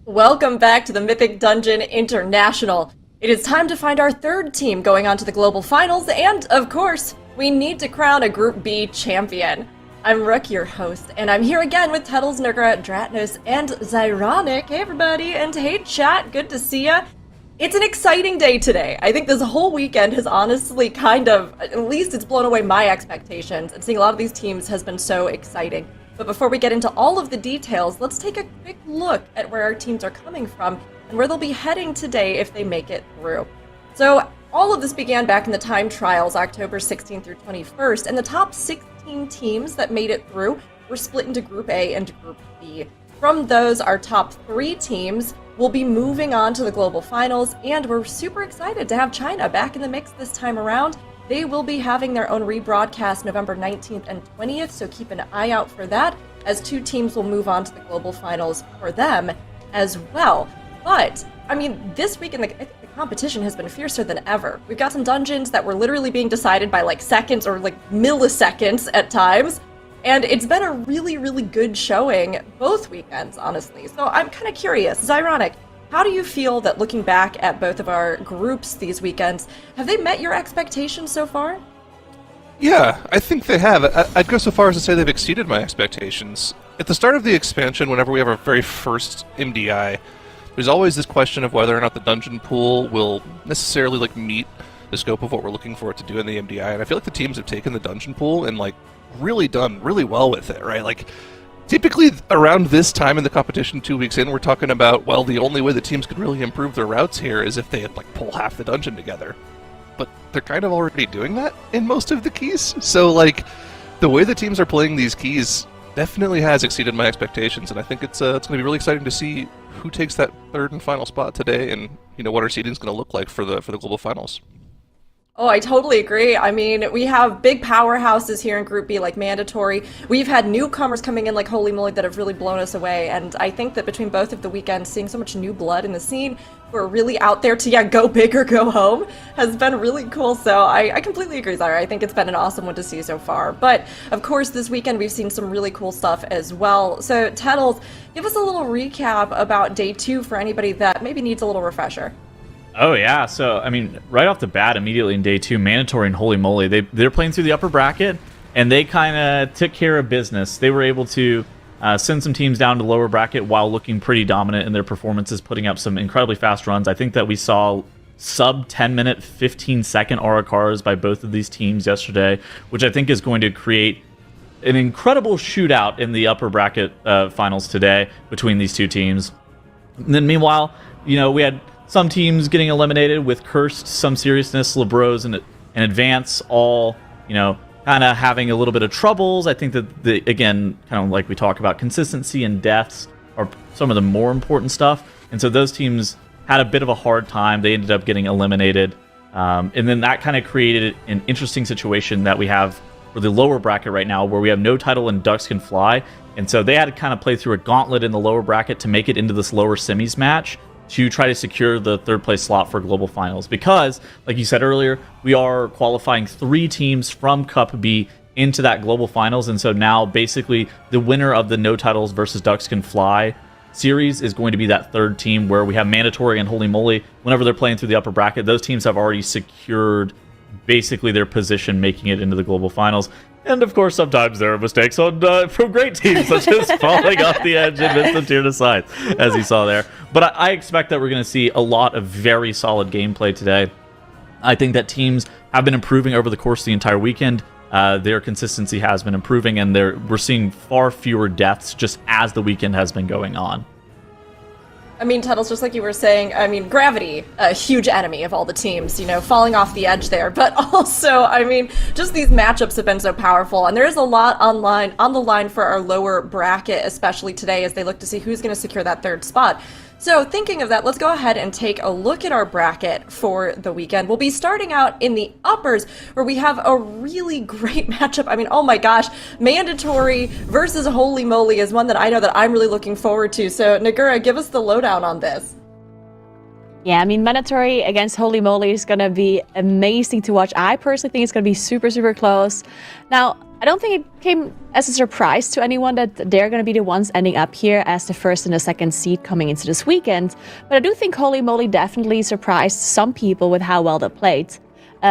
Welcome back to the Mythic Dungeon International. It is time to find our third team going on to the Global Finals, and, of course, we need to crown a Group B champion. I'm Rook, your host, and I'm here again with Tettles, Nugra, Dratnos, and Zyronic. Hey everybody, and hey chat, good to see ya. It's an exciting day today. I think this whole weekend has honestly at least it's blown away my expectations, and seeing a lot of these teams has been so exciting. But before we get into all of the details, let's take a quick look at where our teams are coming from and where they'll be heading today if they make it through. So all of this began back in the time trials, October 16th through 21st, and the top 16 teams that made it through were split into Group A and Group B. From those, our top 3 teams will be moving on to the Global Finals, and we're super excited to have China back in the mix this time around. They will be having their own rebroadcast November 19th and 20th, so keep an eye out for that, as 2 teams will move on to the Global Finals for them as well. But, I mean, this weekend, I think the competition has been fiercer than ever. We've got some dungeons that were literally being decided by like seconds or like milliseconds at times, and it's been a really, really good showing both weekends, honestly. So I'm kind of curious, Zyronic, how do you feel that looking back at both of our groups these weekends, have they met your expectations so far? Yeah, I think they have. I'd go so far as to say they've exceeded my expectations. At the start of the expansion, whenever we have our very first MDI, there's always this question of whether or not the dungeon pool will necessarily meet the scope of what we're looking for it to do in the MDI, and I feel like the teams have taken the dungeon pool and really done really well with it, right? Typically, around this time in the competition, 2 weeks in, we're talking about, well, the only way the teams could really improve their routes here is if they had, pull half the dungeon together. But they're kind of already doing that in most of the keys. So, the way the teams are playing these keys definitely has exceeded my expectations, and I think it's going to be really exciting to see who takes that third and final spot today and, what our seeding is going to look like for the Global Finals. Oh, I totally agree. I mean, we have big powerhouses here in Group B, like Mandatory. We've had newcomers coming in like Holy Moly that have really blown us away. And I think that between both of the weekends, seeing so much new blood in the scene who are really out there to, go big or go home has been really cool. So I completely agree, Zyra. I think it's been an awesome one to see so far. But of course, this weekend we've seen some really cool stuff as well. So Tettles, give us a little recap about day 2 for anybody that maybe needs a little refresher. Oh yeah, so I mean, right off the bat, immediately in day 2, Mandatory and Holy Moly, they're playing through the upper bracket, and they kind of took care of business. They were able to send some teams down to lower bracket while looking pretty dominant in their performances, putting up some incredibly fast runs. I think that we saw sub 10-minute, 15-second RCRs by both of these teams yesterday, which I think is going to create an incredible shootout in the upper bracket finals today between these two teams. And then meanwhile, we had some teams getting eliminated with Cursed, some seriousness, Lebros and Advance all, kind of having a little bit of troubles. I think that, again, kind of like we talk about, consistency and deaths are some of the more important stuff. And so those teams had a bit of a hard time. They ended up getting eliminated. And then that kind of created an interesting situation that we have for the lower bracket right now, where we have NOTITLE and Ducks Can Fly. And so they had to kind of play through a gauntlet in the lower bracket to make it into this lower semis match to try to secure the third place slot for Global Finals. Because, like you said earlier, we are qualifying 3 teams from Cup B into that Global Finals. And so now basically the winner of the NOTITLEs versus Ducks Can Fly series is going to be that third team, where we have Mandatory and Holy Moly. Whenever they're playing through the upper bracket, those teams have already secured basically their position, making it into the Global Finals. And of course, sometimes there are mistakes from great teams, such as falling off the edge and missing tier to side, as you saw there. But I expect that we're going to see a lot of very solid gameplay today. I think that teams have been improving over the course of the entire weekend. Their consistency has been improving, and we're seeing far fewer deaths just as the weekend has been going on. I mean, Tuttles, just like you were saying, I mean, gravity, a huge enemy of all the teams, falling off the edge there. But also, I mean, just these matchups have been so powerful. And there is a lot on the line for our lower bracket, especially today, as they look to see who's going to secure that third spot. So thinking of that, let's go ahead and take a look at our bracket for the weekend. We'll be starting out in the uppers, where we have a really great matchup. I mean, oh my gosh, Mandatory versus Holy Moly is one that I know that I'm really looking forward to. So Nagura, give us the lowdown on this. Yeah, I mean, Mandatory against Holy Moly is going to be amazing to watch. I personally think it's going to be super, super close. Now, I don't think it came as a surprise to anyone that they're going to be the ones ending up here as the first and the second seed coming into this weekend. But I do think Holy Moly definitely surprised some people with how well they played.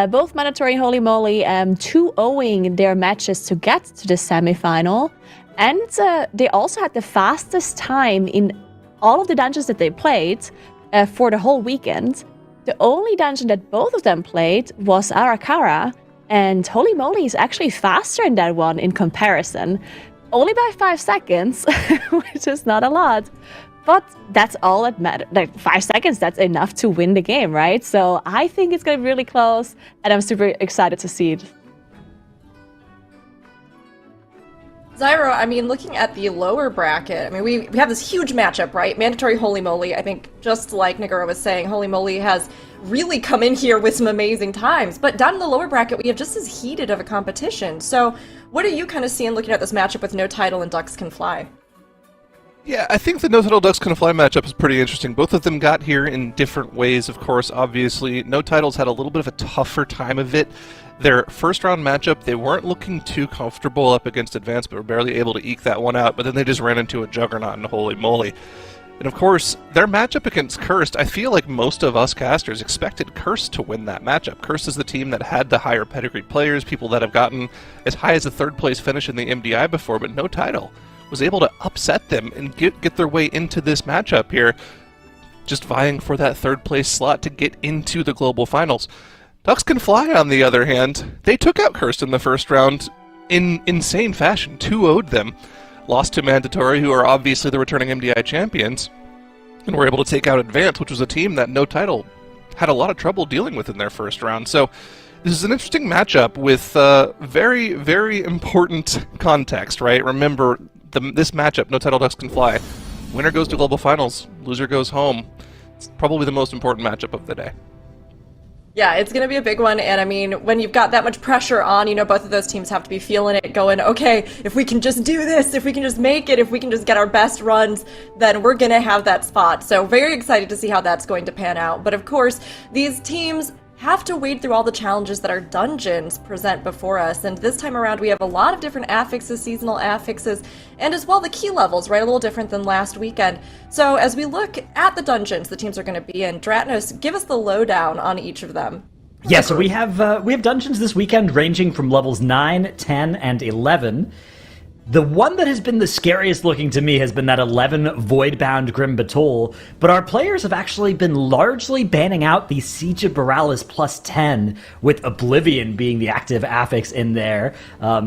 Both Mandatory and Holy Moly 2-0ing their matches to get to the semifinal. And they also had the fastest time in all of the dungeons that they played for the whole weekend. The only dungeon that both of them played was Arakara. And Holy Moly is actually faster in that one in comparison. Only by 5 seconds, which is not a lot. But that's all that matters. Like 5 seconds, that's enough to win the game, right? So I think it's going to be really close, and I'm super excited to see it. Zyro, I mean, looking at the lower bracket, I mean, we have this huge matchup, right? Mandatory Holy Moly. I think just like Nagura was saying, Holy Moly has really come in here with some amazing times. But down in the lower bracket, we have just as heated of a competition. So what are you kind of seeing looking at this matchup with NOTITLE and Ducks Can Fly? Yeah, I think the NOTITLE Ducks Can Fly matchup is pretty interesting. Both of them got here in different ways, of course, obviously. NOTITLE's had a little bit of a tougher time of it. Their first round matchup, they weren't looking too comfortable up against Advance, but were barely able to eke that one out, but then they just ran into a juggernaut in Holy Moly. And of course, their matchup against Cursed, I feel like most of us casters expected Cursed to win that matchup. Cursed is the team that had the higher pedigree players, people that have gotten as high as a third place finish in the MDI before, but NOTITLE was able to upset them and get their way into this matchup here, just vying for that third place slot to get into the Global Finals. Ducks Can Fly, on the other hand, they took out Cursed in the first round in insane fashion, 2-0'd them, lost to Mandatory, who are obviously the returning MDI champions, and were able to take out Advance, which was a team that NOTITLE had a lot of trouble dealing with in their first round. So this is an interesting matchup with very, very important context, right? Remember, this matchup, NOTITLE Ducks Can Fly, winner goes to Global Finals, loser goes home. It's probably the most important matchup of the day. Yeah, it's going to be a big one, and I mean, when you've got that much pressure on, both of those teams have to be feeling it, going, okay, if we can just do this, if we can just make it, if we can just get our best runs, then we're going to have that spot. So very excited to see how that's going to pan out. But of course, these teams have to wade through all the challenges that our dungeons present before us. And this time around, we have a lot of different affixes, seasonal affixes, and as well the key levels, right? A little different than last weekend. So as we look at the dungeons the teams are going to be in, Dratnos, give us the lowdown on each of them. Yeah, so we have dungeons this weekend ranging from levels 9, 10, and 11. The one that has been the scariest looking to me has been that 11 Voidbound Grim Batol, but our players have actually been largely banning out the Siege of Borealis plus 10, with Oblivion being the active affix in there.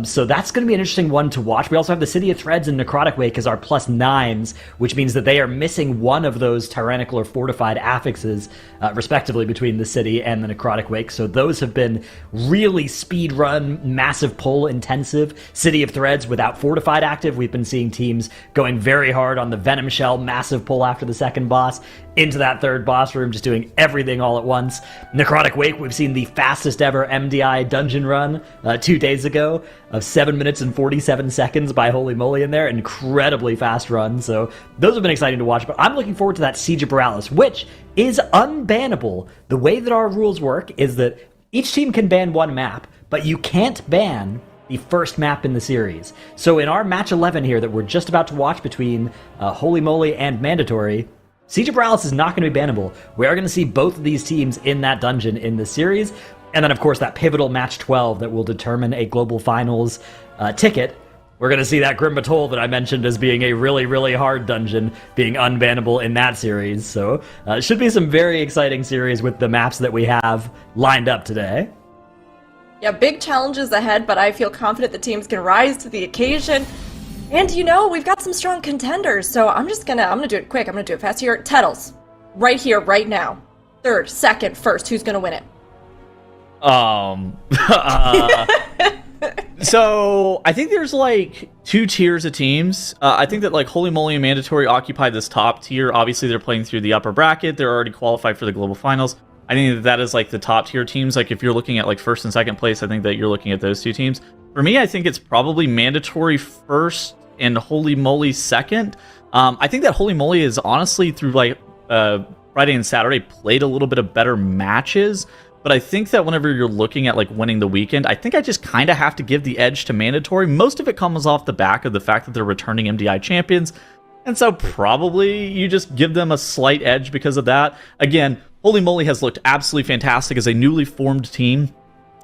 So that's going to be an interesting one to watch. We also have the City of Threads and Necrotic Wake as our plus 9s, which means that they are missing one of those tyrannical or fortified affixes, respectively, between the City and the Necrotic Wake. So those have been really speed run, massive pull intensive. City of Threads without fortified active, we've been seeing teams going very hard on the Venom Shell, massive pull after the second boss, into that third boss room, just doing everything all at once. Necrotic Wake, we've seen the fastest ever MDI dungeon run 2 days ago of 7 minutes and 47 seconds by Holy Moly in there. Incredibly fast run, so those have been exciting to watch, but I'm looking forward to that Siege of Borealis, which is unbannable. The way that our rules work is that each team can ban one map, but you can't ban the first map in the series. So in our match 11 here that we're just about to watch between Holy Moly and Mandatory, Siege of Borealis is not going to be bannable. We are going to see both of these teams in that dungeon in the series. And then, of course, that pivotal match 12 that will determine a Global Finals ticket. We're going to see that Grim Batol that I mentioned as being a really, really hard dungeon being unbannable in that series. So it should be some very exciting series with the maps that we have lined up today. Yeah, big challenges ahead, but I feel confident the teams can rise to the occasion. And you know, we've got some strong contenders, so I'm gonna do it quick, I'm gonna do it fast here. Tettles, right here, right now. Third, second, first, who's gonna win it? So I think there's like 2 tiers of teams. I think that like Holy Moly and Mandatory occupy this top tier. Obviously, they're playing through the upper bracket. They're already qualified for the Global Finals. I think that that is like the top tier teams. Like if you're looking at like first and second place, I think that you're looking at those 2 teams. For me, I think it's probably Mandatory first and Holy Moly second. I think that Holy Moly is honestly through like Friday and Saturday played a little bit of better matches. But I think that whenever you're looking at like winning the weekend, I think I just kind of have to give the edge to Mandatory. Most of it comes off the back of the fact that they're returning MDI champions. And so probably you just give them a slight edge because of that. Again, Holy Moly has looked absolutely fantastic as a newly formed team.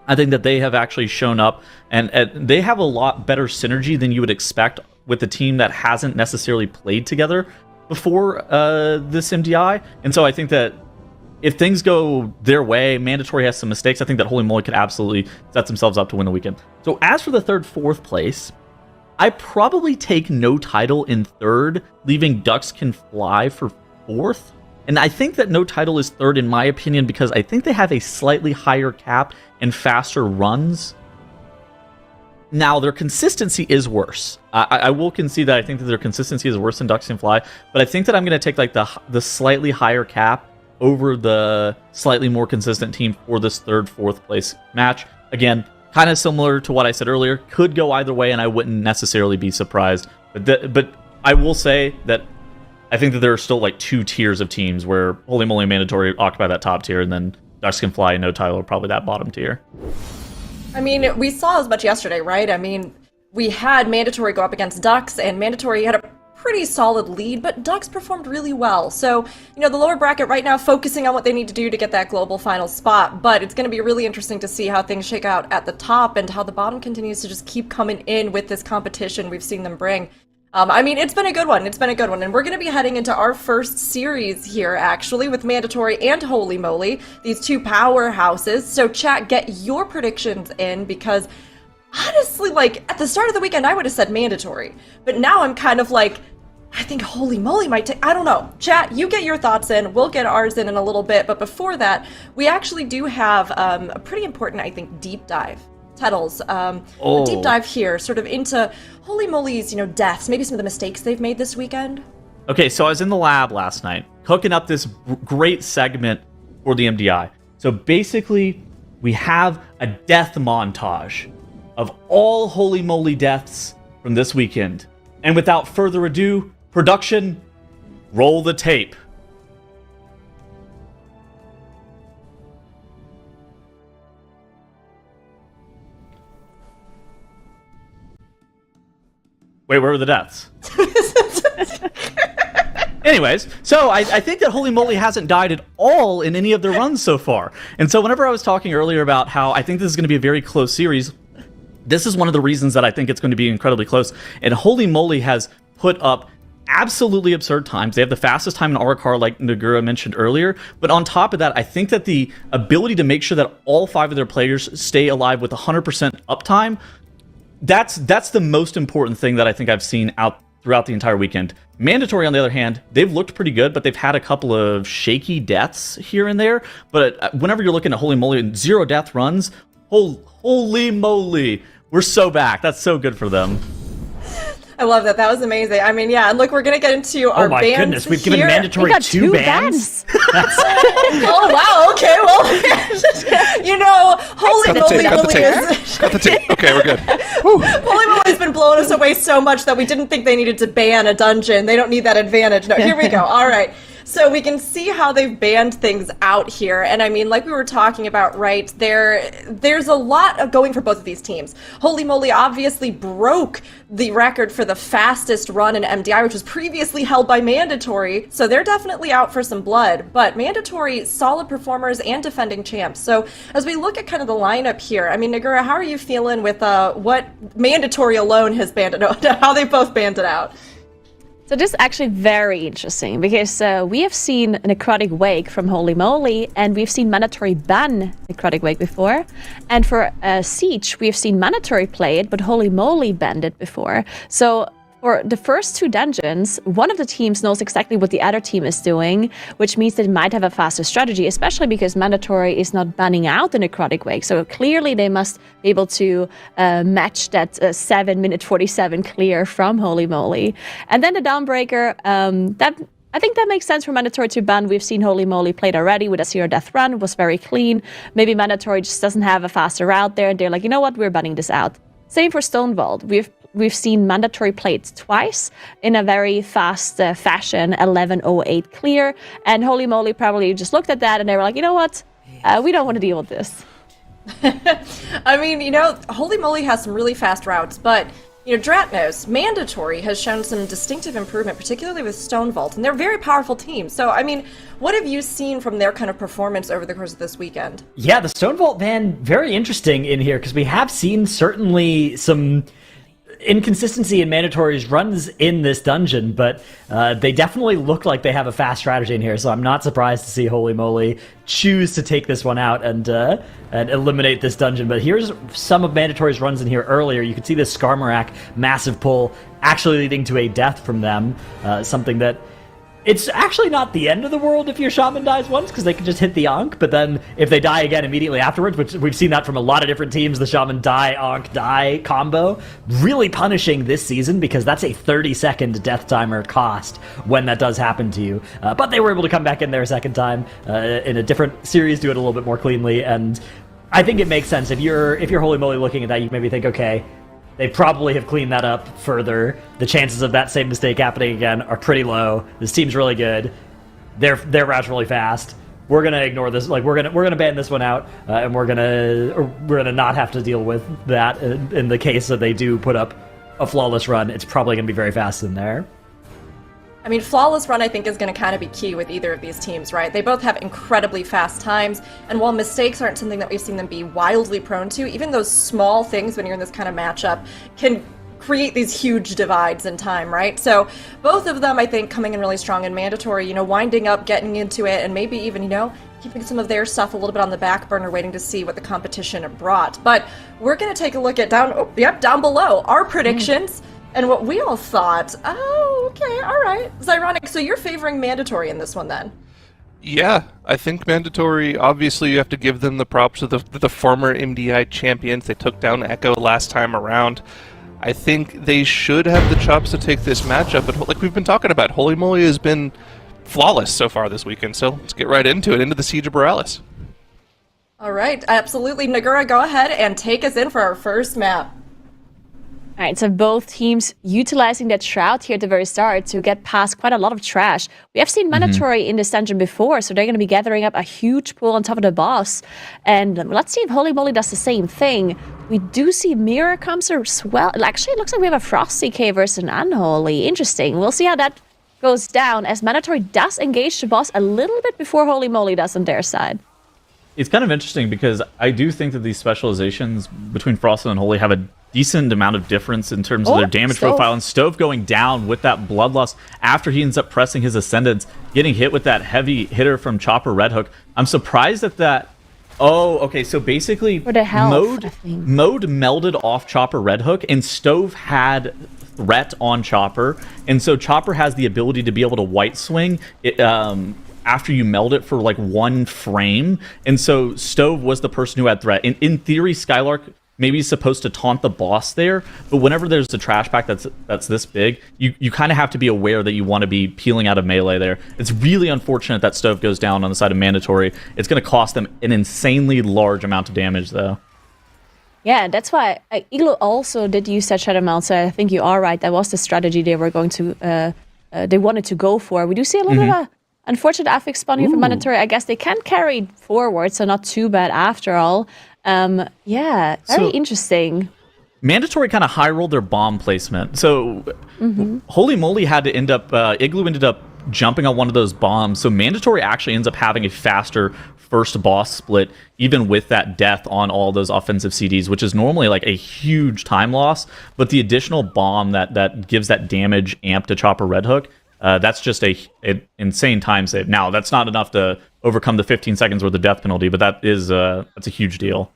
I think that they have actually shown up and they have a lot better synergy than you would expect with a team that hasn't necessarily played together before this MDI. And so I think that if things go their way, Mandatory has some mistakes, I think that Holy Moly could absolutely set themselves up to win the weekend. So as for the third, fourth place, I probably take No Title in third, leaving Ducks Can Fly for fourth. And I think that No Title is third in my opinion because I think they have a slightly higher cap and faster runs. Now, their consistency is worse. I will concede that I think that their consistency is worse than Ducks Can Fly, but I think that I'm going to take like the slightly higher cap over the slightly more consistent team for this third, fourth place match. Again, kind of similar to what I said earlier. Could go either way, and I wouldn't necessarily be surprised. But I will say that I think that there are still like 2 tiers of teams where Holy Moly and Mandatory occupy that top tier, and then Ducks Can Fly and No Title are probably that bottom tier. I mean, we saw as much yesterday, right? I mean, we had Mandatory go up against Ducks, and Mandatory had a pretty solid lead, but Ducks performed really well. So, you know, the lower bracket right now focusing on what they need to do to get that global final spot, but it's going to be really interesting to see how things shake out at the top and how the bottom continues to just keep coming in with this competition we've seen them bring. I mean, it's been a good one. It's been a good one. And we're going to be heading into our first series here, actually, with Mandatory and Holy Moly, these 2 powerhouses. So, chat, get your predictions in because honestly, like, at the start of the weekend, I would have said Mandatory. But now I'm kind of like, I think Holy Moly might take... I don't know. Chat, you get your thoughts in. We'll get ours in a little bit. But before that, we actually do have a pretty important, I think, deep dive. Tettles, a deep dive here, sort of into Holy Moly's, you know, deaths, maybe some of the mistakes they've made this weekend. Okay, so I was in the lab last night, cooking up this great segment for the MDI. So basically, we have a death montage of all Holy Moly deaths from this weekend. And without further ado, production, roll the tape. Wait, where were the deaths? Anyways, so I think that Holy Moly hasn't died at all in any of their runs so far. And so whenever I was talking earlier about how I think this is going to be a very close series, This is one of the reasons that I think it's going to be incredibly close. And Holy Moly has put up absolutely absurd times. They have the fastest time in Arakar, like Nagura mentioned earlier. But on top of that, I think that the ability to make sure that all 5 of their players stay alive with 100% uptime, that's the most important thing that I think I've seen out throughout the entire weekend. Mandatory, on the other hand, they've looked pretty good, but they've had a couple of shaky deaths here and there. But whenever you're looking at Holy Moly and 0 death runs, holy moly, we're so back. That's so good for them. I love that. That was amazing. I mean, yeah, and look, we're going to get into our bans. Oh my goodness, we've given here. mandatory We got 2 2 bans? Oh, wow. Okay, well, Holy Cut the tape, cut the Moly tape. is... Cut the tape. Okay, we're good. Holy Moly has been blowing us away so much that we didn't think they needed to ban a dungeon. They don't need that advantage. No, here we go. All right. So we can see how they've banned things out here. And I mean, like we were talking about, right, there's a lot of going for both of these teams. Holy Moly obviously broke the record for the fastest run in MDI, which was previously held by Mandatory. So they're definitely out for some blood. But Mandatory, solid performers and defending champs. So as we look at kind of the lineup here, I mean, Nagura, how are you feeling with what Mandatory alone has banned it out, how they both banned it out? So this is actually very interesting because we have seen Necrotic Wake from Holy Moly, and we've seen Mandatory ban Necrotic Wake before. And for Siege, we've seen Mandatory play it, but Holy Moly banned it before. So for the first 2 dungeons, one of the teams knows exactly what the other team is doing, which means they might have a faster strategy, especially because Mandatory is not banning out the Necrotic Wake. So clearly they must be able to match that 7-minute 47 clear from Holy Moly. And then the Dawnbreaker, I think that makes sense for Mandatory to ban. We've seen Holy Moly played already with a 0 death run. It was very clean. Maybe Mandatory just doesn't have a faster route there. They're like, you know what, we're banning this out. Same for Stonevault. We've seen Mandatory played twice in a very fast fashion, 11:08 clear, and Holy Moly probably just looked at that and they were like, you know what, we don't want to deal with this. I mean, Holy Moly has some really fast routes, but Dratnos, Mandatory has shown some distinctive improvement, particularly with Stonevault, and they're a very powerful team. So, I mean, what have you seen from their kind of performance over the course of this weekend? Yeah, the Stonevault ban, very interesting in here, because we have seen certainly some inconsistency in Mandatory's runs in this dungeon, but they definitely look like they have a fast strategy in here, so I'm not surprised to see Holy Moly choose to take this one out and eliminate this dungeon. But here's some of Mandatory's runs in here earlier. You can see this Skarmorak massive pull actually leading to a death from them, something that it's actually not the end of the world if your Shaman dies once, because they can just hit the Ankh, but then if they die again immediately afterwards, which we've seen that from a lot of different teams, the Shaman die, Ankh die combo, really punishing this season, because that's a 30-second death timer cost when that does happen to you. But they were able to come back in there a second time in a different series, do it a little bit more cleanly, and I think it makes sense. If you're Holy Moly looking at that, you maybe think, okay, they probably have cleaned that up further. The chances of that same mistake happening again are pretty low. This team's really good. Their route's really fast. We're gonna ignore this. Like we're gonna ban this one out, and we're gonna not have to deal with that in the case that they do put up a flawless run. It's probably gonna be very fast in there. I mean, flawless run, I think, is going to kind of be key with either of these teams, right? They both have incredibly fast times, and while mistakes aren't something that we've seen them be wildly prone to, even those small things when you're in this kind of matchup can create these huge divides in time, right? So both of them, I think, coming in really strong and Mandatory, winding up, getting into it, and maybe even, keeping some of their stuff a little bit on the back burner, waiting to see what the competition brought. But we're going to take a look at down below, our predictions. And what we all thought, okay, all right. It's ironic. So you're favoring Mandatory in this one, then? Yeah, I think Mandatory, obviously you have to give them the props of the former MDI champions. They took down Echo last time around. I think they should have the chops to take this matchup. But like we've been talking about, Holy Moly has been flawless so far this weekend. So let's get right into it, into the Siege of Borealis. All right, absolutely. Nagura, go ahead and take us in for our first map. All right, so both teams utilizing that Shroud here at the very start to get past quite a lot of trash. We have seen Mandatory in this dungeon before, so they're going to be gathering up a huge pool on top of the boss. And let's see if Holy Moly does the same thing. We do see Mirror comes as well. Actually, it looks like we have a Frosty K versus an Unholy. Interesting. We'll see how that goes down, as Mandatory does engage the boss a little bit before Holy Moly does on their side. It's kind of interesting because I do think that these specializations between Frost and Unholy have a decent amount of difference in terms of their damage Stove. profile, and Stove going down with that bloodlust after he ends up pressing his Ascendants, getting hit with that heavy hitter from Chopper Red Hook. I'm surprised at that. Oh, okay, so basically For the health, I think. Mode melded off Chopper Red Hook, and Stove had threat on Chopper, and so Chopper has the ability to be able to white swing it, after you meld it for like 1 frame, and so Stove was the person who had threat. In theory, Skylark maybe is supposed to taunt the boss there, but whenever there's a trash pack that's this big, you kind of have to be aware that you want to be peeling out of melee there. It's really unfortunate that Stove goes down on the side of Mandatory. It's going to cost them an insanely large amount of damage, though. Yeah, that's why Igloo also did use that Shadow Mount, so I think you are right. That was the strategy they were going to, they wanted to go for. We do see a little bit of a unfortunate affix spawn here for Mandatory. I guess they can carry forward, so not too bad after all. Yeah, very interesting. Mandatory kind of high rolled their bomb placement. So Holy Moly had to end up, Igloo ended up jumping on one of those bombs. So Mandatory actually ends up having a faster first boss split, even with that death on all those offensive CDs, which is normally like a huge time loss. But the additional bomb that gives that damage amp to Chopper Red Hook, that's just a insane time save. Now, that's not enough to overcome the 15 seconds worth of death penalty, but that's a huge deal.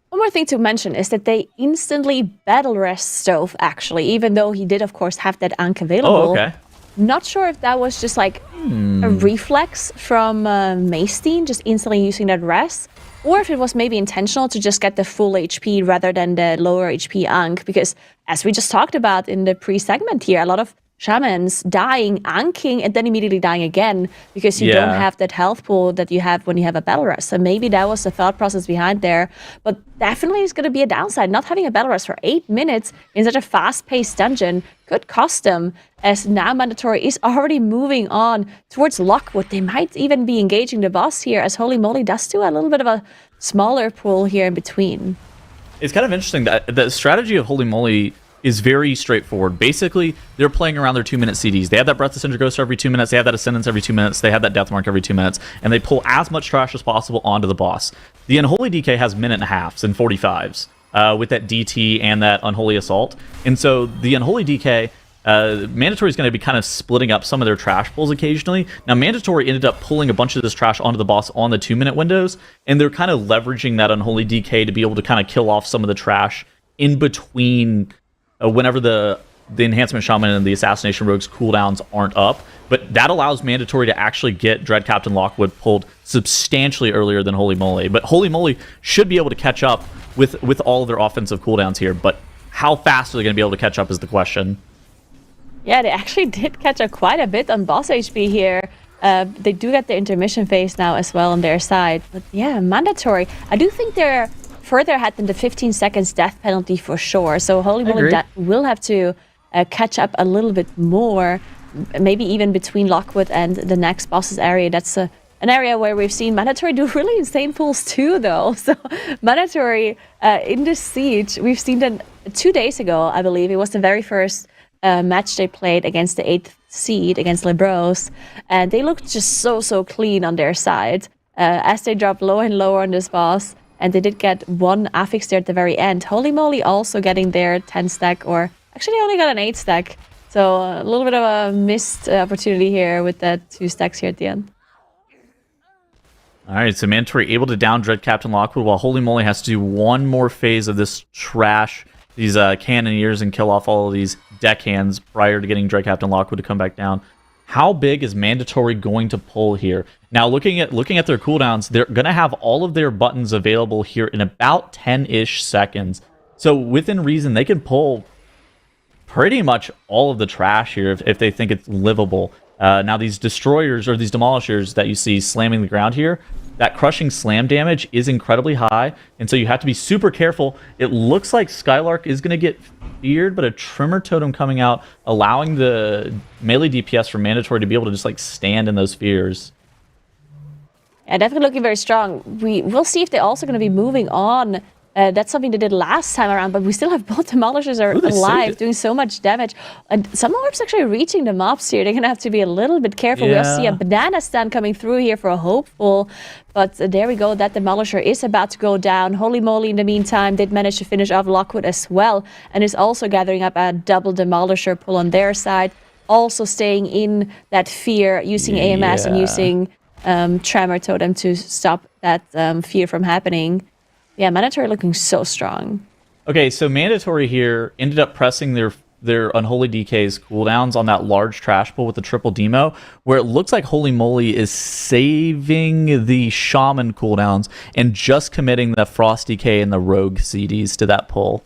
One more thing to mention is that they instantly battle rest Stove, actually, even though he did, of course, have that Ankh available. Oh, okay. Not sure if that was just like a reflex from Maystein, just instantly using that rest, or if it was maybe intentional to just get the full HP rather than the lower HP Ankh, because as we just talked about in the pre-segment here, a lot of shamans dying, anking, and then immediately dying again because you don't have that health pool that you have when you have a battle rest. So maybe that was the thought process behind there. But definitely it's going to be a downside. Not having a battle rest for 8 minutes in such a fast-paced dungeon could cost them, as now Mandatory is already moving on towards Lockwood. They might even be engaging the boss here, as Holy Moly does do a little bit of a smaller pool here in between. It's kind of interesting that the strategy of Holy Moly is very straightforward. Basically, they're playing around their 2-minute CDs. They have that Breath of Cinder Ghost every 2 minutes. They have that Ascendance every 2 minutes. They have that Death Mark every 2 minutes. And they pull as much trash as possible onto the boss. The Unholy DK has 1.5 and 45s with that DT and that Unholy Assault. And so the Unholy DK, Mandatory is going to be kind of splitting up some of their trash pulls occasionally. Now, Mandatory ended up pulling a bunch of this trash onto the boss on the 2-minute windows. And they're kind of leveraging that Unholy DK to be able to kind of kill off some of the trash in between whenever the Enhancement Shaman and the Assassination Rogue's cooldowns aren't up. But that allows Mandatory to actually get Dread Captain Lockwood pulled substantially earlier than Holy Moly. But Holy Moly should be able to catch up with all of their offensive cooldowns here. But how fast are they going to be able to catch up is the question. Yeah, they actually did catch up quite a bit on boss HP here. They do get the intermission phase now as well on their side. But yeah, Mandatory. I do think they're further ahead than the 15 seconds death penalty for sure. So Holy Moly will have to catch up a little bit more, maybe even between Lockwood and the next boss's area. That's an area where we've seen Mandatory do really insane pulls too, though. So Mandatory in this siege, we've seen them 2 days ago, I believe. It was the very first match they played against the 8th seed, against Lebros, and they looked just so clean on their side as they dropped lower and lower on this boss. And they did get one affix there at the very end. Holy Moly also getting their 10 stack, or actually they only got an 8 stack. So a little bit of a missed opportunity here with that 2 stacks here at the end. All right, so Mandatory able to down Dread Captain Lockwood, while Holy Moly has to do one more phase of this trash, these Cannoneers, and kill off all of these deckhands prior to getting Dread Captain Lockwood to come back down. How big is Mandatory going to pull here? Now, looking at their cooldowns, they're going to have all of their buttons available here in about 10-ish seconds. So within reason, they can pull pretty much all of the trash here if they think it's livable. Now, these destroyers or these demolishers that you see slamming the ground here, that crushing slam damage is incredibly high, and so you have to be super careful. It looks like Skylark is going to get feared, but a Tremor Totem coming out, allowing the melee DPS for Mandatory to be able to just like stand in those fears. Yeah, definitely looking very strong. We'll see if they're also going to be moving on That's something they did last time around, but we still have both Demolishers are Ooh, they saved alive, it. doing so much damage. And some orbs actually reaching the mobs here. They're going to have to be a little bit careful. We also see a Yeah. banana stand coming through here for a hopeful. But there we go. That Demolisher is about to go down. Holy moly, in the meantime, did manage to finish off Lockwood as well. And is also gathering up a double Demolisher pull on their side. Also staying in that fear, using AMS and Yeah. using Tremor Totem to stop that fear from happening. Yeah, Mandatory looking so strong. Okay, so Mandatory here ended up pressing their Unholy DK's cooldowns on that large trash pull with the triple demo, where it looks like Holy Moly is saving the Shaman cooldowns and just committing the Frost DK and the Rogue CDs to that pull.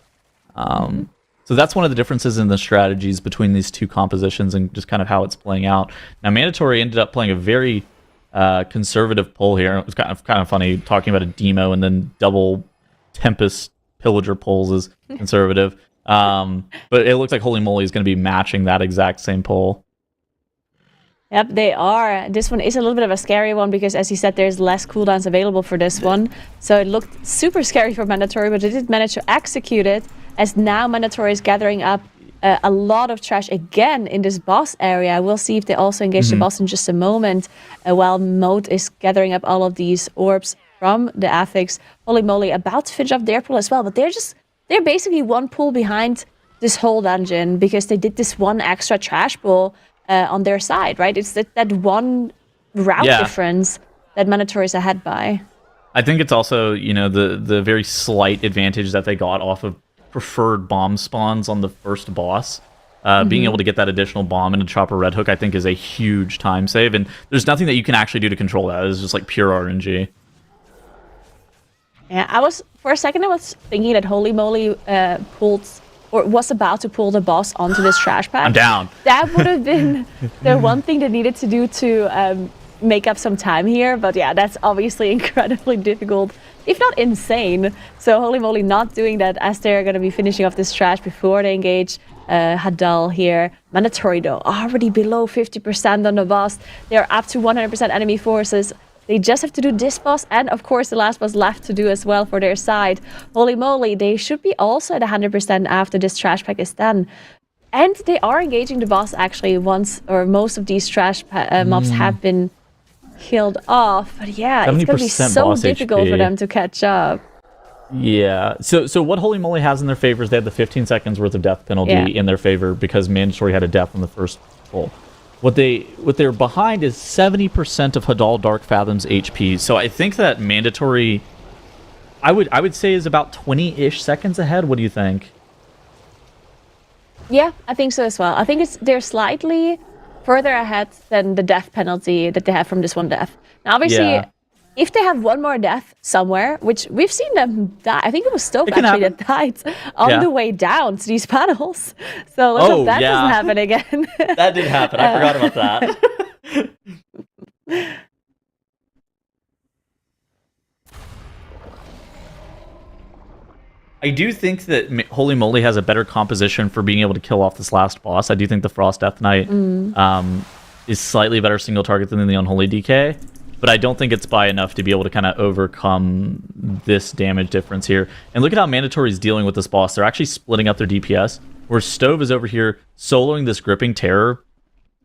So that's one of the differences in the strategies between these two compositions and just kind of how it's playing out. Now, Mandatory ended up playing a very conservative pull here. It was kind of funny talking about a demo and then double Tempest Pillager pulls is conservative. But it looks like Holy Moly is going to be matching that exact same pull. Yep, they are. This one is a little bit of a scary one because, as you said, there's less cooldowns available for this one. So it looked super scary for Mandatory, but they did manage to execute it, as now Mandatory is gathering up a lot of trash again in this boss area. We'll see if they also engage the boss in just a moment, while Moat is gathering up all of these orbs from the Affix. Holy Moly about to finish off their pull as well, but they're basically one pull behind this whole dungeon because they did this one extra trash pull on their side, right? It's that one route difference that Mandatory is ahead by. I think it's also, the very slight advantage that they got off of preferred bomb spawns on the first boss. Being able to get that additional bomb into Chopper Red Hook, I think, is a huge time save, and there's nothing that you can actually do to control that. It's just like pure RNG. Yeah, for a second I was thinking that Holy Moly pulled or was about to pull the boss onto this trash pack. I'm down. That would have been the one thing they needed to do to make up some time here. But yeah, that's obviously incredibly difficult, if not insane. So Holy Moly not doing that, as they're going to be finishing off this trash before they engage Hadal here. Mandatory though, already below 50% on the boss. They're up to 100% enemy forces. They just have to do this boss and, of course, the last boss left to do as well for their side. Holy moly, they should be also at 100% after this trash pack is done. And they are engaging the boss, actually, once or most of these trash mobs have been killed off. But yeah, it's going to be so difficult for them to catch up. Yeah. So what Holy Moly has in their favor is they have the 15 seconds worth of death penalty in their favor because Mandatory had a death on the first pull. What they're behind is 70% of Hadal Dark Fathom's HP. So I think that Mandatory, I would say, is about 20-ish seconds ahead. What do you think? Yeah, I think so as well. I think they're slightly further ahead than the death penalty that they have from this one death. Now, obviously, if they have one more death somewhere, which we've seen them die, I think it was Stove actually that died on the way down to these panels. So let's hope that doesn't happen again. That did happen. I forgot about that. I do think that Holy Moly has a better composition for being able to kill off this last boss. I do think the Frost Death Knight is slightly better single target than the Unholy DK. But I don't think it's by enough to be able to kind of overcome this damage difference here. And look at how Mandatory is dealing with this boss. They're actually splitting up their DPS, where Stove is over here soloing this Gripping Terror,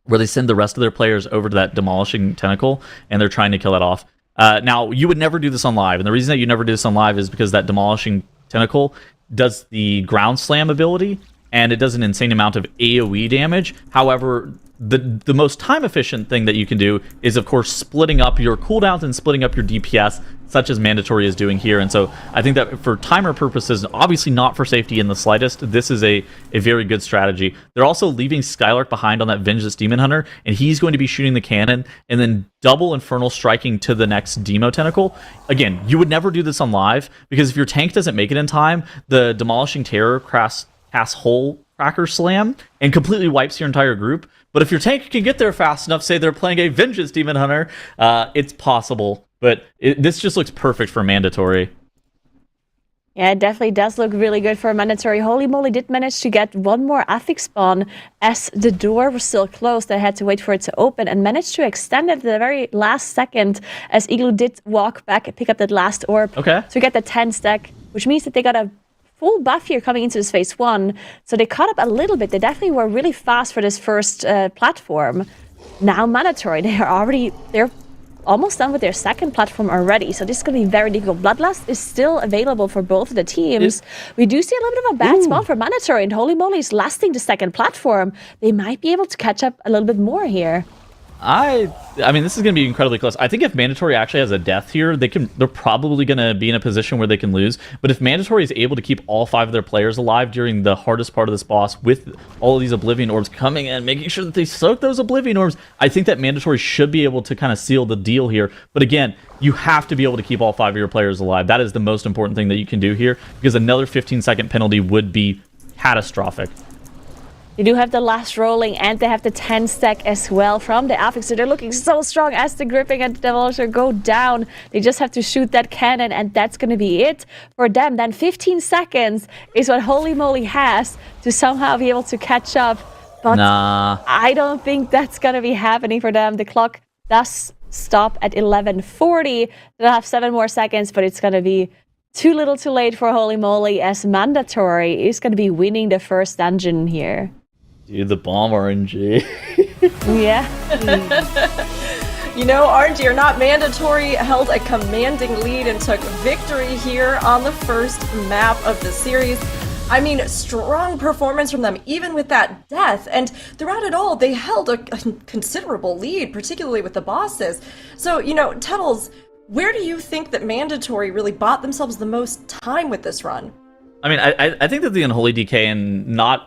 where they send the rest of their players over to that Demolishing Tentacle, and they're trying to kill it off. Now, you would never do this on live, and the reason that you never do this on live is because that Demolishing Tentacle does the Ground Slam ability, and it does an insane amount of AoE damage. However, the most time-efficient thing that you can do is, of course, splitting up your cooldowns and splitting up your DPS, such as Mandatory is doing here. And so I think that for timer purposes, obviously not for safety in the slightest, this is a very good strategy. They're also leaving Skylark behind on that Vengeance Demon Hunter, and he's going to be shooting the cannon and then double Infernal striking to the next Demo Tentacle. Again, you would never do this on live, because if your tank doesn't make it in time, the Demolishing Terror casts Hole Cracker Slam and completely wipes your entire group. But if your tank can get there fast enough, say they're playing a Vengeance Demon Hunter, it's possible. But this just looks perfect for Mandatory. Yeah, it definitely does look really good for Mandatory. Holy moly did manage to get one more Affix spawn as the door was still closed. They had to wait for it to open and managed to extend it at the very last second as Igloo did walk back and pick up that last orb to get the 10 stack which means that they got a full buff here coming into this phase 1. So they caught up a little bit. They definitely were really fast for this first platform. Now Mandatory, they're almost done with their second platform already. So this is going to be very difficult. Bloodlust is still available for both of the teams. We do see a little bit of a bad spot for Mandatory, and Holy Moly is lasting the second platform. They might be able to catch up a little bit more here. I mean, this is going to be incredibly close. I think if Mandatory actually has a death here, they're probably going to be in a position where they can lose. But if Mandatory is able to keep all 5 of their players alive during the hardest part of this boss with all of these Oblivion Orbs coming in, making sure that they soak those Oblivion Orbs, I think that Mandatory should be able to kind of seal the deal here. But again, you have to be able to keep all 5 of your players alive. That is the most important thing that you can do here, because another 15-second penalty would be catastrophic. They do have the last rolling, and they have the 10 stack as well from the Affix. So they're looking so strong as the gripping and the Demolisher go down. They just have to shoot that cannon, and that's going to be it for them. Then 15 seconds is what Holy Moly has to somehow be able to catch up. But I don't think that's going to be happening for them. The clock does stop at 11:40. They'll have 7 more seconds, but it's going to be too little too late for Holy Moly, as Mandatory is going to be winning the first dungeon here. Dude, the bomb RNG. Yeah. You know, RNG or not, Mandatory held a commanding lead and took victory here on the first map of the series. I mean, strong performance from them, even with that death. And throughout it all, they held a considerable lead, particularly with the bosses. So, you know, Tuttles, where do you think that Mandatory really bought themselves the most time with this run? I mean, I think that the Unholy DK and not...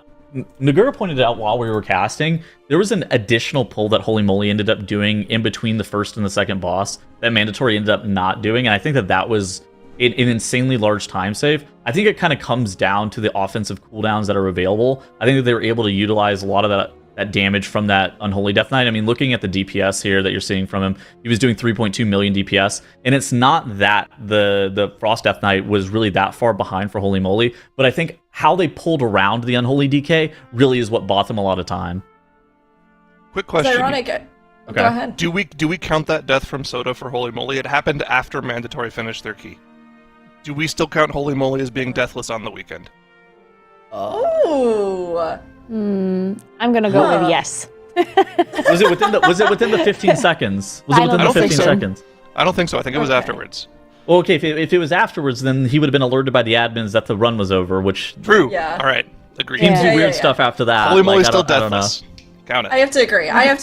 Nagura pointed out while we were casting, there was an additional pull that Holy Moly ended up doing in between the first and the second boss that Mandatory ended up not doing, and I think that that was an insanely large time save. I think it kind of comes down to the offensive cooldowns that are available. I think that they were able to utilize a lot of that damage from that Unholy Death Knight. I mean, looking at the DPS here that you're seeing from him, he was doing 3.2 million DPS, and it's not that the Frost Death Knight was really that far behind for Holy Moly, but I think how they pulled around the Unholy DK really is what bought them a lot of time. Quick question. It's ironic. Okay. Go ahead. Do we count that death from Soda for Holy Moly? It happened after Mandatory finished their key. Do we still count Holy Moly as being deathless on the weekend? Oh. I'm gonna go with yes. Was it within the 15 seconds? Was it within the 15 seconds? I don't think so. I think it was afterwards. Well, okay, if it was afterwards, then he would have been alerted by the admins that the run was over, which... True. Yeah. All right. Agreed. Teams do weird stuff after that. Holy Moly's I still don't know. deathless. Count it. I have to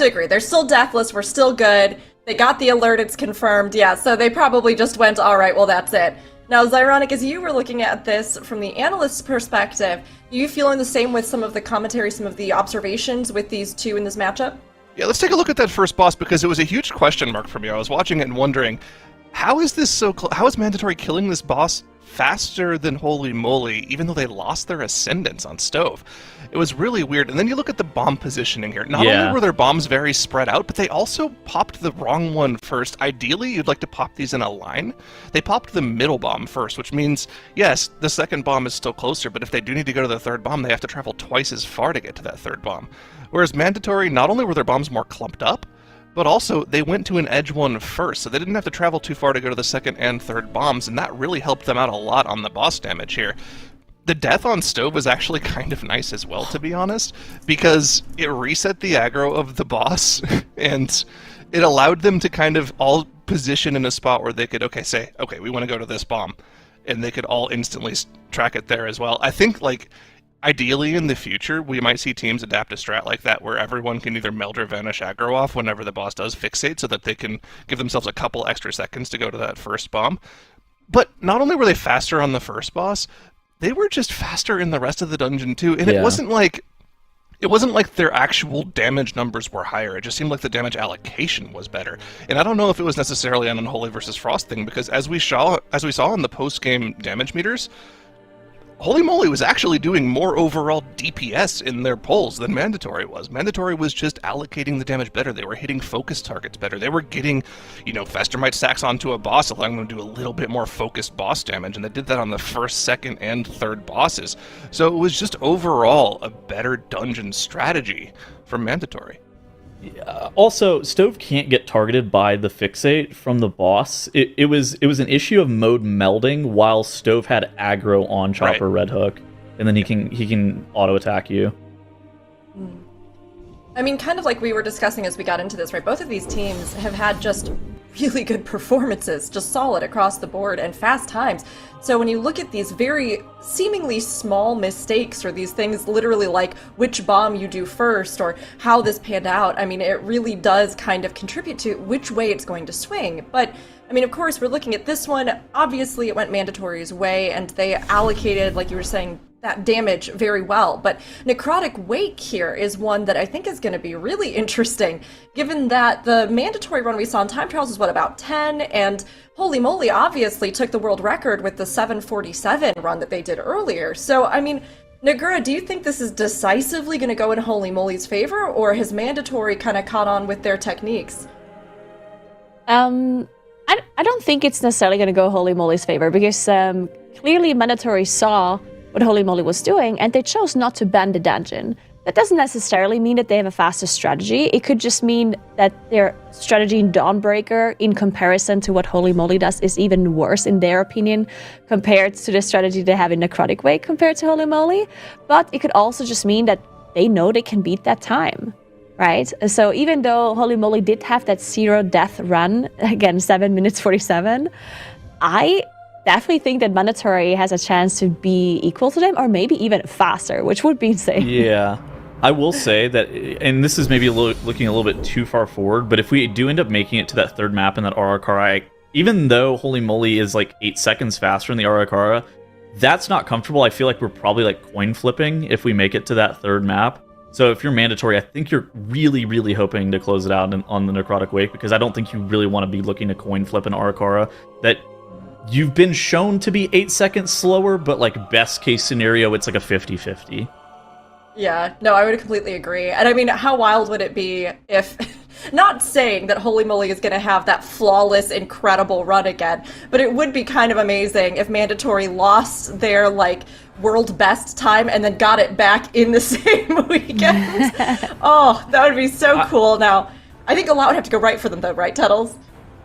agree. They're still deathless. We're still good. They got the alert. It's confirmed. Yeah, so they probably just went, all right, well, that's it. Now, as ironic as you were looking at this from the analyst's perspective, are you feeling the same with some of the commentary, some of the observations with these two in this matchup? Yeah, let's take a look at that first boss, because it was a huge question mark for me. I was watching it and wondering, how is this so how is Mandatory killing this boss faster than Holy Moly, even though they lost their ascendants on Stove? It was really weird. And then you look at the bomb positioning here. Not only were their bombs very spread out, but they also popped the wrong one first. Ideally, you'd like to pop these in a line. They popped the middle bomb first, which means, yes, the second bomb is still closer, but if they do need to go to the third bomb, they have to travel twice as far to get to that third bomb. Whereas Mandatory, not only were their bombs more clumped up, but also they went to an edge one first, so they didn't have to travel too far to go to the second and third bombs, and that really helped them out a lot on the boss damage here. The death on Stove was actually kind of nice as well, to be honest, because it reset the aggro of the boss, and it allowed them to kind of all position in a spot where they could, say, we want to go to this bomb, and they could all instantly track it there as well. I think, ideally in the future, we might see teams adapt a strat like that where everyone can either meld or vanish aggro off whenever the boss does fixate, so that they can give themselves a couple extra seconds to go to that first bomb. But not only were they faster on the first boss, they were just faster in the rest of the dungeon too, and it wasn't like their actual damage numbers were higher. It just seemed like the damage allocation was better. And I don't know if it was necessarily an Unholy versus Frost thing, because as we saw in the post-game damage meters, Holy Moly was actually doing more overall DPS in their pulls than Mandatory was. Mandatory was just allocating the damage better. They were hitting focus targets better. They were getting, Festermite stacks onto a boss, allowing them to do a little bit more focused boss damage, and they did that on the first, second, and third bosses. So it was just overall a better dungeon strategy from Mandatory. Also, Stove can't get targeted by the fixate from the boss. It was an issue of mode melding while Stove had aggro on Chopper Red Hook, and then he can auto attack you. I mean, kind of like we were discussing as we got into this, right? Both of these teams have had just really good performances, just solid across the board and fast times. So when you look at these very seemingly small mistakes or these things literally like which bomb you do first or how this panned out, I mean, it really does kind of contribute to which way it's going to swing. But I mean, of course, we're looking at this one. Obviously, it went Mandatory's way and they allocated, like you were saying, that damage very well. But Necrotic Wake here is one that I think is going to be really interesting, given that the mandatory run we saw in Time Trials is what, about 10, and Holy Moly obviously took the world record with the 747 run that they did earlier. So, I mean, Nagura, do you think this is decisively going to go in Holy Moly's favor, or has mandatory kind of caught on with their techniques? I don't think it's necessarily going to go Holy Moly's favor, because clearly mandatory saw what Holy Moly was doing, and they chose not to ban the dungeon. That doesn't necessarily mean that they have a faster strategy. It could just mean that their strategy in Dawnbreaker, in comparison to what Holy Moly does, is even worse, in their opinion, compared to the strategy they have in Necrotic Wake compared to Holy Moly. But it could also just mean that they know they can beat that time, right? So even though Holy Moly did have that 0 death run, again, 7 minutes 47, I definitely think that mandatory has a chance to be equal to them, or maybe even faster, which would be insane. Yeah, I will say that, and this is maybe looking a little bit too far forward, but if we do end up making it to that third map in that Arakarai, even though Holy Moly is like 8 seconds faster in the Arakarai, that's not comfortable. I feel like we're probably like coin flipping if we make it to that third map. So if you're mandatory, I think you're really, really hoping to close it out on the Necrotic Wake, because I don't think you really want to be looking to coin flip an Arakarai that you've been shown to be 8 seconds slower, but like best case scenario, it's like a 50-50. Yeah, no, I would completely agree. And I mean, how wild would it be if, not saying that Holy Moly is going to have that flawless, incredible run again, but it would be kind of amazing if mandatory lost their like world best time and then got it back in the same weekend. Oh, that would be so cool. Now, I think a lot would have to go right for them though, right, Tuttles?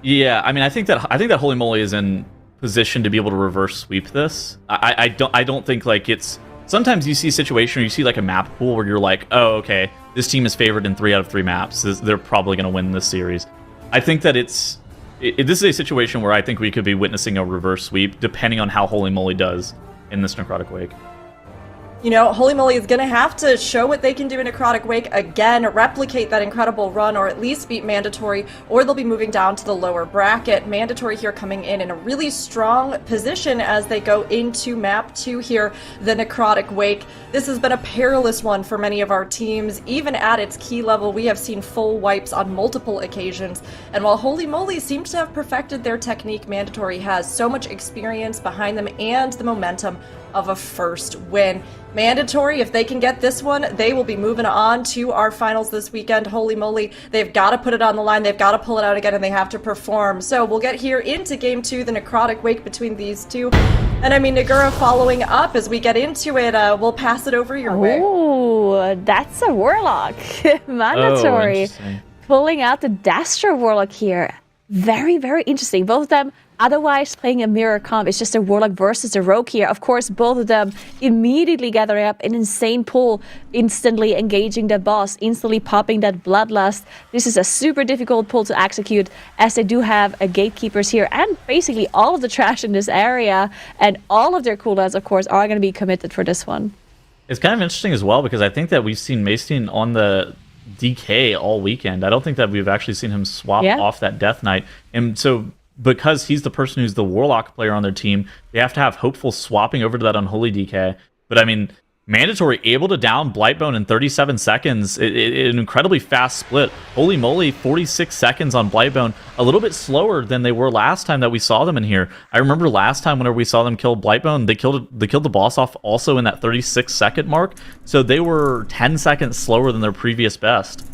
Yeah, I mean, I think that Holy Moly is in position to be able to reverse sweep this. I don't think like it's. Sometimes you see a situation where you see like a map pool where you're like, oh, okay, this team is favored in 3 out of 3 maps. They're probably going to win this series. I think that this is a situation where I think we could be witnessing a reverse sweep depending on how Holy Moly does in this Necrotic Wake. You know, Holy Moly is going to have to show what they can do in Necrotic Wake again, replicate that incredible run, or at least beat Mandatory, or they'll be moving down to the lower bracket. Mandatory here coming in a really strong position as they go into map 2 here, the Necrotic Wake. This has been a perilous one for many of our teams. Even at its key level, we have seen full wipes on multiple occasions. And while Holy Moly seems to have perfected their technique, Mandatory has so much experience behind them and the momentum of a first win. Mandatory, if they can get this one, they will be moving on to our finals this weekend. Holy Moly, they've got to put it on the line, they've got to pull it out again, and they have to perform. So we'll get here into Game 2, the Necrotic Wake between these two. And I mean, Nagura, following up as we get into it, we'll pass it over your way. Oh, that's a Warlock. Mandatory. Pulling out the Dastra Warlock here. Very, very interesting. Both of them otherwise playing a mirror comp. It's just a Warlock versus a Rogue here. Of course, both of them immediately gathering up an insane pull, instantly engaging the boss, instantly popping that Bloodlust. This is a super difficult pull to execute, as they do have a Gatekeepers here and basically all of the trash in this area, and all of their cooldowns, of course, are going to be committed for this one. It's kind of interesting as well, because I think that we've seen Maestine on the DK all weekend. I don't think that we've actually seen him swap off that Death Knight. And so because he's the person who's the Warlock player on their team, they have to have Hopeful swapping over to that Unholy DK. But I mean, Mandatory able to down Blightbone in 37 seconds. An incredibly fast split. Holy Moly, 46 seconds on Blightbone. A little bit slower than they were last time that we saw them in here. I remember last time whenever we saw them kill Blightbone, they killed the boss off also in that 36-second mark. So they were 10 seconds slower than their previous best.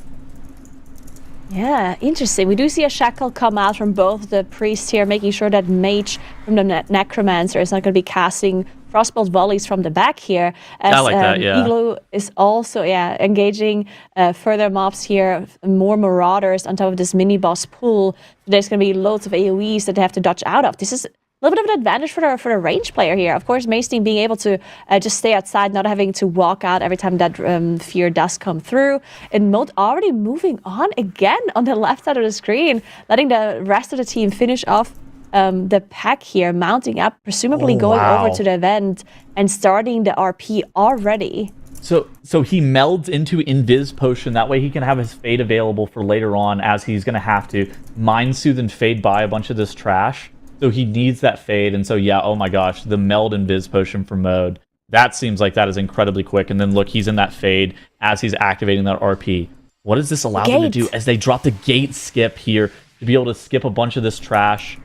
Yeah, interesting. We do see a shackle come out from both the priests here, making sure that mage from the necromancer is not going to be casting frostbolt volleys from the back here. As, I like that, yeah. Igloo is also, engaging further mobs here, more marauders on top of this mini boss pool. There's going to be loads of AoEs that they have to dodge out of. This is a little bit of an advantage for the range player here. Of course, Mace Team being able to just stay outside, not having to walk out every time that fear does come through. And Moat already moving on again on the left side of the screen, letting the rest of the team finish off the pack here, mounting up, presumably going over to the event and starting the RP already. So he melds into Invis Potion. That way he can have his Fade available for later on, as he's going to have to Mind Soothe and Fade by a bunch of this trash. So he needs that Fade. And so, yeah, oh my gosh, the Meld Invis Potion for Mode. That seems like that is incredibly quick. And then look, he's in that Fade as he's activating that RP. What does this allow them to do as they drop the gate skip here to be able to skip a bunch of this trash?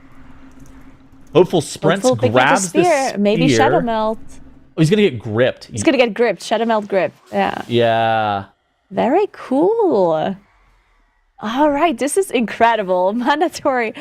Hopeful Sprints grabs the spear. Maybe Shadow Melt. Oh, he's going to get gripped. He's going to get gripped. Shadow Melt grip. Yeah. Yeah. Very cool. All right. This is incredible. Mandatory.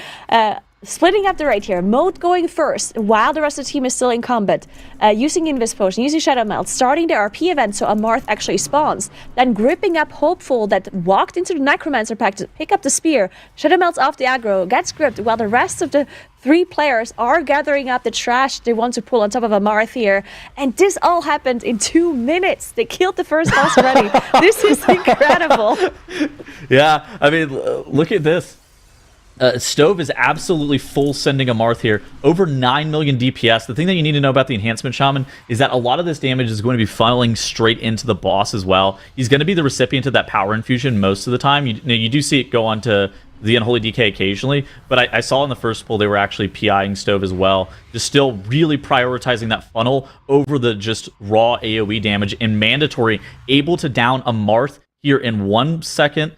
Splitting up the raid here. Moat going first while the rest of the team is still in combat. Using Invis Potion, using Shadow Melt, starting the RP event so a Marth actually spawns. Then gripping up Hopeful that walked into the Necromancer pack to pick up the spear. Shadow Melts off the aggro, gets gripped while the rest of the 3 players are gathering up the trash they want to pull on top of a Marth here. And this all happened in 2 minutes. They killed the first boss already. This is incredible. Yeah, I mean, look at this. Stove is absolutely full sending a Marth here. Over 9 million DPS. The thing that you need to know about the Enhancement Shaman is that a lot of this damage is going to be funneling straight into the boss as well. He's going to be the recipient of that power infusion most of the time. You do see it go on to the Unholy DK occasionally, but I saw in the first pull they were actually PIing Stove as well. Just still really prioritizing that funnel over the just raw AoE damage. And Mandatory able to down a Marth here in 1 second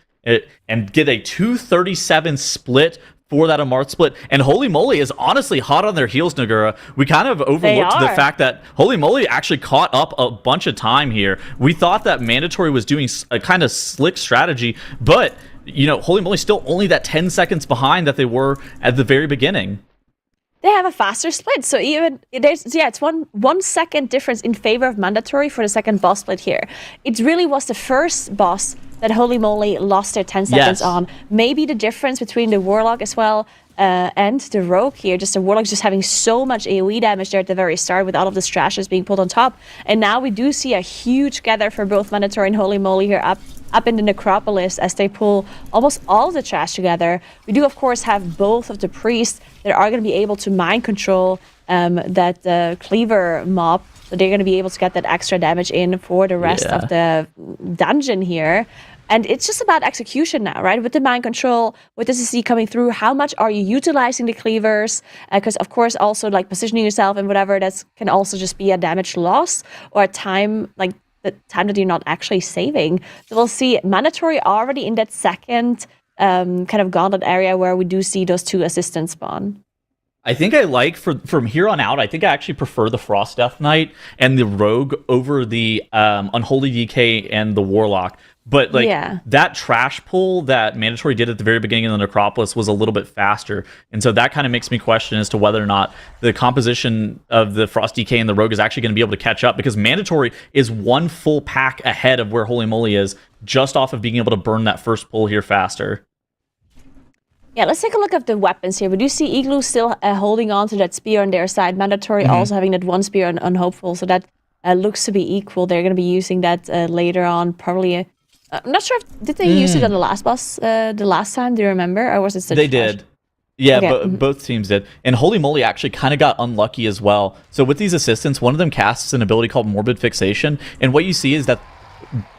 and get a 237 split for that Amarth split. And Holy Moly is honestly hot on their heels, Nagura. We kind of overlooked the fact that Holy Moly actually caught up a bunch of time here. We thought that Mandatory was doing a kind of slick strategy, but, you know, Holy Moly still only that 10 seconds behind that they were at the very beginning. They have a faster split, so even it's one second difference in favor of Mandatory for the second boss split here. It really was the first boss that Holy Moly lost their 10 seconds on. Maybe the difference between the Warlock as well and the Rogue here, just the Warlock just having so much AoE damage there at the very start with all of the trashes being pulled on top. And now we do see a huge gather for both Mandatory and Holy Moly here up in the Necropolis as they pull almost all of the trash together. We do, of course, have both of the priests that are going to be able to mind control that Cleaver mob. So they're going to be able to get that extra damage in for the rest of the dungeon here. And it's just about execution now, right? With the mind control, with the CC coming through, how much are you utilizing the cleavers? Because, of course, also like positioning yourself and whatever, that can also just be a damage loss or a time, like the time that you're not actually saving. So we'll see Mandatory already in that second kind of gauntlet area where we do see those 2 assistants spawn. I think I like, from here on out, I think I actually prefer the Frost Death Knight and the Rogue over the Unholy DK and the Warlock. But that trash pull that Mandatory did at the very beginning of the Necropolis was a little bit faster. And so that kind of makes me question as to whether or not the composition of the Frost DK and the Rogue is actually going to be able to catch up, because Mandatory is 1 full pack ahead of where Holy Moly is, just off of being able to burn that first pull here faster. Yeah, let's take a look at the weapons here. We do see Igloo still holding on to that spear on their side. Mandatory also having that 1 spear on Hopeful, so that looks to be equal. They're going to be using that later on, probably. I'm not sure did they use it on the last boss the last time? Do you remember, or was it? They did. Yeah, but both teams did. And Holy Moly actually kind of got unlucky as well. So with these assistants, one of them casts an ability called Morbid Fixation, and what you see is that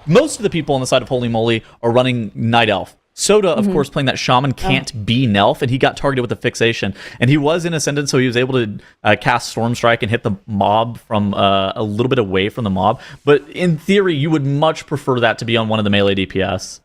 most of the people on the side of Holy Moly are running Night Elf. Soda, of course, playing that Shaman can't be Nelf, and he got targeted with a fixation. And he was in Ascendant, so he was able to cast Storm Strike and hit the mob from a little bit away from the mob. But in theory, you would much prefer that to be on one of the melee DPS.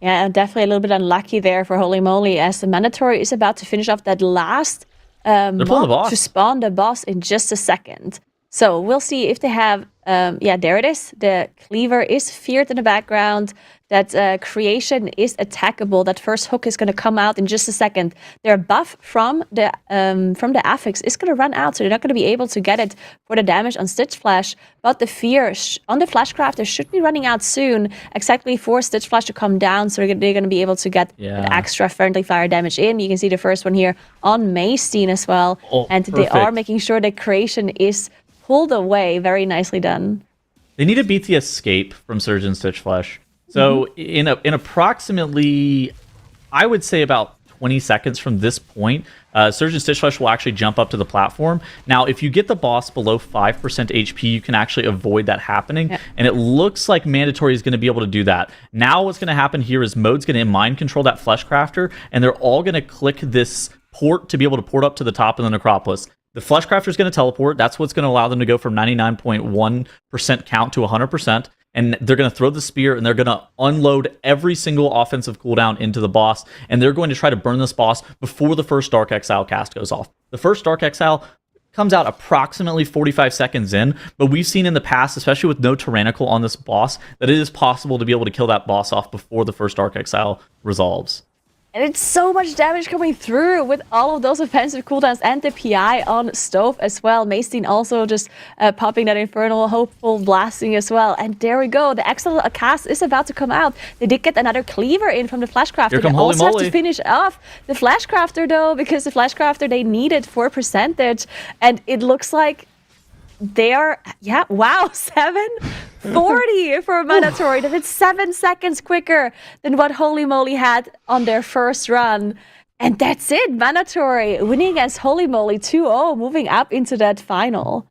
Yeah, definitely a little bit unlucky there for Holy Moly, as the Mandatory is about to finish off that last mob to spawn the boss in just a second. So we'll see if they have, yeah, there it is. The cleaver is feared in the background. That creation is attackable. That first hook is going to come out in just a second. Their buff from the affix is going to run out, so they're not going to be able to get it for the damage on Stitch Flash. But the fear on the Flashcrafter should be running out soon, exactly for Stitch Flash to come down, so they're going to be able to get the extra friendly fire damage in. You can see the first one here on Maysteen as well. And they are making sure the creation is pulled away. Very nicely done. They need to beat the escape from Surge and Stitch Flash. So in approximately, I would say about 20 seconds from this point, Surge and Stitch Flash will actually jump up to the platform. Now, if you get the boss below 5% HP, you can actually avoid that happening. Yep. And it looks like Mandatory is going to be able to do that. Now what's going to happen here is Mode's going to mind control that Fleshcrafter, and they're all going to click this port to be able to port up to the top of the Necropolis. The Fleshcrafter is going to teleport. That's what's going to allow them to go from 99.1% count to 100%. And they're going to throw the spear, and they're going to unload every single offensive cooldown into the boss. And they're going to try to burn this boss before the first Dark Exile cast goes off. The first Dark Exile comes out approximately 45 seconds in, but we've seen in the past, especially with no Tyrannical on this boss, that it is possible to be able to kill that boss off before the first Dark Exile resolves. And it's so much damage coming through with all of those offensive cooldowns and the PI on Stove as well. Maysteen also just popping that Infernal Hopeful blasting as well. And there we go. The Exile cast is about to come out. They did get another cleaver in from the Flashcrafter. Here come they Holy also have Moly. to finish off the Flashcrafter though, because the Flashcrafter, they need it for percentage. And it looks like they are, yeah, wow, 740 for Mandatory. That it's 7 seconds quicker than what Holy Moly had on their first run. And that's it, Mandatory winning against Holy Moly 2-0, moving up into that final.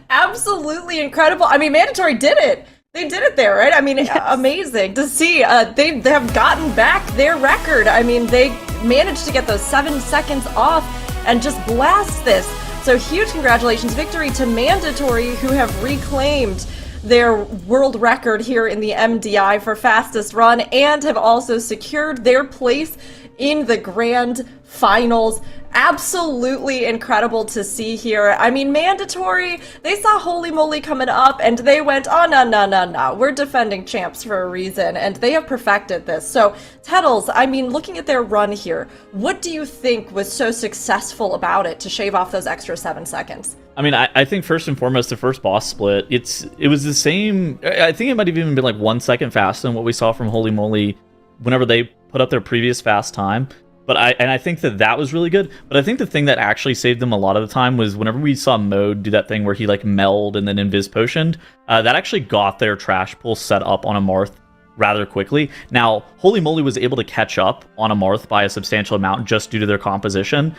Absolutely incredible. I mean, Mandatory did it. They did it there, right? I mean, yes. Amazing to see. They have gotten back their record. I mean, they managed to get those 7 seconds off and just blast this. So huge congratulations, victory to Mandatory, who have reclaimed their world record here in the MDI for fastest run and have also secured their place in the grand finals. Absolutely incredible to see here. I mean, Mandatory, they saw Holy Moly coming up and they went, oh, no. We're defending champs for a reason, and they have perfected this. So, Tettles, I mean, looking at their run here, what do you think was so successful about it to shave off those extra 7 seconds? I mean, I think first and foremost, the first boss split, it was the same. I think it might have even been like 1 second faster than what we saw from Holy Moly whenever they put up their previous fast time. But I think that was really good. But I think the thing that actually saved them a lot of the time was whenever we saw Mode do that thing where he like meld and then invis potioned, that actually got their trash pull set up on a Marth rather quickly. Now, Holy Moly was able to catch up on a Marth by a substantial amount just due to their composition.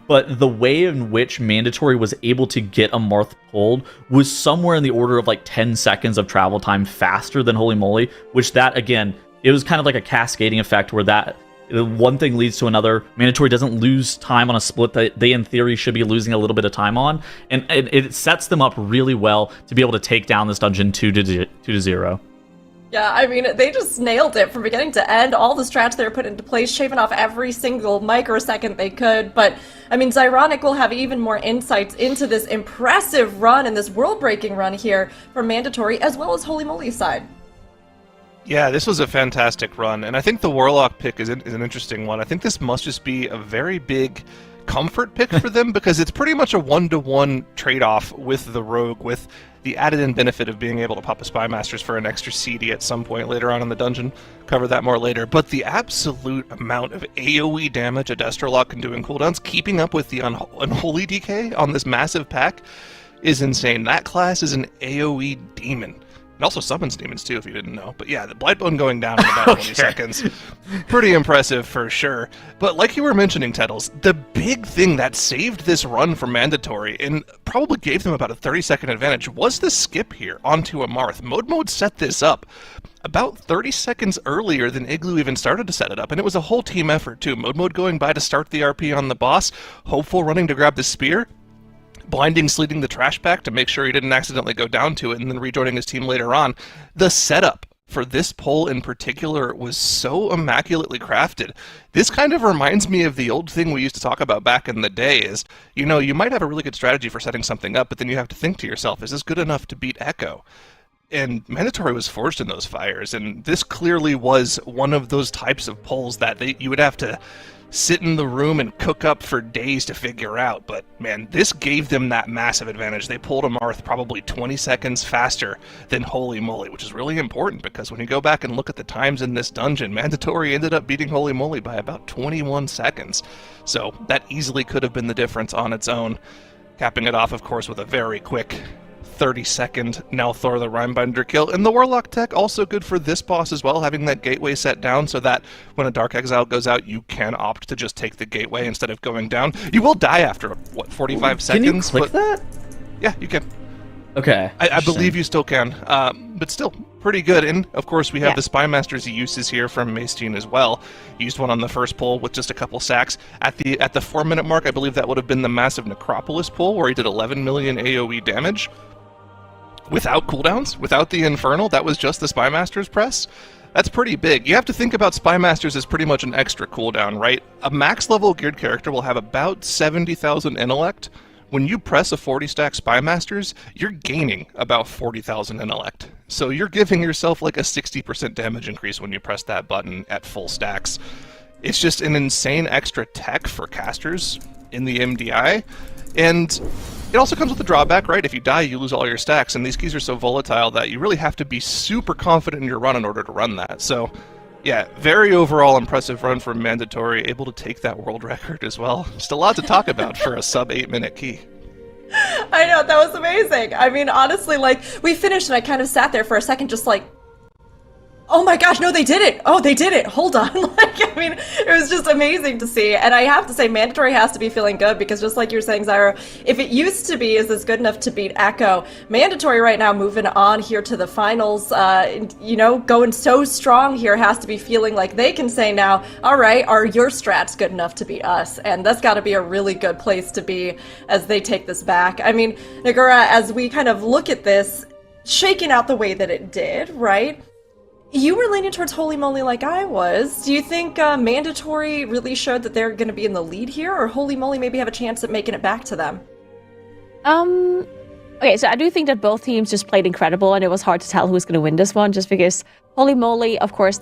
But the way in which Mandatory was able to get a Marth pulled was somewhere in the order of like 10 seconds of travel time faster than Holy Moly, which that, again, it was kind of like a cascading effect where that one thing leads to another. Mandatory doesn't lose time on a split that they, in theory, should be losing a little bit of time on. And it sets them up really well to be able to take down this dungeon 2-0. Yeah, I mean, they just nailed it from beginning to end. All the strats they were put into place, shaving off every single microsecond they could. But, I mean, Zyronic will have even more insights into this impressive run and this world-breaking run here for Mandatory, as well as Holy Moly's side. Yeah, this was a fantastic run, and I think the Warlock pick is an interesting one. I think this must just be a very big comfort pick for them, because it's pretty much a one-to-one trade-off with the Rogue, with the added-in benefit of being able to pop a Spy Masters for an extra CD at some point later on in the dungeon. Cover that more later. But the absolute amount of AoE damage a Destrolock can do in cooldowns, keeping up with the Unholy DK on this massive pack, is insane. That class is an AoE demon. It also summons demons too, if you didn't know. But yeah, the Blightbone going down in about 20 seconds. Pretty impressive for sure. But like you were mentioning, Tettles, the big thing that saved this run for Mandatory and probably gave them about a 30-second advantage was the skip here onto a Marth. Mode set this up about 30 seconds earlier than Igloo even started to set it up, and it was a whole team effort too. Mode going by to start the RP on the boss, Hopeful running to grab the spear, Blinding sleeting the trash back to make sure he didn't accidentally go down to it, and then rejoining his team later on. The setup for this poll in particular was so immaculately crafted. This kind of reminds me of the old thing we used to talk about back in the day is, you know, you might have a really good strategy for setting something up, but then you have to think to yourself, is this good enough to beat Echo? And Mandatory was forged in those fires, and this clearly was one of those types of polls that you would have to sit in the room and cook up for days to figure out. But man, this gave them that massive advantage. They pulled a Marth probably 20 seconds faster than Holy Moly, which is really important because when you go back and look at the times in this dungeon, Mandatory ended up beating Holy Moly by about 21 seconds. So that easily could have been the difference on its own. Capping it off, of course, with a very quick 30-second Nelthor the Rhymebinder kill. And the Warlock tech, also good for this boss as well, having that gateway set down so that when a Dark Exile goes out, you can opt to just take the gateway instead of going down. You will die after, what, 45 seconds? Can you click that? Yeah, you can. Okay. I believe you still can, but still, pretty good. And, of course, we have the Spy Master's uses here from Macestein as well. Used one on the first pull with just a couple sacks. At the 4-minute mark, I believe that would have been the massive Necropolis pull, where he did 11 million AoE damage. Without cooldowns, without the Infernal, that was just the Spy Master's press. That's pretty big. You have to think about Spy Masters as pretty much an extra cooldown, right? A max level geared character will have about 70,000 intellect. When you press a 40-stack Spy Masters, you're gaining about 40,000 intellect. So you're giving yourself like a 60% damage increase when you press that button at full stacks. It's just an insane extra tech for casters in the MDI. And it also comes with a drawback, right? If you die, you lose all your stacks, and these keys are so volatile that you really have to be super confident in your run in order to run that. So, yeah, very overall impressive run from Mandatory, able to take that world record as well. Just a lot to talk about for a sub 8-minute key. I know, that was amazing. I mean, honestly, like, we finished and I kind of sat there for a second just like, oh my gosh, no, they did it! Oh, they did it! Hold on. Like, I mean, it was just amazing to see. And I have to say, Mandatory has to be feeling good because just like you were saying, Zyro, if it used to be, is this good enough to beat Echo? Mandatory right now moving on here to the finals, you know, going so strong here, has to be feeling like they can say now, all right, are your strats good enough to beat us? And that's got to be a really good place to be as they take this back. I mean, Nagura, as we kind of look at this, shaking out the way that it did, right? You were leaning towards Holy Moly like I was. Do you think Mandatory really showed that they're going to be in the lead here, or Holy Moly maybe have a chance at making it back to them? Okay, so I do think that both teams just played incredible, and it was hard to tell who was going to win this one, just because Holy Moly, of course,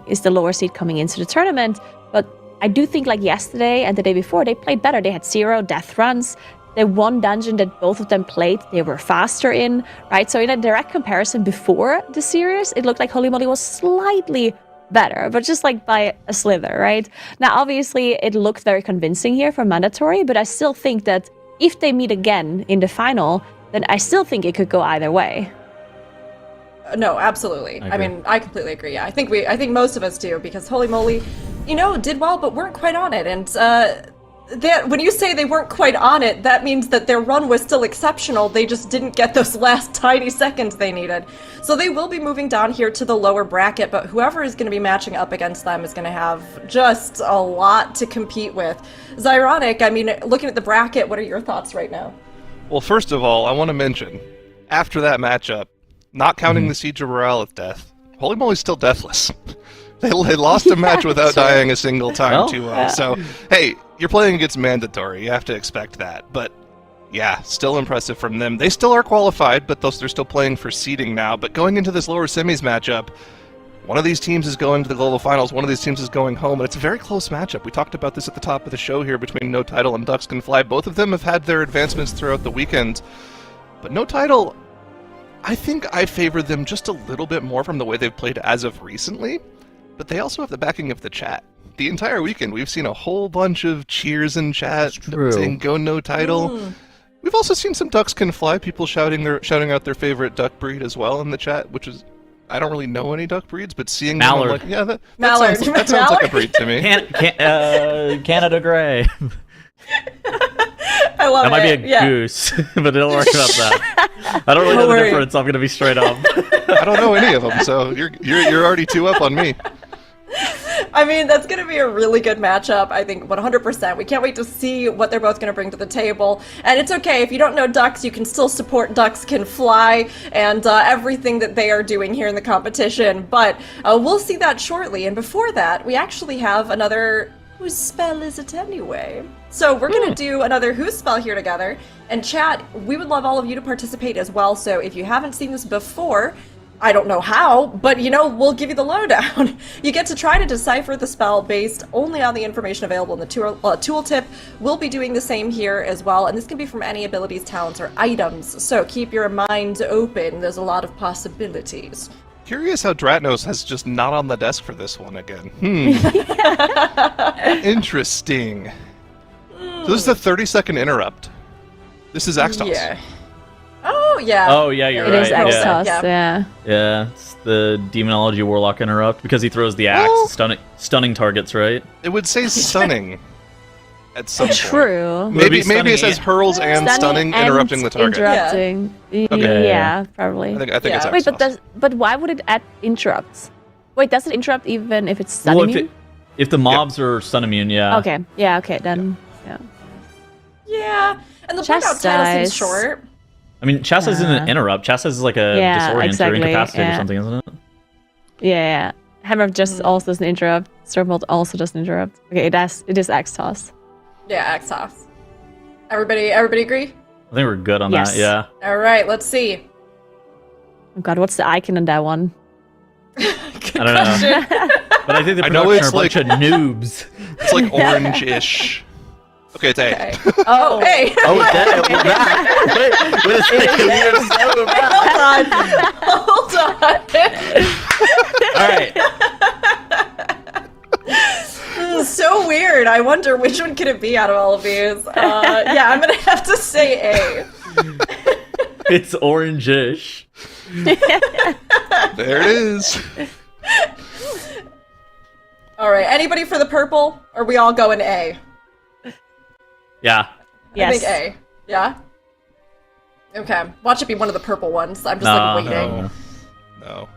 is the lower seed coming into the tournament, but I do think like yesterday and the day before, they played better. They had 0 death runs. The one dungeon that both of them played, they were faster in, right? So in a direct comparison before the series, it looked like Holy Moly was slightly better, but just like by a slither, right? Now, obviously, it looked very convincing here for Mandatory, but I still think that if they meet again in the final, then I still think it could go either way. No, absolutely. I mean, I completely agree. Yeah, I think most of us do, because Holy Moly, you know, did well, but weren't quite on it. And when you say they weren't quite on it, that means that their run was still exceptional. They just didn't get those last tiny seconds they needed. So they will be moving down here to the lower bracket, but whoever is going to be matching up against them is going to have just a lot to compete with. Zyronic, I mean, looking at the bracket, what are your thoughts right now? Well, first of all, I want to mention, after that matchup, not counting the Siege of Moralith death, Holy Moly's still deathless. They lost a match without dying a single time, 2-0. So, hey, you're playing against Mandatory. You have to expect that. But, yeah, still impressive from them. They still are qualified, but they're still playing for seeding now. But going into this lower semis matchup, one of these teams is going to the Global Finals, one of these teams is going home, and it's a very close matchup. We talked about this at the top of the show here between NOTITLE and Ducks Can Fly. Both of them have had their advancements throughout the weekend. But NOTITLE, I think I favor them just a little bit more from the way they've played as of recently. But they also have the backing of the chat. The entire weekend, we've seen a whole bunch of cheers in chat saying "Go NOTITLE." We've also seen some Ducks Can Fly people shouting out their favorite duck breed as well in the chat, which is, I don't really know any duck breeds, but seeing them, I'm like, yeah, that sounds like a breed to me. Canada Grey. I love it. That might be a goose, but it'll work about that. I don't really know the difference. I'm gonna be straight up. I don't know any of them, so you're already 2 up on me. I mean, that's going to be a really good matchup, I think, 100%. We can't wait to see what they're both going to bring to the table. And it's okay, if you don't know Ducks, you can still support Ducks Can Fly and everything that they are doing here in the competition. But we'll see that shortly. And before that, we actually have another Whose Spell Is It Anyway? So we're going to do another Whose Spell here together. And chat, we would love all of you to participate as well. So if you haven't seen this before, I don't know how, but we'll give you the lowdown. You get to try to decipher the spell based only on the information available in the tooltip. We'll be doing the same here as well, and this can be from any abilities, talents, or items. So keep your mind open. There's a lot of possibilities. Curious how Dratnos has just not on the desk for this one again. Interesting. So this is a 30-second interrupt. This is Axtos. Yeah. Oh, yeah. Oh, yeah, you're It right. is Yeah. Axtos, Yeah. yeah. Yeah, it's the Demonology Warlock interrupt because he throws the axe, Well- stunning targets, right? It would say stunning at some point. True. Maybe Stunning it says and- hurls and stunning, and interrupting the target. Interrupting. Okay. Yeah, probably. I think it's Yeah. Axtos. Wait, but why would it add interrupts? Wait, does it interrupt even if it's stun Well, immune? if the mobs are stun immune, yeah. Okay, yeah, okay, then, yeah. Yeah. And the blackout title seems Chastise. short. I mean, Chastise isn't an interrupt. Chastise is like a Yeah, disorient exactly, or incapacitate or yeah. something, isn't it? Yeah. Hammer of Justice also doesn't interrupt. Stormbolt also doesn't interrupt. Okay, it is Axtos. Yeah, Axos. Everybody agree? I think we're good on Yes. that, yeah. All right, let's see. Oh god, what's the icon on that one? Good I don't know. question. But I think the I know production it's are a bunch of noobs. It's like orange-ish. Okay, it's A. Okay. Oh, hey. Oh, that, wait a second. We are so bad. Hold on. All right. So weird. I wonder which one could it be out of all of these. Yeah, I'm gonna have to say A. It's orange-ish. There it is. All right. Anybody for the purple? Or are we all going A? Yeah. I think Yes. A. Yeah. Okay. Watch it be one of the purple ones. I'm just No, waiting. No.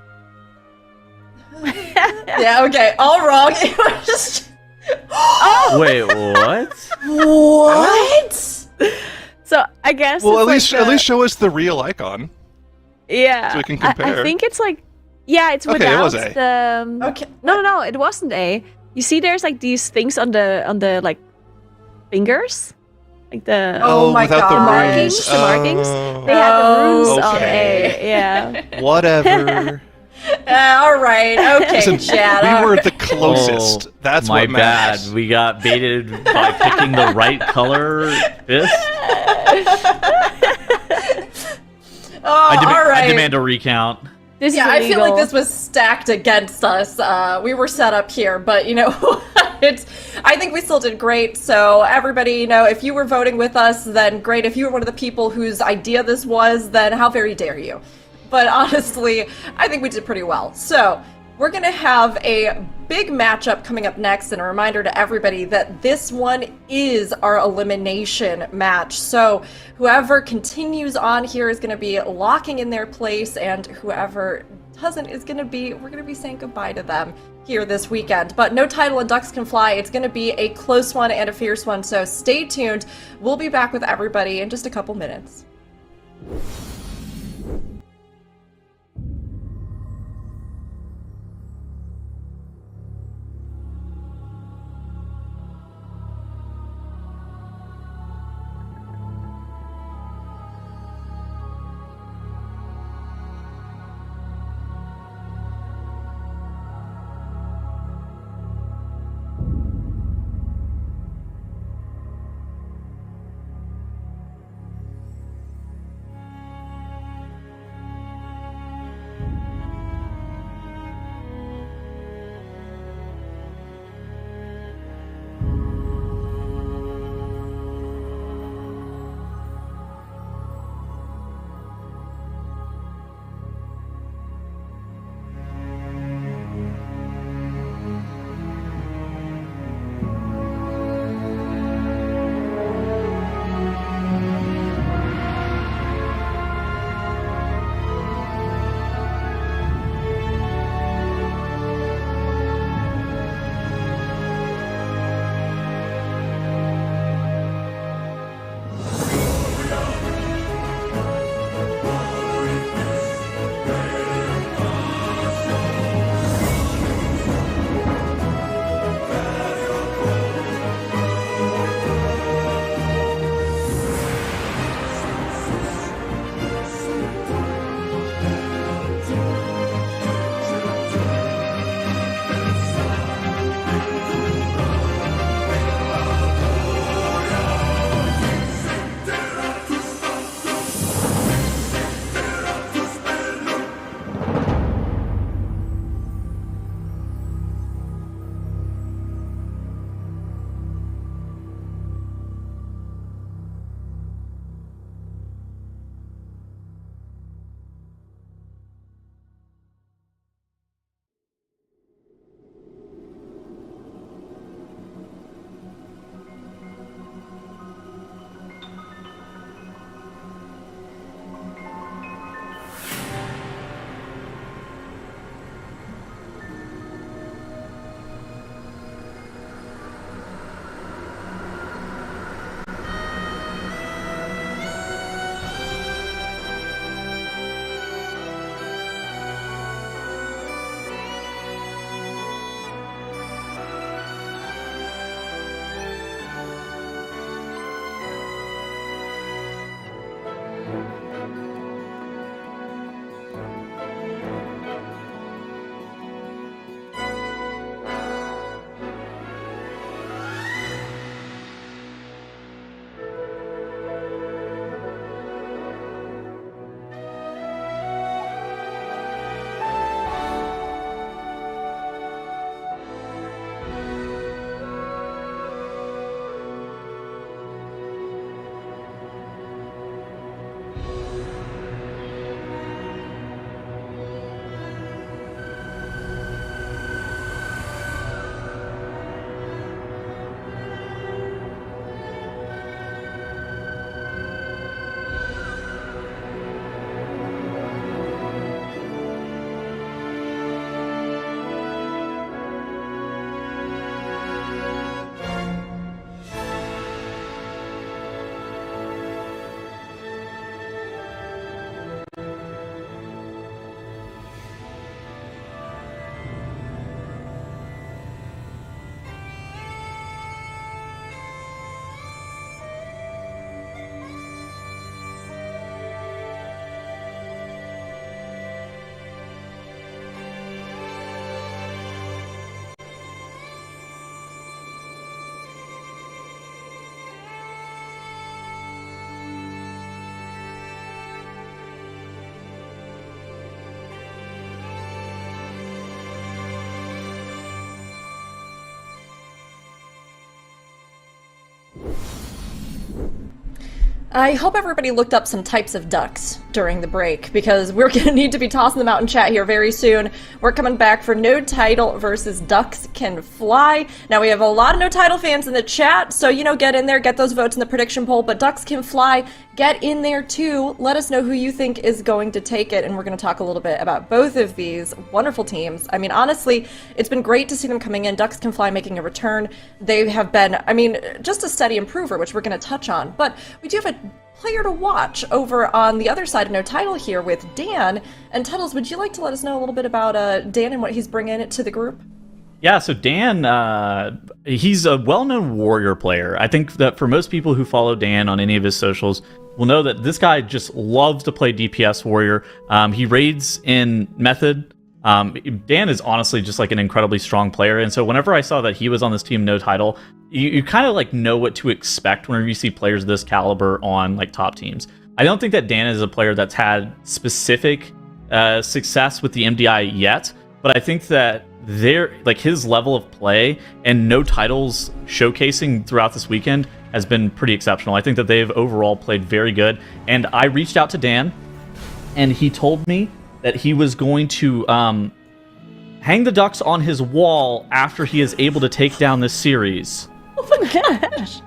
Yeah. Okay. All wrong. It was just. Wait, what? What? So I guess Well, it's at least show us the real icon. yeah. so we can I compare. think it's like it's Okay, it without was A. the Okay. No, it wasn't A. You see there's like these things on the like fingers? Like the Oh my without the God. runes. The markings? Oh, They had the runes on okay. A. Yeah. whatever. All right. Okay, Listen, Chad. we were the closest. That's my what matters. bad. We got baited by picking the right color fist. Oh, all right. I demand a recount. This Yeah, is I feel like illegal. this was stacked against us. We were set up here, but I think we still did great. So everybody, if you were voting with us, then great. If you were one of the people whose idea this was, then how very dare you? But honestly, I think we did pretty well. So we're going to have a big matchup coming up next, and a reminder to everybody that this one is our elimination match. So whoever continues on here is going to be locking in their place, and whoever doesn't is we're going to be saying goodbye to them here this weekend. But no title and Ducks Can Fly. It's going to be a close one and a fierce one, so stay tuned. We'll be back with everybody in just a couple minutes. I hope everybody looked up some types of ducks during the break, because we're going to need to be tossing them out in chat here very soon. We're coming back for No Title versus Ducks Can Fly. Now, we have a lot of No Title fans in the chat, so, get in there, get those votes in the prediction poll, but Ducks Can Fly, get in there too. Let us know who you think is going to take it, and we're going to talk a little bit about both of these wonderful teams. I mean, honestly, it's been great to see them coming in. Ducks Can Fly making a return. They have been, just a steady improver, which we're going to touch on, but we do have a player to watch over on the other side of No Title here with Dan. And Tuttles, would you like to let us know a little bit about Dan and what he's bringing to the group? Yeah, so Dan, he's a well-known warrior player. I think that for most people who follow Dan on any of his socials will know that this guy just loves to play DPS warrior. He raids in Method. Dan is honestly just like an incredibly strong player, and so whenever I saw that he was on this team No Title, you kind of like know what to expect whenever you see players of this caliber on like top teams. I don't think that Dan is a player that's had specific success with the MDI yet, but I think that his level of play and No Titles showcasing throughout this weekend has been pretty exceptional. I think that they've overall played very good, and I reached out to Dan, and he told me that he was going to hang the ducks on his wall after he is able to take down this series. Oh my gosh.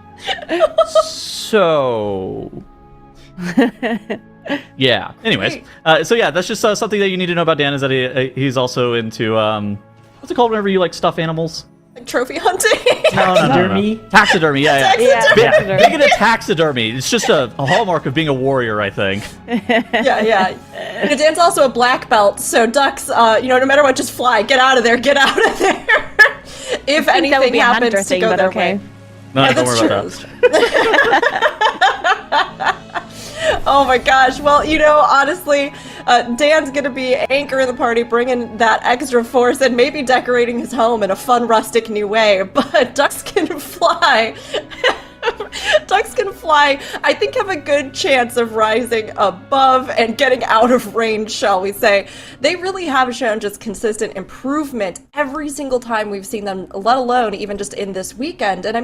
So... yeah. Anyways, that's just something that you need to know about Dan, is that he's also into, what's it called whenever you like stuff animals? Like trophy hunting? Taxidermy? Taxidermy, yeah. Taxidermy. Big into taxidermy. It's just a hallmark of being a warrior, I think. Yeah. Dan's also a black belt, so ducks, no matter what, just fly. Get out of there. Get out of there. If anything that would be happens a hunter to thing, go but their okay. way. No, don't that's worry true. about that. Oh my gosh. Well, honestly, Dan's gonna be anchoring the party, bringing that extra force and maybe decorating his home in a fun, rustic new way. But ducks can fly. Ducks Can Fly, I think, have a good chance of rising above and getting out of range, shall we say. They really have shown just consistent improvement every single time we've seen them, let alone even just in this weekend. And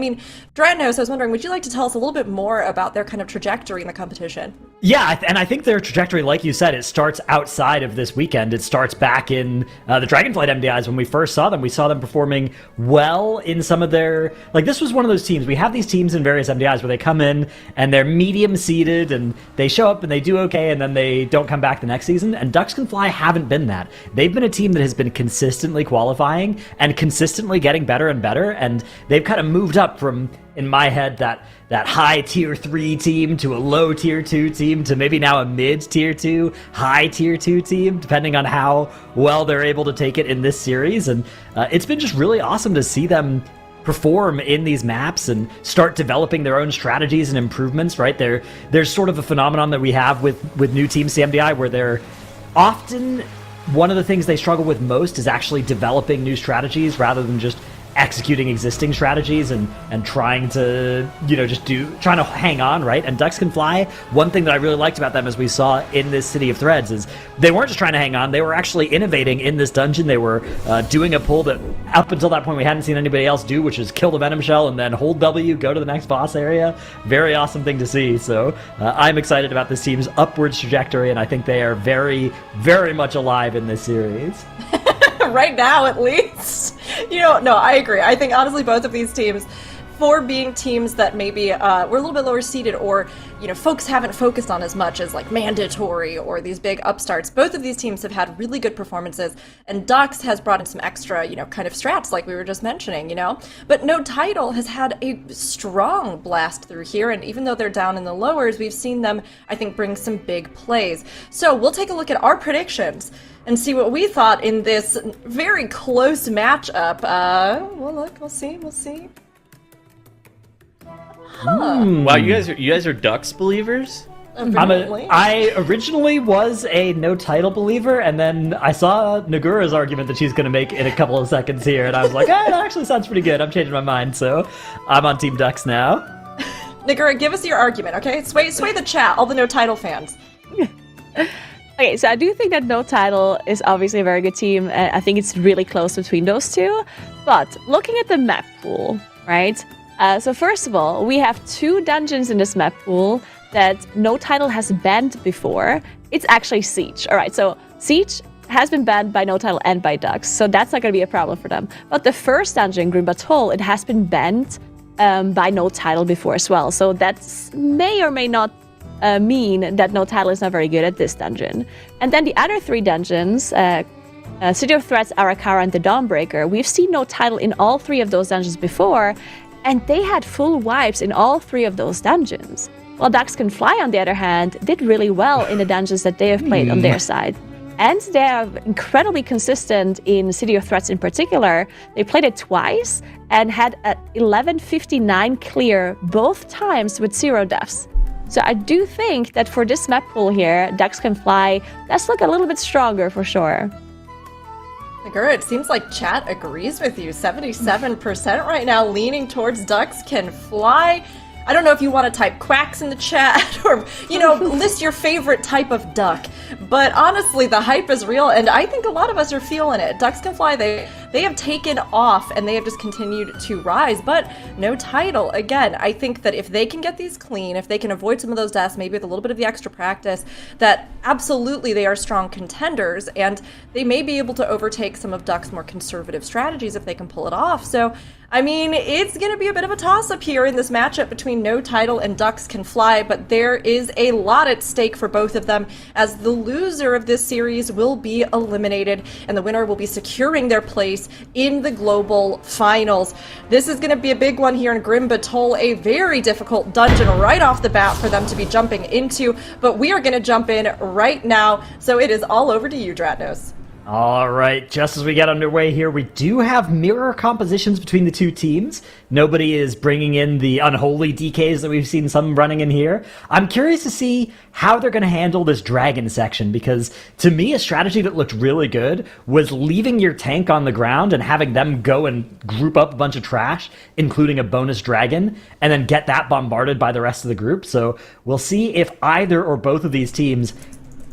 Dranos, I was wondering, would you like to tell us a little bit more about their kind of trajectory in the competition? Yeah, and I think their trajectory, like you said, it starts outside of this weekend. It starts back in the Dragonflight MDIs. When we first saw them, we saw them performing well in some of their... this was one of those teams. We have these teams in various MDIs where they come in and they're medium-seeded and they show up and they do okay and then they don't come back the next season. And Ducks Can Fly haven't been that. They've been a team that has been consistently qualifying and consistently getting better and better. And they've kind of moved up from, in my head, that high tier 3 team to a low tier 2 team to maybe now a mid tier 2, high tier 2 team, depending on how well they're able to take it in this series. And it's been just really awesome to see them perform in these maps and start developing their own strategies and improvements, right? There's sort of a phenomenon that we have with new teams CMDI where they're often, one of the things they struggle with most is actually developing new strategies rather than just executing existing strategies and trying to, trying to hang on, right? And Ducks Can Fly, one thing that I really liked about them, as we saw in this City of Threads, is they weren't just trying to hang on, they were actually innovating in this dungeon. They were doing a pull that up until that point we hadn't seen anybody else do, which is kill the Venom Shell and then hold W, go to the next boss area. Very awesome thing to see. So I'm excited about this team's upwards trajectory, and I think they are very, very much alive in this series. Right now, at least. No, I agree. I think, honestly, both of these teams, for being teams that maybe were a little bit lower seeded or, folks haven't focused on as much as, Mandatory or these big upstarts, both of these teams have had really good performances, and Ducks has brought in some extra, kind of strats like we were just mentioning, But No Title has had a strong blast through here, and even though they're down in the lowers, we've seen them, I think, bring some big plays. So we'll take a look at our predictions and see what we thought in this very close matchup. We'll see. Wow, you guys are Ducks believers? I originally was a No Title believer, and then I saw Nagura's argument that she's going to make in a couple of seconds here, and I was like, that actually sounds pretty good. I'm changing my mind, so I'm on Team Ducks now. Nagura, give us your argument, okay? Sway the chat, all the No Title fans. Okay, so I do think that No Title is obviously a very good team. I think it's really close between those two. But looking at the map pool, right? So first of all, we have 2 dungeons in this map pool that No Title has banned before, it's actually Siege. All right, so Siege has been banned by No Title and by Dux, so that's not going to be a problem for them. But the first dungeon, Grim Battle, it has been banned by No Title before as well. So that may or may not mean that No Title is not very good at this dungeon. And then the other 3 dungeons, City of Threats, Arakara, and the Dawnbreaker, we've seen No Title in all 3 of those dungeons before, and they had full wipes in all 3 of those dungeons. While Dux Can Fly, on the other hand, did really well in the dungeons that they have played on their side. And they are incredibly consistent in City of Threats in particular. They played it twice and had a 11:59 clear both times with 0 deaths. So I do think that for this map pool here, Dux Can Fly does look a little bit stronger for sure. Nagura, it seems like chat agrees with you. 77% right now leaning towards Dux Can Fly. I don't know if you want to type quacks in the chat or, list your favorite type of duck. But honestly, the hype is real, and I think a lot of us are feeling it. Dux Can Fly, they have taken off, and they have just continued to rise. But No Title, again, I think that if they can get these clean, if they can avoid some of those deaths, maybe with a little bit of the extra practice, that absolutely they are strong contenders, and they may be able to overtake some of Duck's more conservative strategies if they can pull it off. So, I mean, it's going to be a bit of a toss-up here in this matchup between No Title and Dux Can Fly, but there is a lot at stake for both of them, as the loser of this series will be eliminated, and the winner will be securing their place in the Global Finals. This is going to be a big one here in Grim Battle, a very difficult dungeon right off the bat for them to be jumping into, but we are going to jump in right now, so it is all over to you, Dratnos. All right, just as we get underway here, we do have mirror compositions between the 2 teams. Nobody is bringing in the unholy DKs that we've seen some running in here. I'm curious to see how they're going to handle this dragon section, because to me, a strategy that looked really good was leaving your tank on the ground and having them go and group up a bunch of trash, including a bonus dragon, and then get that bombarded by the rest of the group. So we'll see if either or both of these teams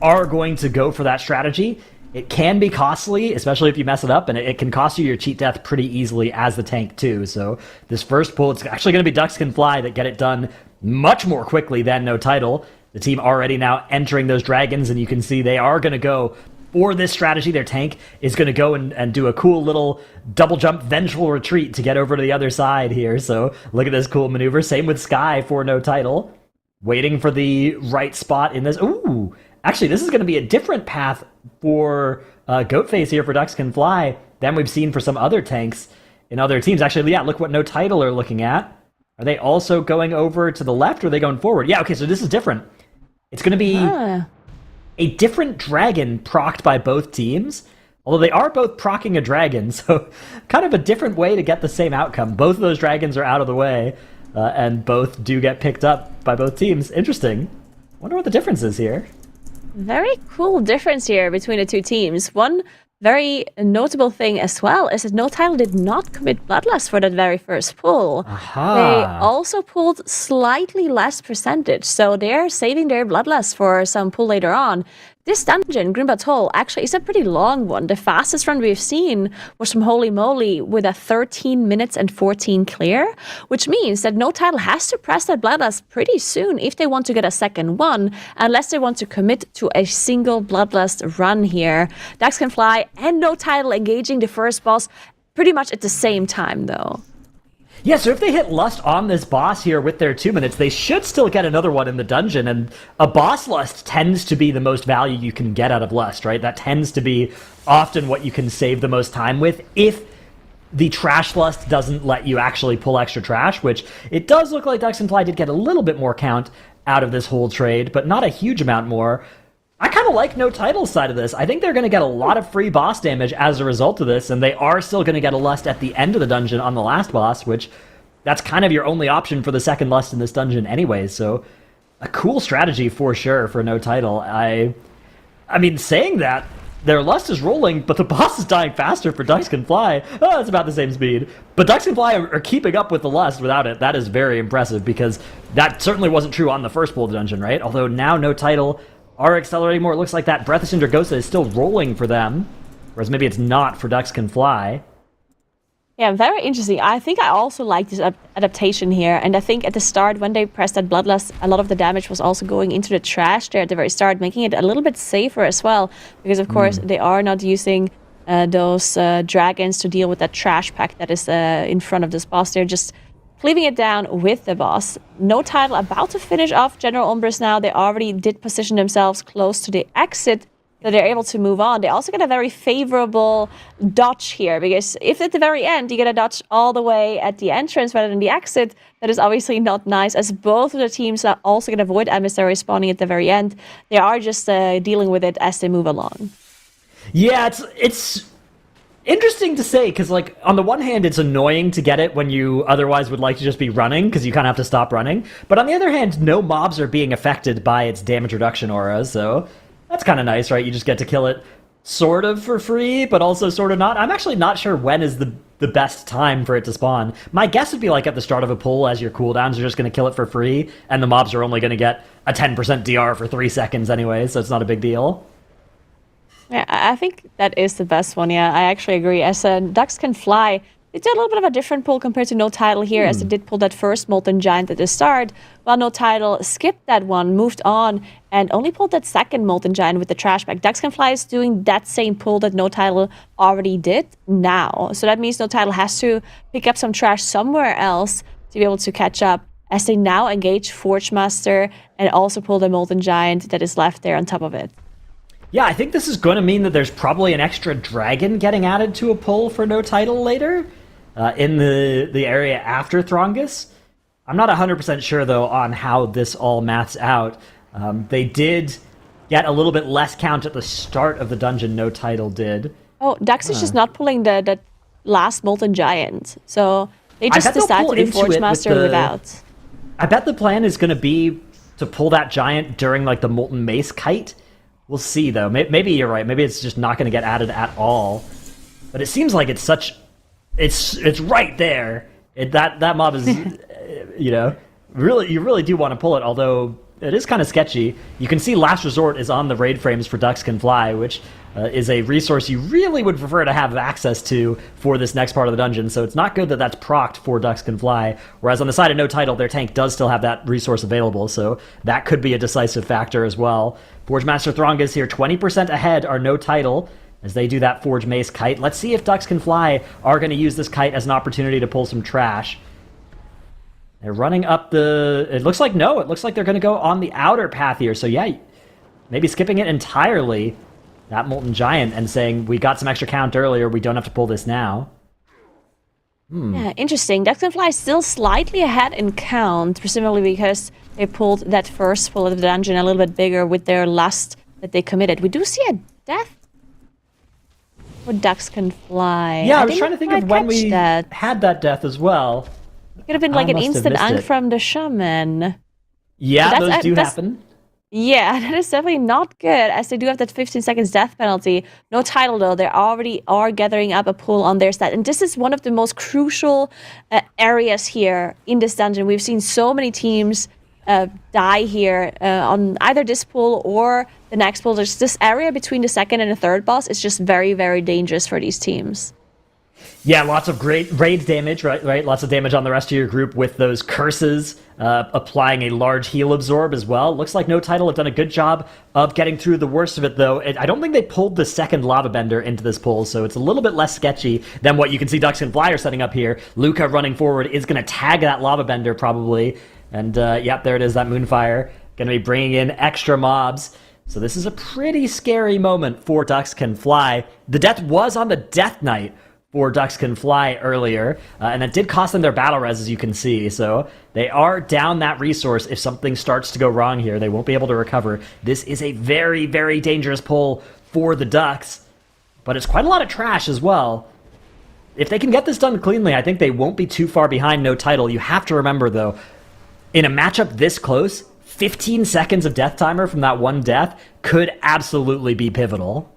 are going to go for that strategy. It can be costly, especially if you mess it up, and it can cost you your cheat death pretty easily as the tank too. So this first pull, it's actually going to be Dux Can Fly that get it done much more quickly than No Title. The team already now entering those dragons, and you can see they are going to go for this strategy. Their tank is going to go and do a cool little double jump vengeful retreat to get over to the other side here. So look at this cool maneuver. Same with Sky for No Title. Waiting for the right spot in this. Ooh! Actually, this is going to be a different path for Goatface here for Dux Can Fly than we've seen for some other tanks in other teams. Actually, yeah, look what No Title are looking at. Are they also going over to the left, or are they going forward? Yeah, okay, so this is different. It's going to be a different dragon procced by both teams, although they are both procking a dragon, so kind of a different way to get the same outcome. Both of those dragons are out of the way, and both do get picked up by both teams. Interesting. Wonder what the difference is here. Very cool difference here between the 2 teams. One very notable thing as well is that No Title did not commit Bloodlust for that very first pull. They also pulled slightly less percentage, so they're saving their Bloodlust for some pull later on. This dungeon, Grim Battle, actually is a pretty long one. The fastest run we've seen was from Holy Moly with a 13 minutes and 14 clear, which means that No Title has to press that Bloodlust pretty soon if they want to get a second one, unless they want to commit to a single Bloodlust run here. Dux Can Fly and No Title engaging the first boss pretty much at the same time, though. Yeah, so if they hit Lust on this boss here with their 2 minutes, they should still get another one in the dungeon, and a boss Lust tends to be the most value you can get out of Lust, right? That tends to be often what you can save the most time with if the Trash Lust doesn't let you actually pull extra trash, which it does look like Dux Can Fly did get a little bit more count out of this whole trade, but not a huge amount more. I kind of like No Title's side of this. I think they're going to get a lot of free boss damage as a result of this, and they are still going to get a Lust at the end of the dungeon on the last boss, which that's kind of your only option for the second Lust in this dungeon anyway, so a cool strategy for sure for No Title. I mean, saying that, their Lust is rolling, but the boss is dying faster for Dux Can Fly. Oh, it's about the same speed. But Dux Can Fly are keeping up with the Lust without it. That is very impressive, because that certainly wasn't true on the first pull of the dungeon, right? Although now No Title are accelerating more. It looks like that Breath of Sindragosa is still rolling for them, whereas maybe it's not for Dux Can Fly. Yeah, very interesting. I think I also like this adaptation here. And I think at the start, when they pressed that Bloodlust, a lot of the damage was also going into the trash there at the very start, making it a little bit safer as well. Because, of course, they are not using those dragons to deal with that trash pack that is in front of this boss. They're just cleaving it down with the boss. NOTITLE about to finish off General Umbris now. They already did position themselves close to the exit, so they're able to move on. They also get a very favorable dodge here, because if at the very end you get a dodge all the way at the entrance rather than the exit, that is obviously not nice, as both of the teams are also going to avoid Emissary spawning at the very end. They are just dealing with it as they move along. Yeah, it's interesting to say, because, like, on the one hand, it's annoying to get it when you otherwise would like to just be running, because you kind of have to stop running. But on the other hand, no mobs are being affected by its damage reduction aura, so that's kind of nice, right? You just get to kill it sort of for free, but also sort of not. I'm actually not sure when is the best time for it to spawn. My guess would be like at the start of a pull, as your cooldowns are just going to kill it for free, and the mobs are only going to get a 10% DR for 3 seconds anyway, so it's not a big deal. Yeah, I think that is the best one. Yeah, I actually agree. As Ducks Can Fly, they did a little bit of a different pull compared to NOTITLE here, as they did pull that first Molten Giant at the start, while NOTITLE skipped that one, moved on, and only pulled that second Molten Giant with the trash bag. Ducks Can Fly is doing that same pull that NOTITLE already did now. So that means NOTITLE has to pick up some trash somewhere else to be able to catch up, as they now engage Forge Master and also pull the Molten Giant that is left there on top of it. Yeah, I think this is going to mean that there's probably an extra dragon getting added to a pull for NOTITLE later in the area after Throngus. I'm not 100% sure, though, on how this all maths out. They did get a little bit less count at the start of the dungeon, NOTITLE did. Oh, Dux is just not pulling the last Molten Giant. So they just decided to do Forge Master without. I bet the plan is going to be to pull that giant during, like, the Molten Mace kite. We'll see, though. Maybe you're right. Maybe it's just not going to get added at all. But it seems like it's such... It's right there. That mob is, you know... You really do want to pull it, although it is kind of sketchy. You can see Last Resort is on the raid frames for Ducks Can Fly, which is a resource you really would prefer to have access to for this next part of the dungeon, so it's not good that that's procced for Ducks Can Fly, whereas on the side of NOTITLE, their tank does still have that resource available, so that could be a decisive factor as well. Forge Master Throngus here, 20% ahead are NOTITLE, as they do that Forge Mace kite. Let's see if Ducks Can Fly are going to use this kite as an opportunity to pull some trash. They're running up the... It looks like no. It looks like they're going to go on the outer path here. So yeah, maybe skipping it entirely, that Molten Giant, and saying, we got some extra count earlier, we don't have to pull this now. Yeah, interesting. Ducks Can Fly is still slightly ahead in count, presumably because they pulled that first pull of the dungeon a little bit bigger with their lust that they committed. We do see a death for Ducks Can Fly. Yeah, I was trying to think of when we had that death as well. It could have been like an instant unk from the shaman. Yeah, those do happen. Yeah, that is definitely not good, as they do have that 15 seconds death penalty. NOTITLE, though, they already are gathering up a pull on their stat. And this is one of the most crucial areas here in this dungeon. We've seen so many teams die here on either this pull or the next pull. There's this area between the second and the third boss. It's just very, very dangerous for these teams. Yeah, lots of great raid damage, right? Lots of damage on the rest of your group with those curses, applying a large heal absorb as well. Looks like NOTITLE have done a good job of getting through the worst of it, though. I don't think they pulled the second Lava Bender into this pull, so it's a little bit less sketchy than what you can see Ducks Can Fly are setting up here. Luca running forward is going to tag that Lava Bender, probably. And, yep, there it is, that Moonfire. Going to be bringing in extra mobs. So this is a pretty scary moment for Ducks Can Fly. The death was on the Death Knight for Ducks Can Fly earlier, and that did cost them their battle res, as you can see, so they are down that resource. If something starts to go wrong here, they won't be able to recover. This is a very, very dangerous pull for the Ducks, but it's quite a lot of trash as well. If they can get this done cleanly, I think they won't be too far behind NOTITLE. You have to remember, though, in a matchup this close, 15 seconds of death timer from that one death could absolutely be pivotal.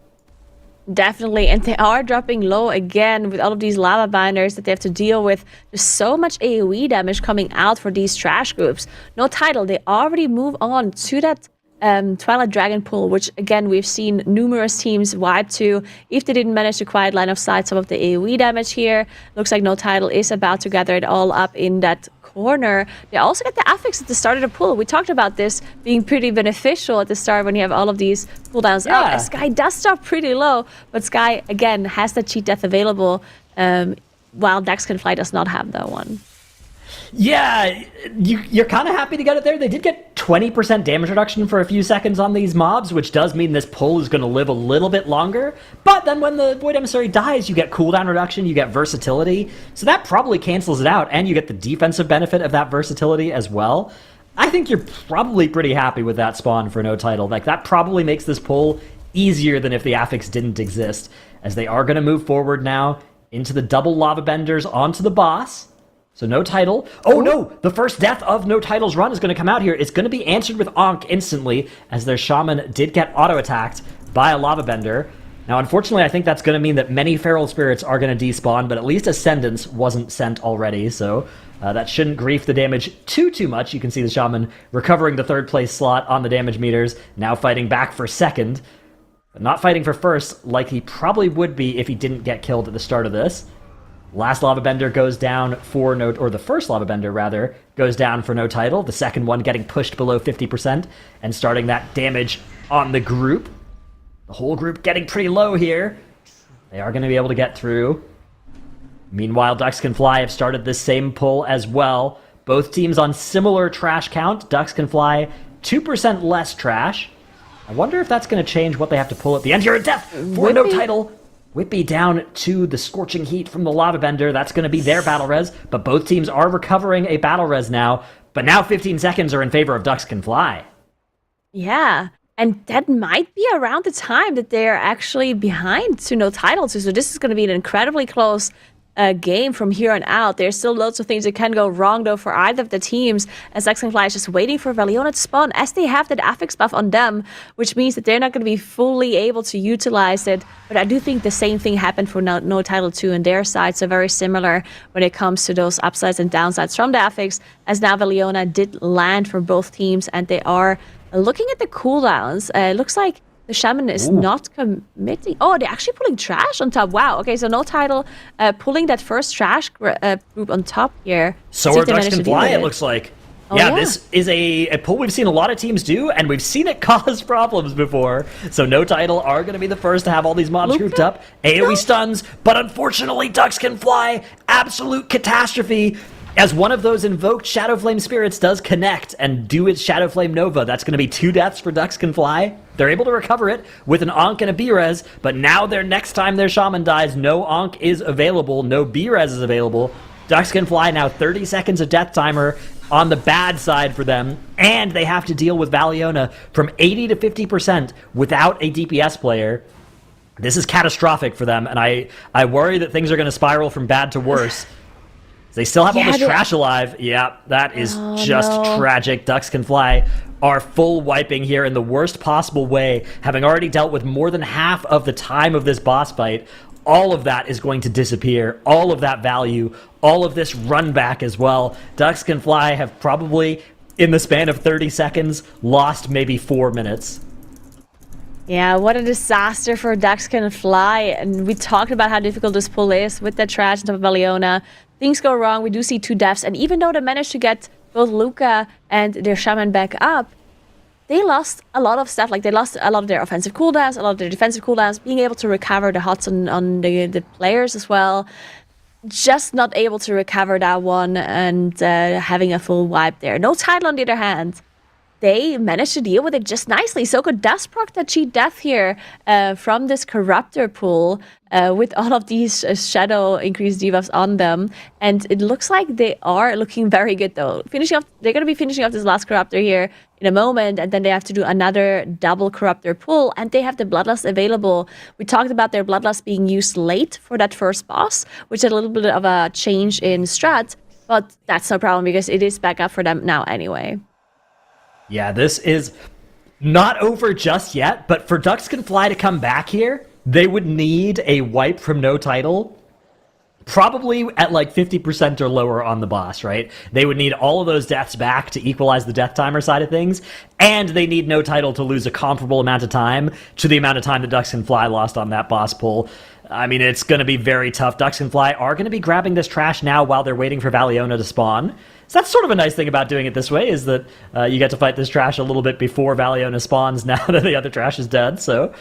Definitely, and they are dropping low again with all of these lava binders that they have to deal with. There's so much AoE damage coming out for these trash groups. NOTITLE, they already move on to that Twilight Dragon pool, which again we've seen numerous teams wipe to if they didn't manage to quite line of sight some of the AoE damage here. Looks like NOTITLE is about to gather it all up in that corner. They also get the affix at the start of the pool. We talked about this being pretty beneficial at the start when you have all of these cooldowns up. Sky does start pretty low, but Sky again has that cheat death available, while Daxconfly does not have that one. Yeah, you're kind of happy to get it there. They did get 20% damage reduction for a few seconds on these mobs, which does mean this pull is going to live a little bit longer. But then when the Void Emissary dies, you get cooldown reduction, you get versatility. So that probably cancels it out, and you get the defensive benefit of that versatility as well. I think you're probably pretty happy with that spawn for NOTITLE. Like, that probably makes this pull easier than if the affix didn't exist, as they are going to move forward now into the double lava benders onto the boss. So NOTITLE. Oh no! The first death of NOTITLE's run is going to come out here. It's going to be answered with Ankh instantly, as their shaman did get auto-attacked by a lava bender. Now, unfortunately, I think that's going to mean that many feral spirits are going to despawn, but at least Ascendance wasn't sent already, so that shouldn't grief the damage too much. You can see the shaman recovering the third place slot on the damage meters, now fighting back for second, but not fighting for first like he probably would be if he didn't get killed at the start of this. Last lava bender goes down for the first lava bender rather goes down for NOTITLE. The second one getting pushed below 50% and starting that damage on the group. The whole group getting pretty low here. They are going to be able to get through. Meanwhile, Daxconfly have started this same pull as well. Both teams on similar trash count. Daxconfly 2% less trash. I wonder if that's going to change what they have to pull at the end here. Death for NOTITLE. Whippy down to the scorching heat from the lava bender. That's going to be their battle res, but both teams are recovering a battle res now. But now 15 seconds are in favor of Daxconfly. Yeah, and that might be around the time that they're actually behind to NOTITLE. So this is going to be an incredibly close game from here on out. There's still loads of things that can go wrong though for either of the teams, as Daxconfly is just waiting for Valiona to spawn as they have that affix buff on them, which means that they're not going to be fully able to utilize it. But I do think the same thing happened for NOTITLE too on their side, so very similar when it comes to those upsides and downsides from the affix, as now Valiona did land for both teams, and they are looking at the cooldowns. It looks like the shaman is not committing. Oh, they're actually pulling trash on top. Wow. Okay, so NOTITLE pulling that first trash group on top here. So are Daxconfly, it looks like. Oh, yeah, this is a pull we've seen a lot of teams do, and we've seen it cause problems before. So NOTITLE are going to be the first to have all these mobs grouped up. AoE stuns, but unfortunately Daxconfly, absolute catastrophe. As one of those invoked Shadow Flame spirits does connect and do its Shadow Flame Nova, that's going to be 2 deaths for Daxconfly. They're able to recover it with an Ankh and a B-Res, but now next time their Shaman dies, no Ankh is available, no B-Res is available. Daxconfly now 30 seconds of death timer on the bad side for them, and they have to deal with Valiona from 80 to 50% without a DPS player. This is catastrophic for them, and I worry that things are going to spiral from bad to worse. They still have all this trash alive. Yeah, that is tragic. Daxconfly are full wiping here in the worst possible way, having already dealt with more than half of the time of this boss fight. All of that is going to disappear. All of that value, all of this run back as well. Daxconfly have probably, in the span of 30 seconds, lost maybe 4 minutes. Yeah, what a disaster for Daxconfly. And we talked about how difficult this pull is with that trash on top of Valiona. Things go wrong. We do see 2 deaths. And even though they managed to get both Luca and their shaman back up, they lost a lot of stuff. Like, they lost a lot of their offensive cooldowns, a lot of their defensive cooldowns, being able to recover the hots on the players as well. Just not able to recover that one and having a full wipe there. NOTITLE, on the other hand, they managed to deal with it just nicely. Soko does proc that cheat death here from this Corruptor pool with all of these shadow increased debuffs on them. And it looks like they are looking very good though. They're going to be finishing off this last Corruptor here in a moment, and then they have to do another double Corruptor pull, and they have the Bloodlust available. We talked about their Bloodlust being used late for that first boss, which is a little bit of a change in strat, but that's no problem because it is back up for them now anyway. Yeah, this is not over just yet, but for Daxconfly to come back here, they would need a wipe from NOTITLE probably at like 50% or lower on the boss, right? They would need all of those deaths back to equalize the death timer side of things, and they need NOTITLE to lose a comparable amount of time to the amount of time the Ducks Can Fly lost on that boss pull. I mean, it's going to be very tough. Ducks Can Fly are going to be grabbing this trash now while they're waiting for Valiona to spawn. So that's sort of a nice thing about doing it this way, is that you get to fight this trash a little bit before Valiona spawns now that the other trash is dead. So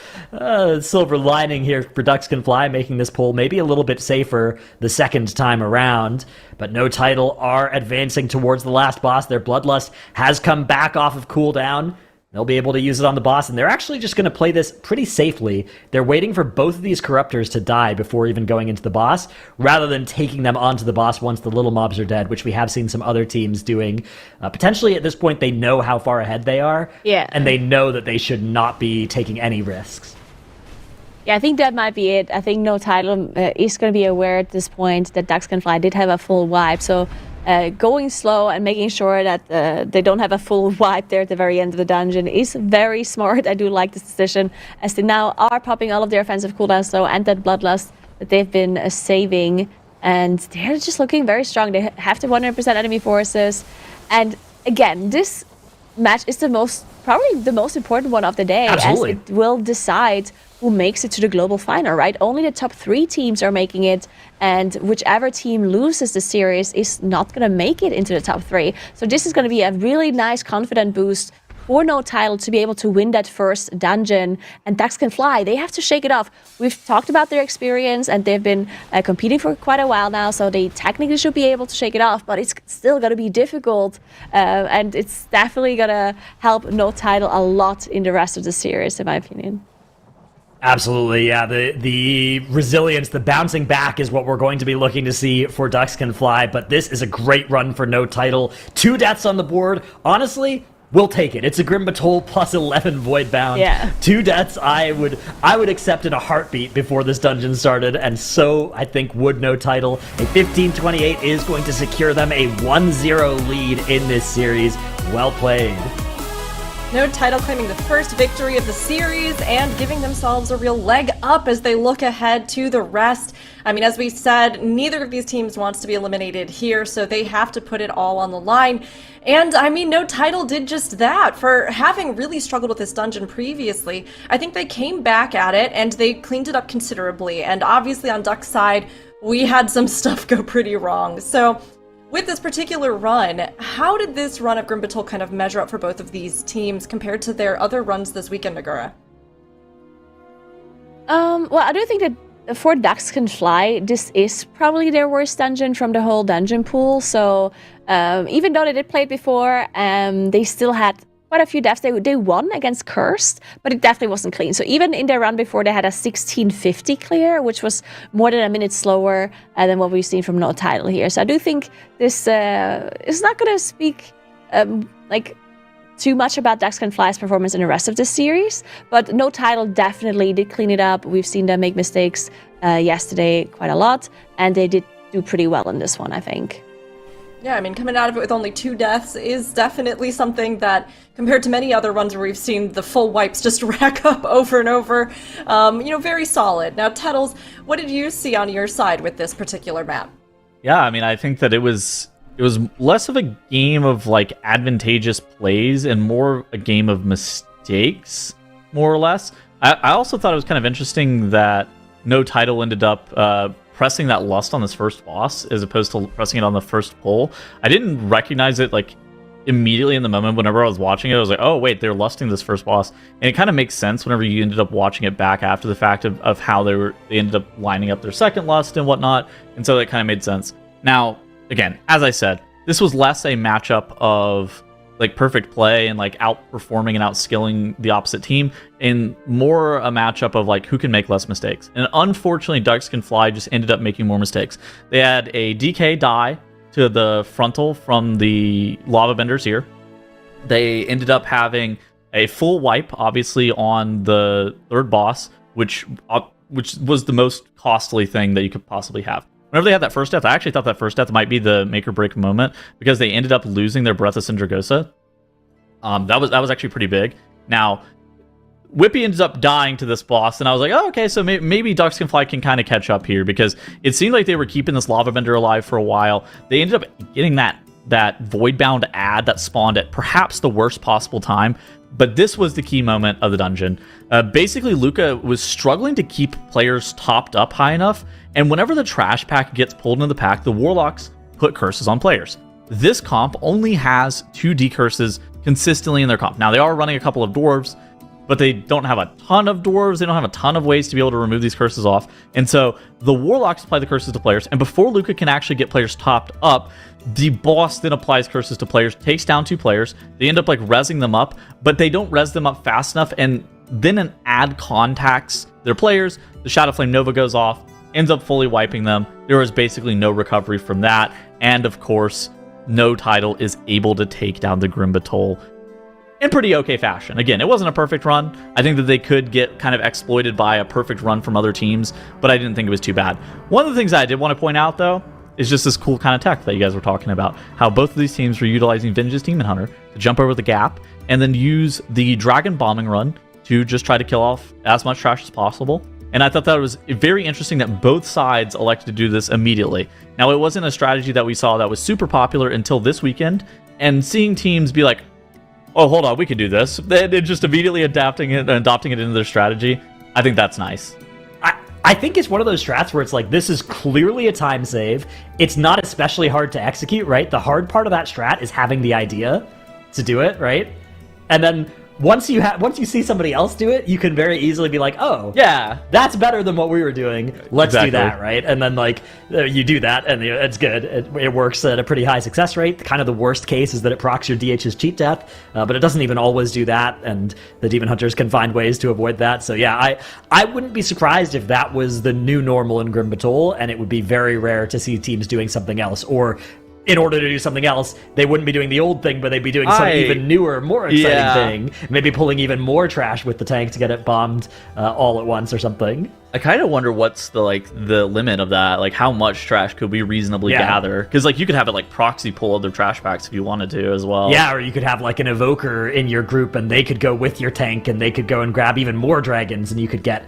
silver lining here for Ducks Can Fly, making this pull maybe a little bit safer the second time around. But NOTITLE are advancing towards the last boss. Their Bloodlust has come back off of cooldown. They'll be able to use it on the boss, and they're actually just going to play this pretty safely. They're waiting for both of these Corruptors to die before even going into the boss, rather than taking them onto the boss once the little mobs are dead, which we have seen some other teams doing. Potentially, at this point, they know how far ahead they are, and they know that they should not be taking any risks. Yeah, I think that might be it. I think NOTITLE is going to be aware at this point that Ducks Can Fly did have a full wipe, so going slow and making sure that they don't have a full wipe there at the very end of the dungeon is very smart. I do like this decision, as they now are popping all of their offensive cooldowns slow and that Bloodlust that they've been saving, and they're just looking very strong. They have to 100% enemy forces, and again, this match is probably the most important one of the day. Absolutely. As it will decide who makes it to the global final, right? Only the top 3 teams are making it, and whichever team loses the series is not going to make it into the top 3. So this is going to be a really nice confident boost for NOTITLE to be able to win that first dungeon. And Ducks Can Fly, they have to shake it off. We've talked about their experience, and they've been competing for quite a while now, so they technically should be able to shake it off, but it's still going to be difficult, and it's definitely going to help NOTITLE a lot in the rest of the series, in my opinion. Absolutely, yeah. The resilience, the bouncing back is what we're going to be looking to see for Ducks Can Fly, but this is a great run for NOTITLE. 2 deaths on the board. Honestly, we'll take it. It's a Grim Batol plus 11 Void Bound. Yeah. 2 deaths I would accept in a heartbeat before this dungeon started, and so I think would NOTITLE. A 15-28 is going to secure them a 1-0 lead in this series. Well played. NOTITLE claiming the first victory of the series and giving themselves a real leg up as they look ahead to the rest. I mean, as we said, neither of these teams wants to be eliminated here, so they have to put it all on the line. And I mean, NOTITLE did just that. For having really struggled with this dungeon previously, I think they came back at it and they cleaned it up considerably. And obviously on Duck's side, we had some stuff go pretty wrong. So with this particular run, how did this run of Grim Batol kind of measure up for both of these teams compared to their other runs this weekend, Nagura? Well, I do think that for Ducks Can Fly, this is probably their worst dungeon from the whole dungeon pool. So even though they did play it before, they still had quite a few deaths. They won against Cursed, but it definitely wasn't clean. So even in their run before, they had a 1650 clear, which was more than a minute slower than what we've seen from NOTITLE here. So I do think this is not going to speak like too much about Ducks Can Fly's performance in the rest of the series, but NOTITLE definitely did clean it up. We've seen them make mistakes yesterday quite a lot, and they did do pretty well in this one, I think. Yeah, I mean, coming out of it with only 2 deaths is definitely something that, compared to many other runs where we've seen the full wipes just rack up over and over, very solid. Now, Tettles, what did you see on your side with this particular map? Yeah, I mean, I think that it was less of a game of like advantageous plays and more a game of mistakes, more or less. I also thought it was kind of interesting that NOTITLE ended up pressing that lust on this first boss as opposed to pressing it on the first pull. I didn't recognize it like immediately in the moment. Whenever I was watching it, I was like, oh wait, they're lusting this first boss. And it kind of makes sense whenever you ended up watching it back after the fact of how they ended up lining up their second lust and whatnot. And so that kind of made sense. Now, again, as I said, this was less a matchup of like perfect play and like outperforming and outskilling the opposite team, and more a matchup of like who can make less mistakes. And unfortunately, Ducks Can Fly just ended up making more mistakes. They had a DK die to the frontal from the lava benders here. They ended up having a full wipe, obviously, on the third boss, which was the most costly thing that you could possibly have. Whenever they had that first death, I actually thought that first death might be the make or break moment because they ended up losing their Breath of Syndragosa. That was actually pretty big. Now, Whippy ends up dying to this boss, and I was like, oh, okay, so maybe Ducks Can Fly can kind of catch up here, because it seemed like they were keeping this Lava Bender alive for a while. They ended up getting that Voidbound ad that spawned at perhaps the worst possible time, but this was the key moment of the dungeon. Basically, Luca was struggling to keep players topped up high enough, and whenever the trash pack gets pulled into the pack, the Warlocks put curses on players. This comp only has 2 decurses consistently in their comp. Now, they are running a couple of dwarves, but they don't have a ton of dwarves. They don't have a ton of ways to be able to remove these curses off. And so the Warlocks apply the curses to players, and before Luca can actually get players topped up, the boss then applies curses to players, takes down 2 players. They end up like rezzing them up, but they don't res them up fast enough, and then an ad contacts their players. The Shadow Flame Nova goes off, ends up fully wiping them. There was basically no recovery from that, and of course, NOTITLE is able to take down the Grim Batol in pretty okay fashion. Again, it wasn't a perfect run. I think that they could get kind of exploited by a perfect run from other teams, but I didn't think it was too bad. One of the things I did want to point out, though, is just this cool kind of tech that you guys were talking about. How both of these teams were utilizing Vengeance Demon Hunter to jump over the gap and then use the Dragon Bombing run to just try to kill off as much trash as possible. And I thought that it was very interesting that both sides elected to do this immediately. Now, it wasn't a strategy that we saw that was super popular until this weekend, and seeing teams be like, oh, hold on, we can do this. They're just immediately adopting it into their strategy. I think that's nice. I think it's one of those strats where it's like, this is clearly a time save. It's not especially hard to execute, right? The hard part of that strat is having the idea to do it, right? And then once you see somebody else do it, you can very easily be like, oh, yeah, that's better than what we were doing. Let's do that, right? And then like you do that, and it's good. It works at a pretty high success rate. Kind of the worst case is that it procs your DH's cheat death, but it doesn't even always do that, and the Demon Hunters can find ways to avoid that. So yeah, I wouldn't be surprised if that was the new normal in Grim Batol, and it would be very rare to see teams doing something else, or in order to do something else, they wouldn't be doing the old thing, but they'd be doing some even newer, more exciting thing. Maybe pulling even more trash with the tank to get it bombed all at once or something. I kind of wonder what's the limit of that. Like, how much trash could we reasonably gather? Because like you could have it like proxy pull other trash packs if you wanted to as well. Yeah, or you could have like an evoker in your group, and they could go with your tank, and they could go and grab even more dragons, and you could get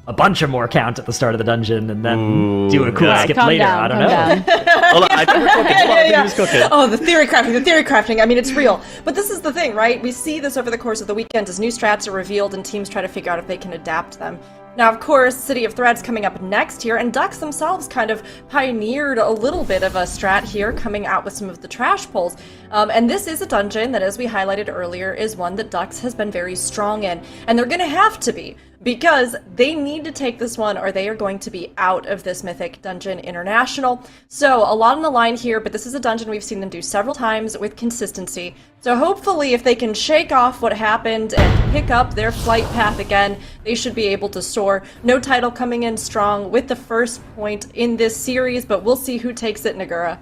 a bunch of more count at the start of the dungeon, and then do a cool skip later. I don't know. Hold on, I think we're cooking. I think we're cooking. Oh, the theory crafting. I mean, it's real. But this is the thing, right? We see this over the course of the weekend as new strats are revealed and teams try to figure out if they can adapt them. Now, of course, City of Threads coming up next here, and Ducks themselves kind of pioneered a little bit of a strat here, coming out with some of the trash pulls. And this is a dungeon that, as we highlighted earlier, is one that Ducks has been very strong in. And they're going to have to be, because they need to take this one or they are going to be out of this Mythic Dungeon International. So a lot on the line here, but this is a dungeon we've seen them do several times with consistency. So hopefully if they can shake off what happened and pick up their flight path again, they should be able to soar. NOTITLE coming in strong with the first point in this series, but we'll see who takes it, Nagura.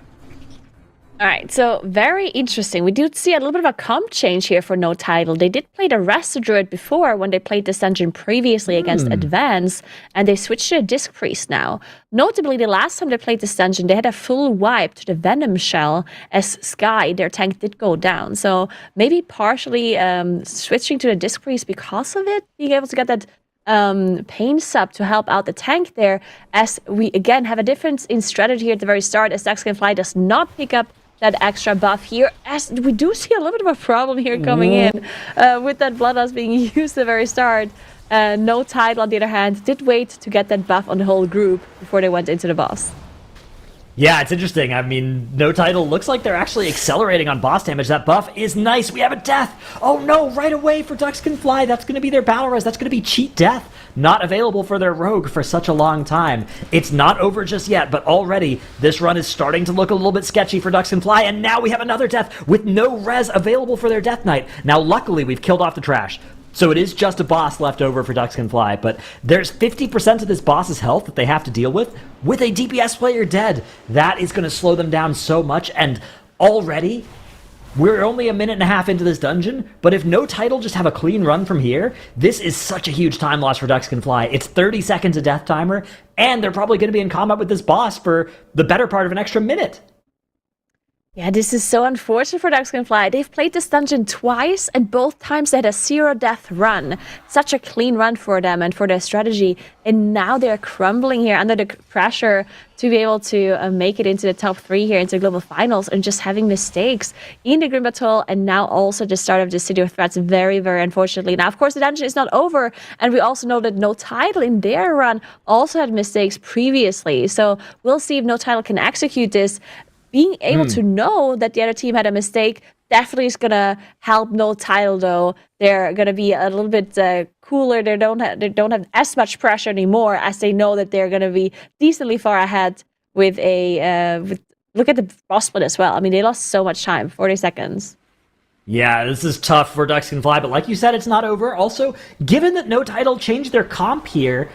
All right, so very interesting. We do see a little bit of a comp change here for NOTITLE. They did play the Resto Druid before when they played this dungeon previously against Advance, and they switched to a Disc Priest now. Notably, the last time they played this dungeon, they had a full wipe to the Venom Shell as Sky, their tank, did go down. So maybe partially switching to the Disc Priest because of it, being able to get that pain sub to help out the tank there, as we again have a difference in strategy here at the very start, as Ducks Can Fly does not pick up that extra buff here, as we do see a little bit of a problem here coming in with that Bloodlust being used at the very start. NOTITLE, on the other hand, did wait to get that buff on the whole group before they went into the boss. Yeah, it's interesting. I mean, NOTITLE looks like they're actually accelerating on boss damage. That buff is nice. We have a death. Oh no, right away for Ducks Can Fly. That's going to be their battle res. That's going to be cheat death. Not available for their rogue for such a long time. It's not over just yet, but already this run is starting to look a little bit sketchy for Ducks Can Fly, and now we have another death with no res available for their Death Knight. Now, luckily, we've killed off the trash. So it is just a boss left over for Ducks Can Fly, but there's 50% of this boss's health that they have to deal with a DPS player dead. That is going to slow them down so much, and already we're only a minute and a half into this dungeon, but if NOTITLE just have a clean run from here, this is such a huge time loss for Ducks Can Fly. It's 30 seconds of death timer, and they're probably going to be in combat with this boss for the better part of an extra minute. Yeah, this is so unfortunate for Fly. They've played this dungeon twice, and both times they had a 0-death run. Such a clean run for them and for their strategy. And now they're crumbling here under the pressure to be able to make it into the top 3 here, into the Global Finals, and just having mistakes in the Grim Battle, and now also the start of the City of Threats, very, very unfortunately. Now, of course, the dungeon is not over, and we also know that NOTITLE in their run also had mistakes previously. So we'll see if NOTITLE can execute this. Being able to know that the other team had a mistake definitely is going to help NOTITLE, though. They're going to be a little bit cooler. They don't have as much pressure anymore, as they know that they're going to be decently far ahead with look at the boss split as well. I mean, they lost so much time, 40 seconds. Yeah, this is tough for Fly, but like you said, it's not over. Also, given that NOTITLE changed their comp here,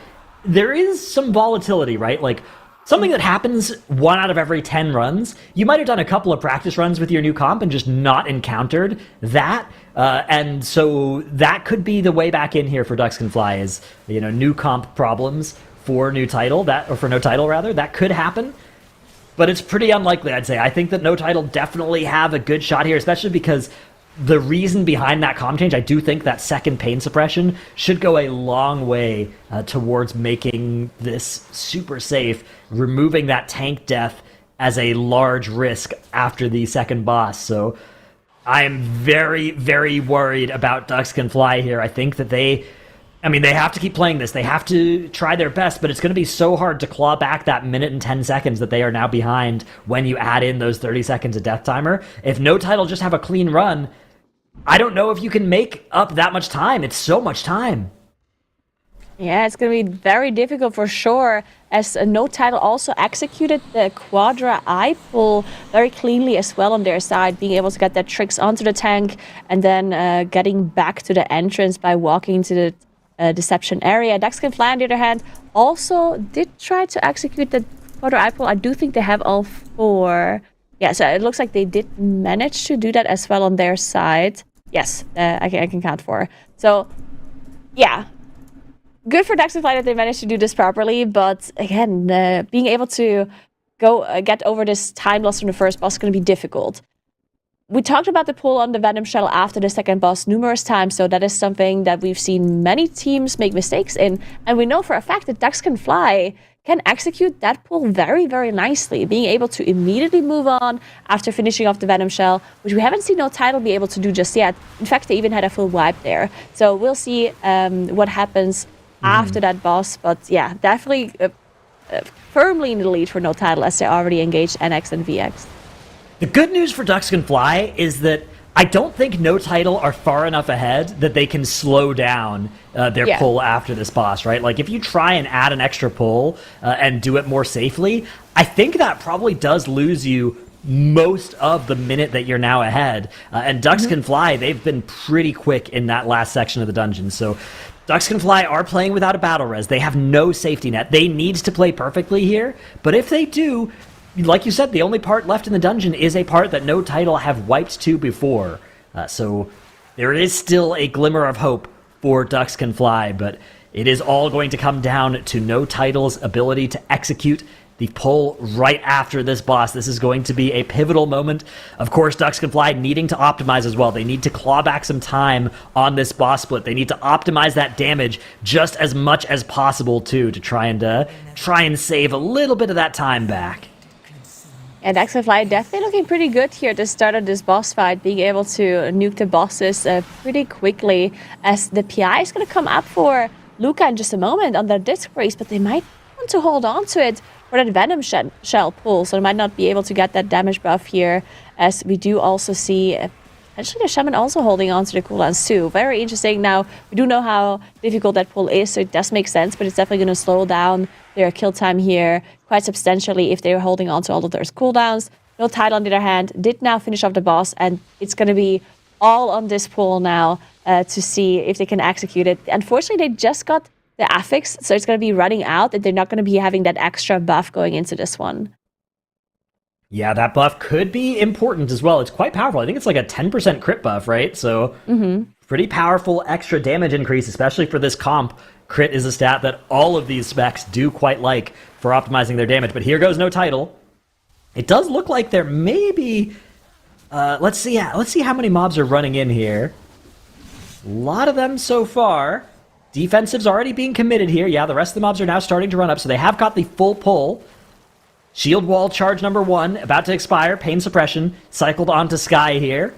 there is some volatility, right? Like, something that happens 1 out of every 10 runs. You might have done a couple of practice runs with your new comp and just not encountered that. And so that could be the way back in here for Fly is, new comp problems for NOTITLE rather. That could happen. But it's pretty unlikely, I'd say. I think that NOTITLE definitely have a good shot here, especially because the reason behind that comp change, I do think that second pain suppression should go a long way towards making this super safe, removing that tank death as a large risk after the second boss. So I am very, very worried about Fly here. I think that they have to keep playing this. They have to try their best, but it's going to be so hard to claw back that minute and 10 seconds that they are now behind when you add in those 30 seconds of death timer. If NOTITLE just have a clean run, I don't know if you can make up that much time. It's so much time. Yeah, it's going to be very difficult for sure, as NOTITLE also executed the Quadra eye pull very cleanly as well on their side, being able to get their tricks onto the tank and then getting back to the entrance by walking to the deception area. Fly, on the other hand, also did try to execute the Quadra eye pull. I do think they have all 4. Yeah, so it looks like they did manage to do that as well on their side. Yes, I can count 4. So, yeah. Good for Fly that they managed to do this properly, but again, being able to go get over this time loss from the first boss is going to be difficult. We talked about the pull on the Venom Shell after the second boss numerous times, so that is something that we've seen many teams make mistakes in, and we know for a fact that Fly can execute that pull very, very nicely, being able to immediately move on after finishing off the Venom Shell, which we haven't seen NOTITLE be able to do just yet. In fact, they even had a full wipe there. So we'll see what happens after that boss, but yeah, definitely firmly in the lead for NOTITLE, as they already engaged NX and VX. The good news for Fly is that I don't think NOTITLE are far enough ahead that they can slow down their pull after this boss, right? Like, if you try and add an extra pull and do it more safely, I think that probably does lose you most of the minute that you're now ahead. And Fly, they've been pretty quick in that last section of the dungeon. So Fly are playing without a battle res. They have no safety net. They need to play perfectly here, but if they do, like you said, the only part left in the dungeon is a part that NOTITLE have wiped to before. So there is still a glimmer of hope for Fly, but it is all going to come down to NOTITLE's ability to execute the pull right after this boss. This is going to be a pivotal moment. Of course, Fly needing to optimize as well. They need to claw back some time on this boss split. They need to optimize that damage just as much as possible, too, to try and save a little bit of that time back. And Fly definitely looking pretty good here at the start of this boss fight, being able to nuke the bosses pretty quickly, as the PI is going to come up for Luca in just a moment on their disc race, but they might want to hold on to it for that Venom Shell pull, so they might not be able to get that damage buff here, as we do also see potentially the Shaman also holding on to the cooldowns too. Very interesting. Now, we do know how difficult that pull is, so it does make sense, but it's definitely going to slow down their kill time here quite substantially if they're holding on to all of their cooldowns. NOTITLE, on the other hand, did now finish off the boss, and it's going to be all on this pull now to see if they can execute it. Unfortunately, they just got the affix, so it's going to be running out, and they're not going to be having that extra buff going into this one. Yeah, that buff could be important as well. It's quite powerful. I think it's like a 10% crit buff, right? So pretty powerful extra damage increase, especially for this comp. Crit is a stat that all of these specs do quite like for optimizing their damage. But here goes NOTITLE. It does look like there may be Let's see how many mobs are running in here. A lot of them so far. Defensive's already being committed here. Yeah, the rest of the mobs are now starting to run up, so they have got the full pull. Shield wall charge number 1, about to expire. Pain suppression, cycled onto Sky here.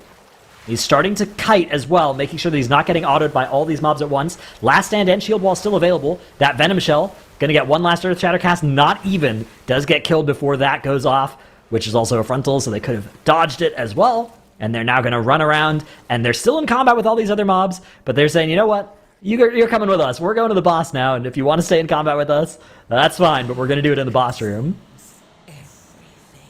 He's starting to kite as well, making sure that he's not getting autoed by all these mobs at once. Last stand and shield wall still available. That Venom Shell, gonna get one last Earth Shatter cast, not even. Does get killed before that goes off, which is also a frontal, so they could have dodged it as well. And they're now gonna run around, and they're still in combat with all these other mobs, but they're saying, you know what? You're coming with us. We're going to the boss now, and if you want to stay in combat with us, that's fine, but we're gonna do it in the boss room.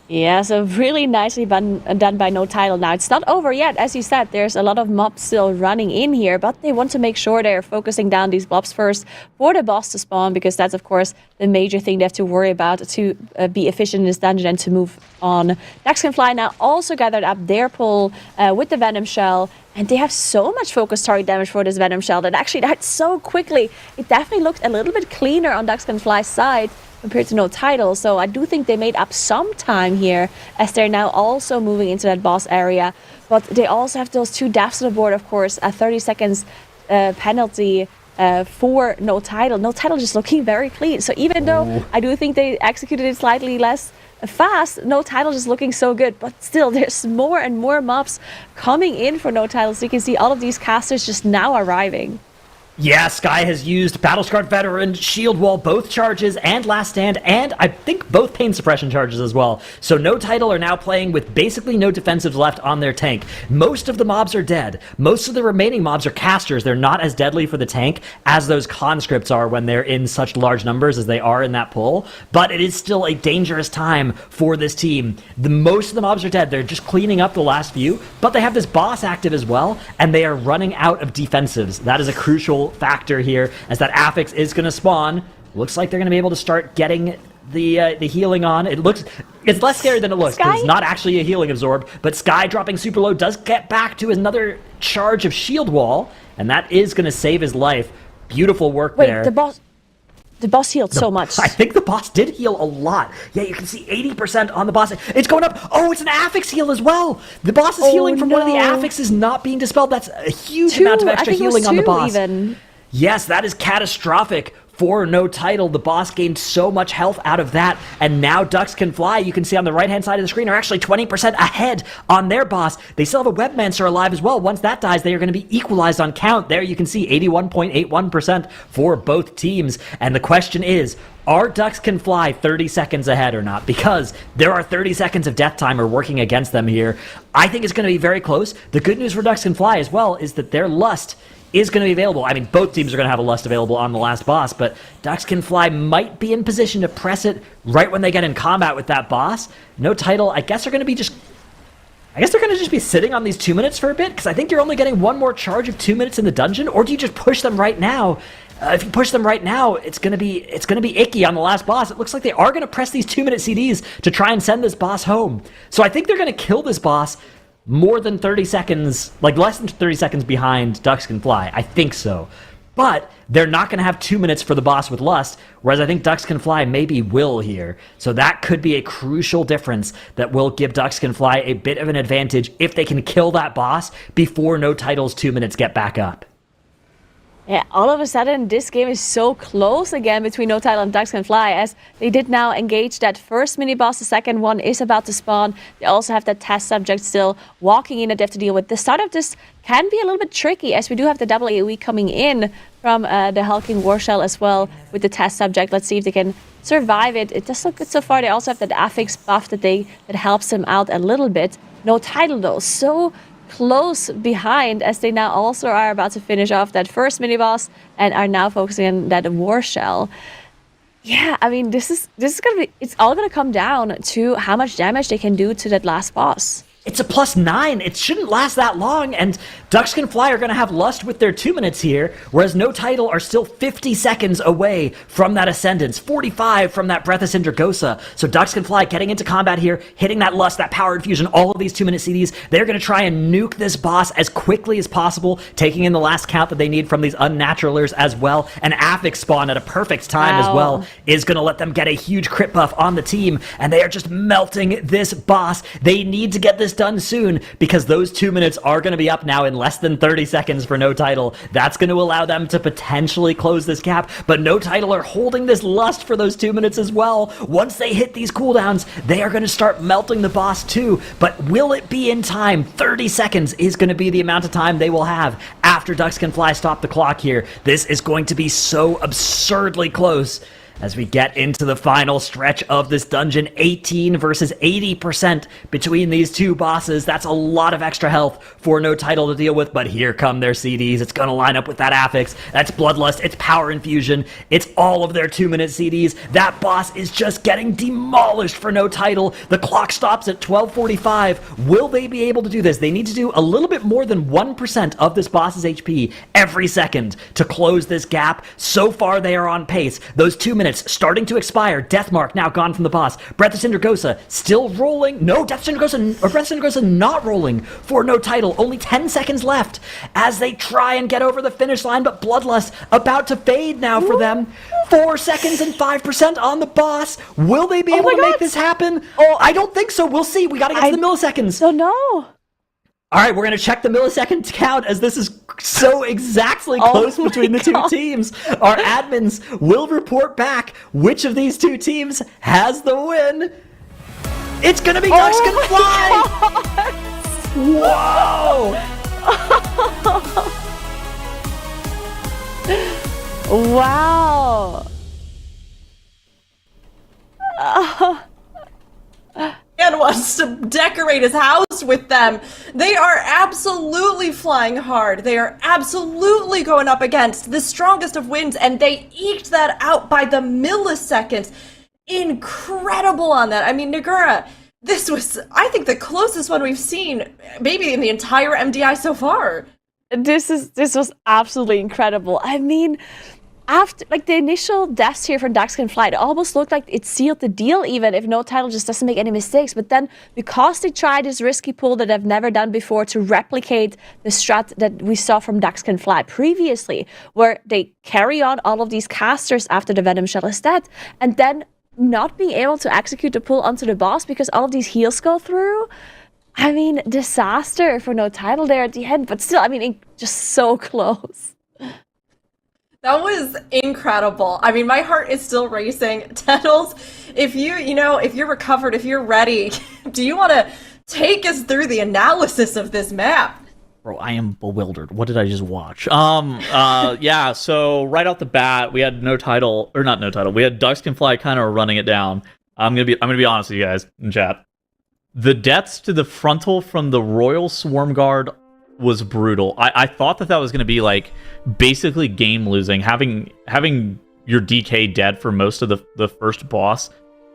Yeah, so really nicely done by NOTITLE. Now, it's not over yet. As you said, there's a lot of mobs still running in here, but they want to make sure they're focusing down these mobs first for the boss to spawn, because that's, of course, the major thing they have to worry about to be efficient in this dungeon and to move on. Ducks Can Fly now also gathered up their pull with the Venom Shell, and they have so much focused target damage for this Venom Shell that actually died so quickly. It definitely looked a little bit cleaner on Ducks Can Fly's side compared to NOTITLE, so I do think they made up some time here as they're now also moving into that boss area. But they also have those 2 deaths on the board, of course, a 30 seconds penalty for NOTITLE. NOTITLE just looking very clean. So even though I do think they executed it slightly less fast, NOTITLE just looking so good, but still there's more and more mobs coming in for NOTITLE, so you can see all of these casters just now arriving. Yeah, Sky has used Battlescarred Veteran, Shield Wall, both charges, and Last Stand, and I think both Pain Suppression charges as well. So NOTITLE are now playing with basically no defensives left on their tank. Most of the mobs are dead. Most of the remaining mobs are casters. They're not as deadly for the tank as those conscripts are when they're in such large numbers as they are in that pull. But it is still a dangerous time for this team. Most of the mobs are dead. They're just cleaning up the last few, but they have this boss active as well, and they are running out of defensives. That is a crucial factor here, as that affix is going to spawn. Looks like they're going to be able to start getting the healing on. It's less scary than it looks, because it's not actually a healing absorb, but Sky dropping super low does get back to another charge of shield wall, and that is going to save his life. Beautiful work there. The boss healed so much. I think the boss did heal a lot. Yeah, you can see 80% on the boss. It's going up. Oh, it's an affix heal as well. The boss is healing from one of the affixes not being dispelled. That's a huge amount of extra healing on the boss. Even. Yes, that is catastrophic for NOTITLE. The boss gained so much health out of that, and now Ducks Can Fly, you can see on the right-hand side of the screen, are actually 20% ahead on their boss. They still have a Webmancer alive as well. Once that dies, they are going to be equalized on count. There you can see 81.81% for both teams, and the question is, are Ducks Can Fly 30 seconds ahead or not? Because there are 30 seconds of death timer working against them here. I think it's going to be very close. The good news for Ducks Can Fly as well is that their Lust is going to be available. I mean, both teams are going to have a Lust available on the last boss, but Ducks Can Fly might be in position to press it right when they get in combat with that boss. NOTITLE, I guess they're going to be just be sitting on these 2 minutes for a bit, because I think you're only getting one more charge of 2 minutes in the dungeon, or do you just push them right now? If you push them right now, it's gonna be icky on the last boss. It looks like they are gonna press these 2-minute CDs to try and send this boss home. So I think they're gonna kill this boss more than 30 seconds, like less than 30 seconds behind Ducks Can Fly. I think so. But they're not going to have 2 minutes for the boss with Lust, whereas I think Ducks Can Fly maybe will here. So that could be a crucial difference that will give Ducks Can Fly a bit of an advantage if they can kill that boss before NOTITLE's 2 minutes get back up. Yeah, all of a sudden, this game is so close again between NOTITLE and Ducks Can Fly, as they did now engage that first mini-boss. The second one is about to spawn. They also have that test subject still walking in that they have to deal with. The start of this can be a little bit tricky, as we do have the double AoE coming in from the Hulking War Shell as well with the test subject. Let's see if they can survive it. It does look good so far. They also have that affix buff that helps them out a little bit. NOTITLE, though, so close behind, as they now also are about to finish off that first mini boss and are now focusing on that War Shell. Yeah, I mean, this is gonna be, it's all gonna come down to how much damage they can do to that last boss. It's a +9. It shouldn't last that long, and Ducks Can Fly are going to have Lust with their 2 minutes here, whereas NOTITLE are still 50 seconds away from that Ascendance, 45 from that Breath of Sindragosa. So Ducks Can Fly getting into combat here, hitting that Lust, that Power Infusion, all of these 2-minute CDs. They're going to try and nuke this boss as quickly as possible, taking in the last count that they need from these Unnaturalers as well. An Affix spawn at a perfect time as well is going to let them get a huge crit buff on the team, and they are just melting this boss. They need to get this done soon, because those 2 minutes are going to be up now in less than 30 seconds for No Title. That's going to allow them to potentially close this gap, but No Title are holding this lust for those 2 minutes as well. Once they hit these cooldowns, they are going to start melting the boss too, but will it be in time? 30 seconds is going to be the amount of time they will have after Ducks Can Fly stop the clock here. This is going to be so absurdly close. As we get into the final stretch of this dungeon, 18 versus 80% between these two bosses. That's a lot of extra health for No Title to deal with, but here come their CDs. It's going to line up with that affix. That's Bloodlust. It's Power Infusion. It's all of their 2-minute CDs. That boss is just getting demolished for No Title. The clock stops at 12:45. Will they be able to do this? They need to do a little bit more than 1% of this boss's HP every second to close this gap. So far, they are on pace. Those 2 minutes starting to expire. Deathmark now gone from the boss. Breath of Syndragosa still rolling. No, Breath of Syndragosa not rolling for No Title. Only 10 seconds left as they try and get over the finish line, but Bloodlust about to fade now for them. 4 seconds and 5% on the boss. Will they be able to make this happen? Oh, I don't think so. We'll see. We got to get to the milliseconds. Oh no. All right, we're going to check the millisecond count as this is so exactly close between the two teams. Our admins will report back which of these two teams has the win. It's going to be Ducks Can Fly! Whoa! Wow. And wants to decorate his house with them. They are absolutely flying hard. They are absolutely going up against the strongest of winds, and they eked that out by the milliseconds. Incredible on that. I mean, Nagura, this was, I think, the closest one we've seen, maybe in the entire MDI so far. This was absolutely incredible. I mean, after the initial deaths here from Ducks Can Fly, it almost looked like it sealed the deal, even if No Title just doesn't make any mistakes. But then, because they tried this risky pull that they've never done before to replicate the strat that we saw from Ducks Can Fly previously, where they carry on all of these casters after the Venom Shell is dead, and then not being able to execute the pull onto the boss because all of these heals go through. I mean, disaster for No Title there at the end, but still, I mean, just so close. That was incredible. I mean, my heart is still racing. Tettles, if you're recovered, if you're ready, do you want to take us through the analysis of this map? Bro, I am bewildered. What did I just watch? Yeah, so right off the bat, we had No Title. We had Ducks Can Fly kind of running it down. I'm gonna be honest with you guys in chat. The deaths to the frontal from the Royal Swarm Guard was brutal. I thought that was going to be like basically game losing, having your DK dead for most of the first boss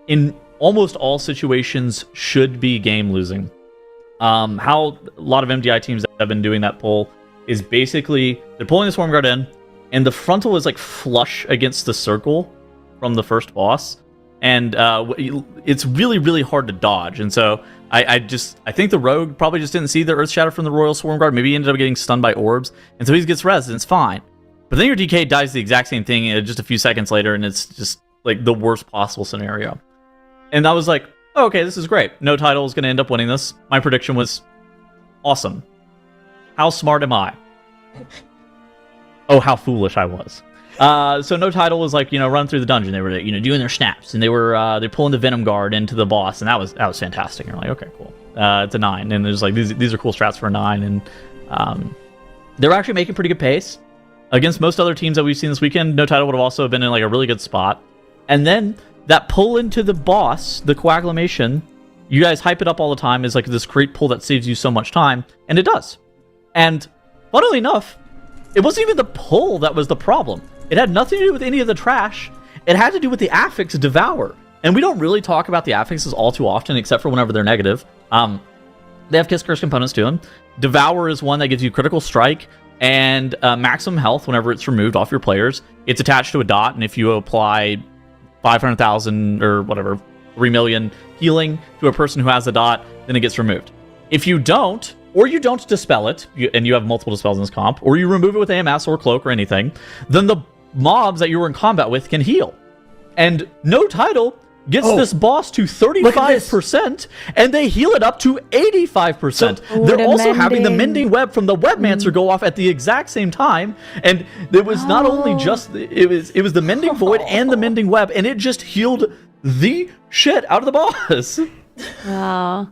in almost all situations should be game losing. How a lot of MDI teams have been doing that pull is basically they're pulling the Swarm Guard in, and the frontal is like flush against the circle from the first boss, and it's really, really hard to dodge. And so I think the Rogue probably just didn't see the Earth Shatter from the Royal Swarm Guard. Maybe he ended up getting stunned by orbs, and so he gets res, and it's fine. But then your DK dies the exact same thing just a few seconds later, and it's just like the worst possible scenario. And I was like, oh, okay, this is great. No Title is going to end up winning this. My prediction was awesome. How smart am I? Oh, how foolish I was. So No Title was like, run through the dungeon. They were, doing their snaps, and they're pulling the Venom Guard into the boss, and that was fantastic. And we're like, okay, cool. It's a 9, and there's like these are cool strats for a 9, and they're actually making pretty good pace against most other teams that we've seen this weekend. No Title would have also been in like a really good spot, and then that pull into the boss, the Coaglamation, you guys hype it up all the time, is like this great pull that saves you so much time, and it does. And funnily enough, it wasn't even the pull that was the problem. It had nothing to do with any of the trash. It had to do with the affix Devour. And we don't really talk about the affixes all too often, except for whenever they're negative. They have Kiss Curse components to them. Devour is one that gives you critical strike and maximum health whenever it's removed off your players. It's attached to a dot, and if you apply 500,000 or whatever, 3 million healing to a person who has a dot, then it gets removed. If you don't, or you don't dispel it, and you have multiple dispels in this comp, or you remove it with AMS or Cloak or anything, then the mobs that you were in combat with can heal. And No Title gets this boss to 35%, and they heal it up to 85%. They're also having the mending web from the webmancer go off at the exact same time, and it was not only just it was the mending void and the mending web, and it just healed the shit out of the boss. Wow.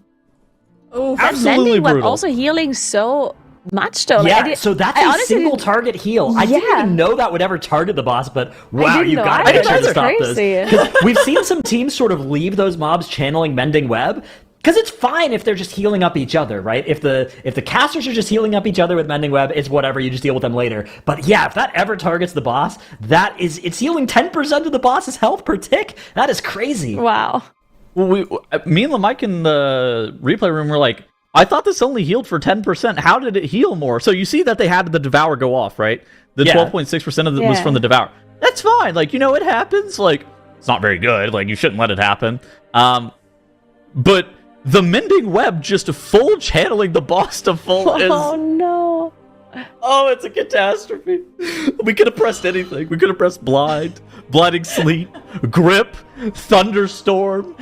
Oh, That Absolutely mending web brutal. also healing so much though. Yeah, so that's I a honestly single didn't- target heal. I didn't even know that would ever target the boss, but wow, didn't you know got to either. make sure to That's stop crazy. this. 'Cause we've seen some teams sort of leave those mobs channeling mending web. Because it's fine if they're just healing up each other, right? If the casters are just healing up each other with mending web, it's whatever. You just deal with them later. But yeah, if that ever targets the boss, it's healing 10% of the boss's health per tick. That is crazy. Wow. Well, me and Mike in the replay room were like, I thought this only healed for 10%. How did it heal more? So you see that they had the Devour go off, right? The 12.6% of it was from the Devour. That's fine. Like, it happens. Like, it's not very good. Like, you shouldn't let it happen. But the mending web just full channeling the boss to full is... Oh no. Oh, it's a catastrophe. We could have pressed anything. We could have pressed blind, blinding sleep, grip, thunderstorm,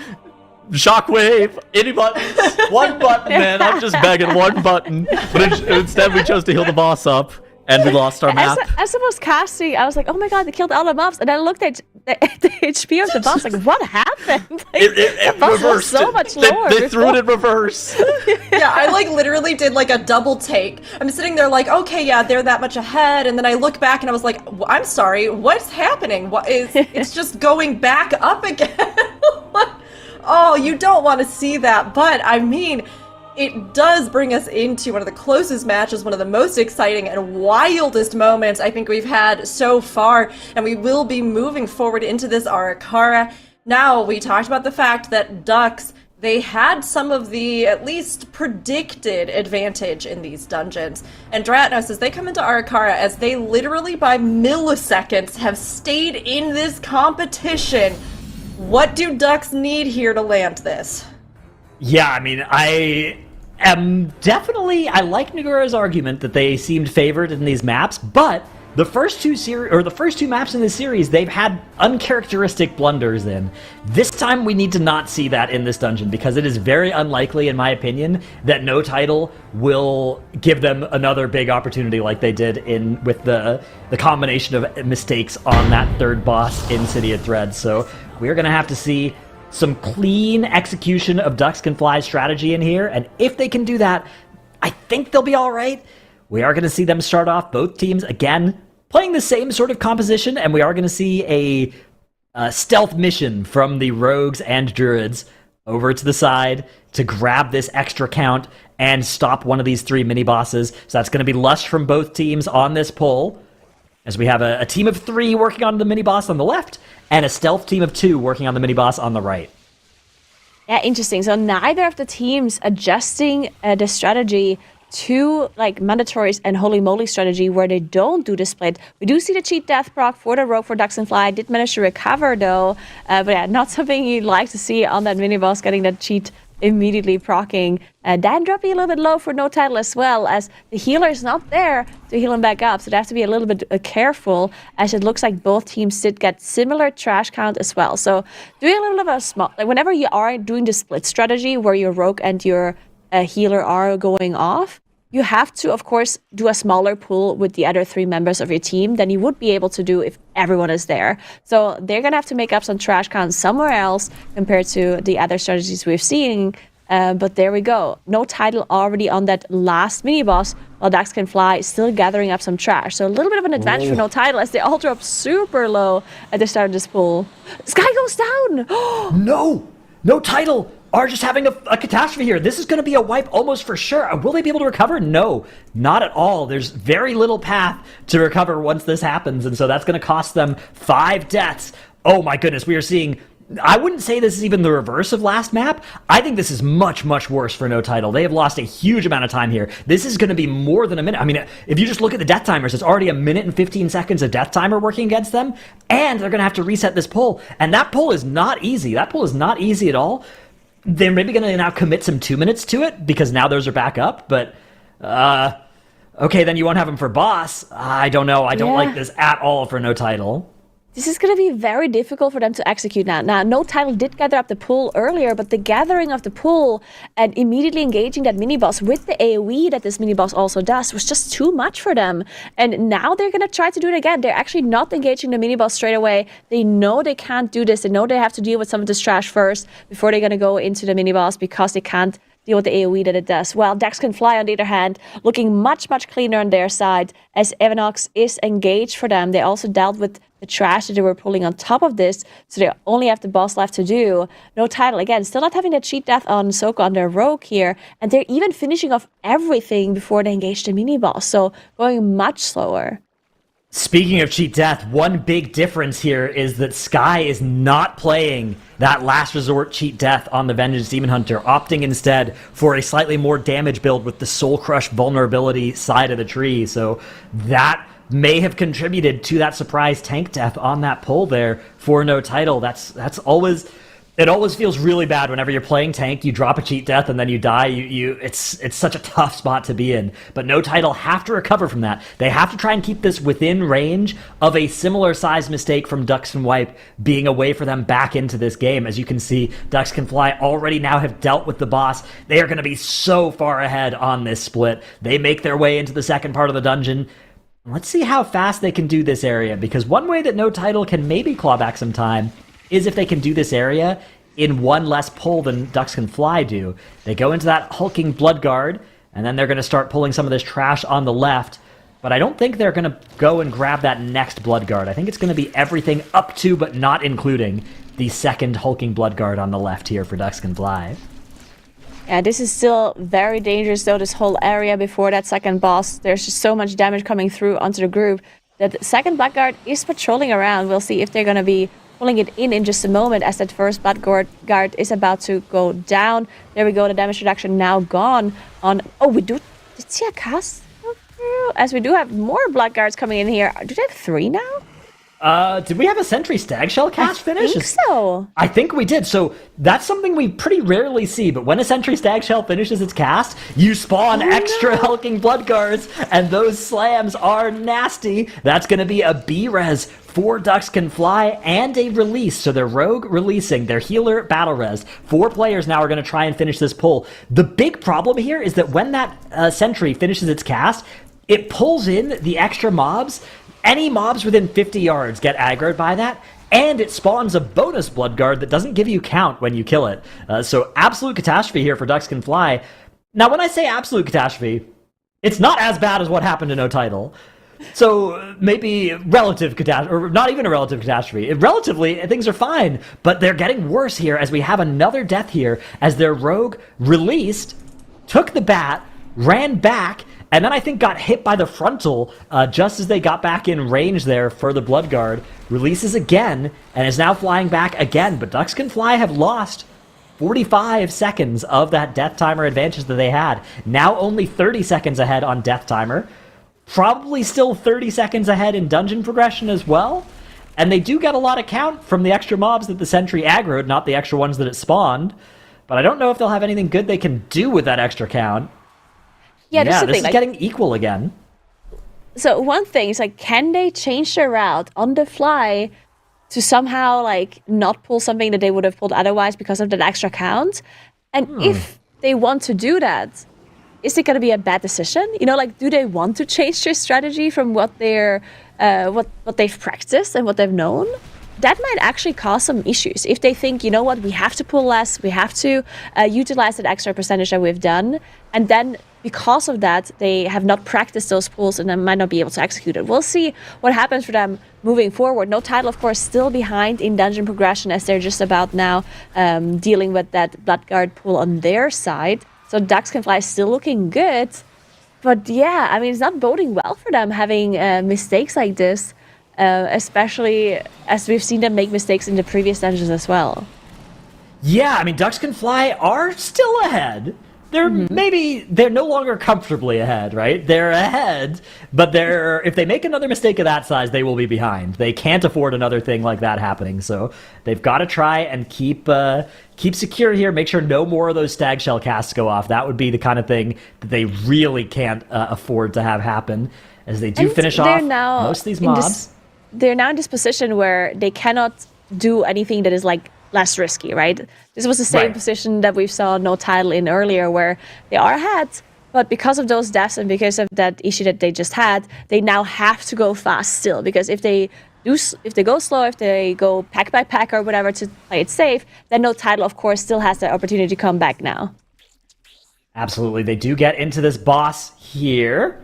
shockwave, any buttons. One button, man. I'm just begging one button. But instead, we chose to heal the boss up, and we lost our map. As I was casting, I was like, oh my god, they killed all the mobs. And I looked at the HP of the boss, like, what happened? Like, the boss was so much lower. They threw it in reverse. yeah, I literally did a double take. I'm sitting there like, okay, yeah, they're that much ahead, and then I look back and I was like, I'm sorry, what's happening? It's just going back up again. Oh, you don't want to see that, but I mean, it does bring us into one of the closest matches, one of the most exciting and wildest moments I think we've had so far, and we will be moving forward into this Arakawa. Now, we talked about the fact that Ducks, they had some of the, at least, predicted advantage in these dungeons. And Dratnos, as they come into Arakawa, as they literally by milliseconds have stayed in this competition, what do Ducks need here to land this? Yeah, I mean, I like Nagura's argument that they seemed favored in these maps, but the first two maps in this series, they've had uncharacteristic blunders in. This time we need to not see that in this dungeon, because it is very unlikely, in my opinion, that NOTITLE will give them another big opportunity like they did with the combination of mistakes on that third boss in City of Threads. So we're going to have to see some clean execution of Ducks Can Fly strategy in here, and if they can do that, I think they'll be all right. We are going to see them start off, both teams, again, playing the same sort of composition, and we are going to see a stealth mission from the Rogues and Druids over to the side to grab this extra count and stop one of these three mini-bosses. So that's going to be Lush from both teams on this pull, as we have a team of 3 working on the mini-boss on the left, and a stealth team of 2 working on the mini-boss on the right. Yeah, interesting. So neither of the teams adjusting the strategy to mandatories and holy moly strategy where they don't do the split. We do see the cheat death proc for the rogue for Ducks and Fly. Did manage to recover though, but yeah, not something you'd like to see on that mini boss, getting that cheat immediately proccing. Dan dropping a little bit low for NOTITLE as well, as the healer is not there to heal him back up, so they have to be a little bit careful, as it looks like both teams did get similar trash count as well. So doing a little bit of a small, whenever you are doing the split strategy where your rogue and your healer are going off, you have to, of course, do a smaller pool with the other 3 members of your team than you would be able to do if everyone is there. So they're going to have to make up some trash counts somewhere else compared to the other strategies we've seen. But there we go. NOTITLE already on that last mini-boss, while Ducks Can Fly still gathering up some trash. So a little bit of an advantage for NOTITLE, as they all drop super low at the start of this pool. Sky goes down! No NOTITLE are just having a catastrophe here. This is going to be a wipe almost for sure. Will they be able to recover? No, not at all. There's very little path to recover once this happens, and so that's going to cost them 5 deaths. Oh my goodness, we are seeing... I wouldn't say this is even the reverse of last map. I think this is much, much worse for NOTITLE. They have lost a huge amount of time here. This is going to be more than a minute. I mean, if you just look at the death timers, it's already 1 minute and 15 seconds of death timer working against them, and they're going to have to reset this pull. And that pull is not easy. That pull is not easy at all. They're maybe going to now commit some 2 minutes to it, because now those are back up, but... okay, then you won't have them for boss. I don't know. I don't like this at all for NOTITLE. this is going to be very difficult for them to execute now. Now, NOTITLE did gather up the pool earlier, but the gathering of the pool and immediately engaging that mini-boss with the AoE that this mini-boss also does was just too much for them. And now they're going to try to do it again. They're actually not engaging the mini-boss straight away. They know they can't do this. They know they have to deal with some of this trash first before they're going to go into the mini-boss because they can't deal with the AoE that it does. Well, Dax Can Fly, on the other hand, looking much, much cleaner on their side as Evanox is engaged for them. They also dealt with the trash that they were pulling on top of this, so they only have the boss left to do. NOTITLE, again, still not having the cheat death on Soko on their rogue here, and they're even finishing off everything before they engage the mini-boss, so going much slower. Speaking of cheat death, one big difference here is that Sky is not playing that last resort cheat death on the Vengeance Demon Hunter, opting instead for a slightly more damage build with the Soul Crush vulnerability side of the tree. So that may have contributed to that surprise tank death on that pull there for NOTITLE. That's always... It always feels really bad whenever you're playing tank, you drop a cheat death and then you die. It's such a tough spot to be in. But NOTITLE have to recover from that. They have to try and keep this within range of a similar size mistake from Ducks Can Wipe being a way for them back into this game. As you can see, Ducks Can Fly already now have dealt with the boss. They are going to be so far ahead on this split. They make their way into the second part of the dungeon. Let's see how fast they can do this area, because one way that NOTITLE can maybe claw back some time is if they can do this area in one less pull than Ducks Can Fly do. They go into that hulking Bloodguard, and then they're going to start pulling some of this trash on the left, but I don't think they're going to go and grab that next Bloodguard. I think it's going to be everything up to but not including the second hulking Bloodguard on the left here for Ducks Can Fly. Yeah, this is still very dangerous though, this whole area before that second boss. There's just so much damage coming through onto the group that the second Bloodguard is patrolling around. We'll see if they're going to be pulling it in just a moment as that first Bloodguard is about to go down. There we go, the damage reduction now gone on... Oh, we do... Did see a cast? As we do have more Bloodguards coming in here. Do they have 3 now? Did we have a Sentry Stag Shell cast finish? I think so. I think we did. So that's something we pretty rarely see. But when a Sentry Stag Shell finishes its cast, you spawn extra hulking Bloodguards, and those slams are nasty. That's going to be a B-res for Ducks Can Fly and a release. So they're rogue releasing their healer battle res. 4 players now are going to try and finish this pull. The big problem here is that when that Sentry finishes its cast, it pulls in the extra mobs. Any mobs within 50 yards get aggroed by that, and it spawns a bonus Bloodguard that doesn't give you count when you kill it. So absolute catastrophe here for Ducks Can Fly. Now, when I say absolute catastrophe, it's not as bad as what happened to NOTITLE. So maybe relative catastrophe, or not even a relative catastrophe. Relatively, things are fine, but they're getting worse here as we have another death here as their rogue released, took the bat, ran back, and then I think got hit by the frontal just as they got back in range there for the Bloodguard. Releases again, and is now flying back again. But Ducks Can Fly have lost 45 seconds of that death timer advantage that they had. Now only 30 seconds ahead on death timer. Probably still 30 seconds ahead in dungeon progression as well. And they do get a lot of count from the extra mobs that the Sentry aggroed, not the extra ones that it spawned. But I don't know if they'll have anything good they can do with that extra count. Yeah, this thing, is getting equal again. So one thing is, like, can they change their route on the fly to somehow, like, not pull something that they would have pulled otherwise because of that extra count? And if they want to do that, is it going to be a bad decision? You know, like, do they want to change their strategy from what they're, what they've practiced and what they've known? That might actually cause some issues if they think, you know what, we have to pull less, we have to utilize that extra percentage that we've done, and then because of that, they have not practiced those pulls and then might not be able to execute it. We'll see what happens for them moving forward. NOTITLE, of course, still behind in dungeon progression as they're just about now dealing with that Bloodguard pull on their side. So Ducks Can Fly still looking good, but yeah, I mean, it's not boding well for them having mistakes like this. Especially as we've seen them make mistakes in the previous dungeons as well. Yeah, I mean, Ducks Can Fly are still ahead. They're they're no longer comfortably ahead, right? They're ahead, but if they make another mistake of that size, they will be behind. They can't afford another thing like that happening, so they've got to try and keep secure here, make sure no more of those Stag Shell casts go off. That would be the kind of thing that they really can't afford to have happen, as they do finish off most of these mobs. they're now in this position where they cannot do anything that is like less risky, right? This was the same position that we saw NOTITLE in earlier, where they are ahead, but because of those deaths and because of that issue that they just had, they now have to go fast still, because if they go slow, if they go pack by pack or whatever to play it safe, then NOTITLE, of course, still has the opportunity to come back now. Absolutely. They do get into this boss here,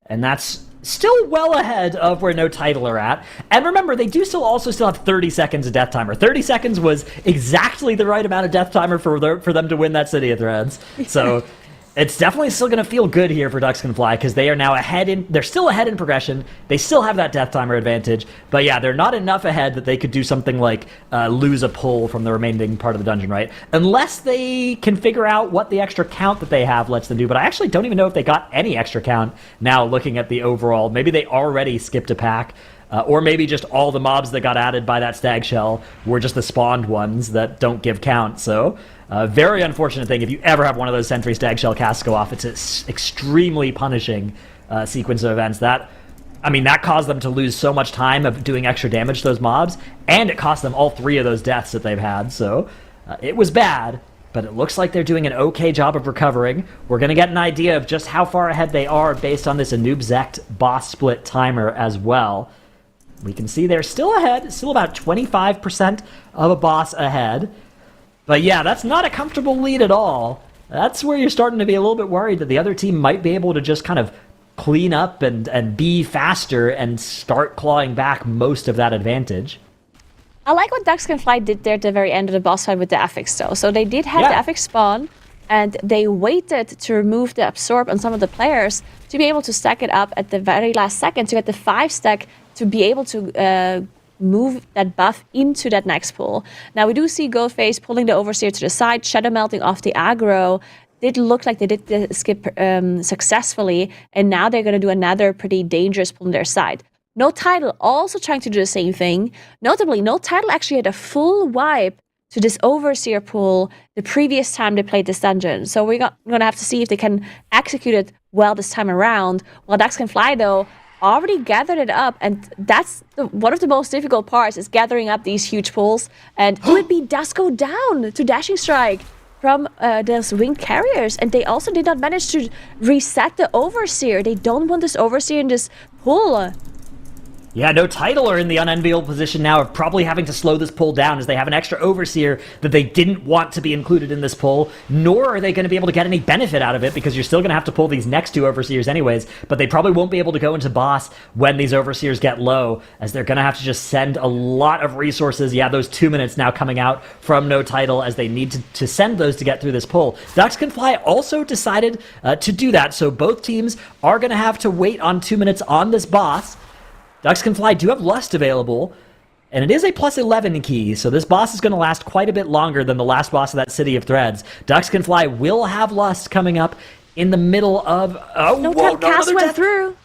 and that's still well ahead of where NOTITLE are at. And remember, they do still have 30 seconds of death timer. 30 seconds was exactly the right amount of death timer for them to win that City of Threads. So it's definitely still going to feel good here for Ducks Can Fly, because they are now they're still ahead in progression. They still have that death timer advantage, but yeah, they're not enough ahead that they could do something like lose a pull from the remaining part of the dungeon, right? Unless they can figure out what the extra count that they have lets them do, but I actually don't even know if they got any extra count now looking at the overall. Maybe they already skipped a pack. Or maybe just all the mobs that got added by that stag shell were just the spawned ones that don't give count. So, very unfortunate thing. If you ever have one of those sentry stag shell casts go off, it's an extremely punishing sequence of events. That caused them to lose so much time of doing extra damage to those mobs, and it cost them all 3 of those deaths that they've had. So, it was bad, but it looks like they're doing an okay job of recovering. We're going to get an idea of just how far ahead they are based on this Anub'Zect boss split timer as well. We can see they're still ahead, still about 25% of a boss ahead. But yeah, that's not a comfortable lead at all. That's where you're starting to be a little bit worried that the other team might be able to just kind of clean up and be faster and start clawing back most of that advantage. I like what Ducks Can Fly did there at the very end of the boss fight with the affix, though. So they did have the affix spawn, and they waited to remove the absorb on some of the players to be able to stack it up at the very last second to get the 5 stack to be able to move that buff into that next pool. Now we do see Ghostface pulling the Overseer to the side, Shadow Melting off the aggro. Did look like they did the skip successfully, and now they're going to do another pretty dangerous pull on their side. NOTITLE also trying to do the same thing. Notably, NOTITLE actually had a full wipe to this Overseer pool the previous time they played this dungeon. So we're going to have to see if they can execute it well this time around. While Ducks Can Fly, though, already gathered it up, and that's one of the most difficult parts, is gathering up these huge pools. And UNB does go down to Dashing Strike from those winged carriers, and they also did not manage to reset the Overseer. They don't want this Overseer in this pool. Yeah, NOTITLE are in the unenviable position now of probably having to slow this pull down, as they have an extra Overseer that they didn't want to be included in this pull, nor are they going to be able to get any benefit out of it, because you're still going to have to pull these next 2 Overseers anyways, but they probably won't be able to go into boss when these Overseers get low, as they're going to have to just send a lot of resources. Yeah, those 2 minutes now coming out from NOTITLE, as they need to send those to get through this pull. Ducks Can Fly also decided to do that, so both teams are going to have to wait on 2 minutes on this boss. Ducks Can Fly do have Lust available, and it is a plus 11 key, so this boss is going to last quite a bit longer than the last boss of that City of Threads. Ducks Can Fly will have Lust coming up in the middle of... Cast went through.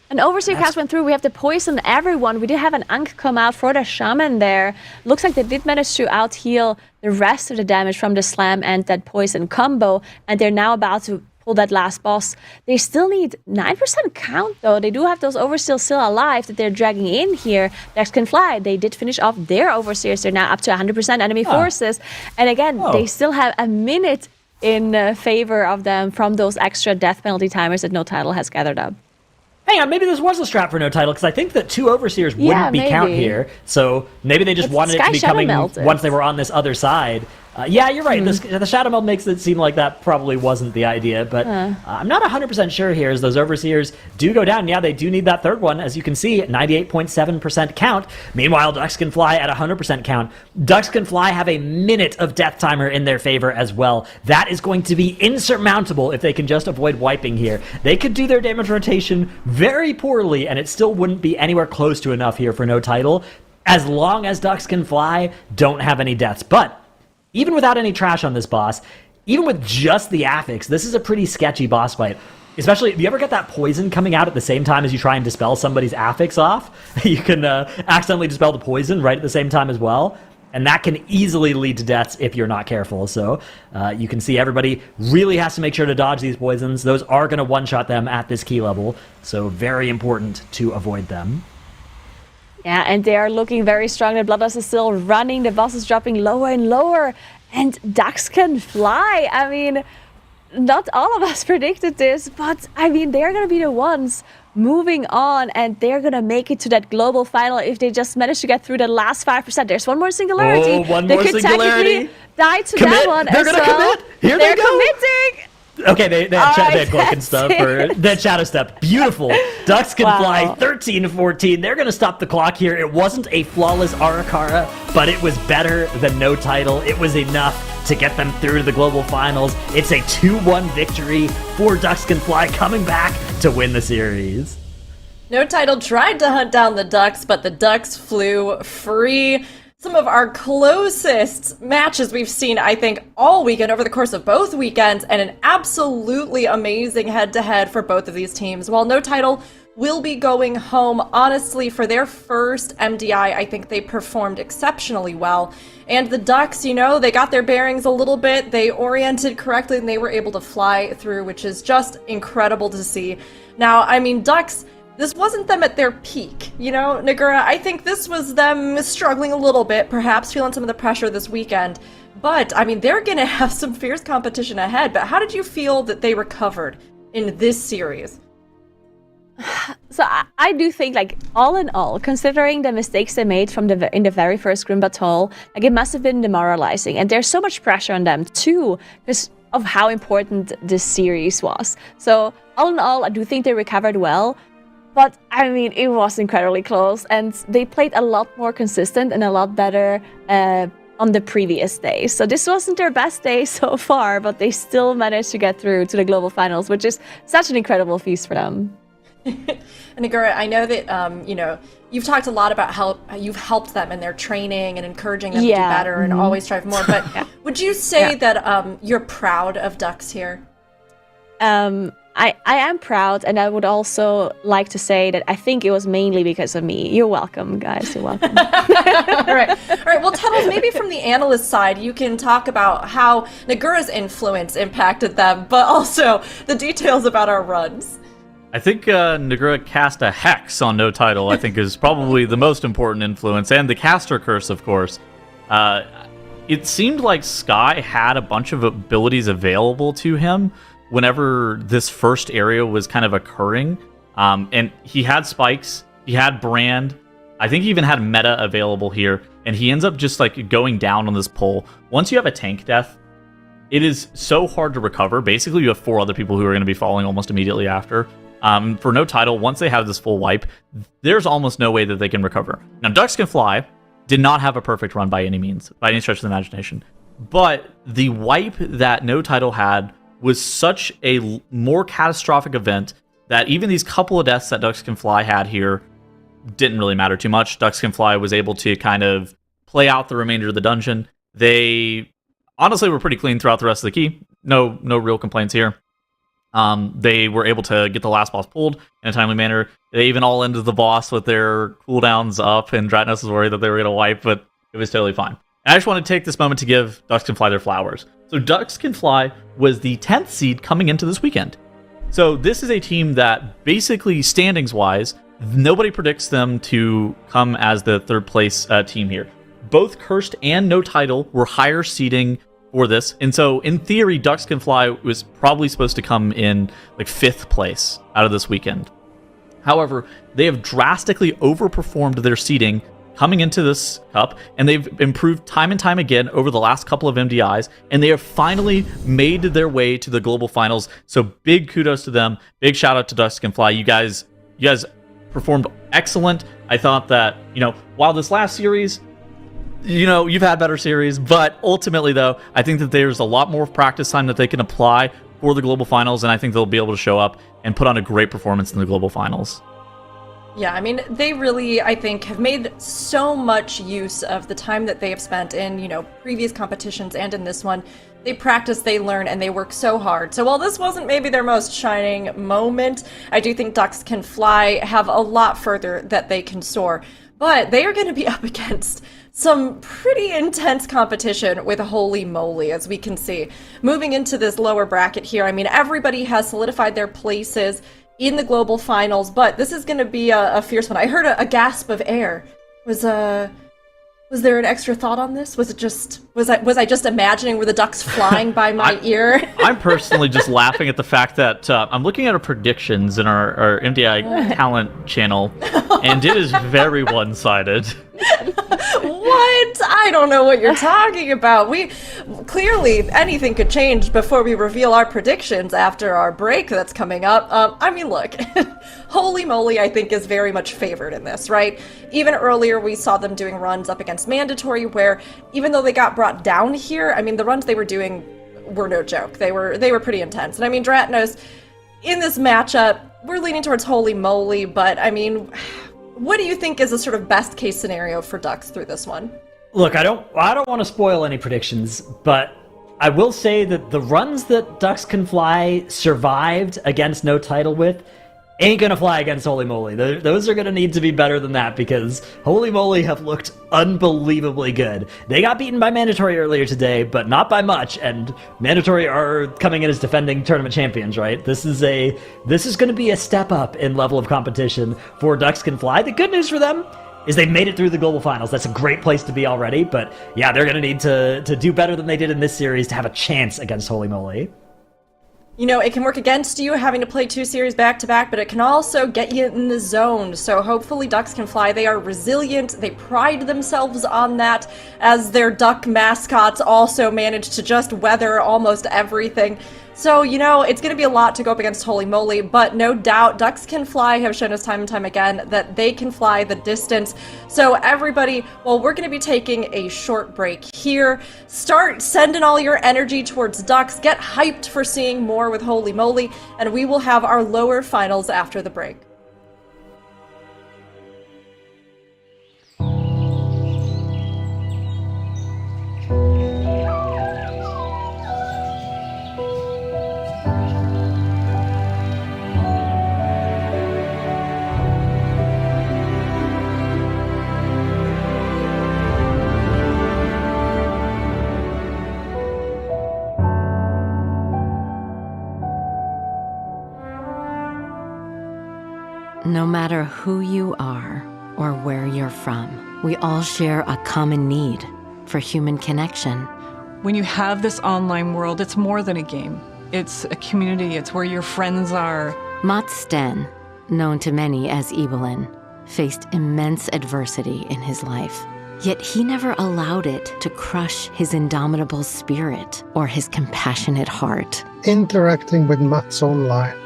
An Overseer cast went through. We have to poison everyone. We did have an Ankh come out for the Shaman there. Looks like they did manage to out-heal the rest of the damage from the Slam and that poison combo, and they're now about to pull that last boss. They still need 9% count, though. They do have those Overseers still alive that they're dragging in here. Ducks Can Fly, they did finish off their Overseers. They're now up to 100% enemy forces. And again, they still have a minute in favor of them from those extra death penalty timers that NOTITLE has gathered up. Hang on, maybe this was a strat for NOTITLE, because I think that 2 Overseers wouldn't be count here. So maybe they just wanted it to be coming once they were on this other side. Yeah, you're right. The Shadow Meld makes it seem like that probably wasn't the idea, but I'm not 100% sure here, as those Overseers do go down. Yeah, they do need that third one, as you can see, at 98.7% count. Meanwhile, Ducks Can Fly at 100% count. Ducks Can Fly have a minute of death timer in their favor as well. That is going to be insurmountable if they can just avoid wiping here. They could do their damage rotation very poorly, and it still wouldn't be anywhere close to enough here for NOTITLE, as long as Ducks Can Fly don't have any deaths. But even without any trash on this boss, even with just the affix, this is a pretty sketchy boss fight. Especially, do you ever get that poison coming out at the same time as you try and dispel somebody's affix off? You can accidentally dispel the poison right at the same time as well. And that can easily lead to deaths if you're not careful. So you can see everybody really has to make sure to dodge these poisons. Those are going to one-shot them at this key level. So very important to avoid them. Yeah, and they are looking very strong. The Bloodlust is still running. The boss is dropping lower and lower. And ducks can fly. I mean, not all of us predicted this, but I mean, they're going to be the ones moving on, and they're going to make it to that global final if they just manage to get through the last 5%. There's one more singularity. Oh, one they more could singularity. technically die to Commit. that one They're as gonna well. commit. Here they're they go. committing. Okay, they had Glock and stuff, that's or that Shadow Step. Beautiful. Ducks can Wow. fly 13-14. They're going to stop the clock here. It wasn't a flawless Arakara, but it was better than no title. It was enough to get them through to the global finals. It's a 2-1 victory for Ducks Can Fly, coming back to win the series. No Title tried to hunt down the Ducks, but the Ducks flew free. Some of our closest matches we've seen, I think, all weekend over the course of both weekends, and an absolutely amazing head-to-head for both of these teams. While No Title will be going home, honestly, for their first MDI, I think they performed exceptionally well. And the Ducks, you know, they got their bearings a little bit, they oriented correctly, and they were able to fly through, which is just incredible to see. Now, I mean, Ducks, this wasn't them at their peak, you know, Nagura. I think this was them struggling a little bit, perhaps feeling some of the pressure this weekend. But, I mean, they're going to have some fierce competition ahead. But how did you feel that they recovered in this series? So I do think, like, all in all, considering the mistakes they made in the very first Grim Battle, like, it must have been demoralizing. And there's so much pressure on them, too, because of how important this series was. So, all in all, I do think they recovered well. But, I mean, it was incredibly close, and they played a lot more consistent and a lot better on the previous day. So this wasn't their best day so far, but they still managed to get through to the global finals, which is such an incredible feast for them. And Nagura, I know that, you know, you've talked a lot about how you've helped them in their training and encouraging them to do better and always strive more. But would you say that you're proud of Ducks here? I am proud, and I would also like to say that I think it was mainly because of me. You're welcome, guys. You're welcome. All right. Well, Tuttles, maybe from the analyst side, you can talk about how Nagura's influence impacted them, but also the details about our runs. I think Nagura cast a hex on No Title, I think is probably the most important influence, and the caster curse, of course. It seemed like Sky had a bunch of abilities available to him whenever this first area was kind of occurring. And he had spikes, he had brand, I think he even had meta available here, and he ends up just like going down on this pole. Once you have a tank death, it is so hard to recover. Basically, you have 4 other people who are going to be falling almost immediately after. For No Title, once they have this full wipe, there's almost no way that they can recover. Now, Ducks Can Fly did not have a perfect run by any means, by any stretch of the imagination. But the wipe that No Title had was such a more catastrophic event that even these couple of deaths that Ducks Can Fly had here didn't really matter too much. Ducks Can Fly was able to kind of play out the remainder of the dungeon. They honestly were pretty clean throughout the rest of the key. No real complaints here. They were able to get the last boss pulled in a timely manner. They even all ended the boss with their cooldowns up, and Dratnos was worried that they were going to wipe, but it was totally fine. And I just want to take this moment to give Ducks Can Fly their flowers. So Ducks Can Fly was the 10th seed coming into this weekend. So this is a team that basically, standings-wise, nobody predicts them to come as the third place team here. Both Cursed and No Title were higher seeding for this. And so in theory, Ducks Can Fly was probably supposed to come in like 5th place out of this weekend. However, they have drastically overperformed their seeding coming into this cup, and they've improved time and time again over the last couple of MDIs, and they have finally made their way to the global finals. So big kudos to them. Big shout out to Ducks Can Fly. You guys performed excellent. I thought that, while this last series, you've had better series, but ultimately though, I think that there's a lot more practice time that they can apply for the global finals, and I think they'll be able to show up and put on a great performance in the global finals. Yeah, I mean, they really, I think, have made so much use of the time that they have spent in, previous competitions and in this one. They practice, they learn, and they work so hard. So while this wasn't maybe their most shining moment, I do think Ducks Can Fly have a lot further that they can soar. But they are going to be up against some pretty intense competition with Holy Moly, as we can see. Moving into this lower bracket here, I mean, everybody has solidified their places in the global finals, but this is going to be a fierce one. I heard a gasp of air. Was there an extra thought on this? Was I just imagining were the ducks flying by my ear? I'm personally just laughing at the fact that I'm looking at our predictions in our MDI talent channel, and it is very one-sided. What? I don't know what you're talking about. We clearly anything could change before we reveal our predictions after our break that's coming up. I mean, look, Holy Moly, I think, is very much favored in this, right? Even earlier, we saw them doing runs up against Mandatory, where even though they got brought down here, I mean, the runs they were doing were no joke. They were pretty intense, and I mean, Dratnos, in this matchup, we're leaning towards Holy Moly, but I mean, what do you think is a sort of best case scenario for Ducks through this one? Look, I don't want to spoil any predictions, but I will say that the runs that Ducks Can Fly survived against NOTITLE with ain't gonna fly against Holy Moly. Those are gonna need to be better than that, because Holy Moly have looked unbelievably good. They got beaten by Mandatory earlier today, but not by much, and Mandatory are coming in as defending tournament champions, right? This is gonna be a step up in level of competition for Ducks Can Fly. The good news for them is they've made it through the global finals. That's a great place to be already, but yeah, they're gonna need to do better than they did in this series to have a chance against Holy Moly. You know, it can work against you having to play 2 series back-to-back, but it can also get you in the zone. So hopefully Ducks Can Fly. They are resilient. They pride themselves on that, as their duck mascots also manage to just weather almost everything. So, you know, it's going to be a lot to go up against Holy Moly, but no doubt Ducks Can Fly have shown us time and time again that they can fly the distance. So everybody, well, we're going to be taking a short break here. Start sending all your energy towards Ducks. Get hyped for seeing more with Holy Moly, and we will have our lower finals after the break. No matter who you are or where you're from, we all share a common need for human connection. When you have this online world, it's more than a game. It's a community. It's where your friends are. Mats Sten, known to many as Evelyn, faced immense adversity in his life. Yet he never allowed it to crush his indomitable spirit or his compassionate heart. Interacting with Mats online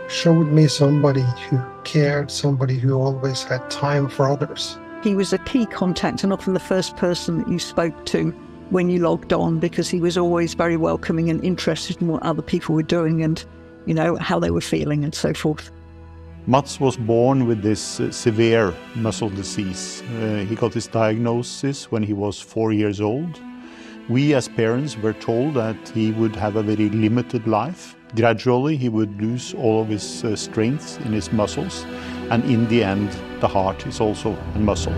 showed me somebody who cared, somebody who always had time for others. He was a key contact and often the first person that you spoke to when you logged on, because he was always very welcoming and interested in what other people were doing and, you know, how they were feeling and so forth. Mats was born with this severe muscle disease. He got his diagnosis when he was 4 years old. We as parents were told that he would have a very limited life. Gradually, he would lose all of his strength in his muscles, and in the end, the heart is also a muscle.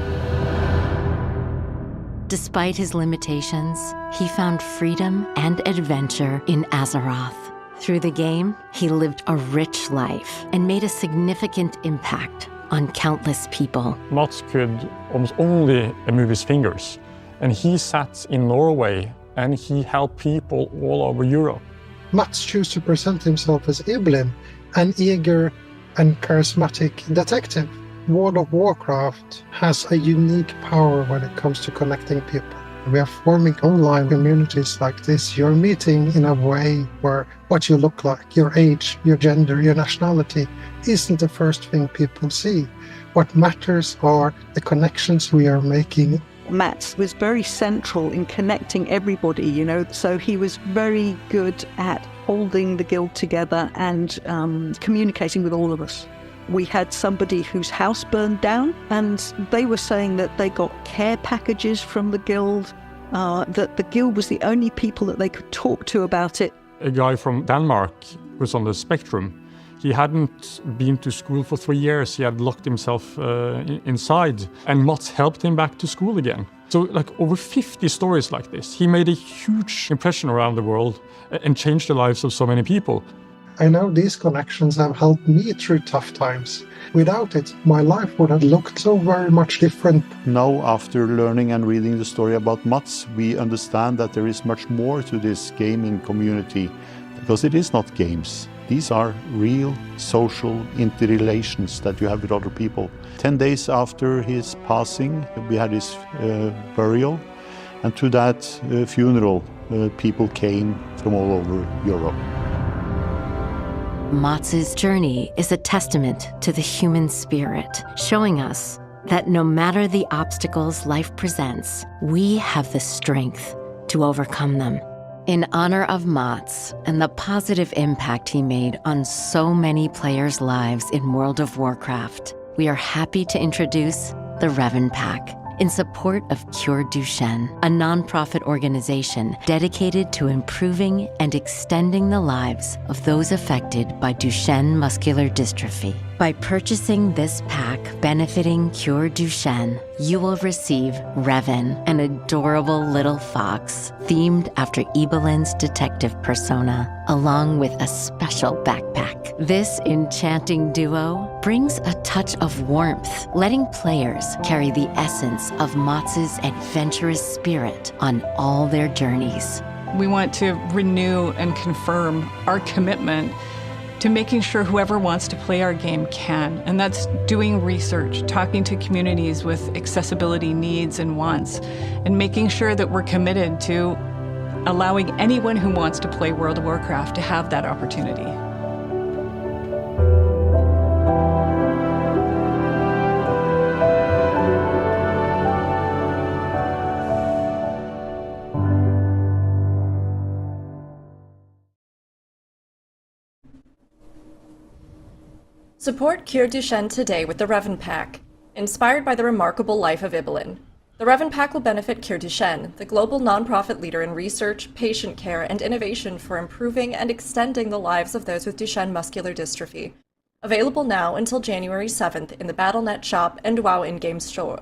Despite his limitations, he found freedom and adventure in Azeroth. Through the game, he lived a rich life and made a significant impact on countless people. Mats could almost only move his fingers, and he sat in Norway and he helped people all over Europe. Mats chose to present himself as Evelyn, an eager and charismatic detective. World of Warcraft has a unique power when it comes to connecting people. We are forming online communities like this. You're meeting in a way where what you look like, your age, your gender, your nationality isn't the first thing people see. What matters are the connections we are making. Mats was very central in connecting everybody, you know, so he was very good at holding the guild together and communicating with all of us. We had somebody whose house burned down, and they were saying that they got care packages from the guild, that the guild was the only people that they could talk to about it. A guy from Denmark was on the spectrum. He hadn't been to school for 3 years. He had locked himself inside, and Mats helped him back to school again. So like over 50 stories like this. He made a huge impression around the world and changed the lives of so many people. I know these connections have helped me through tough times. Without it, my life would have looked so very much different. Now, after learning and reading the story about Mats, we understand that there is much more to this gaming community, because it is not games. These are real social interrelations that you have with other people. 10 days after his passing, we had his burial, and to that funeral, people came from all over Europe. Mats's journey is a testament to the human spirit, showing us that no matter the obstacles life presents, we have the strength to overcome them. In honor of Mats and the positive impact he made on so many players' lives in World of Warcraft, we are happy to introduce the Revan Pack, in support of Cure Duchenne, a nonprofit organization dedicated to improving and extending the lives of those affected by Duchenne muscular dystrophy. By purchasing this pack benefiting Cure Duchenne, you will receive Revan, an adorable little fox themed after Ebelin's detective persona, along with a special backpack. This enchanting duo brings a touch of warmth, letting players carry the essence of Mats's adventurous spirit on all their journeys. We want to renew and confirm our commitment to making sure whoever wants to play our game can. And that's doing research, talking to communities with accessibility needs and wants, and making sure that we're committed to allowing anyone who wants to play World of Warcraft to have that opportunity. Support Cure Duchenne today with the Revan Pack, inspired by the remarkable life of Ibelin. The Revan Pack will benefit Cure Duchenne, the global nonprofit leader in research, patient care, and innovation for improving and extending the lives of those with Duchenne muscular dystrophy. Available now until January 7th in the Battle.net shop and WoW in-game store.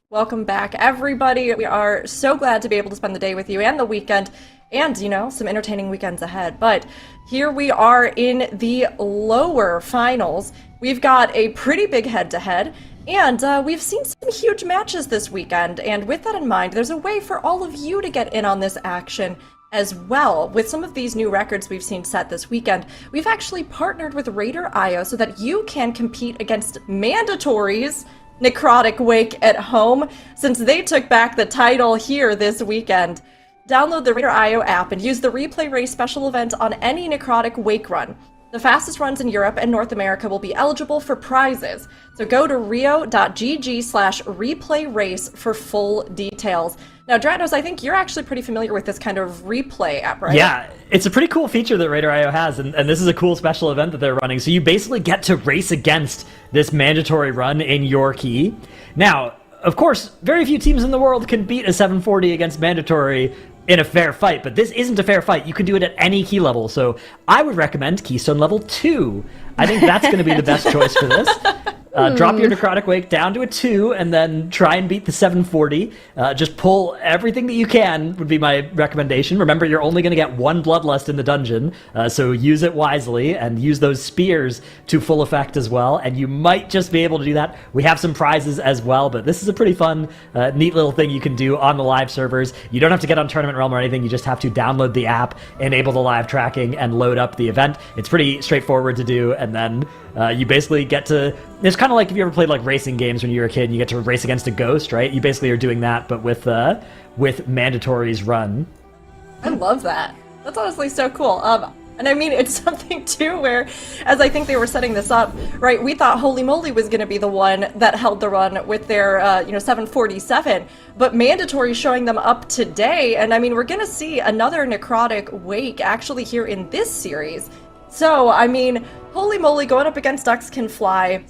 Welcome back, everybody. We are so glad to be able to spend the day with you and the weekend, and, you know, some entertaining weekends ahead. But here we are in the lower finals. We've got a pretty big head-to-head, and we've seen some huge matches this weekend. And with that in mind, there's a way for all of you to get in on this action as well. With some of these new records we've seen set this weekend, we've actually partnered with Raider.io so that you can compete against Mandatory's Necrotic Wake at home, since they took back the title here this weekend. Download the Raider.io app and use the Replay Race special event on any Necrotic Wake run. The fastest runs in Europe and North America will be eligible for prizes, so go to rio.gg/replayrace for full details. Now, Dratos, I think you're actually pretty familiar with this kind of replay app, right? Yeah, it's a pretty cool feature that Raider.io has, and this is a cool special event that they're running. So you basically get to race against this mandatory run in your key. Now, of course, very few teams in the world can beat a 740 against mandatory in a fair fight, but this isn't a fair fight. You can do it at any key level, so I would recommend Keystone level 2. I think that's going to be the best choice for this. Drop your Necrotic Wake down to a 2, and then try and beat the 740. Just pull everything that you can would be my recommendation. Remember, you're only going to get one Bloodlust in the dungeon, so use it wisely, and use those spears to full effect as well, and you might just be able to do that. We have some prizes as well, but this is a pretty fun, neat little thing you can do on the live servers. You don't have to get on Tournament Realm or anything. You just have to download the app, enable the live tracking, and load up the event. It's pretty straightforward to do, and then you basically get to... It's kind of like if you ever played like racing games when you were a kid and you get to race against a ghost, right? You basically are doing that, but with Mandatory's run. I love that. That's honestly so cool. And I mean, it's something too where, as I think they were setting this up, right, we thought Holy Moly was going to be the one that held the run with their, 747, but Mandatory showing them up today, and I mean, we're going to see another Necrotic Wake actually here in this series. So, I mean, Holy Moly going up against Ducks Can Fly.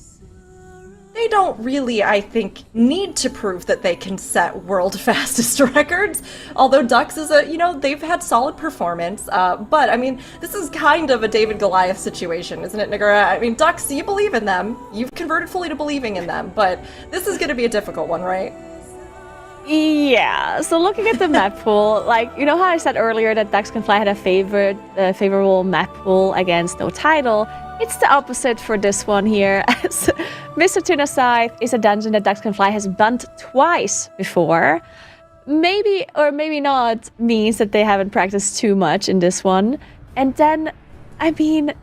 They don't really, I think, need to prove that they can set world fastest records. Although Ducks is they've had solid performance. But, I mean, this is kind of a David Goliath situation, isn't it, Nagura? I mean, Ducks, you believe in them. You've converted fully to believing in them. But this is going to be a difficult one, right? Yeah, so looking at the map pool, like, you know how I said earlier that Ducks Can Fly had a favorable map pool against NOTITLE? It's the opposite for this one here. As Mr. Tuna Scythe is a dungeon that Ducks Can Fly has bunned twice before. Maybe or maybe not means that they haven't practiced too much in this one. And then, I mean,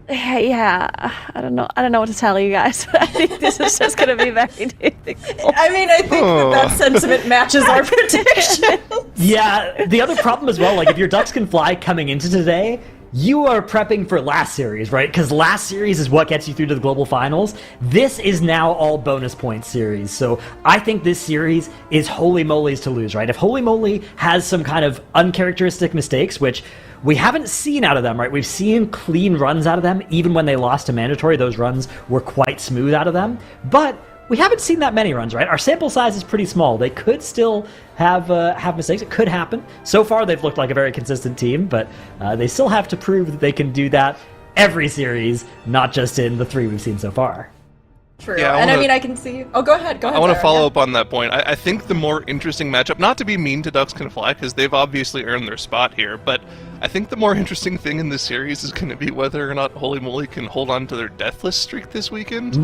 yeah, I don't know what to tell you guys, but I think this is just going to be very difficult. I mean, I think that sentiment matches our prediction. Yeah, the other problem as well, like if your Ducks Can Fly coming into today, you are prepping for last series, right? Because last series is what gets you through to the global finals. This is now all bonus point series. So I think this series is Holy Moly's to lose, right? If Holy Moly has some kind of uncharacteristic mistakes, which we haven't seen out of them, right? We've seen clean runs out of them. Even when they lost to mandatory, those runs were quite smooth out of them. But we haven't seen that many runs, right? Our sample size is pretty small. They could still have mistakes. It could happen. So far, they've looked like a very consistent team, but they still have to prove that they can do that every series, not just in the 3 we've seen so far. True. Yeah, I mean, I can see... Oh, go ahead. I want to follow up on that point. I think the more interesting matchup, not to be mean to Ducks Can Fly, because they've obviously earned their spot here, but I think the more interesting thing in this series is going to be whether or not Holy Moly can hold on to their deathless streak this weekend,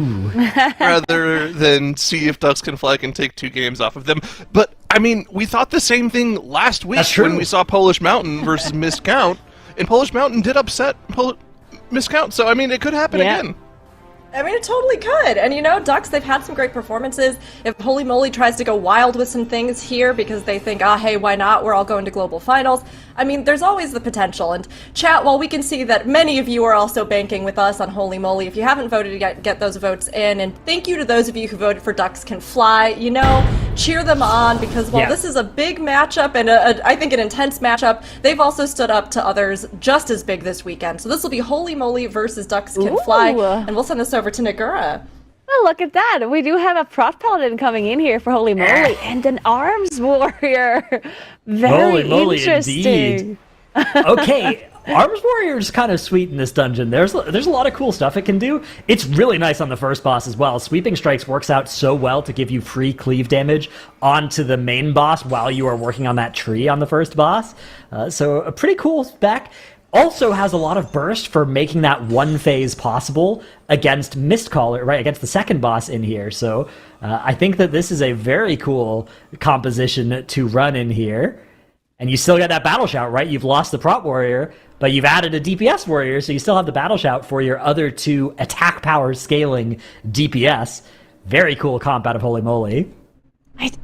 rather than see if Ducks Can Fly can take 2 games off of them. But, I mean, we thought the same thing last week when we saw Polish Mountain versus Miscount, and Polish Mountain did upset Miscount, so, I mean, it could happen again. I mean, it totally could. And, you know, Ducks, they've had some great performances. If Holy Moly tries to go wild with some things here because they think, hey, why not? We're all going to global finals. I mean, there's always the potential. And chat, while we can see that many of you are also banking with us on Holy Moly, if you haven't voted yet, get those votes in. And thank you to those of you who voted for Ducks Can Fly. You know, cheer them on because while this is a big matchup and I think an intense matchup, they've also stood up to others just as big this weekend. So this will be Holy Moly versus Ducks Can Fly. And we'll send this over to Nagura. Well, look at that. We do have a Prot Paladin coming in here for Holy Moly and an Arms Warrior. Very interesting. Okay, Arms Warrior is kind of sweet in this dungeon. There's a lot of cool stuff it can do. It's really nice on the first boss as well. Sweeping Strikes works out so well to give you free cleave damage onto the main boss while you are working on that tree on the first boss. So a pretty cool spec. Also has a lot of burst for making that one phase possible against Mistcaller, right, against the second boss in here. So I think that this is a very cool composition to run in here. And you still got that Battle Shout, right? You've lost the Prot Warrior, but you've added a DPS Warrior, so you still have the Battle Shout for your other 2 attack power scaling DPS. Very cool comp out of Holy Moly.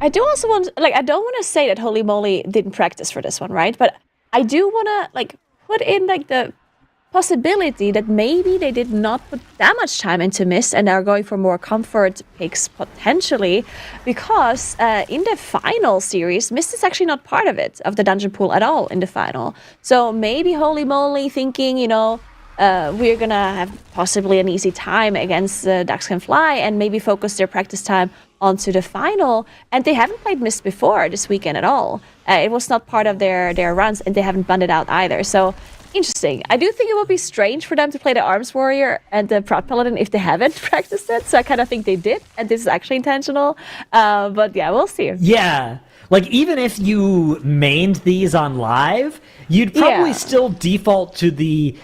I do also want, I don't want to say that Holy Moly didn't practice for this one, right? But I do want to, put in the possibility that maybe they did not put that much time into Mist and are going for more comfort picks potentially, because in the final series, Mist is actually not part of it, of the dungeon pool at all in the final. So maybe Holy Moly thinking, you know, we're gonna have possibly an easy time against Ducks Can Fly and maybe focus their practice time onto the final. And they haven't played Mist before this weekend at all. It was not part of their runs, and they haven't bundled out either. So interesting. I do think it would be strange for them to play the Arms Warrior and the Prot Paladin if they haven't practiced it. So I kind of think they did, and this is actually intentional. But yeah, we'll see. Yeah. Even if you mained these on live, you'd probably still default to the,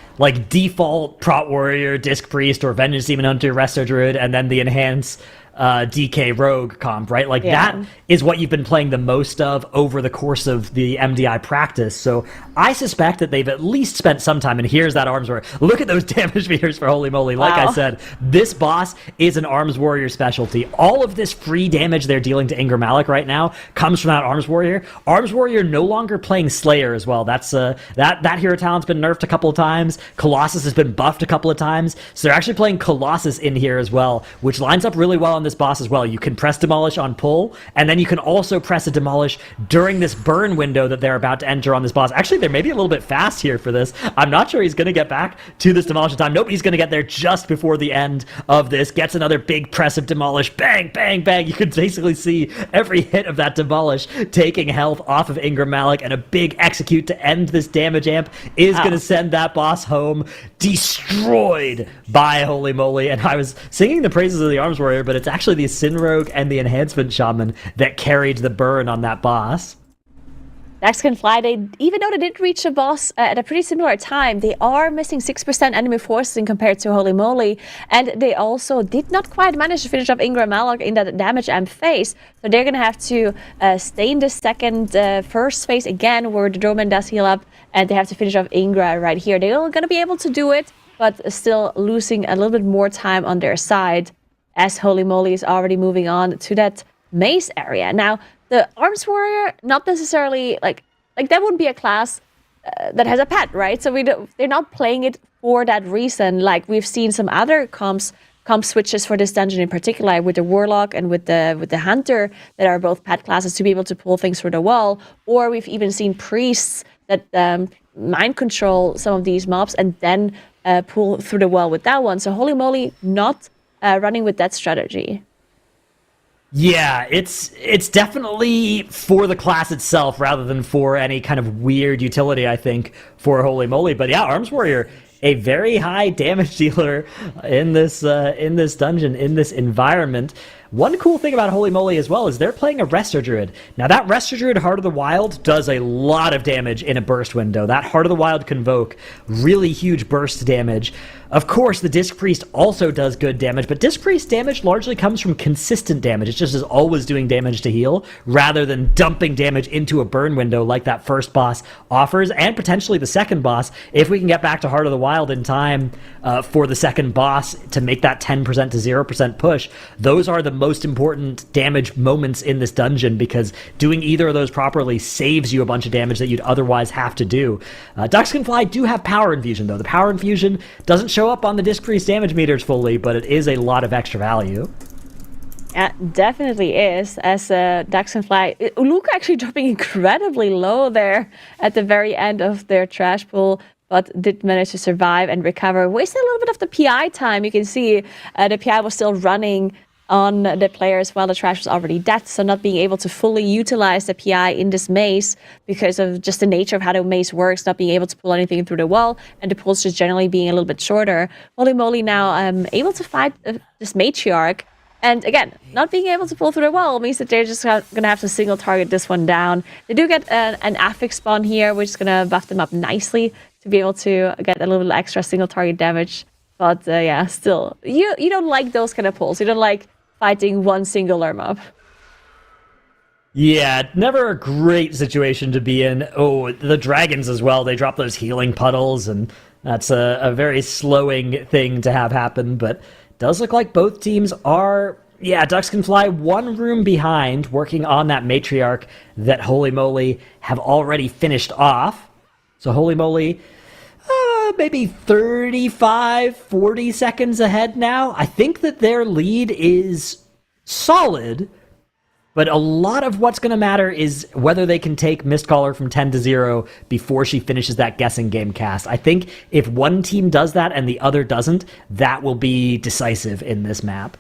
default Prot Warrior, Disc Priest, or Vengeance Demon Hunter, Resto Druid, and then the Enhance DK Rogue comp, right? That is what you've been playing the most of over the course of the MDI practice. So I suspect that they've at least spent some time, and here's that Arms Warrior. Look at those damage meters for Holy Moly. Like I said, this boss is an Arms Warrior specialty. All of this free damage they're dealing to Ingram Malik right now comes from that Arms Warrior. Arms Warrior no longer playing Slayer as well. That's that hero talent's been nerfed a couple of times. Colossus has been buffed a couple of times. So they're actually playing Colossus in here as well, which lines up really well on this boss as well. You can press Demolish on pull, and then you can also press a Demolish during this burn window that they're about to enter on this boss. Actually, they're maybe a little bit fast here for this. I'm not sure he's going to get back to this Demolish in time. Nope, he's going to get there just before the end of this. Gets another big press of Demolish. Bang, bang, bang. You can basically see every hit of that Demolish taking health off of Ingram Malik, and a big execute to end this damage amp is going to send that boss home destroyed by Holy Moly. And I was singing the praises of the Arms Warrior, but it's actually actually the Sin Rogue and the Enhancement Shaman that carried the burn on that boss. Dax can fly. Even though they did reach the boss at a pretty similar time, they are missing 6% enemy forces in compared to Holy Moly, and they also did not quite manage to finish off Ingra Malok in that damage amp phase. So they're gonna have to stay in the first phase again, where the Droman does heal up, and they have to finish off Ingra right here. They're gonna be able to do it, but still losing a little bit more time on their side, as Holy Moly is already moving on to that maze area. Now, the Arms Warrior, not necessarily like that wouldn't be a class that has a pet, right? So they're not playing it for that reason. Like we've seen some other comp switches for this dungeon in particular, with the Warlock and with the Hunter, that are both pet classes to be able to pull things through the wall. Or we've even seen priests that mind control some of these mobs and then pull through the wall with that one. So Holy Moly not running with that strategy. Yeah, it's definitely for the class itself rather than for any kind of weird utility, I think, for Holy Moly. But yeah, Arms Warrior, a very high damage dealer in this dungeon, in this environment. One cool thing about Holy Moly as well is they're playing a Resto Druid. Now that Resto Druid Heart of the Wild does a lot of damage in a burst window. That Heart of the Wild Convoke, really huge burst damage. Of course, the Disc Priest also does good damage, but Disc Priest damage largely comes from consistent damage. It just is always doing damage to heal, rather than dumping damage into a burn window like that first boss offers, and potentially the second boss, if we can get back to Heart of the Wild in time for the second boss to make that 10% to 0% push. Those are the most important damage moments in this dungeon, because doing either of those properly saves you a bunch of damage that you'd otherwise have to do. Ducks Can Fly do have Power Infusion, though. The Power Infusion doesn't show up on the Disc Priest damage meters fully, but it is a lot of extra value. Yeah, definitely is, as Ducks Can Fly. Luca actually dropping incredibly low there at the very end of their trash pool, but did manage to survive and recover. Wasted a little bit of the PI time. You can see the PI was still running on the players while the trash was already dead, so not being able to fully utilize the PI in this maze because of just the nature of how the maze works, not being able to pull anything through the wall, and the pulls just generally being a little bit shorter. Holy Moly now able to fight this Matriarch, and again, not being able to pull through the wall means that they're just going to have to single target this one down. They do get an affix spawn here, which is going to buff them up nicely to be able to get a little bit extra single target damage. But yeah, still, you don't like those kind of pulls. You don't like fighting one singular mob. Yeah, never a great situation to be in. Oh, the dragons as well. They drop those healing puddles, and that's a very slowing thing to have happen. But it does look like both teams are, yeah, Ducks Can Fly one room behind, working on that Matriarch that Holy Moly have already finished off. So Holy Moly, maybe 35, 40 seconds ahead now. I think that their lead is solid, but a lot of what's going to matter is whether they can take Mistcaller from 10 to 0 before she finishes that guessing game cast. I think if one team does that and the other doesn't, that will be decisive in this map.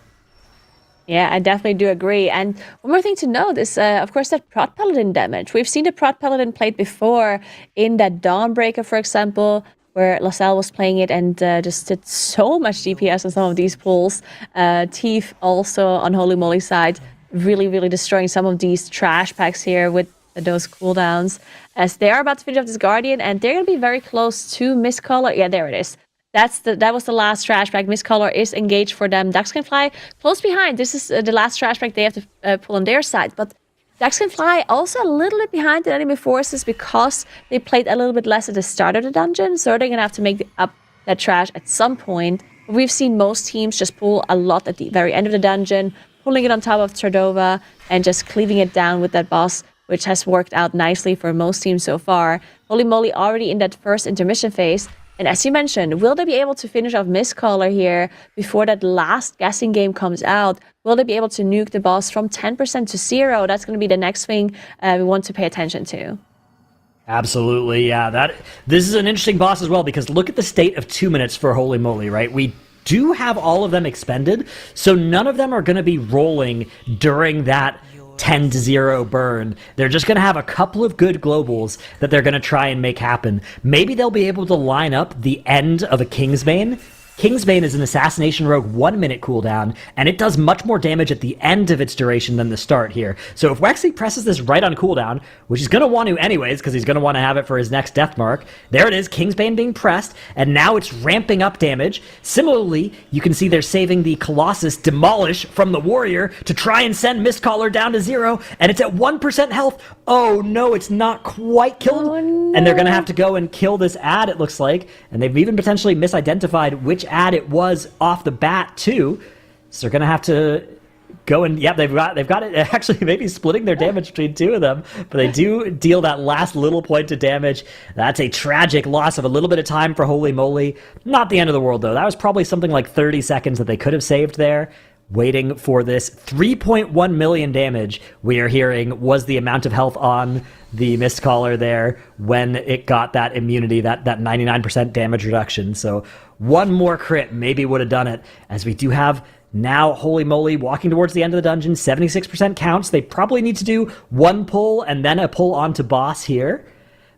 Yeah, I definitely do agree. And one more thing to note is, of course, that Prot Paladin damage. We've seen the Prot Paladin played before in that Dawnbreaker, for example, where LaSalle was playing it and just did so much DPS on some of these pulls. Thief also on Holy Moly side, really, really destroying some of these trash packs here with those cooldowns, as they are about to finish off this Guardian, and they're going to be very close to Mistcaller. Yeah, there it is. That was the last trash pack. Mistcaller is engaged for them. Ducks Can Fly close behind. This is the last trash pack they have to pull on their side, but Ducks Can Fly also a little bit behind the enemy forces because they played a little bit less at the start of the dungeon, so they're going to have to make up that trash at some point. We've seen most teams just pull a lot at the very end of the dungeon, pulling it on top of Tardova and just cleaving it down with that boss, which has worked out nicely for most teams so far. Holy Moly already in that first intermission phase. And as you mentioned, will they be able to finish off Mistcaller here before that last guessing game comes out? Will they be able to nuke the boss from 10% to 0? That's going to be the next thing we want to pay attention to. Absolutely, yeah. This is an interesting boss as well, because look at the state of 2 minutes for Holy Moly, right? We do have all of them expended, so none of them are going to be rolling during that 10 to 0 burn. They're just going to have a couple of good globals that they're going to try and make happen. Maybe they'll be able to line up the end of a Kingsbane, Kingsbane is an Assassination Rogue 1-minute cooldown, and it does much more damage at the end of its duration than the start here. So if Wexley presses this right on cooldown, which he's going to want to anyways, because he's going to want to have it for his next death mark, there it is, Kingsbane being pressed, and now it's ramping up damage. Similarly, you can see they're saving the Colossus Demolish from the Warrior to try and send Mistcaller down to 0, and it's at 1% health. Oh no, it's not quite killed. Oh, no. And they're going to have to go and kill this ad, it looks like. And they've even potentially misidentified which ad it was off the bat, too. So they're going to have to go and, yeah, they've got it actually maybe splitting their damage between two of them. But they do deal that last little point of damage. That's a tragic loss of a little bit of time for Holy Moly. Not the end of the world, though. That was probably something like 30 seconds that they could have saved there. Waiting for this 3.1 million damage we are hearing was the amount of health on the Mistcaller there when it got that immunity, that 99% damage reduction. So one more crit maybe would have done it, as we do have now Holy Moly walking towards the end of the dungeon. 76% counts. They probably need to do one pull and then a pull onto boss here.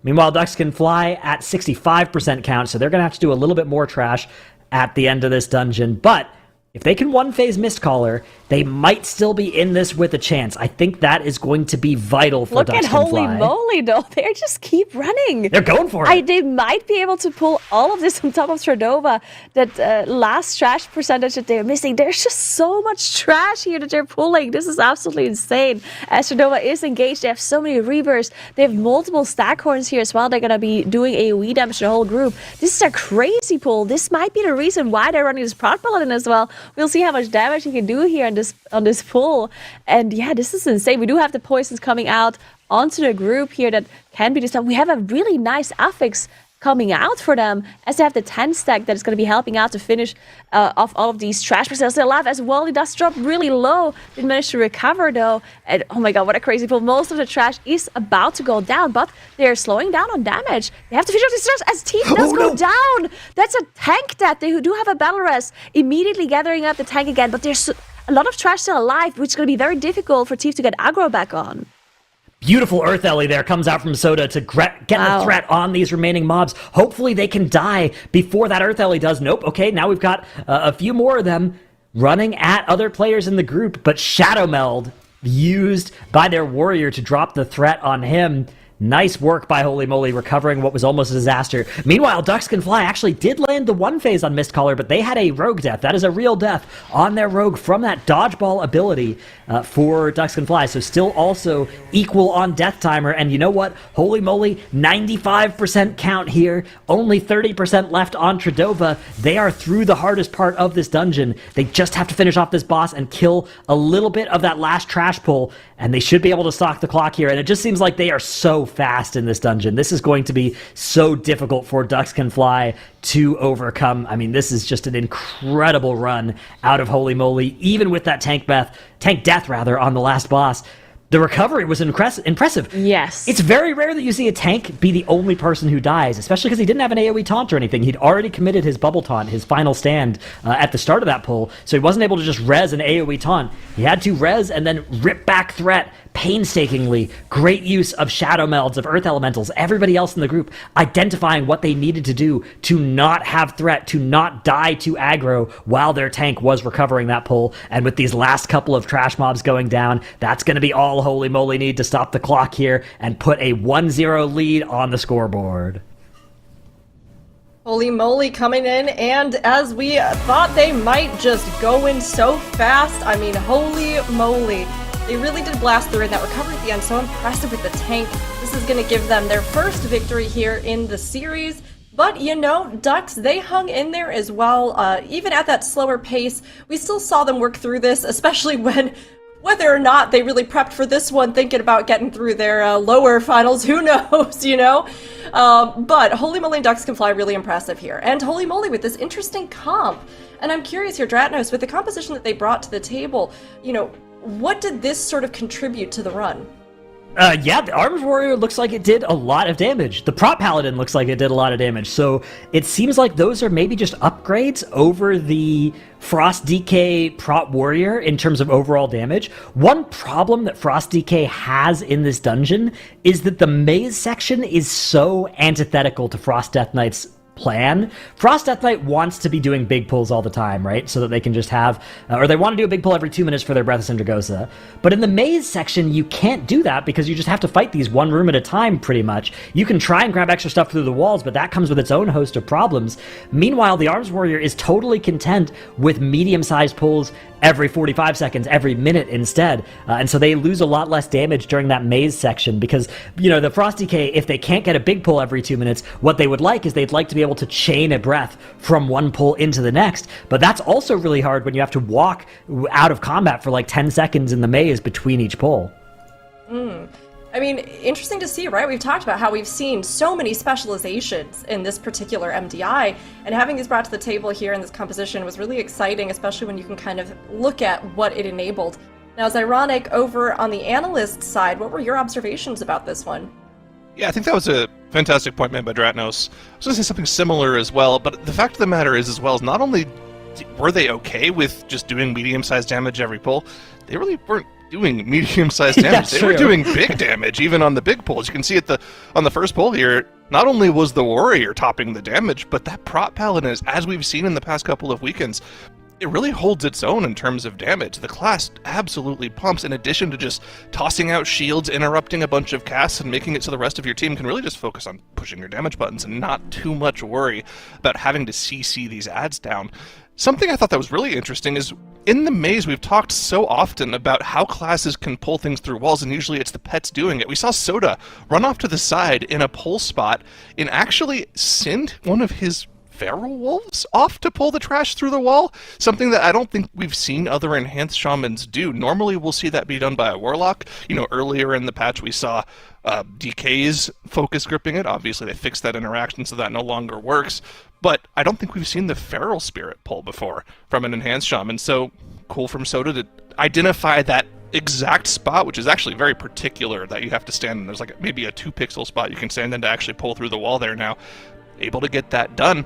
Meanwhile, Ducks Can Fly at 65% count, so they're going to have to do a little bit more trash at the end of this dungeon. But if they can one-phase Mistcaller, they might still be in this with a chance. I think that is going to be vital for Ducks Can Fly. Look at Holy Moly, though. They just keep running. They're going for it. They might be able to pull all of this on top of Tradova. That last trash percentage that they're missing. There's just so much trash here that they're pulling. This is absolutely insane. As Tradova is engaged, they have so many reavers. They have multiple Staghorns here as well. They're going to be doing AoE damage to the whole group. This is a crazy pull. This might be the reason why they're running this Proc Paladin as well. We'll see how much damage he can do here on this pull. And yeah, this is insane. We do have the poisons coming out onto the group here that can be disturbed. We have a really nice affix coming out for them, as they have the 10 stack that is going to be helping out to finish off all of these trash percentages. They're alive as well. It does drop really low. Didn't manage to recover though. And oh my god, what a crazy pull. Most of the trash is about to go down, but they're slowing down on damage. They have to finish off these trash as Teeth does go down. That's a tank that they do have a battle rest. Immediately gathering up the tank again, but there's a lot of trash still alive, which is going to be very difficult for Teeth to get aggro back on. Beautiful Earth Ellie there comes out from Soda to get the threat on these remaining mobs. Hopefully they can die before that Earth Ellie does. Nope. Okay, now we've got a few more of them running at other players in the group, but Shadow Meld used by their warrior to drop the threat on him. Nice work by Holy Moly, recovering what was almost a disaster. Meanwhile, Ducks Can Fly actually did land the one phase on Mistcaller, but they had a rogue death. That is a real death on their rogue from that dodgeball ability for Ducks Can Fly. So still also equal on death timer. And you know what? Holy Moly, 95% count here. Only 30% left on Tradova. They are through the hardest part of this dungeon. They just have to finish off this boss and kill a little bit of that last trash pull, and they should be able to stock the clock here. And it just seems like they are so fast in this dungeon. This is going to be so difficult for Ducks Can Fly to overcome. I mean, this is just an incredible run out of Holy Moly, even with that tank death on the last boss. The recovery was impressive. Yes. It's very rare that you see a tank be the only person who dies, especially because he didn't have an AoE taunt or anything. He'd already committed his bubble taunt, his final stand, at the start of that pull, so he wasn't able to just res an AoE taunt. He had to res and then rip back threat painstakingly. Great use of Shadow Melds, of Earth Elementals, everybody else in the group identifying what they needed to do to not have threat, to not die to aggro while their tank was recovering that pull. And with these last couple of trash mobs going down, that's going to be all Holy Moly need to stop the clock here and put a 1-0 lead on the scoreboard. Holy Moly coming in, and as we thought they might just go in so fast, I mean, holy moly. They really did blast through, and that recovery at the end, so impressive with the tank. This is going to give them their first victory here in the series. But, you know, Ducks, they hung in there as well. Even at that slower pace, we still saw them work through this, especially whether or not they really prepped for this one, thinking about getting through their lower finals, who knows, you know? But Holy Moly and Ducks Can Fly, really impressive here. And Holy Moly with this interesting comp. And I'm curious here, Dratnos, with the composition that they brought to the table, you know, what did this sort of contribute to the run? Yeah, the Armed Warrior looks like it did a lot of damage. The Prop Paladin looks like it did a lot of damage. So it seems like those are maybe just upgrades over the Frost DK Prop Warrior in terms of overall damage. One problem that Frost DK has in this dungeon is that the maze section is so antithetical to Frost Death Knight's plan. Frost Death Knight wants to be doing big pulls all the time, right? So that they can just have, or they want to do a big pull every 2 minutes for their Breath of Sindragosa. But in the maze section, you can't do that because you just have to fight these one room at a time, pretty much. You can try and grab extra stuff through the walls, but that comes with its own host of problems. Meanwhile, the Arms Warrior is totally content with medium-sized pulls every 45 seconds, every minute instead. And so they lose a lot less damage during that maze section because, the Frost DK, if they can't get a big pull every 2 minutes, what they would like is they'd like to be able to chain a breath from one pull into the next. But that's also really hard when you have to walk out of combat for like 10 seconds in the maze between each pull. I mean, interesting to see, right? We've talked about how we've seen so many specializations in this particular MDI, and having these brought to the table here in this composition was really exciting, especially when you can kind of look at what it enabled. Now, it's ironic, over on the analyst side, what were your observations about this one? Yeah, I think that was a fantastic point made by Dratnos. I was going to say something similar as well, but the fact of the matter is, as well, is not only were they okay with just doing medium-sized damage every pull, they really weren't doing medium-sized damage. They were doing big damage, even on the big pulls. You can see on the first pull here, not only was the Warrior topping the damage, but that Prot Paladin, as we've seen in the past couple of weekends, it really holds its own in terms of damage. The class absolutely pumps, in addition to just tossing out shields, interrupting a bunch of casts, and making it so the rest of your team can really just focus on pushing your damage buttons and not too much worry about having to CC these adds down. Something I thought that was really interesting is, in the maze, we've talked so often about how classes can pull things through walls, and usually it's the pets doing it. We saw Soda run off to the side in a pull spot and actually send one of his feral wolves off to pull the trash through the wall, something that I don't think we've seen other enhanced shamans do. Normally we'll see that be done by a warlock. Earlier in the patch we saw DK's focus gripping it. Obviously they fixed that interaction so that no longer works, but I don't think we've seen the feral spirit pull before from an enhanced shaman. So cool from Soda to identify that exact spot, which is actually very particular that you have to stand in. There's like maybe a 2-pixel spot you can stand in to actually pull through the wall there now. Able to get that done.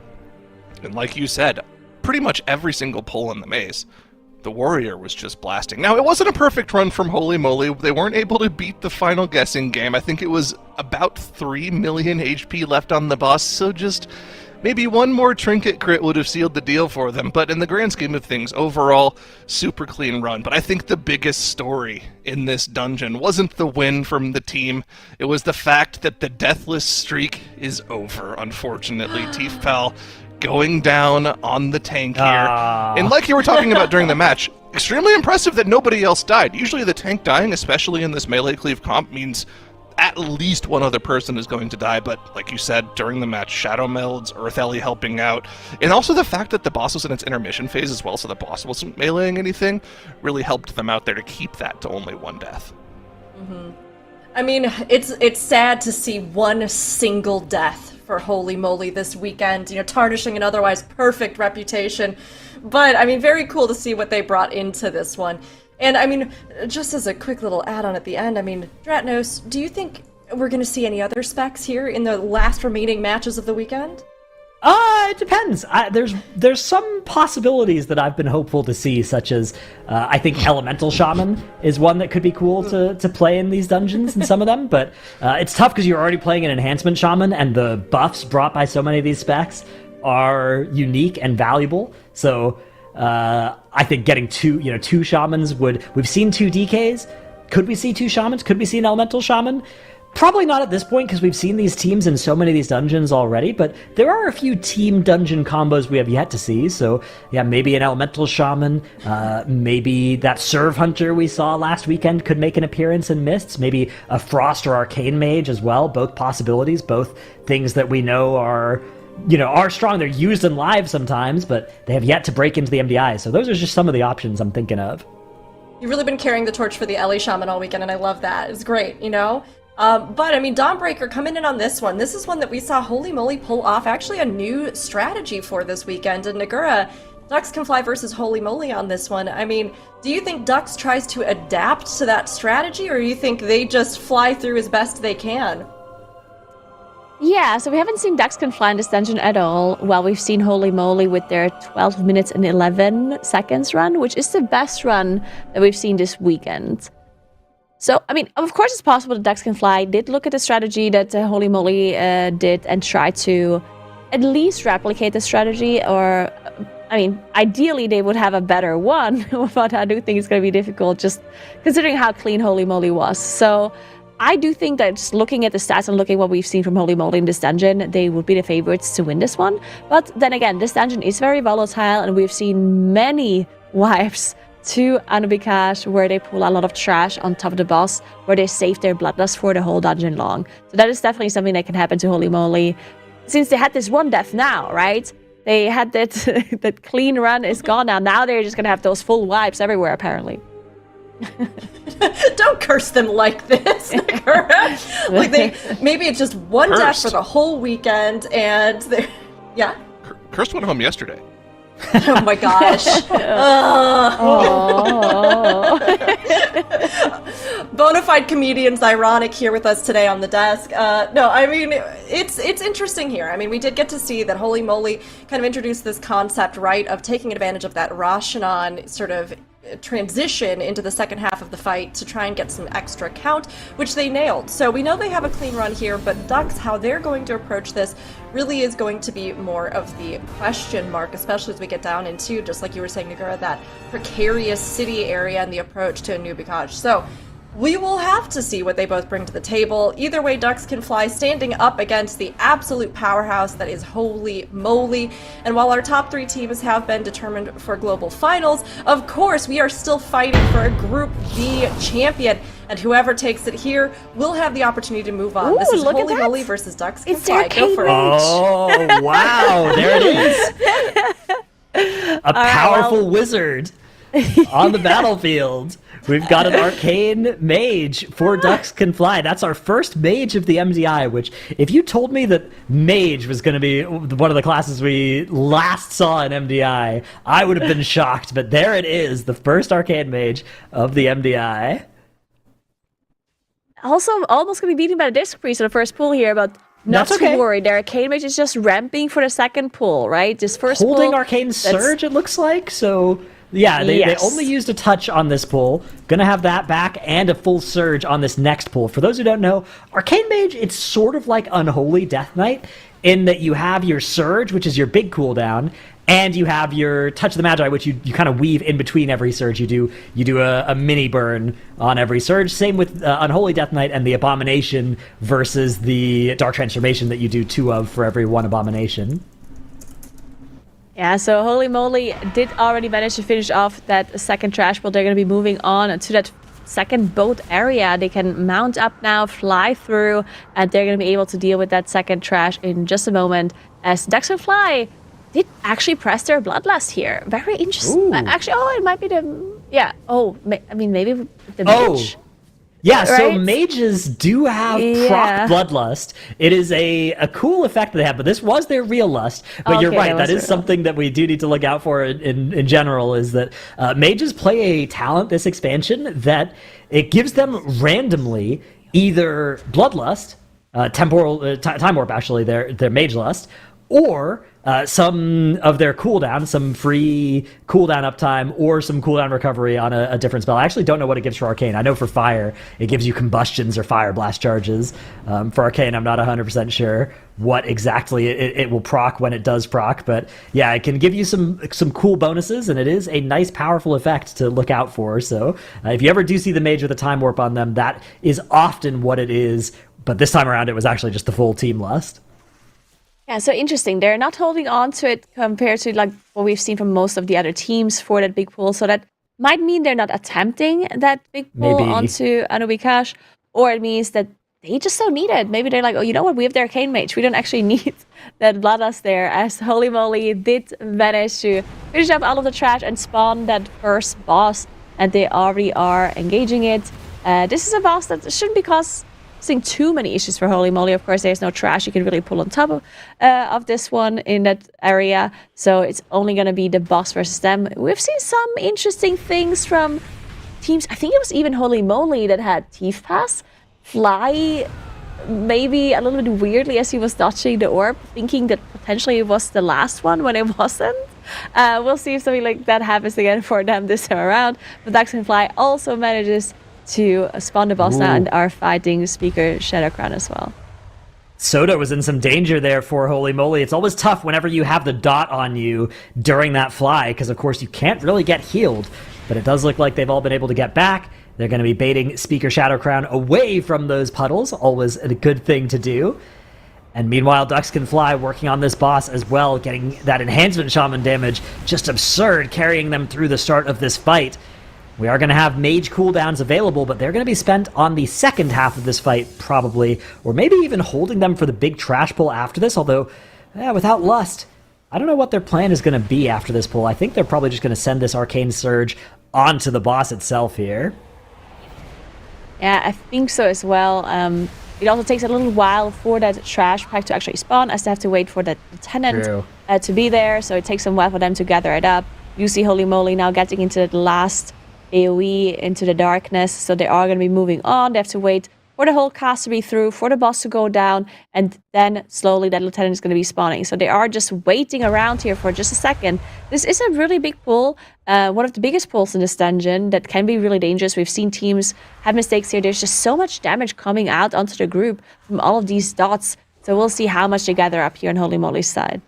And like you said, pretty much every single pull in the maze, the Warrior was just blasting. Now, it wasn't a perfect run from Holy Moly. They weren't able to beat the final guessing game. I think it was about 3 million HP left on the boss, so just maybe one more trinket crit would have sealed the deal for them. But in the grand scheme of things, overall, super clean run. But I think the biggest story in this dungeon wasn't the win from the team. It was the fact that the deathless streak is over, unfortunately. Tiefpal going down on the tank here. And like you were talking about during the match, extremely impressive that nobody else died. Usually the tank dying, especially in this melee cleave comp, means at least one other person is going to die, but like you said, during the match, Shadow Melds, Earth Ellie helping out, and also the fact that the boss was in its intermission phase as well, so the boss wasn't meleeing anything, really helped them out there to keep that to only one death. I mean, it's sad to see one single death for Holy Moly this weekend, tarnishing an otherwise perfect reputation. But, I mean, very cool to see what they brought into this one. And, I mean, just as a quick little add-on at the end, I mean, Dratnos, do you think we're going to see any other specs here in the last remaining matches of the weekend? It depends. There's some possibilities that I've been hopeful to see, such as I think Elemental Shaman is one that could be cool to play in these dungeons, in some of them, but it's tough because you're already playing an Enhancement Shaman, and the buffs brought by so many of these specs are unique and valuable, so I think getting two shamans we've seen 2 DKs, could we see 2 shamans, could we see an Elemental Shaman? Probably not at this point, because we've seen these teams in so many of these dungeons already, but there are a few team dungeon combos we have yet to see, so yeah, maybe an Elemental Shaman, maybe that Serve Hunter we saw last weekend could make an appearance in Mists, maybe a Frost or Arcane Mage as well, both possibilities, both things that we know are strong. They're used in live sometimes, but they have yet to break into the MDI, so those are just some of the options I'm thinking of. You've really been carrying the torch for the Ellie Shaman all weekend, and I love that. It's great, But, I mean, Dawnbreaker coming in on this one. This is one that we saw Holy Moly pull off actually a new strategy for this weekend. And Nagura, Dux can fly versus Holy Moly on this one. I mean, do you think Dux tries to adapt to that strategy, or do you think they just fly through as best they can? Yeah, so we haven't seen Dux can fly in this dungeon at all. Well, we've seen Holy Moly with their 12 minutes and 11 seconds run, which is the best run that we've seen this weekend. So, I mean, of course it's possible that Dux can fly. Did look at the strategy that Holy Moly did and try to at least replicate the strategy, or I mean, ideally they would have a better one, but I do think it's going to be difficult just considering how clean Holy Moly was. So I do think that just looking at the stats and looking at what we've seen from Holy Moly in this dungeon, they would be the favorites to win this one. But then again, this dungeon is very volatile, and we've seen many wipes to Anubikash where they pull a lot of trash on top of the boss, where they save their bloodlust for the whole dungeon long. So that is definitely something that can happen to Holy Moly. Since they had this one death now, right? They had that that clean run is gone now. Now they're just gonna have those full wipes everywhere, apparently. Don't curse them like this. Like maybe it's just one death for the whole weekend, and they, yeah. Cursed went home yesterday. Oh my gosh. Bonafide comedians ironic here with us today on the desk. No, I mean, it's interesting here. I mean, we did get to see that Holy Moly kind of introduced this concept, right, of taking advantage of that Rashanan sort of transition into the second half of the fight to try and get some extra count, which they nailed. So we know they have a clean run here, but Ducks, how they're going to approach this really is going to be more of the question mark, especially as we get down into, just like you were saying, Nagura, that precarious city area and the approach to Anubikash. So we will have to see what they both bring to the table. Either way, Ducks can fly, standing up against the absolute powerhouse that is Holy Moly. And while our top 3 teams have been determined for global finals, of course, we are still fighting for a Group B champion. And whoever takes it here will have the opportunity to move on. Ooh, this is look Holy at that. Moly versus Ducks Can It's Fly. Go for it. Oh, wow. There it is. A powerful wizard on the battlefield. We've got an arcane mage for Ducks Can Fly. That's our first mage of the MDI, which, if you told me that mage was going to be one of the classes we last saw in MDI, I would have been shocked. But there it is, the first arcane mage of the MDI. Also, almost going to be beaten by the Disc Priest in the first pull here, but not That's to okay. worry. Their arcane mage is just ramping for the second pull, right? This first Holding pull, arcane surge, it looks like. So yeah, they only used a touch on this pull. Gonna have that back and a full surge on this next pull. For those who don't know, arcane mage, it's sort of like Unholy Death Knight in that you have your surge, which is your big cooldown, and you have your Touch of the Magi, which you kind of weave in between every surge. You do a mini burn on every surge. Same with Unholy Death Knight and the Abomination versus the Dark Transformation that you do 2 of for every 1 Abomination. Yeah, so Holy Moly did already manage to finish off that second trash, but they're going to be moving on to that second boat area. They can mount up now, fly through, and they're going to be able to deal with that second trash in just a moment. As Ducks Can Fly did actually press their bloodlust here. Very interesting. Actually, it might be the... Yeah, I mean, maybe the mage. Yeah, so Right? mages do have proc bloodlust. It is a cool effect that they have, but this was their real lust. But you're Okay, right, that was is their something that we do need to look out for in general, is that mages play a talent this expansion that it gives them randomly either bloodlust, temporal time warp actually, their mage lust, or some of their cooldown, some free cooldown uptime, or some cooldown recovery on a different spell. I actually don't know what it gives for Arcane. I know for Fire, it gives you combustions or Fire Blast charges. For Arcane, I'm not 100% sure what exactly it will proc when it does proc, but yeah, it can give you some cool bonuses, and it is a nice, powerful effect to look out for. So if you ever do see the Mage with a Time Warp on them, that is often what it is, but this time around, it was actually just the full Team Lust. Yeah, so interesting. They're not holding on to it compared to like what we've seen from most of the other teams for that big pull. So that might mean they're not attempting that big pull onto Anubikash, or it means that they just don't need it. Maybe they're like, oh, you know what? We have the Arcane Mage. We don't actually need that Bloodlust there, as Holy Moly did manage to finish up all of the trash and spawn that first boss, and they already are engaging it. This is a boss that shouldn't be causing too many issues for Holy Moly. Of course, there's no trash you can really pull on top of this one in that area, so it's only going to be the boss versus them. We've seen some interesting things from teams. I think it was even Holy Moly that had Thief Pass fly maybe a little bit weirdly as he was dodging the orb, thinking that potentially it was the last one when it wasn't. We'll see if something like that happens again for them this time around. But Ducks Can Fly also manages to spawn the boss now and are fighting Speaker Shadow Crown as well. Soda was in some danger there for Holy Moly. It's always tough whenever you have the dot on you during that fly, because of course you can't really get healed. But it does look like they've all been able to get back. They're going to be baiting Speaker Shadow Crown away from those puddles, always a good thing to do. And meanwhile, Ducks Can Fly working on this boss as well, getting that Enhancement Shaman damage. Just absurd, carrying them through the start of this fight. We are going to have mage cooldowns available, but they're going to be spent on the second half of this fight, probably. Or maybe even holding them for the big trash pull after this, although, without Lust, I don't know what their plan is going to be after this pull. I think they're probably just going to send this Arcane Surge onto the boss itself here. Yeah, I think so as well. It also takes a little while for that trash pack to actually spawn, as they have to wait for that lieutenant to be there, so it takes some while for them to gather it up. You see Holy Moly now getting into the last AoE into the darkness, so they are going to be moving on. They have to wait for the whole cast to be through, for the boss to go down, and then slowly that lieutenant is going to be spawning. So they are just waiting around here for just a second. This is a really big pull, one of the biggest pulls in this dungeon that can be really dangerous. We've seen teams have mistakes here. There's just so much damage coming out onto the group from all of these dots. So we'll see how much they gather up here on Holy Moly's side.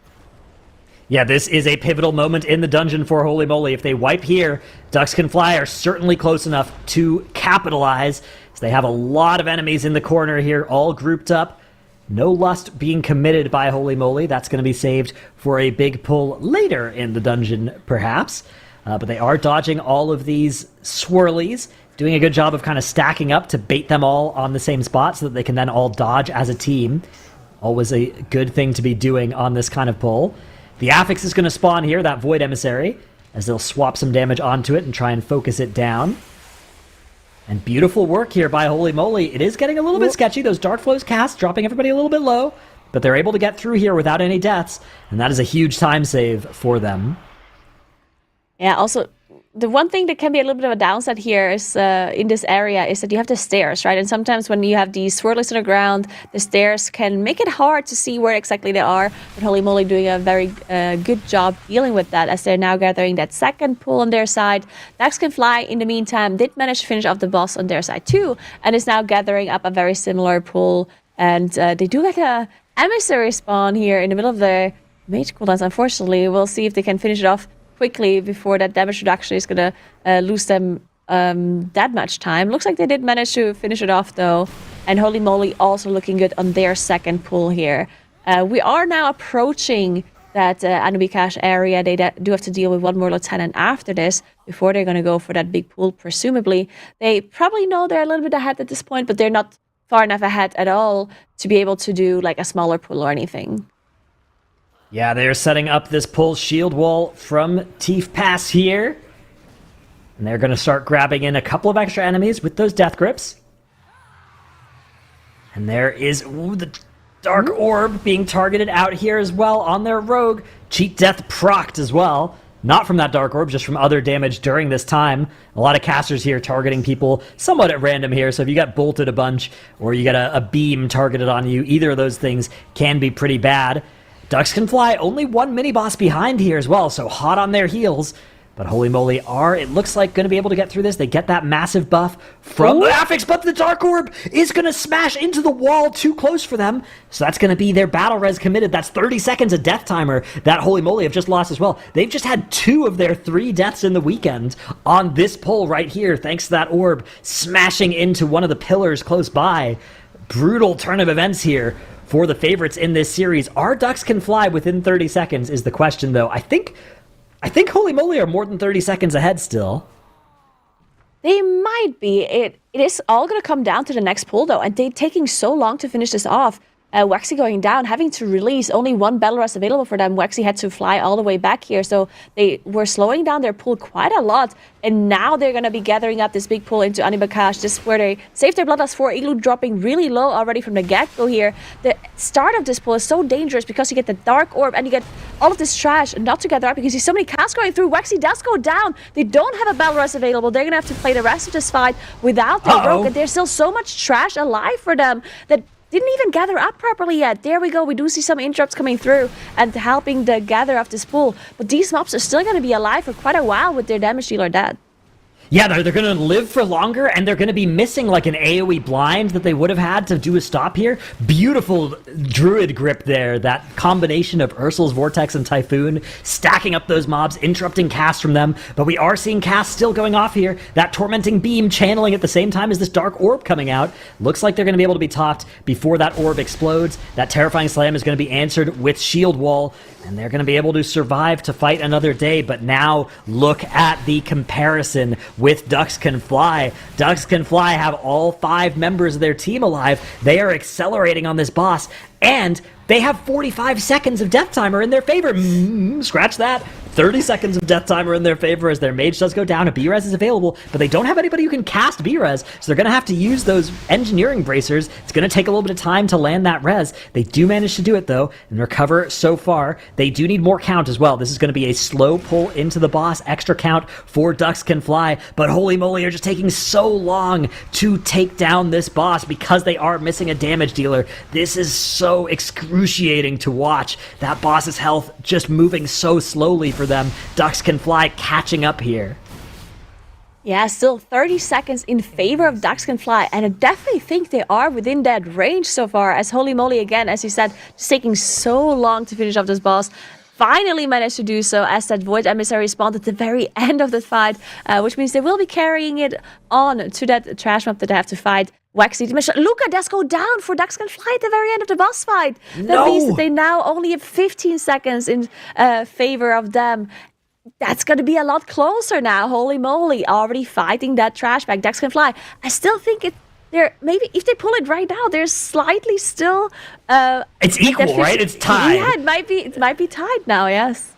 Yeah, this is a pivotal moment in the dungeon for Holy Moly. If they wipe here, Ducks Can Fly are certainly close enough to capitalize. So they have a lot of enemies in the corner here, all grouped up. No Lust being committed by Holy Moly. That's going to be saved for a big pull later in the dungeon, perhaps. But they are dodging all of these swirlies, doing a good job of kind of stacking up to bait them all on the same spot so that they can then all dodge as a team. Always a good thing to be doing on this kind of pull. The Affix is going to spawn here, that Void Emissary, as they'll swap some damage onto it and try and focus it down. And beautiful work here by Holy Moly. It is getting a little bit sketchy. Those Dark Flows cast, dropping everybody a little bit low. But they're able to get through here without any deaths. And that is a huge time save for them. Yeah, also, the one thing that can be a little bit of a downside here is in this area is that you have the stairs, right? And sometimes when you have these swirlies on the ground, the stairs can make it hard to see where exactly they are. But Holy Moly doing a very good job dealing with that, as they're now gathering that second pull on their side. Ducks Can Fly, in the meantime, did manage to finish off the boss on their side too, and is now gathering up a very similar pull. And they do get a emissary spawn here in the middle of the mage cooldowns, unfortunately. We'll see if they can finish it off quickly before that damage reduction is going to lose them that much time. Looks like they did manage to finish it off, though. And Holy Moly also looking good on their second pull here. We are now approaching that Anubi Cache area. They do have to deal with one more lieutenant after this before they're going to go for that big pull, presumably. They probably know they're a little bit ahead at this point, but they're not far enough ahead at all to be able to do like a smaller pull or anything. Yeah, they're setting up this pull shield wall from Teef Pass here. And they're going to start grabbing in a couple of extra enemies with those death grips. And there is the Dark Orb being targeted out here as well on their rogue. Cheat Death procced as well. Not from that Dark Orb, just from other damage during this time. A lot of casters here targeting people somewhat at random here. So if you got bolted a bunch or you got a beam targeted on you, either of those things can be pretty bad. Ducks Can Fly, only one mini-boss behind here as well, so hot on their heels. But Holy Moly are, it looks like, going to be able to get through this. They get that massive buff from the Affix, but the Dark Orb is going to smash into the wall too close for them. So that's going to be their battle res committed. That's 30 seconds of death timer that Holy Moly have just lost as well. They've just had 2 of their 3 deaths in the weekend on this pull right here, thanks to that orb smashing into one of the pillars close by. Brutal turn of events here for the favorites in this series. Are Ducks Can Fly within 30 seconds is the question, though. I think Holy Moly are more than 30 seconds ahead still. They might be. It is all going to come down to the next pull, though, and they're taking so long to finish this off. Waxy going down, having to release only one battle rest available for them. Waxy had to fly all the way back here, so they were slowing down their pull quite a lot. And now they're going to be gathering up this big pull into Anubi Cache. This is where they save their bloodlust for. Igloo dropping really low already from the get-go here. The start of this pull is so dangerous because you get the Dark Orb and you get all of this trash not to gather up because you see so many casts going through. Waxy does go down. They don't have a battle rest available. They're going to have to play the rest of this fight without their rogue. And there's still so much trash alive for them that didn't even gather up properly yet. There we go. We do see some interrupts coming through and helping the gather of this pool. But these mobs are still going to be alive for quite a while with their damage dealer dead. Yeah, they're going to live for longer, and they're going to be missing like an AoE blind that they would have had to do a stop here. Beautiful druid grip there, that combination of Ursul's Vortex and Typhoon, stacking up those mobs, interrupting casts from them, but we are seeing casts still going off here. That Tormenting Beam channeling at the same time as this Dark Orb coming out. Looks like they're going to be able to be topped before that orb explodes. That Terrifying Slam is going to be answered with Shield Wall, and they're going to be able to survive to fight another day. But now look at the comparison with Ducks Can Fly. Ducks Can Fly have all 5 members of their team alive. They are accelerating on this boss, and they have 45 seconds of death timer in their favor. Scratch that. 30 seconds of death timer in their favor as their mage does go down. A B-Res is available, but they don't have anybody who can cast B-Res, so they're going to have to use those engineering bracers. It's going to take a little bit of time to land that res. They do manage to do it, though, and recover so far. They do need more count as well. This is going to be a slow pull into the boss. Extra count for Ducks Can Fly, but holy moly, are just taking so long to take down this boss because they are missing a damage dealer. This is so excruciating to watch. That boss's health just moving so slowly for them. Ducks Can Fly catching up here. Yeah, still 30 seconds in favor of Ducks Can Fly, and I definitely think they are within that range so far, as holy moly, again, as you said, just taking so long to finish off this boss. Finally managed to do so as that Void Emissary spawned at the very end of the fight, which means they will be carrying it on to that trash mob that they have to fight. Waxy Dimension. Luca does go down for Ducks Can Fly at the very end of the boss fight. That means that they now only have 15 seconds in favor of them. That's going to be a lot closer now. Holy moly, already fighting that trash bag. Ducks Can Fly. I still think they're maybe if they pull it right now, they're slightly still. It's equal, right? It's tied. Yeah, it might be tied now. Yes.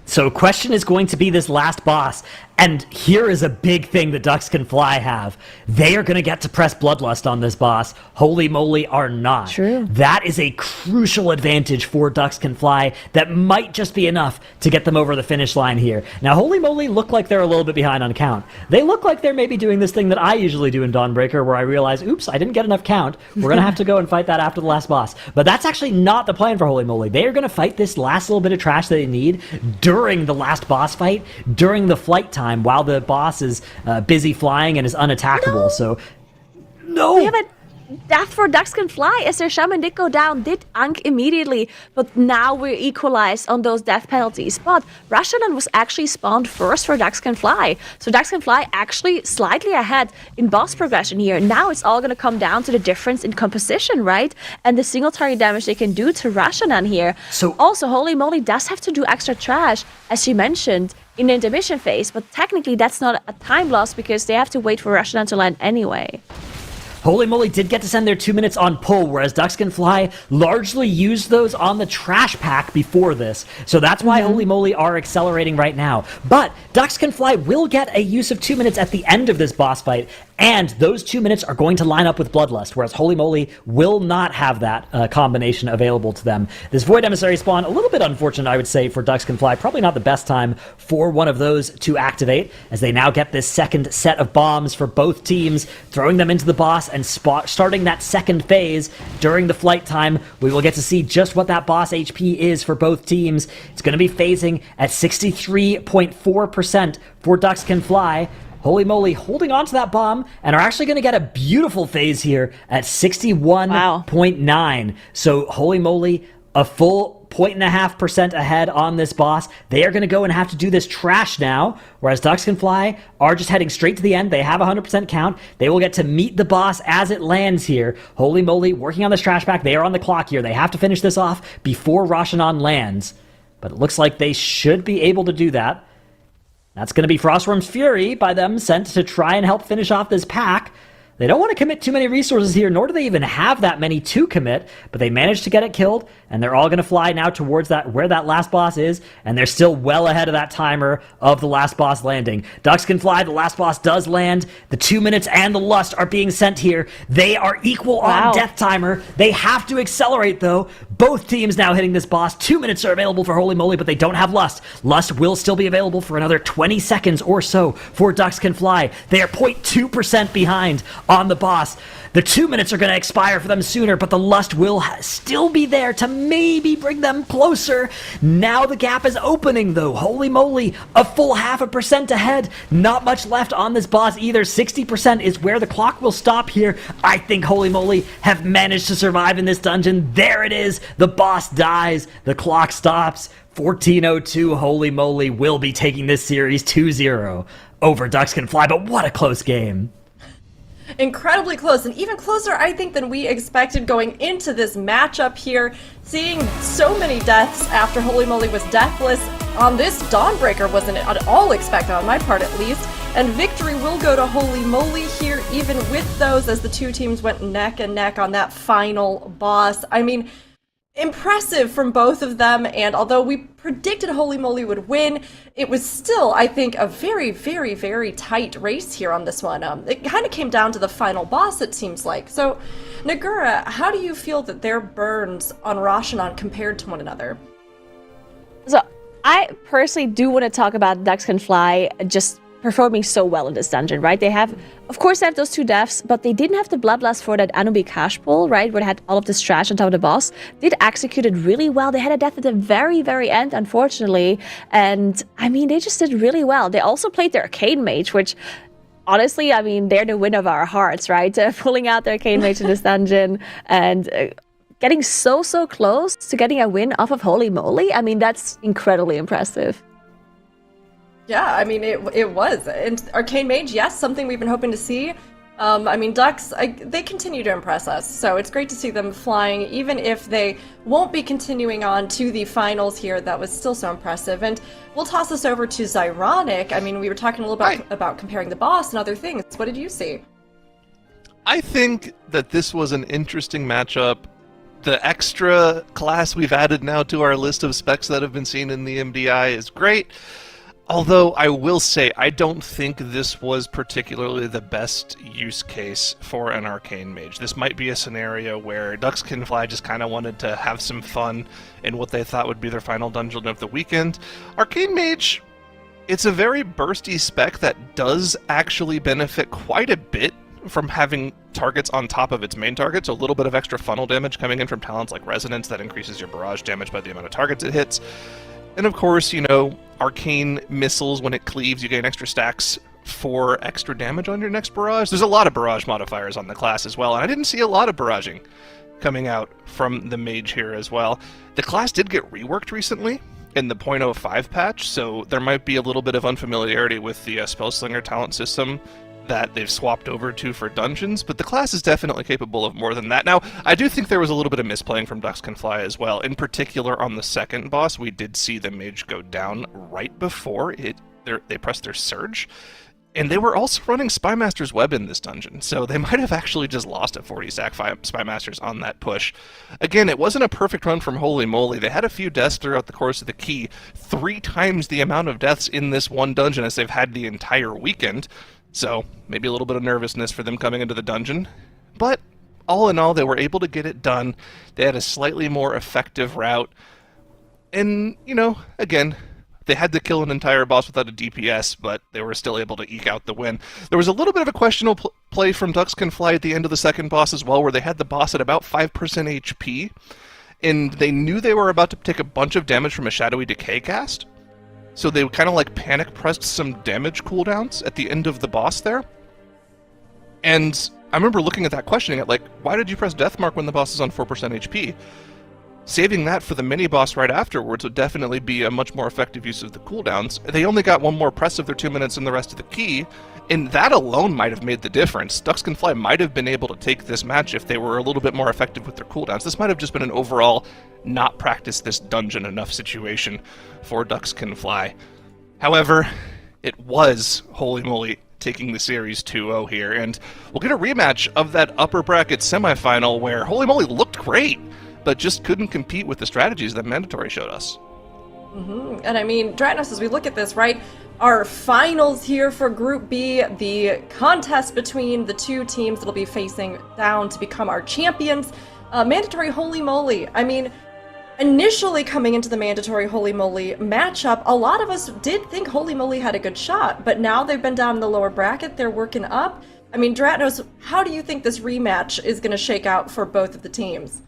So question is going to be this last boss, and here is a big thing that Ducks Can Fly have. They are going to get to press Bloodlust on this boss. Holy moly are not. True. That is a crucial advantage for Ducks Can Fly that might just be enough to get them over the finish line here. Now, holy moly look like they're a little bit behind on count. They look like they're maybe doing this thing that I usually do in Dawnbreaker, where I realize, oops, I didn't get enough count. We're going to have to go and fight that after the last boss. But that's actually not the plan for holy moly. They are going to fight this last little bit of trash that they need during the last boss fight, during the flight time, while the boss is busy flying and is unattackable. So, no! We have a death for Ducks Can Fly as their shaman did go down, did unk immediately, but now we're equalized on those death penalties. But Rashanan was actually spawned first for Ducks Can Fly, so Ducks Can Fly actually slightly ahead in boss progression here. Now it's all going to come down to the difference in composition, right? And the single target damage they can do to Rashanan here. So also, holy moly does have to do extra trash, as you mentioned, in the intermission phase, but technically that's not a time loss because they have to wait for Rashanan to land anyway. Holy moly did get to send their 2 minutes on pull, whereas Ducks Can Fly largely used those on the trash pack before this. So that's why Holy moly are accelerating right now. But Ducks Can Fly will get a use of 2 minutes at the end of this boss fight, and those 2 minutes are going to line up with Bloodlust, whereas Holy moly will not have that combination available to them. This Void Emissary spawn, a little bit unfortunate, I would say, for Ducks Can Fly. Probably not the best time for one of those to activate, as they now get this second set of bombs for both teams, throwing them into the boss and starting that second phase during the flight time. We will get to see just what that boss HP is for both teams. It's going to be phasing at 63.4% for Ducks Can Fly. Holy moly holding on to that bomb and are actually going to get a beautiful phase here at 61.9. So holy moly, a full 1.5% ahead on this boss. They are going to go and have to do this trash now, whereas Ducks Can Fly are just heading straight to the end. They have 100% count. They will get to meet the boss as it lands here. Holy moly, working on this trash pack. They are on the clock here. They have to finish this off before Rashanan lands, but it looks like they should be able to do that. That's going to be Frostworm's Fury by them, sent to try and help finish off this pack. They don't want to commit too many resources here, nor do they even have that many to commit, but they managed to get it killed, and they're all going to fly now towards that where that last boss is, and they're still well ahead of that timer of the last boss landing. Ducks Can Fly, the last boss does land. The 2 minutes and the Lust are being sent here. They are equal on death timer. They have to accelerate, though. Both teams now hitting this boss. 2 minutes are available for Holy Moly, but they don't have Lust. Lust will still be available for another 20 seconds or so for Ducks Can Fly. They are 0.2% behind on the boss. The 2 minutes are going to expire for them sooner, but the Lust will still be there to maybe bring them closer. Now the gap is opening, though. Holy moly, a full 0.5% ahead. Not much left on this boss either. 60% is where the clock will stop here. I think Holy moly have managed to survive in this dungeon. There it is. The boss dies. The clock stops. 14:02, Holy moly will be taking this series 2-0 over Ducks Can Fly, but what a close game. Incredibly close, and even closer, I think, than we expected going into this matchup here. Seeing so many deaths after Holy Moly was deathless on this Dawnbreaker wasn't at all expected, on my part at least. And victory will go to Holy Moly here, even with those, as the two teams went neck and neck on that final boss. I mean, impressive from both of them, and although we predicted Holy Moly would win, it was still, I think, a very, very, very tight race here on this one. It kind of came down to the final boss, it seems like. So, Nagura, how do you feel that their burns on Rashanan compared to one another? So, I personally do want to talk about Ducks Can Fly just performing so well in this dungeon, right? They have, of course, they have those two deaths, but they didn't have the Bloodlust for that Anubi cash pull, right? Where they had all of this trash on top of the boss. Did execute it really well. They had a death at the very, very end, unfortunately. And, I mean, they just did really well. They also played their Arcane Mage, which, honestly, I mean, they're the win of our hearts, right? Pulling out their Arcane Mage in this dungeon and getting so close to getting a win off of Holy Moly. I mean, that's incredibly impressive. Yeah, I mean, it was. And Arcane Mage, yes, something we've been hoping to see. I mean, Ducks, they continue to impress us, so it's great to see them flying, even if they won't be continuing on to the finals here. That was still so impressive. And we'll toss this over to Zyronic. I mean, we were talking a little bit about comparing the boss and other things. What did you see? I think that this was an interesting matchup. The extra class we've added now to our list of specs that have been seen in the MDI is great. Although I will say, I don't think this was particularly the best use case for an Arcane Mage. This might be a scenario where Ducks Can Fly just kind of wanted to have some fun in what they thought would be their final dungeon of the weekend. Arcane Mage, it's a very bursty spec that does actually benefit quite a bit from having targets on top of its main target, so a little bit of extra funnel damage coming in from talents like Resonance that increases your barrage damage by the amount of targets it hits. And of course, you know, Arcane Missiles, when it cleaves, you gain extra stacks for extra damage on your next barrage. There's a lot of barrage modifiers on the class as well, and I didn't see a lot of barraging coming out from the mage here as well. The class did get reworked recently in the 0.05 patch, so there might be a little bit of unfamiliarity with the Spellslinger talent system that they've swapped over to for dungeons, but the class is definitely capable of more than that. Now, I do think there was a little bit of misplaying from Ducks Can Fly as well. In particular, on the second boss, we did see the mage go down right before they pressed their surge, and they were also running Spymaster's Web in this dungeon, so they might have actually just lost a 40 stack Spymasters on that push. Again, it wasn't a perfect run from Holy Moly. They had a few deaths throughout the course of the key, 3 times the amount of deaths in this one dungeon as they've had the entire weekend. So, maybe a little bit of nervousness for them coming into the dungeon. But, all in all, they were able to get it done. They had a slightly more effective route. And, you know, again, they had to kill an entire boss without a DPS, but they were still able to eke out the win. There was a little bit of a questionable play from Ducks Can Fly at the end of the second boss as well, where they had the boss at about 5% HP. And they knew they were about to take a bunch of damage from a Shadowy Decay cast. So they kind of like panic pressed some damage cooldowns at the end of the boss there. And I remember looking at that questioning it, like, why did you press Deathmark when the boss is on 4% HP? Saving that for the mini-boss right afterwards would definitely be a much more effective use of the cooldowns. They only got one more press of their 2 minutes in the rest of the key, and that alone might have made the difference. Ducks Can Fly might have been able to take this match if they were a little bit more effective with their cooldowns. This might have just been an overall not practice this dungeon enough situation for Ducks Can Fly. However, it was Holy Moly taking the series 2-0 here, and we'll get a rematch of that upper bracket semifinal where Holy Moly looked great, but just couldn't compete with the strategies that Mandatory showed us. Mm-hmm. And I mean, Dratnos, as we look at this, right, our finals here for Group B, the contest between the two teams that'll be facing down to become our champions, Mandatory Holy Moly. I mean, initially coming into the Mandatory Holy Moly matchup, a lot of us did think Holy Moly had a good shot, but now they've been down in the lower bracket, they're working up. I mean, Dratnos, how do you think this rematch is going to shake out for both of the teams?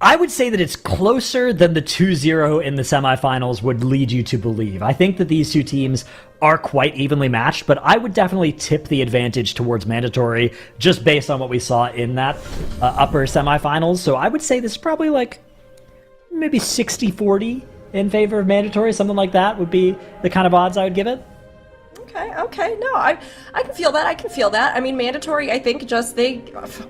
I would say that it's closer than the 2-0 in the semifinals would lead you to believe. I think that these two teams are quite evenly matched, but I would definitely tip the advantage towards Mandatory just based on what we saw in that upper semifinals. So I would say this is probably like maybe 60-40 in favor of Mandatory. Something like that would be the kind of odds I would give it. Okay, no, I can feel that. I mean, Mandatory, I think they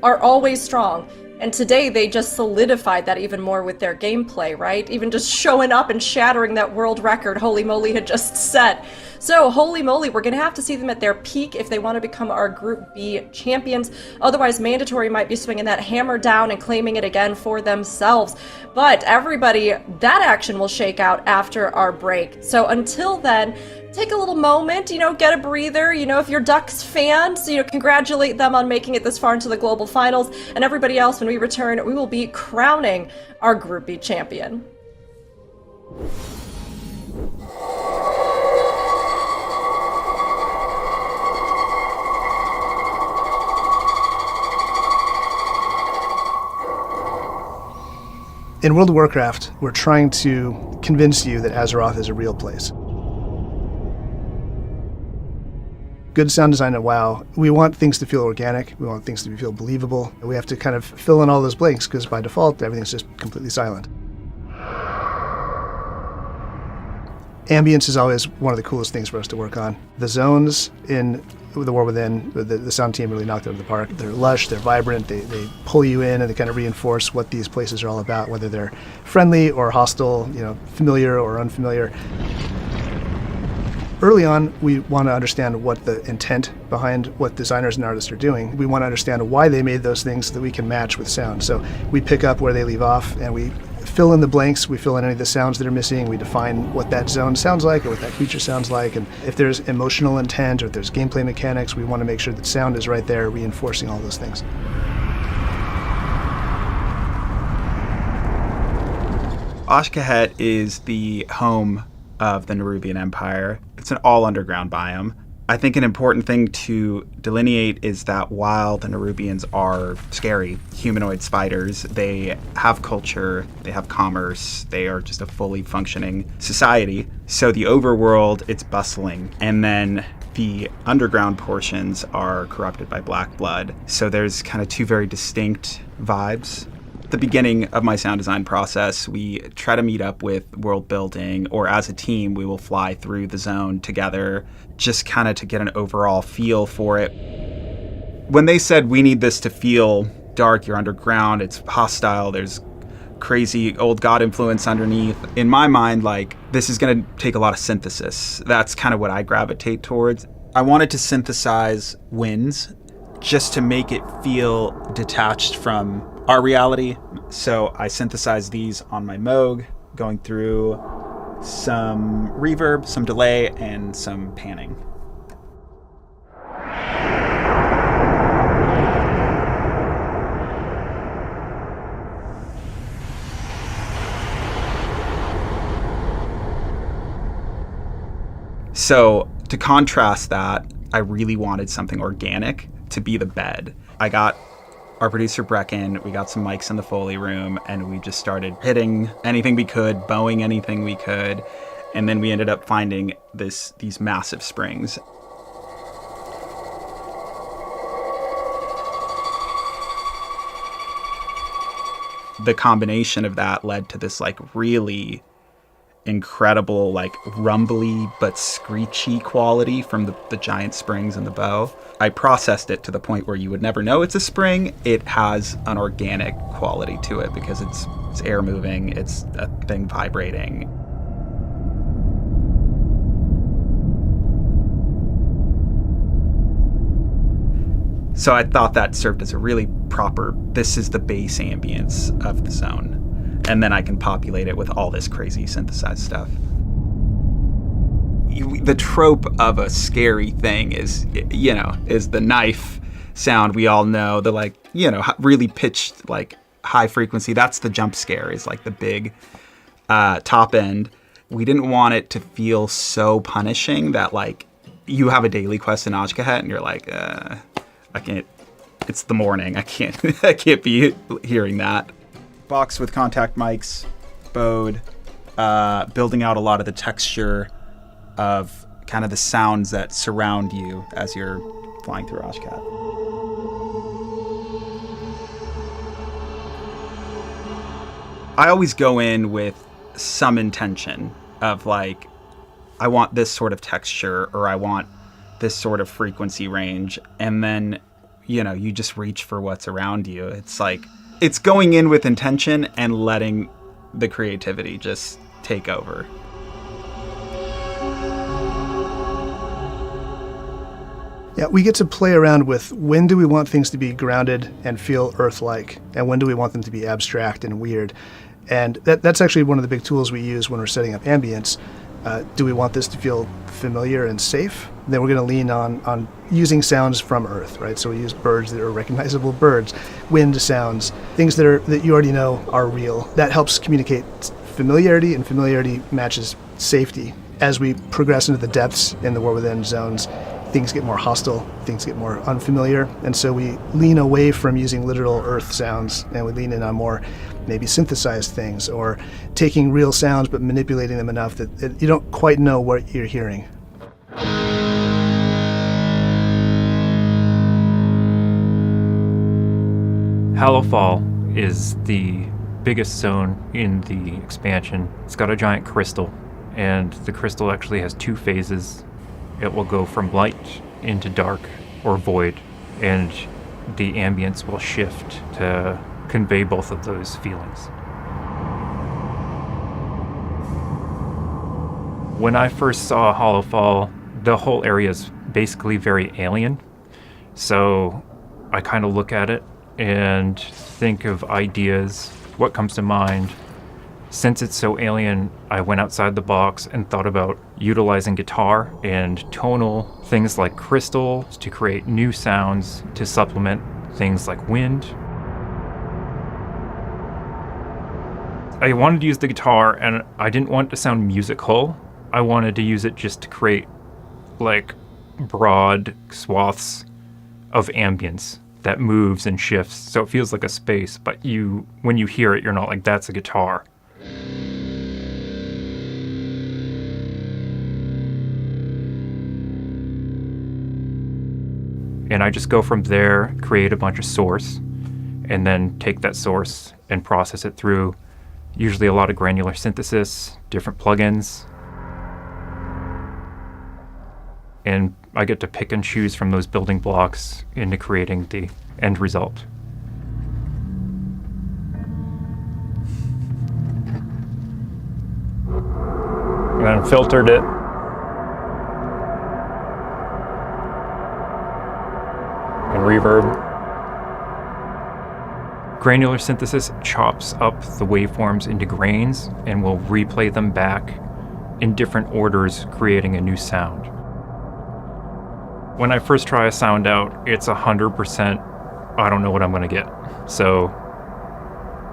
are always strong. And today they just solidified that even more with their gameplay, right? Even just showing up and shattering that world record Holy Moly had just set. So, holy moly, we're going to have to see them at their peak if they want to become our Group B champions. Otherwise, Mandatory might be swinging that hammer down and claiming it again for themselves. But everybody, that action will shake out after our break. So until then, take a little moment, get a breather. If you're Ducks fans, congratulate them on making it this far into the global finals. And everybody else, when we return, we will be crowning our Group B champion. In World of Warcraft, we're trying to convince you that Azeroth is a real place. Good sound design at WoW, we want things to feel organic, we want things to feel believable. We have to kind of fill in all those blanks because by default, everything's just completely silent. Ambience is always one of the coolest things for us to work on. The zones in The War Within, the sound team really knocked it out of the park. They're lush, they're vibrant, they pull you in and they kind of reinforce what these places are all about, whether they're friendly or hostile, familiar or unfamiliar. Early on, we want to understand what the intent behind what designers and artists are doing. We want to understand why they made those things so that we can match with sound. So we pick up where they leave off and we fill in the blanks, we fill in any of the sounds that are missing, we define what that zone sounds like or what that creature sounds like, and if there's emotional intent or if there's gameplay mechanics, we want to make sure that sound is right there reinforcing all those things. Ashkahet is the home of the Nerubian Empire. It's an all-underground biome. I think an important thing to delineate is that while the Nerubians are scary humanoid spiders, they have culture, they have commerce, they are just a fully functioning society. So the overworld, it's bustling, and then the underground portions are corrupted by black blood. So there's kind of two very distinct vibes. The beginning of my sound design process, we try to meet up with world building, or as a team, we will fly through the zone together, just kind of to get an overall feel for it. When they said we need this to feel dark, you're underground, it's hostile, there's crazy old god influence underneath, in my mind, this is going to take a lot of synthesis. That's kind of what I gravitate towards. I wanted to synthesize winds just to make it feel detached from our reality. So I synthesized these on my Moog, going through some reverb, some delay, and some panning. So to contrast that, I really wanted something organic to be the bed. I got our producer Brecken, we got some mics in the Foley room, and we just started hitting anything we could, bowing anything we could, and then we ended up finding these massive springs. The combination of that led to this really incredible, rumbly but screechy quality from the giant springs in the bow. I processed it to the point where you would never know it's a spring. It has an organic quality to it because it's air moving, it's a thing vibrating. So I thought that served as a really proper, this is the base ambience of the zone. And then I can populate it with all this crazy synthesized stuff. The trope of a scary thing is the knife sound we all know, the really pitched, high frequency. That's the jump scare, is the big top end. We didn't want it to feel so punishing that you have a daily quest in Ashkahet and you're I can't, it's the morning. I can't be hearing that. box with contact mics, bowed, building out a lot of the texture of kind of the sounds that surround you as you're flying through Oshkat. I always go in with some intention of like, I want this sort of texture, or I want this sort of frequency range, and then, you know, you just reach for what's around you. It's like, it's going in with intention and letting the creativity just take over. Yeah, we get to play around with when do we want things to be grounded and feel Earth-like, and when do we want them to be abstract and weird. And that's actually one of the big tools we use when we're setting up ambience. Do we want this to feel familiar and safe? Then we're going to lean on using sounds from Earth, right? So we use birds that are recognizable birds, wind sounds, things that you already know are real. That helps communicate familiarity, and familiarity matches safety. As we progress into the depths in the War Within zones, things get more hostile, things get more unfamiliar, and so we lean away from using literal Earth sounds, and we lean in on more maybe synthesized things, or taking real sounds but manipulating them enough that you don't quite know what you're hearing. Hallowfall is the biggest zone in the expansion. It's got a giant crystal, and the crystal actually has two phases. It will go from light into dark or void, and the ambience will shift to convey both of those feelings. When I first saw Hallowfall, the whole area is basically very alien. So I kind of look at it and think of ideas, what comes to mind. Since it's so alien, I went outside the box and thought about utilizing guitar and tonal things like crystals to create new sounds to supplement things like wind. I wanted to use the guitar, and I didn't want it to sound musical. I wanted to use it just to create like broad swaths of ambience that moves and shifts, so it feels like a space, but when you hear it, you're not like, that's a guitar. And I just go from there, create a bunch of source, and then take that source and process it through usually a lot of granular synthesis, different plugins. And I get to pick and choose from those building blocks into creating the end result. And then filtered it. And reverb. Granular synthesis chops up the waveforms into grains and will replay them back in different orders, creating a new sound. When I first try a sound out, it's 100%, I don't know what I'm going to get. So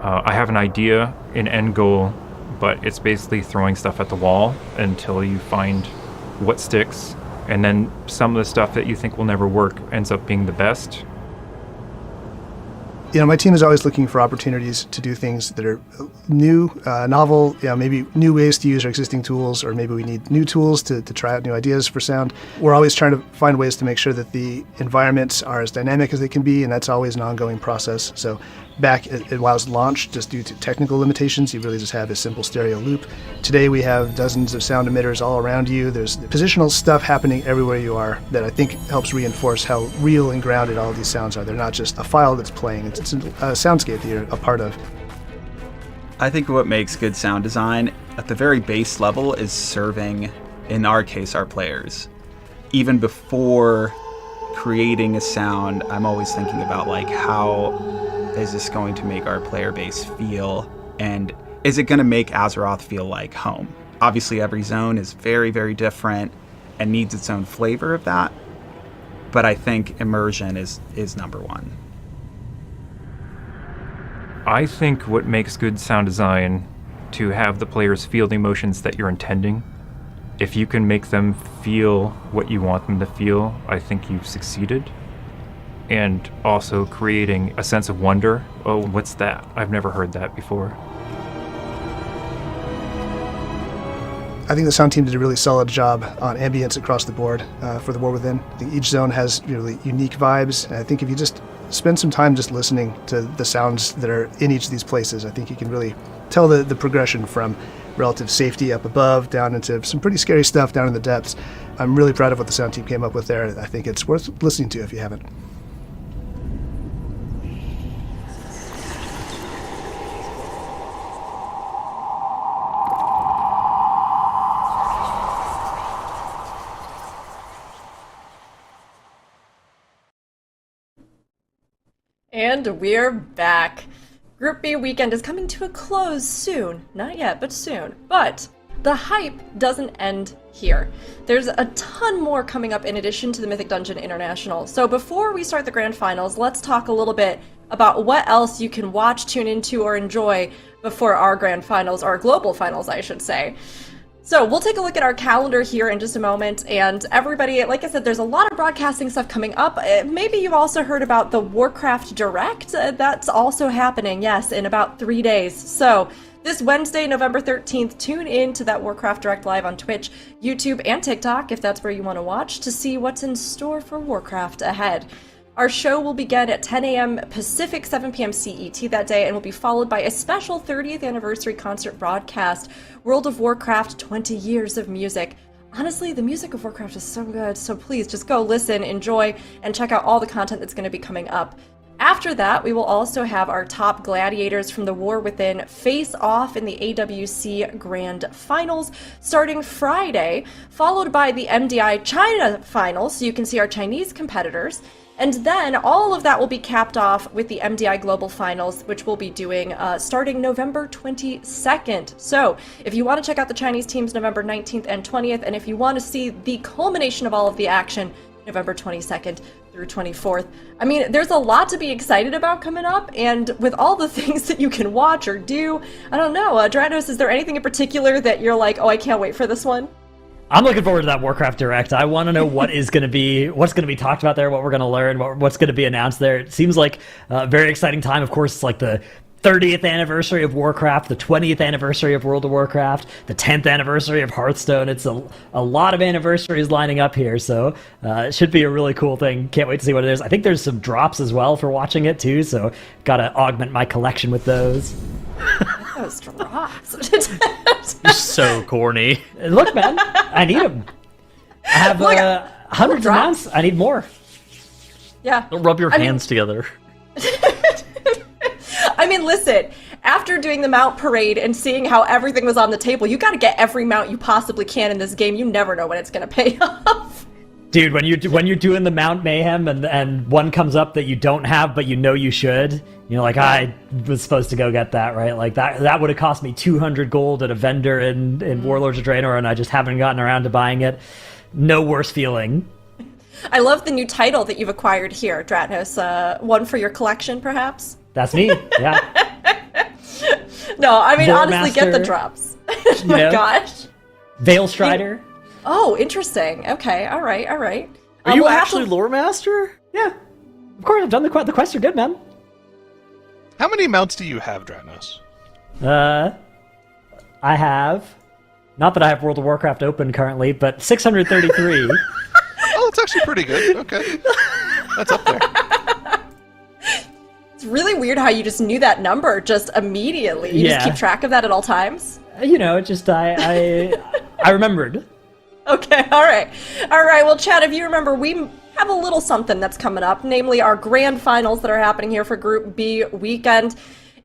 I have an idea, an end goal, but it's basically throwing stuff at the wall until you find what sticks. And then some of the stuff that you think will never work ends up being the best. You know, my team is always looking for opportunities to do things that are new, novel, maybe new ways to use our existing tools, or maybe we need new tools to try out new ideas for sound. We're always trying to find ways to make sure that the environments are as dynamic as they can be, and that's always an ongoing process. So back at WoW's launch, just due to technical limitations, you really just have a simple stereo loop. Today we have dozens of sound emitters all around you. There's positional stuff happening everywhere you are that I think helps reinforce how real and grounded all these sounds are. They're not just a file that's playing, it's a soundscape that you're a part of. I think what makes good sound design at the very base level is serving, in our case, our players. Even before creating a sound, I'm always thinking about like, how is this going to make our player base feel, and is it going to make Azeroth feel like home? Obviously every zone is very, very different and needs its own flavor of that, but I think immersion is number one. I think what makes good sound design to have the players feel the emotions that you're intending. If you can make them feel what you want them to feel, I think you've succeeded. And also creating a sense of wonder oh, what's that? I've never heard that before. I think the sound team did a really solid job on ambience across the board for The War Within. I think each zone has really unique vibes. And I think if you just spend some time just listening to the sounds that are in each of these places, I think you can really tell the progression from relative safety up above down into some pretty scary stuff down in the depths. I'm really proud of what the sound team came up with there. I think it's worth listening to if you haven't. And we're back. Group B weekend is coming to a close soon. Not yet, but soon. But the hype doesn't end here. There's a ton more coming up in addition to the Mythic Dungeon International. So before we start the grand finals, let's talk a little bit about what else you can watch, tune into, or enjoy before our grand finals, our global finals, I should say. So we'll take a look at our calendar here in just a moment, and everybody, like I said, there's a lot of broadcasting stuff coming up. Maybe you've also heard about the Warcraft Direct. That's also happening, yes, in about 3 days. So this Wednesday, November 13th, tune in to that Warcraft Direct live on Twitch, YouTube, and TikTok, if that's where you want to watch, to see what's in store for Warcraft ahead. Our show will begin at 10 a.m. Pacific, 7 p.m. CET that day, and will be followed by a special 30th anniversary concert broadcast, World of Warcraft 20 Years of Music. Honestly, the music of Warcraft is so good, so please just go listen, enjoy, and check out all the content that's going to be coming up. After that, we will also have our top gladiators from The War Within face off in the AWC Grand Finals starting Friday, followed by the MDI China Finals, so you can see our Chinese competitors. And then all of that will be capped off with the MDI Global Finals, which we'll be doing starting November 22nd. So if you want to check out the Chinese teams November 19th and 20th, and if you want to see the culmination of all of the action, November 22nd through 24th. I mean, there's a lot to be excited about coming up, and with all the things that you can watch or do, I don't know, Dranos, is there anything in particular that you're like, oh, I can't wait for this one? I'm looking forward to that Warcraft Direct. I want to know what's going to be talked about there, what we're going to learn, what's going to be announced there. It seems like a very exciting time. Of course, it's like the 30th anniversary of Warcraft, the 20th anniversary of World of Warcraft, the 10th anniversary of Hearthstone. It's a lot of anniversaries lining up here, so it should be a really cool thing. Can't wait to see what it is. I think there's some drops as well for watching it too, so got to augment my collection with those. Those drops. You're so corny. Look, man, I need them. I have hundreds of mounts. I need more. Yeah. Don't rub your hands together. I mean, listen, after doing the mount parade and seeing how everything was on the table, you got to get every mount you possibly can in this game. You never know when it's going to pay off. Dude, when you're doing the Mount Mayhem and one comes up that you don't have but you know you should, you're like, I was supposed to go get that, right? Like that would have cost me 200 gold at a vendor in Warlords of Draenor, and I just haven't gotten around to buying it. No worse feeling. I love the new title that you've acquired here, Dratnos. One for your collection, perhaps? That's me, yeah. No, I mean, Lore honestly, Master, get the drops. Oh my gosh. Veil Strider. Oh, interesting. Okay, all right. Are you actually Lore Master? Yeah. Of course, I've done the quests are good, man. How many mounts do you have, Dratnos? I have, not that I have World of Warcraft open currently, but 633. Oh, that's actually pretty good. Okay. That's up there. It's really weird how you just knew that number just immediately. You just keep track of that at all times? You know, just I remembered. Okay, all right. Well, Chad, if you remember, we have a little something that's coming up, namely our grand finals that are happening here for Group B weekend.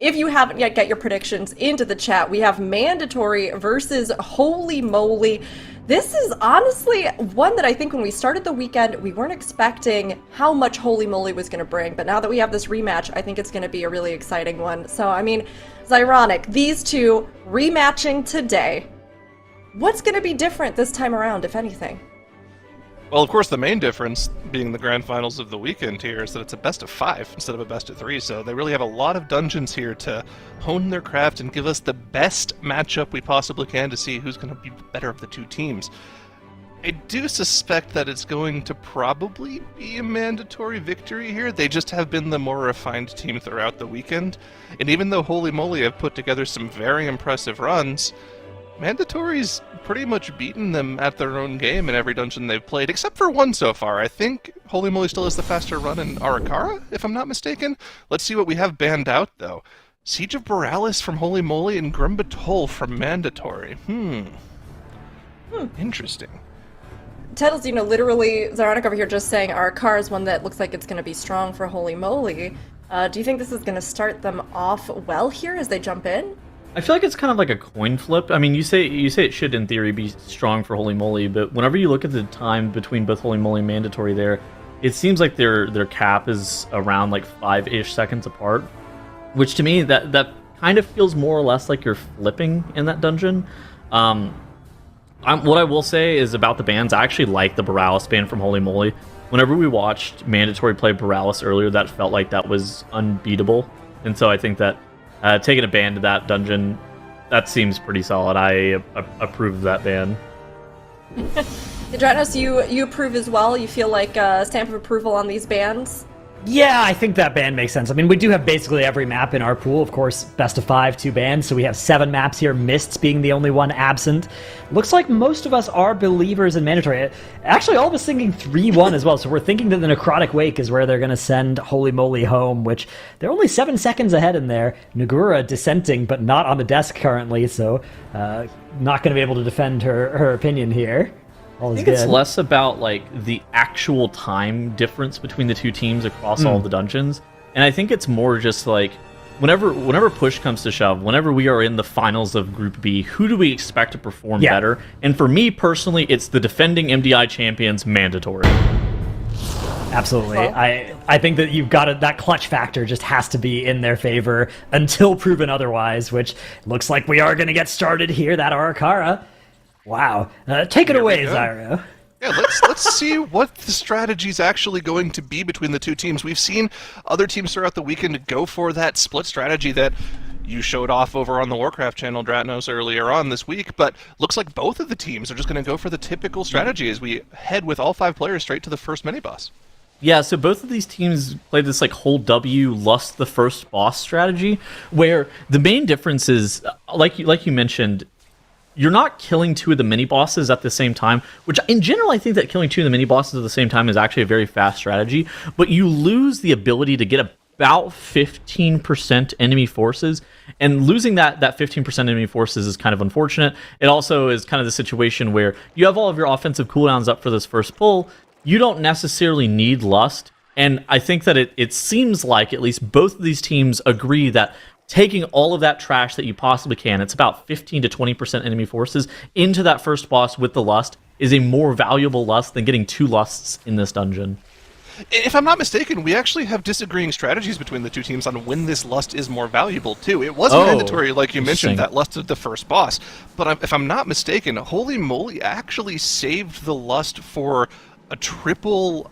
If you haven't yet, get your predictions into the chat. We have Mandatory versus Holy Moly. This is honestly one that I think when we started the weekend, we weren't expecting how much Holy Moly was going to bring. But now that we have this rematch, I think it's going to be a really exciting one. So, I mean, it's ironic. These two rematching today. What's going to be different this time around, if anything? Well, of course, the main difference being the grand finals of the weekend here is that it's a best of 5 instead of a best of 3, so they really have a lot of dungeons here to hone their craft and give us the best matchup we possibly can to see who's going to be better of the two teams. I do suspect that it's going to probably be a mandatory victory here. They just have been the more refined team throughout the weekend. And even though Holy Moly have put together some very impressive runs, Mandatory's pretty much beaten them at their own game in every dungeon they've played, except for one so far. I think Holy Moly still has the faster run in Arakara, if I'm not mistaken. Let's see what we have banned out, though. Siege of Borealis from Holy Moly and Grim Batol from Mandatory. Interesting. Titles, literally, Zaronic over here just saying Arakara is one that looks like it's going to be strong for Holy Moly. Do you think this is going to start them off well here as they jump in? I feel like it's kind of like a coin flip. I mean, you say it should, in theory, be strong for Holy Moly, but whenever you look at the time between both Holy Moly and Mandatory there, it seems like their cap is around like 5-ish seconds apart, which to me, that kind of feels more or less like you're flipping in that dungeon. What I will say is about the bans, I actually like the Borealis ban from Holy Moly. Whenever we watched Mandatory play Borealis earlier, that felt like that was unbeatable. And so I think that taking a ban to that dungeon, that seems pretty solid. I approve of that ban. Dranos, you approve as well? You feel like a stamp of approval on these bans? Yeah, I think that ban makes sense. I mean, we do have basically every map in our pool. Of course, best of 5, 2 bans. So we have 7 maps here, Mists being the only one absent. Looks like most of us are believers in Mandatory. Actually, all of us thinking 3-1 as well. So we're thinking that the Necrotic Wake is where they're going to send Holy Moly home, which they're only 7 seconds ahead in there. Nagura dissenting, but not on the desk currently, so not going to be able to defend her opinion here. I think it's less about like the actual time difference between the two teams across all of the dungeons, and I think it's more just like whenever push comes to shove, whenever we are in the finals of Group B, who do we expect to perform better? And for me personally, it's the defending MDI champions Mandatory. Absolutely. I think that you've got that clutch factor just has to be in their favor until proven otherwise, which looks like we are going to get started here. That Arakara. Wow. Take it away, Zyro. Yeah, let's see what the strategy's actually going to be between the two teams. We've seen other teams throughout the weekend go for that split strategy that you showed off over on the Warcraft channel, Dratnos, earlier on this week, but looks like both of the teams are just going to go for the typical strategy as we head with all 5 players straight to the first mini-boss. Yeah, so both of these teams played this like whole W lust the first boss strategy, where the main difference is, like you mentioned, you're not killing 2 of the mini-bosses at the same time, which in general I think that killing 2 of the mini-bosses at the same time is actually a very fast strategy, but you lose the ability to get about 15% enemy forces, and losing that 15% enemy forces is kind of unfortunate. It also is kind of the situation where you have all of your offensive cooldowns up for this first pull, you don't necessarily need Lust, and I think that it seems like at least both of these teams agree that taking all of that trash that you possibly can, it's about 15 to 20% enemy forces, into that first boss with the Lust is a more valuable Lust than getting 2 Lusts in this dungeon. If I'm not mistaken, we actually have disagreeing strategies between the two teams on when this Lust is more valuable, too. It was mandatory, like you mentioned, that Lust of the first boss. But if I'm not mistaken, Holy Moly actually saved the Lust for a triple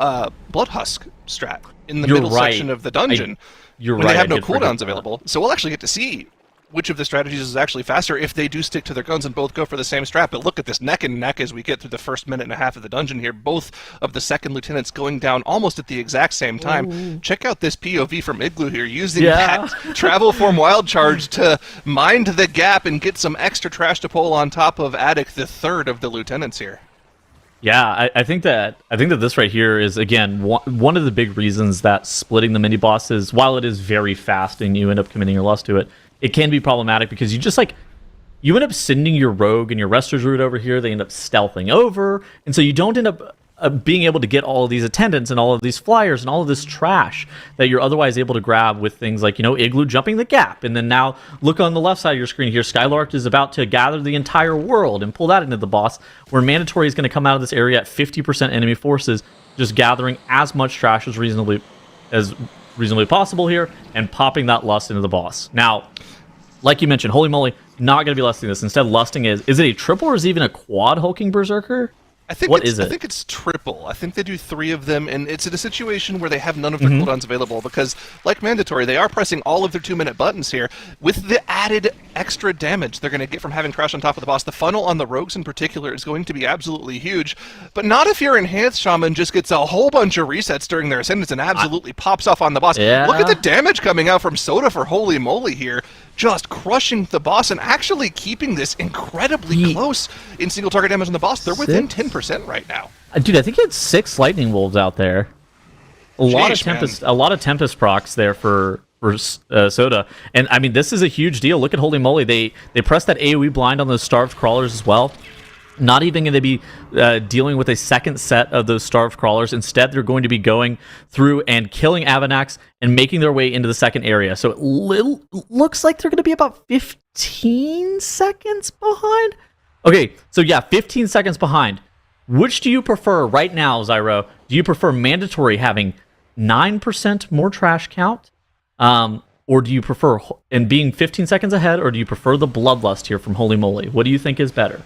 Bloodhusk strat in the middle section of the dungeon. When they have no cooldowns available. So we'll actually get to see which of the strategies is actually faster if they do stick to their guns and both go for the same strat. But look at this neck and neck as we get through the first minute and a half of the dungeon here. Both of the second lieutenants going down almost at the exact same time. Ooh. Check out this POV from Igloo here, using that travel form wild charge to mind the gap and get some extra trash to pull on top of Attic, the third of the lieutenants here. Yeah, I think that this right here is, again, one of the big reasons that splitting the mini bosses, while it is very fast and you end up committing your lust to it, it can be problematic because you end up sending your rogue and your Rester's Root over here. They end up stealthing over, and so you don't end up being able to get all of these attendants and all of these flyers and all of this trash that you're otherwise able to grab with things like, Igloo jumping the gap. And then now look on the left side of your screen here, Skylark is about to gather the entire world and pull that into the boss, where Mandatory is going to come out of this area at 50% enemy forces, just gathering as much trash as reasonably possible here and popping that lust into the boss. Now, like you mentioned, Holy Moly, not going to be lusting this. Instead, lusting is it a triple or is it even a quad hulking Berserker? I think What is it? I think it's triple. I think they do 3 of them, and it's in a situation where they have none of their Mm-hmm. cooldowns available because, like mandatory, they are pressing all of their 2-minute buttons here with the added extra damage they're going to get from having Crash on top of the boss. The funnel on the rogues in particular is going to be absolutely huge, but not if your enhanced shaman just gets a whole bunch of resets during their ascendance and absolutely pops off on the boss. Yeah. Look at the damage coming out from Soda for Holy Moly here. Just crushing the boss and actually keeping this incredibly close in single target damage on the boss. They're within 10% right now. Dude, I think he had 6 lightning wolves out there. A lot of tempest procs there for Soda, and I mean this is a huge deal. Look at Holy Moly, they pressed that AOE blind on those starved crawlers as well. Not even going to be dealing with a second set of those starved crawlers. Instead, they're going to be going through and killing Avanax and making their way into the second area. So it looks like they're going to be about 15 seconds behind. Okay, so yeah, 15 seconds behind. Which do you prefer right now, Zyro? Do you prefer mandatory having 9% more trash count? Or do you prefer and being 15 seconds ahead, or do you prefer the Bloodlust here from Holy Moly? What do you think is better?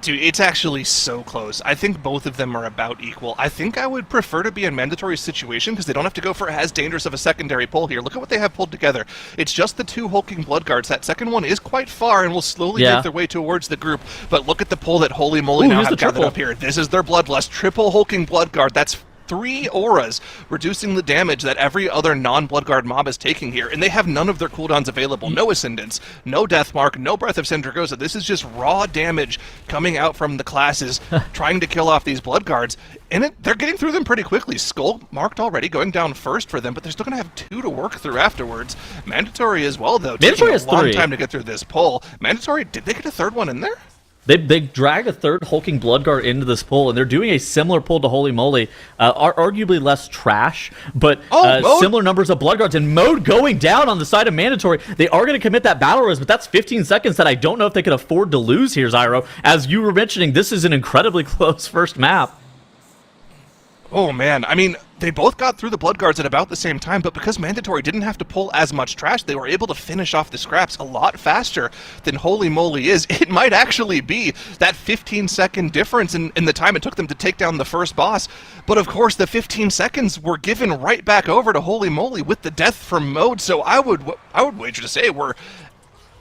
Dude, it's actually so close. I think both of them are about equal. I think I would prefer to be in mandatory situation because they don't have to go for as dangerous of a secondary pull here. Look at what they have pulled together. It's just the 2 hulking blood guards. That second one is quite far and will slowly make their way towards the group. But look at the pull that Holy Moly now have gathered up here. This is their Bloodlust. Triple hulking blood guard. That's 3 auras, reducing the damage that every other non-Bloodguard mob is taking here, and they have none of their cooldowns available. No Ascendance, no Deathmark, no Breath of Sindragosa. This is just raw damage coming out from the classes trying to kill off these Bloodguards, and they're getting through them pretty quickly. Skull marked already, going down first for them, but they're still going to have 2 to work through afterwards. Mandatory as well, though. Mandatory has taking a long 3. time to get through this pull. Mandatory, did they get a 3rd one in there? They dragged a 3rd hulking Bloodguard into this pull, and they're doing a similar pull to Holy Moly, arguably less trash, but similar numbers of Bloodguards, and Mode going down on the side of mandatory. They are going to commit that battle res, but that's 15 seconds that I don't know if they can afford to lose here, Zyro. As you were mentioning, this is an incredibly close first map. Oh man, I mean, they both got through the Bloodguards at about the same time, but because Mandatory didn't have to pull as much trash, they were able to finish off the scraps a lot faster than Holy Moly is. It might actually be that 15-second difference in the time it took them to take down the first boss, but of course the 15 seconds were given right back over to Holy Moly with the death from Mode, so I would wager to say we're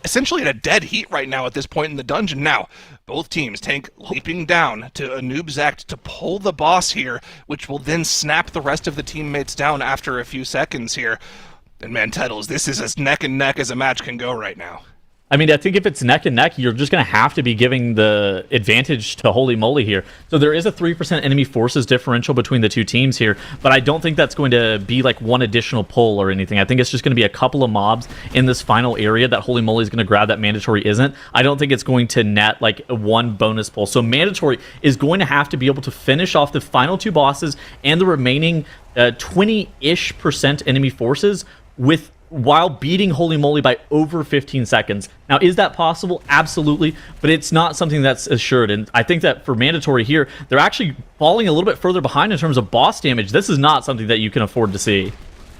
essentially at a dead heat right now at this point in the dungeon. Now, both teams tank leaping down to a Noob's Act to pull the boss here, which will then snap the rest of the teammates down after a few seconds here. And man, Titles, this is as neck and neck as a match can go right now. I mean, I think if it's neck and neck, you're just going to have to be giving the advantage to Holy Moly here. So there is a 3% enemy forces differential between the two teams here, but I don't think that's going to be like one additional pull or anything. I think it's just going to be a couple of mobs in this final area that Holy Moly is going to grab that Mandatory isn't. I don't think it's going to net like one bonus pull. So Mandatory is going to have to be able to finish off the final 2 bosses and the remaining 20-ish% enemy forces while beating Holy Moly by over 15 seconds. Now, is that possible? Absolutely, but it's not something that's assured, and I think that for Mandatory here, they're actually falling a little bit further behind in terms of boss damage. This is not something that you can afford to see.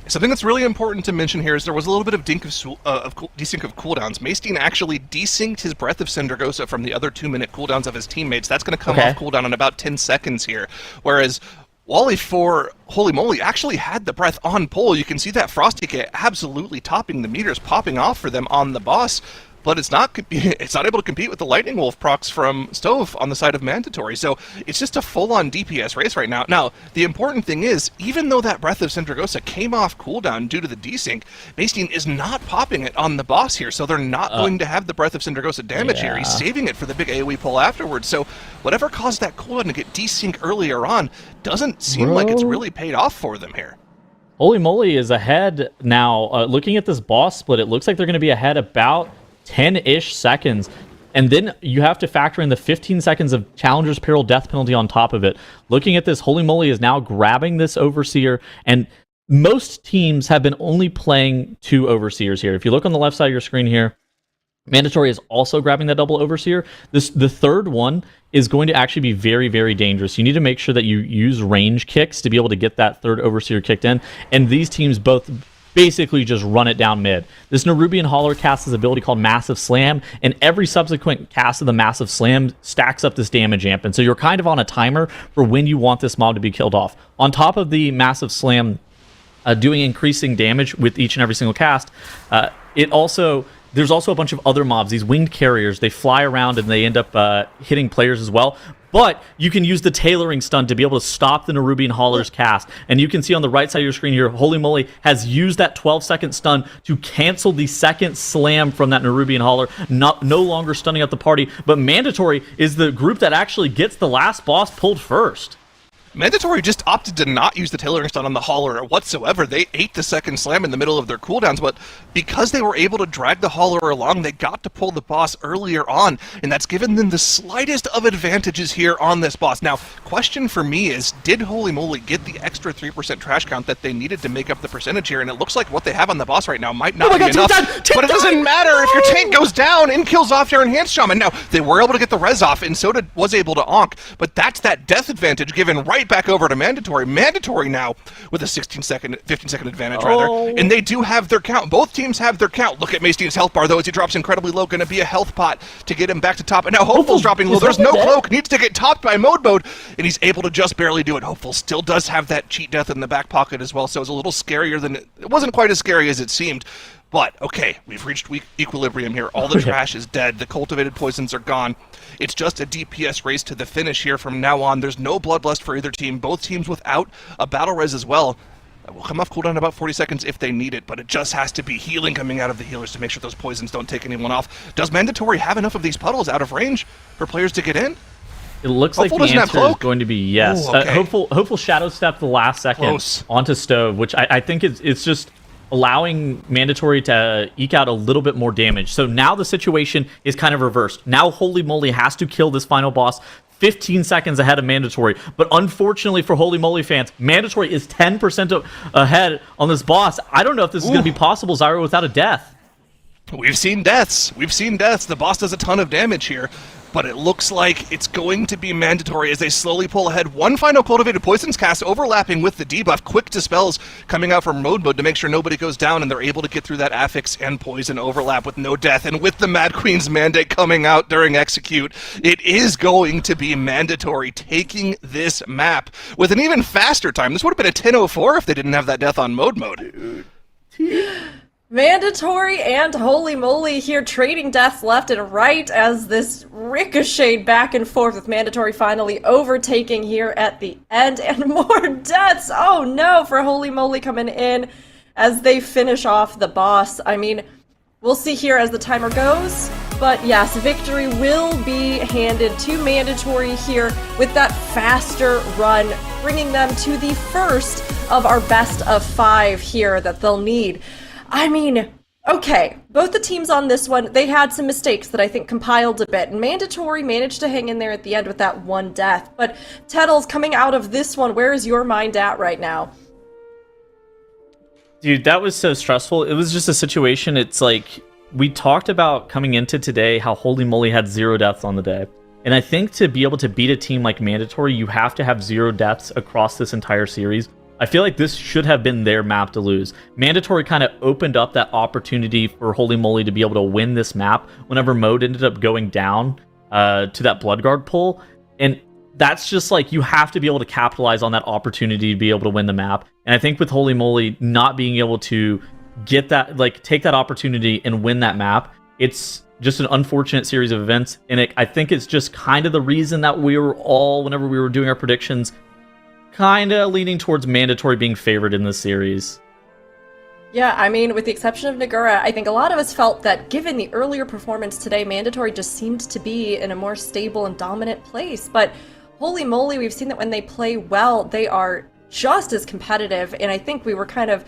Something that's really important to mention here is there was a little bit of desync of cooldowns. Maystein actually desynced his Breath of Sindragosa from the other 2-minute cooldowns of his teammates. That's going to come off cooldown in about 10 seconds here, whereas Wally for Holy Moly actually had the breath on pull. You can see that Frosty Kit absolutely topping the meters, popping off for them on the boss, but it's not able to compete with the Lightning Wolf procs from Stove on the side of Mandatory. So it's just a full-on DPS race right now. Now, the important thing is, even though that Breath of Sindragosa came off cooldown due to the desync, Maystein is not popping it on the boss here, so they're not going to have the Breath of Sindragosa damage here. He's saving it for the big AoE pull afterwards. So whatever caused that cooldown to get desync earlier on doesn't seem like it's really paid off for them here. Holy Moly is ahead now. Looking at this boss split, it looks like they're going to be ahead about 10-ish seconds, and then you have to factor in the 15 seconds of Challenger's Peril death penalty on top of it. Looking at this, Holy Moly is now grabbing this Overseer, and most teams have been only playing 2 Overseers here. If you look on the left side of your screen here, Mandatory is also grabbing that double Overseer. The third one is going to actually be very, very dangerous. You need to make sure that you use range kicks to be able to get that third Overseer kicked in, and these teams both basically just run it down mid. This Nerubian Hauler casts his ability called Massive Slam, and every subsequent cast of the Massive Slam stacks up this damage amp, and so you're kind of on a timer for when you want this mob to be killed off. On top of the Massive Slam doing increasing damage with each and every single cast, there's also a bunch of other mobs, these winged carriers. They fly around and they end up hitting players as well. But you can use the tailoring stun to be able to stop the Nerubian Hauler's cast. And you can see on the right side of your screen here, Holy Moly has used that 12-second stun to cancel the second slam from that Nerubian Hauler, no longer stunning up the party. But Mandatory is the group that actually gets the last boss pulled first. Mandatory just opted to not use the tailoring stun on the Hauler whatsoever. They ate the second slam in the middle of their cooldowns, but because they were able to drag the Hauler along, they got to pull the boss earlier on, and that's given them the slightest of advantages here on this boss. Now, question for me is, did Holy Moly get the extra 3% trash count that they needed to make up the percentage here? And it looks like what they have on the boss right now might not be enough, but it doesn't matter if your tank goes down and kills off your Enhanced Shaman. Now, they were able to get the res off, and so was able to Onk, but that's that death advantage given right back over to Mandatory. Mandatory now with a 15-second advantage, rather. And they do have their count. Both teams have their count. Look at Maystein's health bar, though, as he drops incredibly low. Going to be a health pot to get him back to top. And now Hopeful's dropping low. There's no cloak. Needs to get topped by Mode, and he's able to just barely do it. Hopeful still does have that cheat death in the back pocket as well, so it's a little scarier than it wasn't quite as scary as it seemed. But, okay, we've reached equilibrium here. All the trash is dead. The cultivated poisons are gone. It's just a DPS race to the finish here from now on. There's no bloodlust for either team. Both teams without a battle res as well. Will come off cooldown in about 40 seconds if they need it, but it just has to be healing coming out of the healers to make sure those poisons don't take anyone off. Does Mandatory have enough of these puddles out of range for players to get in? It looks like the answer is going to be yes. Ooh, okay. Hopeful Shadow Step the last second onto Stove, which I think it's just allowing Mandatory to eke out a little bit more damage. So now the situation is kind of reversed. Now Holy Moly has to kill this final boss 15 seconds ahead of Mandatory. But unfortunately for Holy Moly fans, Mandatory is 10% ahead on this boss. I don't know if this is going to be possible, Zyro, without a death. We've seen deaths. The boss does a ton of damage here, but it looks like it's going to be Mandatory as they slowly pull ahead. One final Cultivated Poisons cast overlapping with the debuff. Quick dispels coming out from Mode to make sure nobody goes down, and they're able to get through that Affix and Poison overlap with no death. And with the Mad Queen's Mandate coming out during Execute, it is going to be Mandatory taking this map with an even faster time. This would have been a 10:04 if they didn't have that death on Mode. Mandatory and Holy Moly here trading deaths left and right as this ricocheted back and forth with Mandatory finally overtaking here at the end, and more deaths. Oh no, for Holy Moly coming in as they finish off the boss. I mean, we'll see here as the timer goes, but yes, victory will be handed to Mandatory here with that faster run, bringing them to the first of our best of 5 here that they'll need. I mean, okay, both the teams on this one, they had some mistakes that I think compiled a bit, and Mandatory managed to hang in there at the end with that one death. But Tettles, coming out of this one, where is your mind at right now? Dude, that was so stressful. It was just a situation, it's like, we talked about coming into today how Holy Moly had 0 deaths on the day. And I think to be able to beat a team like Mandatory, you have to have 0 deaths across this entire series. I feel like this should have been their map to lose. Mandatory kind of opened up that opportunity for Holy Moly to be able to win this map whenever Mode ended up going down to that Bloodguard pull. And that's just like, you have to be able to capitalize on that opportunity to be able to win the map. And I think with Holy Moly not being able to get that, like, take that opportunity and win that map, it's just an unfortunate series of events. And I think it's just kind of the reason that we were all, whenever we were doing our predictions, kind of leaning towards Mandatory being favored in this series. Yeah, I mean, with the exception of Nagura, I think a lot of us felt that given the earlier performance today, Mandatory just seemed to be in a more stable and dominant place. But Holy Moly, we've seen that when they play well, they are just as competitive, and I think we were kind of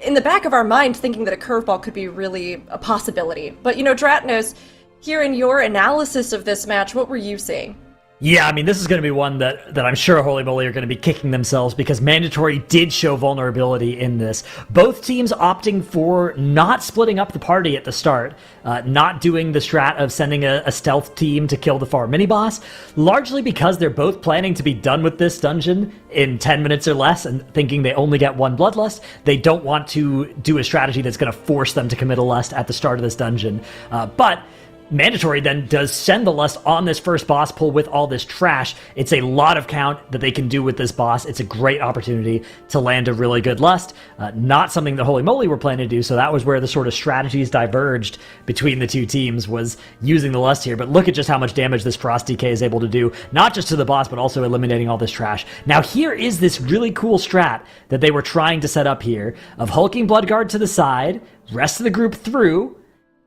in the back of our mind thinking that a curveball could be really a possibility. But, you know, Dratnos, here in your analysis of this match, what were you seeing? Yeah, I mean, this is going to be one that I'm sure Holy Moly are going to be kicking themselves because Mandatory did show vulnerability in this. Both teams opting for not splitting up the party at the start, not doing the strat of sending a stealth team to kill the far mini-boss, largely because they're both planning to be done with this dungeon in 10 minutes or less and thinking they only get one Bloodlust. They don't want to do a strategy that's going to force them to commit a lust at the start of this dungeon. But Mandatory then does send the lust on this first boss pull with all this trash. It's a lot of count that they can do with this boss. It's a great opportunity to land a really good lust. Not something that Holy Moly were planning to do, so that was where the sort of strategies diverged between the two teams, was using the lust here. But look at just how much damage this Frost DK is able to do, not just to the boss, but also eliminating all this trash. Now here is this really cool strat that they were trying to set up here, of hulking Bloodguard to the side, rest of the group through,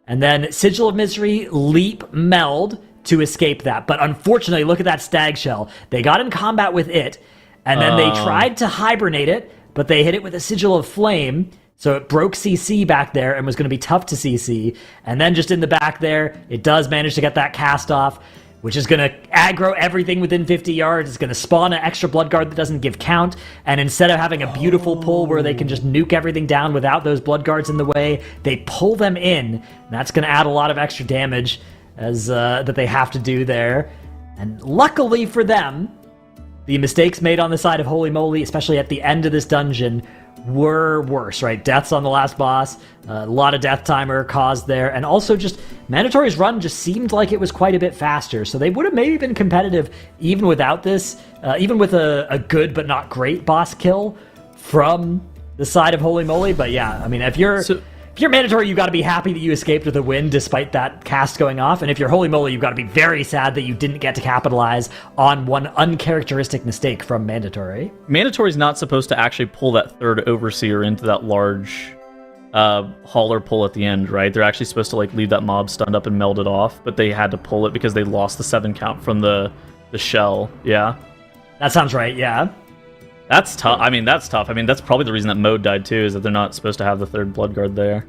and then Sigil of Misery, Leap, Meld to escape that. But unfortunately, look at that Stag Shell. They got in combat with it, and then they tried to hibernate it, but they hit it with a Sigil of Flame, so it broke CC back there and was going to be tough to CC. And then just in the back there, it does manage to get that cast off, which is going to aggro everything within 50 yards. It's going to spawn an extra Bloodguard that doesn't give count, and instead of having a beautiful pull where they can just nuke everything down without those Bloodguards in the way, they pull them in, and that's going to add a lot of extra damage as that they have to do there. And luckily for them, the mistakes made on the side of Holy Moly, especially at the end of this dungeon, were worse, right? Deaths on the last boss, a lot of death timer caused there, and also just Mandatory's run just seemed like it was quite a bit faster, so they would have maybe been competitive even without this, even with a good but not great boss kill from the side of Holy Moly. But yeah, I mean, if you're Mandatory, you got to be happy that you escaped with a win despite that cast going off, and if you're Holy Moly, you've got to be very sad that you didn't get to capitalize on one uncharacteristic mistake from Mandatory. Mandatory's not supposed to actually pull that third Overseer into that large hauler pull at the end, right? They're actually supposed to like leave that mob stunned up and meld it off, but they had to pull it because they lost the 7 count from the shell. Yeah, that sounds right. Yeah. That's tough. I mean, that's tough. I mean, that's probably the reason that mode died too, is that they're not supposed to have the third Bloodguard there.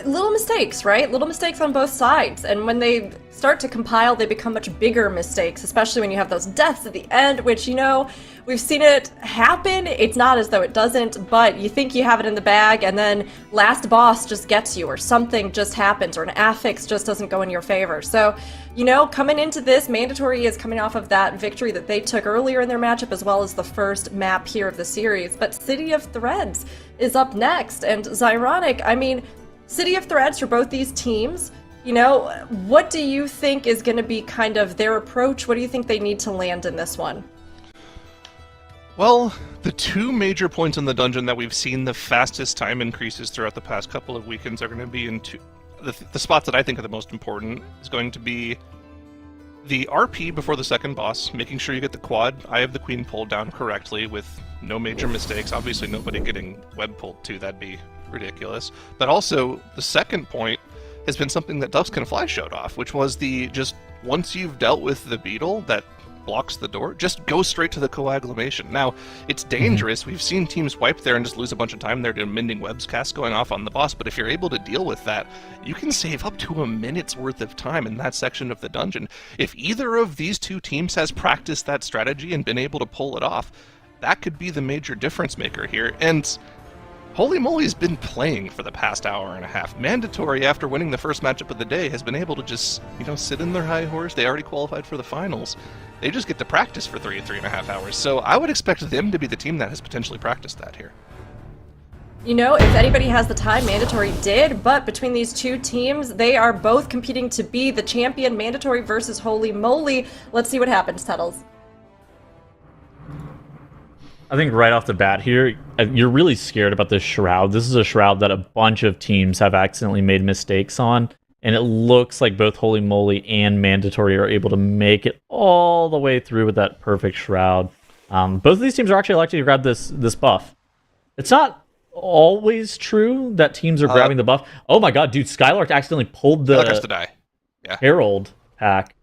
Little mistakes, right? Little mistakes on both sides. And when they start to compile, they become much bigger mistakes, especially when you have those deaths at the end, which, you know, we've seen it happen. It's not as though it doesn't, but you think you have it in the bag, and then last boss just gets you, or something just happens, or an affix just doesn't go in your favor. So, you know, coming into this, Mandatory is coming off of that victory that they took earlier in their matchup, as well as the first map here of the series. But City of Threads is up next, and Zyronic, I mean, City of Threads for both these teams, you know, what do you think is going to be kind of their approach? What do you think they need to land in this one? Well, the two major points in the dungeon that we've seen the fastest time increases throughout the past couple of weekends are going to be in the spots that I think are the most important is going to be the RP before the second boss, making sure you get the quad Eye of the Queen pulled down correctly with no major mistakes. Obviously, nobody getting web pulled too, that'd be ridiculous. But also, the second point has been something that Dusk Can Fly showed off, which was the just once you've dealt with the beetle that blocks the door, just go straight to the coagulation. Now, it's dangerous. We've seen teams wipe there and just lose a bunch of time there to mending webs cast going off on the boss, but if you're able to deal with that, you can save up to a minute's worth of time in that section of the dungeon. If either of these two teams has practiced that strategy and been able to pull it off, that could be the major difference maker here. And Holy Moly's been playing for the past hour and a half. Mandatory, after winning the first matchup of the day, has been able to just, you know, sit in their high horse. They already qualified for the finals. They just get to practice for 3.5 hours. So I would expect them to be the team that has potentially practiced that here. You know, if anybody has the time, Mandatory did, but between these two teams, they are both competing to be the champion. Mandatory versus Holy Moly. Let's see what happens, Tuttles. I think right off the bat here, you're really scared about this shroud. This is a shroud that a bunch of teams have accidentally made mistakes on, and it looks like both Holy Moly and Mandatory are able to make it all the way through with that perfect shroud. Both of these teams are actually electing to grab this buff. It's not always true that teams are grabbing the buff. Oh my god, dude, Skylark accidentally pulled the has to die. Yeah. Herald pack.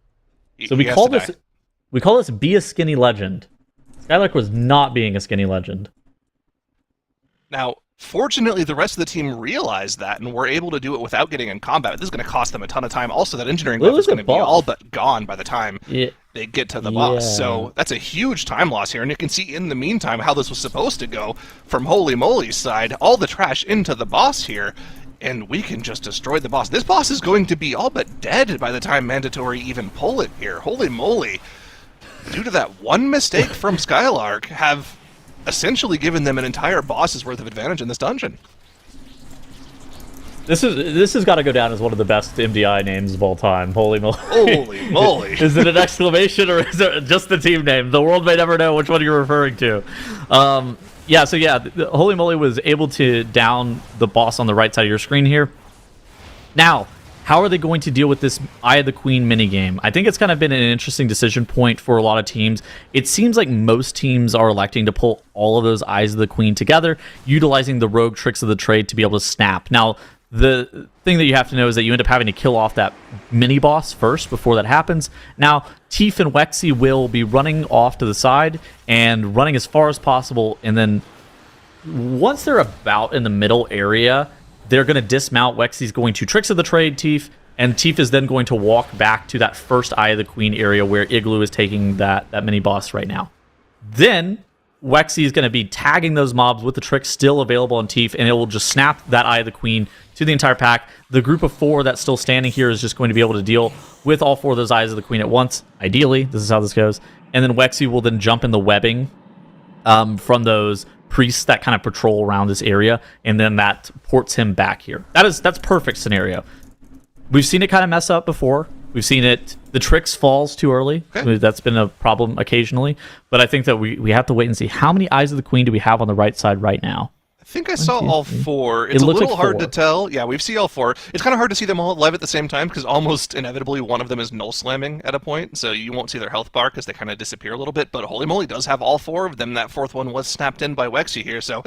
So we call this Be a Skinny Legend. Skylark was not being a skinny legend. Now, Fortunately, the rest of the team realized that and were able to do it without getting in combat. This is going to cost them a ton of time. Also, that engineering buff is going to be all but gone by the time they get to the boss. So that's a huge time loss here. And you can see in the meantime how this was supposed to go from Holy Moly's side. All the trash into the boss here. And we can just destroy the boss. This boss is going to be all but dead by the time Mandatory even pull it here. Holy moly. Due to that one mistake from Skylark, have essentially given them an entire boss's worth of advantage in this dungeon. This has got to go down as one of the best MDI names of all time. Holy moly. Holy moly. Is it an exclamation or is it just the team name? The world may never know which one you're referring to. Holy Moly was able to down the boss on the right side of your screen here. Now, how are they going to deal with this Eye of the Queen minigame? I think it's kind of been an interesting decision point for a lot of teams. It seems like most teams are electing to pull all of those Eyes of the Queen together, utilizing the rogue tricks of the trade to be able to snap. Now, the thing that you have to know is that you end up having to kill off that mini-boss first before that happens. Now, Tief and Wexy will be running off to the side and running as far as possible, and then once they're about in the middle area, they're going to dismount. Wexy's going to Tricks of the Trade Tief, and Tief is then going to walk back to that first Eye of the Queen area where Igloo is taking that mini-boss right now. Then Wexy is going to be tagging those mobs with the tricks still available on Tief, and it will just snap that Eye of the Queen to the entire pack. The group of 4 that's still standing here is just going to be able to deal with all 4 of those Eyes of the Queen at once. Ideally, this is how this goes. And then Wexy will then jump in the webbing from those priests that kind of patrol around this area, and then that ports him back here. That's perfect scenario. We've seen it kind of mess up before. We've seen it, the tricks falls too early. Okay. That's been a problem occasionally, but I think that we have to wait and see how many Eyes of the Queen do we have on the right side right now. I think I saw all 4. It's a little hard to tell. Yeah, we've seen all 4. It's kind of hard to see them all live at the same time because almost inevitably one of them is null slamming at a point, so you won't see their health bar because they kind of disappear a little bit. But Holy Moly does have all 4 of them. That 4th one was snapped in by Wexy here, so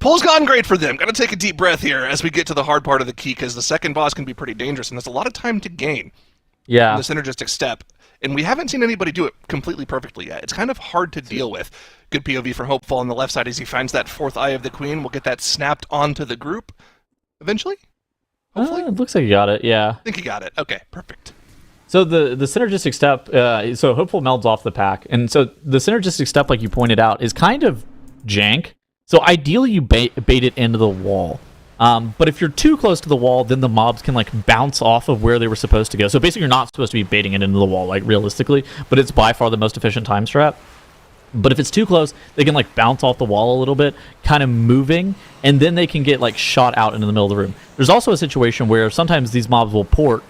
pull's gone great for them. Got to take a deep breath here as we get to the hard part of the key because the second boss can be pretty dangerous and there's a lot of time to gain. Yeah. The synergistic step. And we haven't seen anybody do it completely perfectly yet. It's kind of hard to deal with. Good POV from Hopeful on the left side as he finds that 4th Eye of the Queen. We'll get that snapped onto the group eventually. Hopefully. It looks like you got it, yeah. I think you got it. Okay, perfect. So the synergistic step, so Hopeful melds off the pack. And so the synergistic step, like you pointed out, is kind of jank. So ideally you bait it into the wall. But if you're too close to the wall, then the mobs can like bounce off of where they were supposed to go. So basically you're not supposed to be baiting it into the wall, like realistically, but it's by far the most efficient time strat. But if it's too close, they can like bounce off the wall a little bit, kind of moving, and then they can get like shot out into the middle of the room. There's also a situation where sometimes these mobs will port,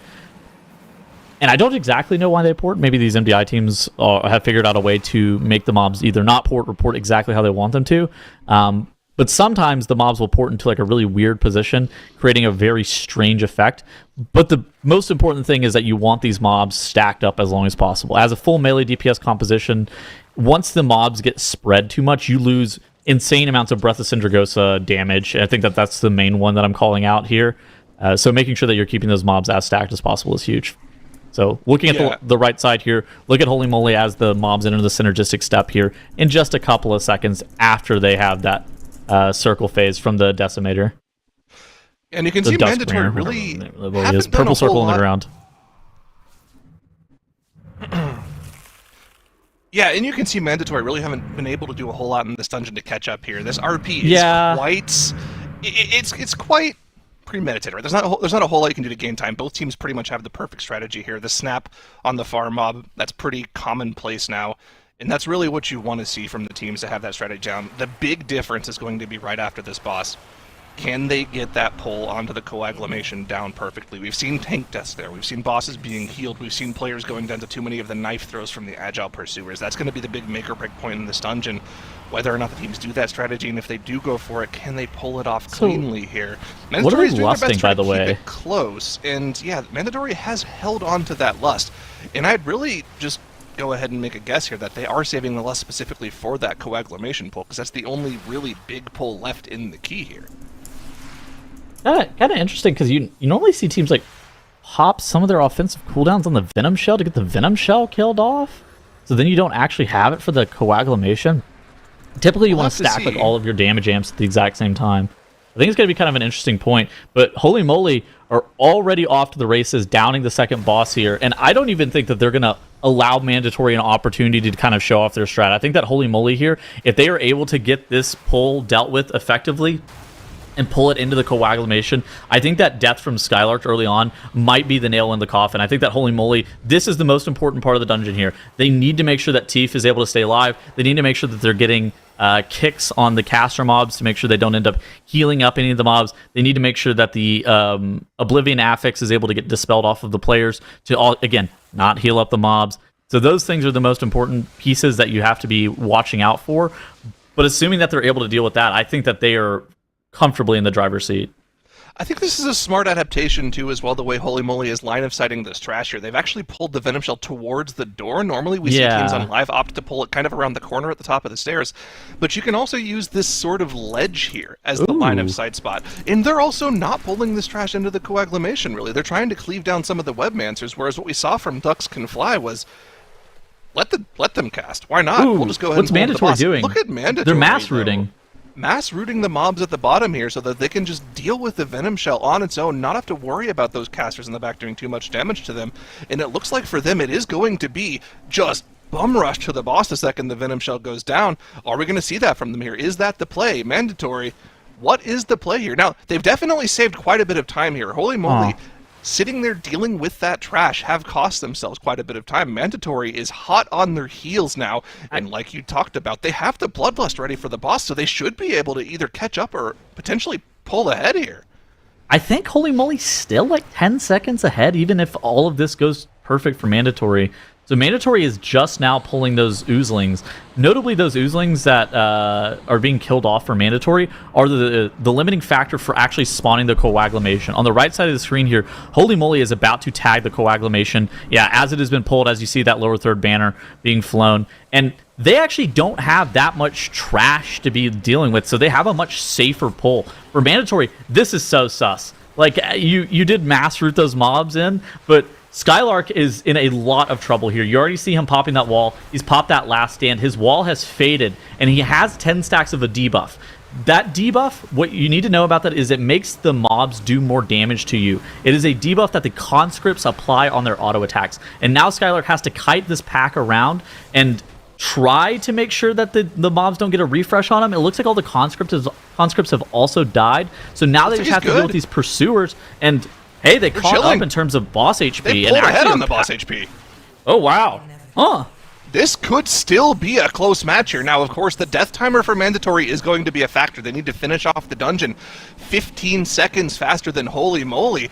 and I don't exactly know why they port. Maybe these MDI teams have figured out a way to make the mobs either not port or port exactly how they want them to. But sometimes the mobs will port into like a really weird position, creating a very strange effect. But the most important thing is that you want these mobs stacked up as long as possible. As a full melee DPS composition, once the mobs get spread too much, you lose insane amounts of Breath of Syndragosa damage. I think that's the main one that I'm calling out here. So making sure that you're keeping those mobs as stacked as possible is huge. So looking at the right side here, look at Holy Moly as the mobs enter the synergistic step here in just a couple of seconds after they have that circle phase from the Decimator. And you can see Mandatory really haven't purple done a circle whole on the lot. ground. Yeah, and you can see Mandatory really haven't been able to do a whole lot in this dungeon to catch up here. This RP is quite... It's quite premeditated, right? There's not a whole lot you can do to gain time. Both teams pretty much have the perfect strategy here. The snap on the far mob, that's pretty commonplace now. And that's really what you want to see from the teams to have that strategy down. The big difference is going to be right after this boss. Can they get that pull onto the coagulation down perfectly? We've seen tank deaths there. We've seen bosses being healed. We've seen players going down to too many of the knife throws from the agile pursuers. That's going to be the big make or break point in this dungeon. Whether or not the teams do that strategy, and if they do go for it, can they pull it off cleanly here? Mandatory's doing their best by the way? Keep it close, and yeah, Mandatory has held on to that lust. And I'd really just go ahead and make a guess here that they are saving the lust specifically for that coagulation pull, because that's the only really big pull left in the key here. Kind of interesting, because you normally see teams like pop some of their offensive cooldowns on the Venom Shell to get the Venom Shell killed off, so then you don't actually have it for the coagulation. Typically, you want to stack like all of your damage amps at the exact same time. I think it's going to be kind of an interesting point. But Holy Moly are already off to the races, downing the second boss here. And I don't even think that they're going to allow Mandatory an opportunity to kind of show off their strat. I think that Holy Moly here, if they are able to get this pull dealt with effectively and pull it into the coagulation, I think that death from Skylark early on might be the nail in the coffin. I think that Holy Moly, this is the most important part of the dungeon here. They need to make sure that Teef is able to stay alive. They need to make sure that they're getting kicks on the caster mobs to make sure they don't end up healing up any of the mobs. They need to make sure that the Oblivion affix is able to get dispelled off of the players to, again, not heal up the mobs. So those things are the most important pieces that you have to be watching out for. But assuming that they're able to deal with that, I think that they are comfortably in the driver's seat. I think this is a smart adaptation, too, as well, the way Holy Moly is line-of-sighting this trash here. They've actually pulled the Venom Shell towards the door. Normally, we see teams on live opt to pull it kind of around the corner at the top of the stairs. But you can also use this sort of ledge here as the line-of-sight spot. And they're also not pulling this trash into the coagulation, really. They're trying to cleave down some of the Webmancers, whereas what we saw from Ducks Can Fly was let them cast. Why not? We'll just go ahead and pull Mandatory the boss. doing? Look at Mandatory. They're mass rooting. Mass rooting the mobs at the bottom here so that they can just deal with the Venom Shell on its own, not have to worry about those casters in the back doing too much damage to them. And it looks like for them it is going to be just bum rush to the boss the second the Venom Shell goes down. Are we going to see that from them here? Is that the play? Mandatory. What is the play here? Now, they've definitely saved quite a bit of time here. Holy moly. Sitting there dealing with that trash have cost themselves quite a bit of time. Mandatory is hot on their heels now, and like you talked about, they have the Bloodlust ready for the boss, so they should be able to either catch up or potentially pull ahead here. I think Holy Moly's still like 10 seconds ahead, even if all of this goes perfect for Mandatory. So Mandatory is just now pulling those Oozlings. Notably, those Oozlings that are being killed off for Mandatory are the limiting factor for actually spawning the coagulation. On the right side of the screen here, Holy Moly is about to tag the coagulation. Yeah, as it has been pulled, as you see that lower third banner being flown. And they actually don't have that much trash to be dealing with, so they have a much safer pull. For Mandatory, this is so sus. Like, you did mass root those mobs in, but Skylark is in a lot of trouble here. You already see him popping that wall. He's popped that last stand. His wall has faded, and he has 10 stacks of a debuff. That debuff, what you need to know about that is it makes the mobs do more damage to you. It is a debuff that the conscripts apply on their auto attacks. And now Skylark has to kite this pack around and try to make sure that the mobs don't get a refresh on him. It looks like all the conscripts have also died. So now they just have to deal with these pursuers, and hey, they caught up in terms of boss HP. They pulled ahead on the boss HP. Oh, wow. Huh. This could still be a close match here. Now, of course, the death timer for Mandatory is going to be a factor. They need to finish off the dungeon 15 seconds faster than Holy Moly.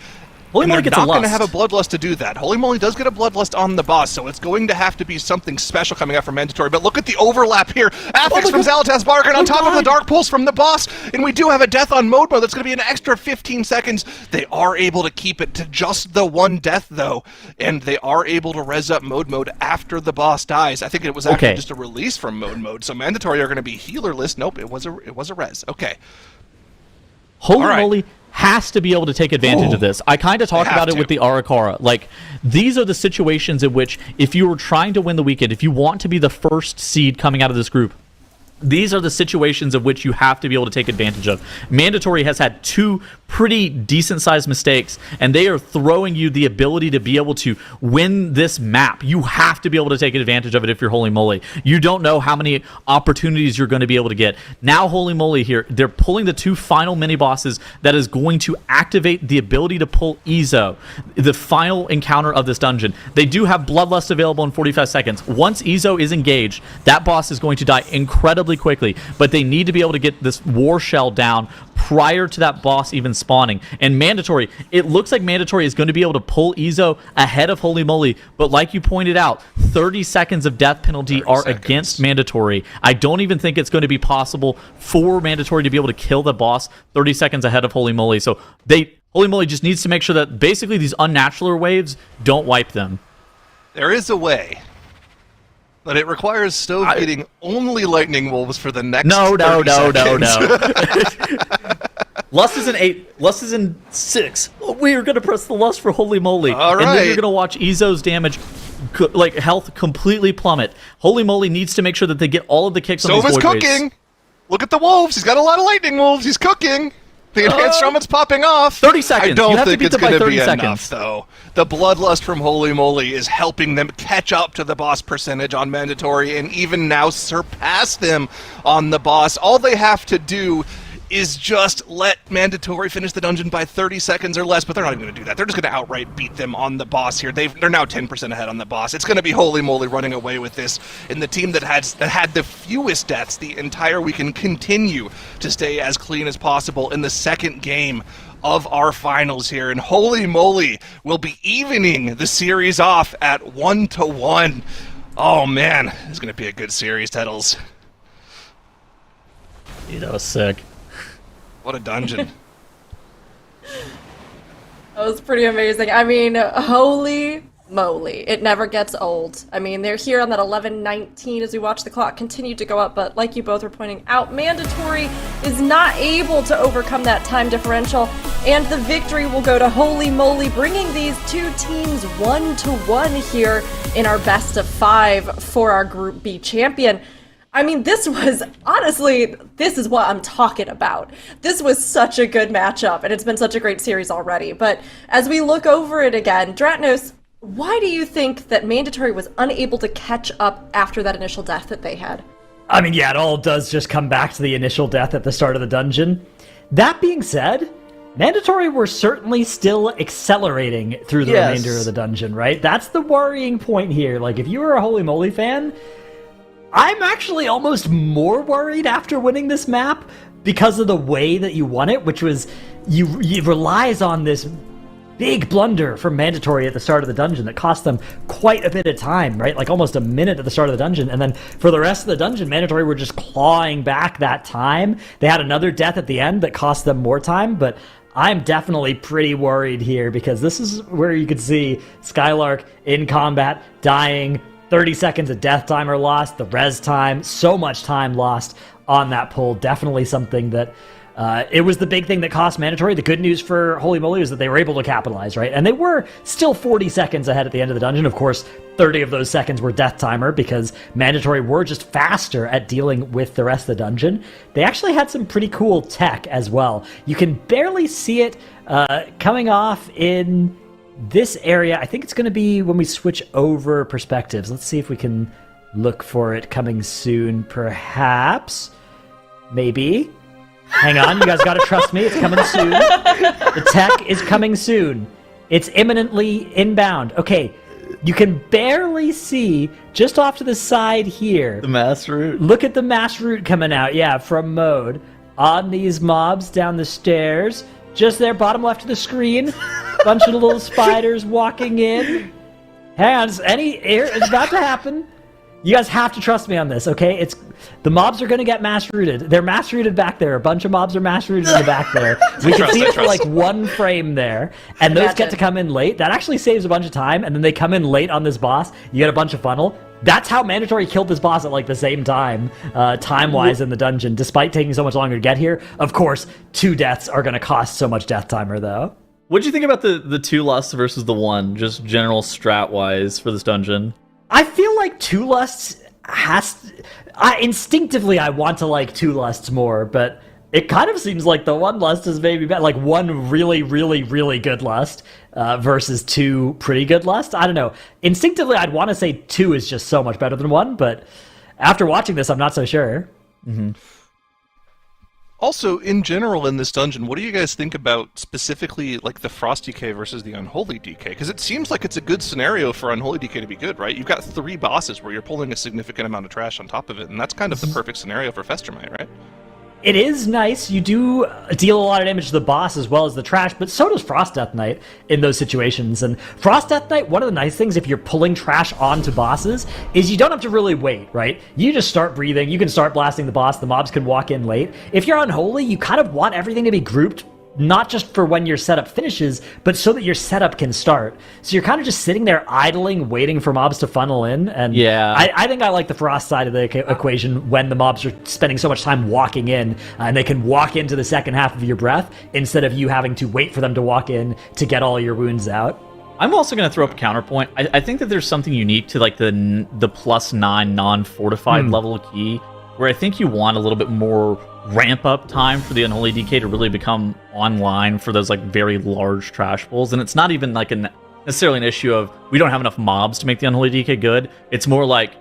Holy Moly gets a lust. They're not going to have a Bloodlust to do that. Holy Moly does get a Bloodlust on the boss, so it's going to have to be something special coming out from Mandatory. But look at the overlap here. Affix from Zalatas Bargain on top of the Dark Pulse from the boss. And we do have a death on Mode Mode. That's going to be an extra 15 seconds. They are able to keep it to just the one death, though. And they are able to res up Mode Mode after the boss dies. I think it was actually just a release from Mode Mode. So Mandatory are going to be healerless. Nope, it was a res. Okay. Holy Moly has to be able to take advantage of this. I kind of talked about it with the Arakara. Like, these are the situations in which, if you were trying to win the weekend, if you want to be the first seed coming out of this group, these are the situations of which you have to be able to take advantage of. Mandatory has had 2 pretty decent-sized mistakes, and they are throwing you the ability to be able to win this map. You have to be able to take advantage of it if you're Holy Moly. You don't know how many opportunities you're going to be able to get. Now, Holy Moly here, they're pulling the 2 final mini-bosses that is going to activate the ability to pull Ezo, the final encounter of this dungeon. They do have Bloodlust available in 45 seconds. Once Ezo is engaged, that boss is going to die incredibly quickly, but they need to be able to get this War Shell down prior to that boss even spawning. And Mandatory, it looks like Mandatory is going to be able to pull Ezo ahead of Holy Moly, but like you pointed out, 30 seconds of death penalty are against Mandatory. I don't even think it's going to be possible for Mandatory to be able to kill the boss 30 seconds ahead of Holy Moly. So Holy Moly just needs to make sure that basically these unnatural waves don't wipe them. There is a way. But it requires Stove getting only Lightning Wolves for the next 30 seconds. Lust is in 8. Lust is in 6. We are going to press the Lust for Holy Moly. All right. And then you're going to watch Ezo's damage, like health, completely plummet. Holy Moly needs to make sure that they get all of the kicks on these Stove is void waves. cooking. Look at the wolves. He's got a lot of Lightning Wolves. He's cooking. The enhanced trauma's popping off. 30 seconds. I don't You have to think beat it's them by going to 30 be seconds. enough, though. The Bloodlust from Holy Moly is helping them catch up to the boss percentage on Mandatory and even now surpass them on the boss. All they have to do is just let Mandatory finish the dungeon by 30 seconds or less, but they're not even going to do that. They're just going to outright beat them on the boss here. They're now 10% ahead on the boss. It's going to be Holy Moly running away with this, and the team that had the fewest deaths the entire weekend continue to stay as clean as possible in the second game of our finals here, and Holy Moly will be evening the series off at 1-1. Oh man, it's going to be a good series, Tettles. Dude, that was sick. What a dungeon. That was pretty amazing. I mean, holy moly. It never gets old. I mean, they're here on that 11:19 as we watch the clock continue to go up, but like you both were pointing out, Mandatory is not able to overcome that time differential, and the victory will go to Holy Moly, bringing these two teams 1-1 here in our best of 5 for our Group B champion. I mean, this was, honestly, this is what I'm talking about. This was such a good matchup, and it's been such a great series already. But as we look over it again, Dratnos, why do you think that Mandatory was unable to catch up after that initial death that they had? I mean, yeah, it all does just come back to the initial death at the start of the dungeon. That being said, Mandatory were certainly still accelerating through the remainder of the dungeon, right? That's the worrying point here. Like, if you were a Holy Moly fan, I'm actually almost more worried after winning this map because of the way that you won it, which was you relies on this big blunder from Mandatory at the start of the dungeon that cost them quite a bit of time, right? Like almost a minute at the start of the dungeon. And then for the rest of the dungeon, Mandatory were just clawing back that time. They had another death at the end that cost them more time, but I'm definitely pretty worried here because this is where you could see Skylark in combat, dying, 30 seconds of death timer lost, the res time, so much time lost on that pull. Definitely something that it was the big thing that cost Mandatory. The good news for Holy Moly is that they were able to capitalize, right? And they were still 40 seconds ahead at the end of the dungeon. Of course, 30 of those seconds were death timer because Mandatory were just faster at dealing with the rest of the dungeon. They actually had some pretty cool tech as well. You can barely see it coming off in this area. I think it's going to be when we switch over perspectives. Let's see if we can look for it coming soon, perhaps. Maybe. Hang on, you guys got to trust me. It's coming soon. The tech is coming soon. It's imminently inbound. Okay, you can barely see just off to the side here. The mass route. Look at the mass route coming out, yeah, from mode. On these mobs down the stairs. Just there, bottom left of the screen. Bunch of little spiders walking in. Hang on, it's about to happen. You guys have to trust me on this, okay? The mobs are going to get mass rooted. They're mass rooted back there. A bunch of mobs are mass rooted in the back there. We can see it for like one frame there, and those get to come in late. That actually saves a bunch of time, and then they come in late on this boss. You get a bunch of funnel. That's how Mandatory killed this boss at like the same time, time-wise in the dungeon, despite taking so much longer to get here. Of course, 2 deaths are going to cost so much death timer, though. What do you think about the 2 lusts versus the 1, just general strat-wise for this dungeon? I feel like 2 lusts instinctively I want to like 2 lusts more, but it kind of seems like the 1 lust is maybe better, like 1 really, really, really good lust versus 2 pretty good lust. I don't know. Instinctively, I'd want to say 2 is just so much better than 1, but after watching this, I'm not so sure. Mm-hmm. Also, in general in this dungeon, what do you guys think about specifically like the Frost DK versus the Unholy DK? Because it seems like it's a good scenario for Unholy DK to be good, right? You've got 3 bosses where you're pulling a significant amount of trash on top of it, and that's kind of the perfect scenario for Festermite, right? It is nice. You do deal a lot of damage to the boss as well as the trash, but so does Frost Death Knight in those situations. And Frost Death Knight, one of the nice things if you're pulling trash onto bosses is you don't have to really wait, right? You just start breathing, you can start blasting the boss, the mobs can walk in late. If you're Unholy, you kind of want everything to be grouped, not just for when your setup finishes, but so that your setup can start. So you're kind of just sitting there idling, waiting for mobs to funnel in. And yeah, I think I like the Frost side of the equation when the mobs are spending so much time walking in, and they can walk into the second half of your breath instead of you having to wait for them to walk in to get all your wounds out. I'm also going to throw up a counterpoint. I think that there's something unique to like the +9 non-fortified level key, where I think you want a little bit more ramp up time for the Unholy DK to really become online for those like very large trash pulls. And it's not even like necessarily an issue of we don't have enough mobs to make the Unholy DK good. It's more like,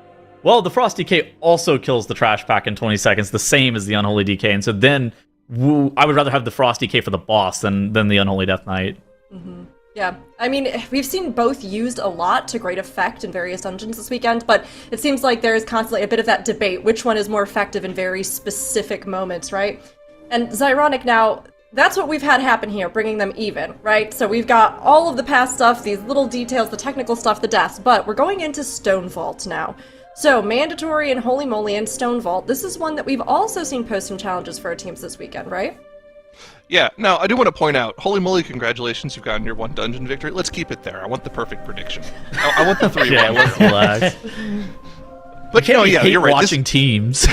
well, the Frost DK also kills the trash pack in 20 seconds, the same as the Unholy DK. And so then I would rather have the Frost DK for the boss than the Unholy Death Knight. Mm-hmm. Yeah, I mean, we've seen both used a lot to great effect in various dungeons this weekend, but it seems like there is constantly a bit of that debate, which one is more effective in very specific moments, right? And Zyronic now, that's what we've had happen here, bringing them even, right? So we've got all of the past stuff, these little details, the technical stuff, the deaths, but we're going into Stone Vault now. So, Mandatory and Holy Moly and Stone Vault, this is one that we've also seen post some challenges for our teams this weekend, right? Yeah, now, I do want to point out, holy moly, congratulations, you've gotten your 1 dungeon victory. Let's keep it there. I want the perfect prediction. I want the 3. Yeah, let's relax. But yeah, you're right. Watching teams.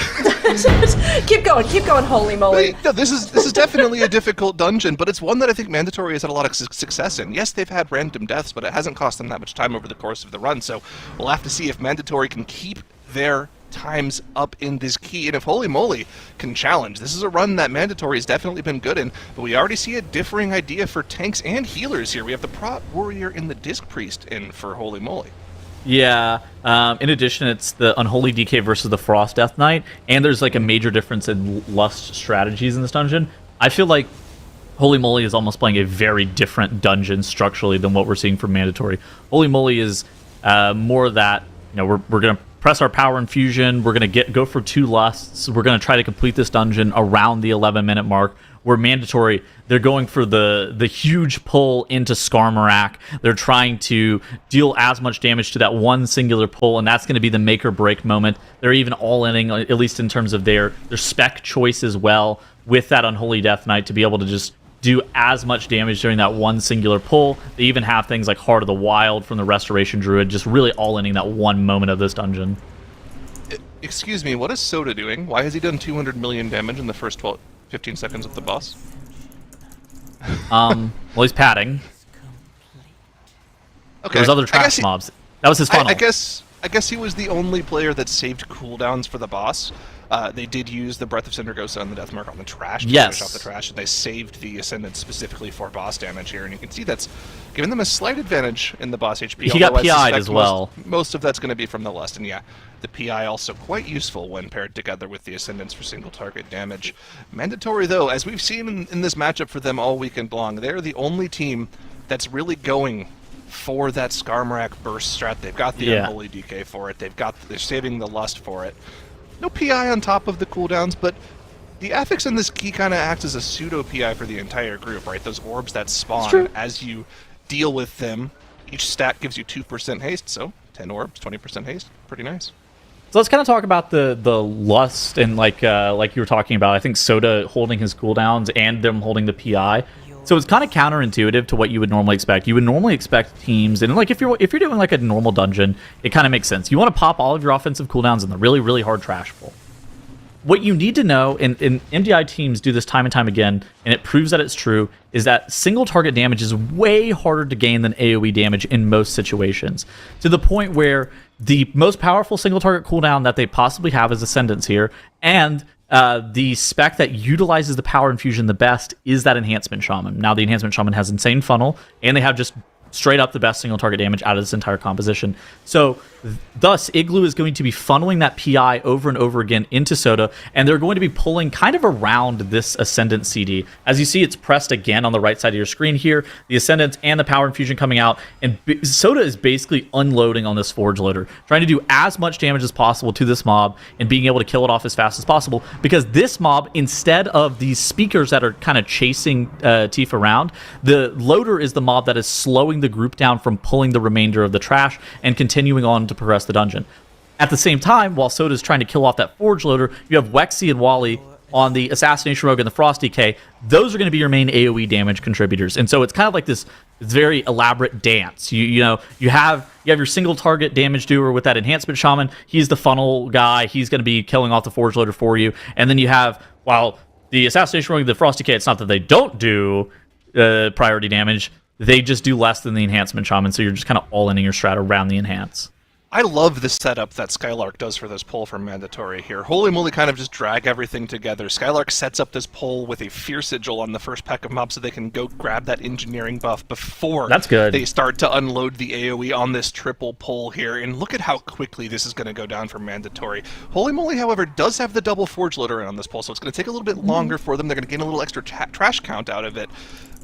keep going, holy moly. No, this is definitely a difficult dungeon, but it's one that I think Mandatory has had a lot of success in. Yes, they've had random deaths, but it hasn't cost them that much time over the course of the run, so we'll have to see if Mandatory can keep their times up in this key, and if Holy Moly can challenge. This is a run that Mandatory has definitely been good in, but we already see a differing idea for tanks and healers here. We have the Prot Warrior and the Disc Priest in for Holy Moly. Yeah, in addition, it's the Unholy DK versus the Frost Death Knight, and there's like a major difference in Lust strategies in this dungeon. I feel like Holy Moly is almost playing a very different dungeon structurally than what we're seeing from Mandatory. Holy Moly is more that, we're going to press our power infusion, we're going to go for 2 lusts, we're going to try to complete this dungeon around the 11-minute mark. Where Mandatory, they're going for the huge pull into Skarmorak. They're trying to deal as much damage to that one singular pull, and that's going to be the make or break moment. They're even all-inning, at least in terms of their spec choice as well, with that Unholy Death Knight to be able to just do as much damage during that one singular pull. They even have things like Heart of the Wild from the Restoration Druid, just really all-inning that one moment of this dungeon. Excuse me, what is Soda doing? Why has he done 200 million damage in the first 15 seconds of the boss? Well, he's padding. Okay. There's other trash mobs. That was his funnel. I guess he was the only player that saved cooldowns for the boss. They did use the Breath of Syndragosa and the Death Mark on the trash to finish off the trash, and they saved the Ascendant specifically for boss damage here, and you can see that's giving them a slight advantage in the boss HP. He got PI'd as well. Most of that's going to be from the Lust, and yeah, the PI also quite useful when paired together with the Ascendants for single target damage. Mandatory, though, as we've seen in this matchup for them all weekend long, they're the only team that's really going for that Skarmorak burst strat. They've got the Unholy DK for it. They're saving the Lust for it. No PI on top of the cooldowns, but the affix in this key kind of acts as a pseudo PI for the entire group, right? Those orbs that spawn as you deal with them. Each stat gives you 2% haste, so 10 orbs, 20% haste. Pretty nice. So let's kind of talk about the Lust and like you were talking about. I think Soda holding his cooldowns and them holding the PI. So it's kind of counterintuitive to what you would normally expect. You would normally expect teams, and like if you're doing like a normal dungeon, it kind of makes sense. You want to pop all of your offensive cooldowns in the really, really hard trash pull. What you need to know, and MDI teams do this time and time again, and it proves that it's true, is that single target damage is way harder to gain than AoE damage in most situations. To the point where the most powerful single target cooldown that they possibly have is Ascendance here, and the spec that utilizes the power infusion the best is that Enhancement Shaman. Now, the Enhancement Shaman has insane funnel, and they have just straight up the best single target damage out of this entire composition. So thus Igloo is going to be funneling that PI over and over again into Soda, and they're going to be pulling kind of around this Ascendant CD. As you see, it's pressed again on the right side of your screen here, the Ascendant and the power infusion coming out, and Soda is basically unloading on this Forge Loader, trying to do as much damage as possible to this mob and being able to kill it off as fast as possible, because this mob, instead of these speakers that are kind of chasing Tifa around, the Loader is the mob that is slowing the group down from pulling the remainder of the trash and continuing on to progress the dungeon. At the same time, while Soda's trying to kill off that Forge Loader, you have Wexy and Wally on the Assassination Rogue and the Frost DK. Those are going to be your main AoE damage contributors, and so it's kind of like this very elaborate dance. You have your single target damage doer with that Enhancement Shaman. He's the funnel guy. He's going to be killing off the Forge Loader for you, and then you have, while the Assassination Rogue and the Frost DK, it's not that they don't do priority damage. They just do less than the Enhancement Shaman, so you're just kind of all-inning your strat around the Enhance. I love the setup that Skylark does for this pull from Mandatory here. Holy Moly kind of just drag everything together. Skylark sets up this pull with a Fear Sigil on the first pack of mobs so they can go grab that engineering buff before That's good. they start to unload the AoE on this triple pull here. And look at how quickly this is going to go down for Mandatory. Holy Moly, however, does have the double Forge Loader on this pull, so it's going to take a little bit longer for them. They're going to gain a little extra trash count out of it.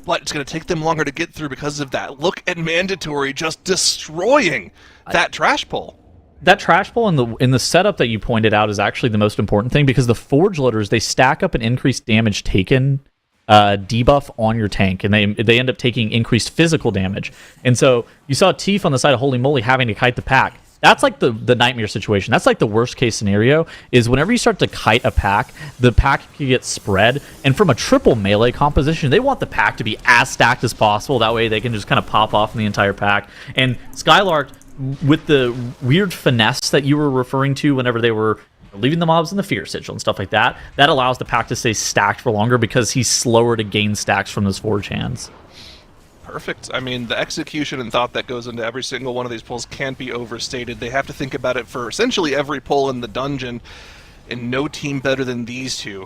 But it's going to take them longer to get through because of that. Look at Mandatory just destroying that trash pull. That trash pull in the setup that you pointed out is actually the most important thing, because the Forge Loaders, they stack up an increased damage taken debuff on your tank, and they end up taking increased physical damage. And so you saw Teef on the side of Holy Moly having to kite the pack. That's like the nightmare situation. That's like the worst case scenario, is whenever you start to kite a pack, the pack can get spread. And from a triple melee composition, they want the pack to be as stacked as possible. That way they can just kind of pop off in the entire pack. And Skylark, with the weird finesse that you were referring to whenever they were leaving the mobs in the Fear Sigil and stuff like that, that allows the pack to stay stacked for longer because he's slower to gain stacks from those Forge Hands. Perfect. I mean, the execution and thought that goes into every single one of these pulls can't be overstated. They have to think about it for essentially every pull in the dungeon, and no team better than these two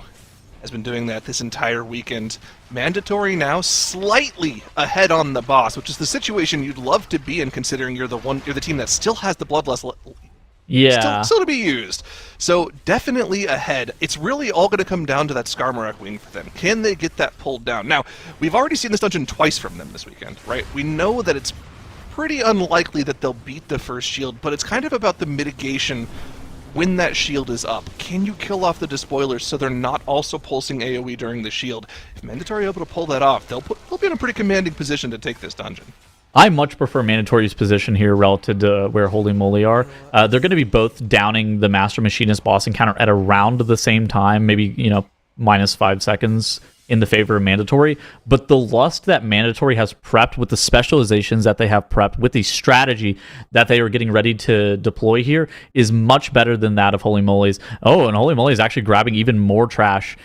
has been doing that this entire weekend. Mandatory now slightly ahead on the boss, which is the situation you'd love to be in, considering you're the team that still has the Bloodlust still to be used. So definitely ahead. It's really all going to come down to that Skarmorak wing for them. Can they get that pulled down? Now, we've already seen this dungeon twice from them this weekend, right? We know that it's pretty unlikely that they'll beat the first shield, but it's kind of about the mitigation when that shield is up. Can you kill off the despoilers so they're not also pulsing AoE during the shield? If Mandatory are able to pull that off, they'll be in a pretty commanding position to take this dungeon. I much prefer Mandatory's position here relative to where Holy Moly are. They're going to be both downing the Master Machinist boss encounter at around the same time, maybe, minus 5 seconds in the favor of Mandatory. But the lust that Mandatory has prepped with the specializations that they have prepped with the strategy that they are getting ready to deploy here is much better than that of Holy Moly's. Oh, and Holy Moly is actually grabbing even more trash,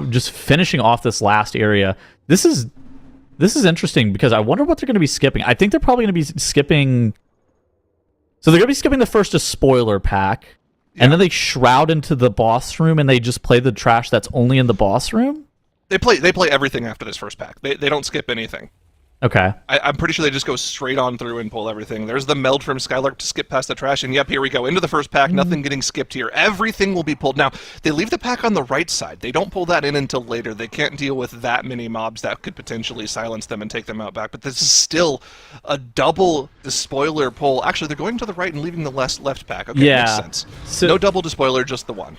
just finishing off this last area. This is interesting because I wonder what they're going to be skipping. I think they're probably going to be skipping... So they're going to be skipping the first spoiler pack, and then they shroud into the boss room and they just play the trash that's only in the boss room? They play everything after this first pack. They don't skip anything. Okay. I'm pretty sure they just go straight on through and pull everything. There's the meld from Skylark to skip past the trash, and yep, here we go. Into the first pack, nothing getting skipped here. Everything will be pulled. Now, they leave the pack on the right side. They don't pull that in until later. They can't deal with that many mobs that could potentially silence them and take them out back. But this is still a double despoiler pull. Actually, they're going to the right and leaving the left pack. Okay, makes sense. So, no double despoiler, just the one.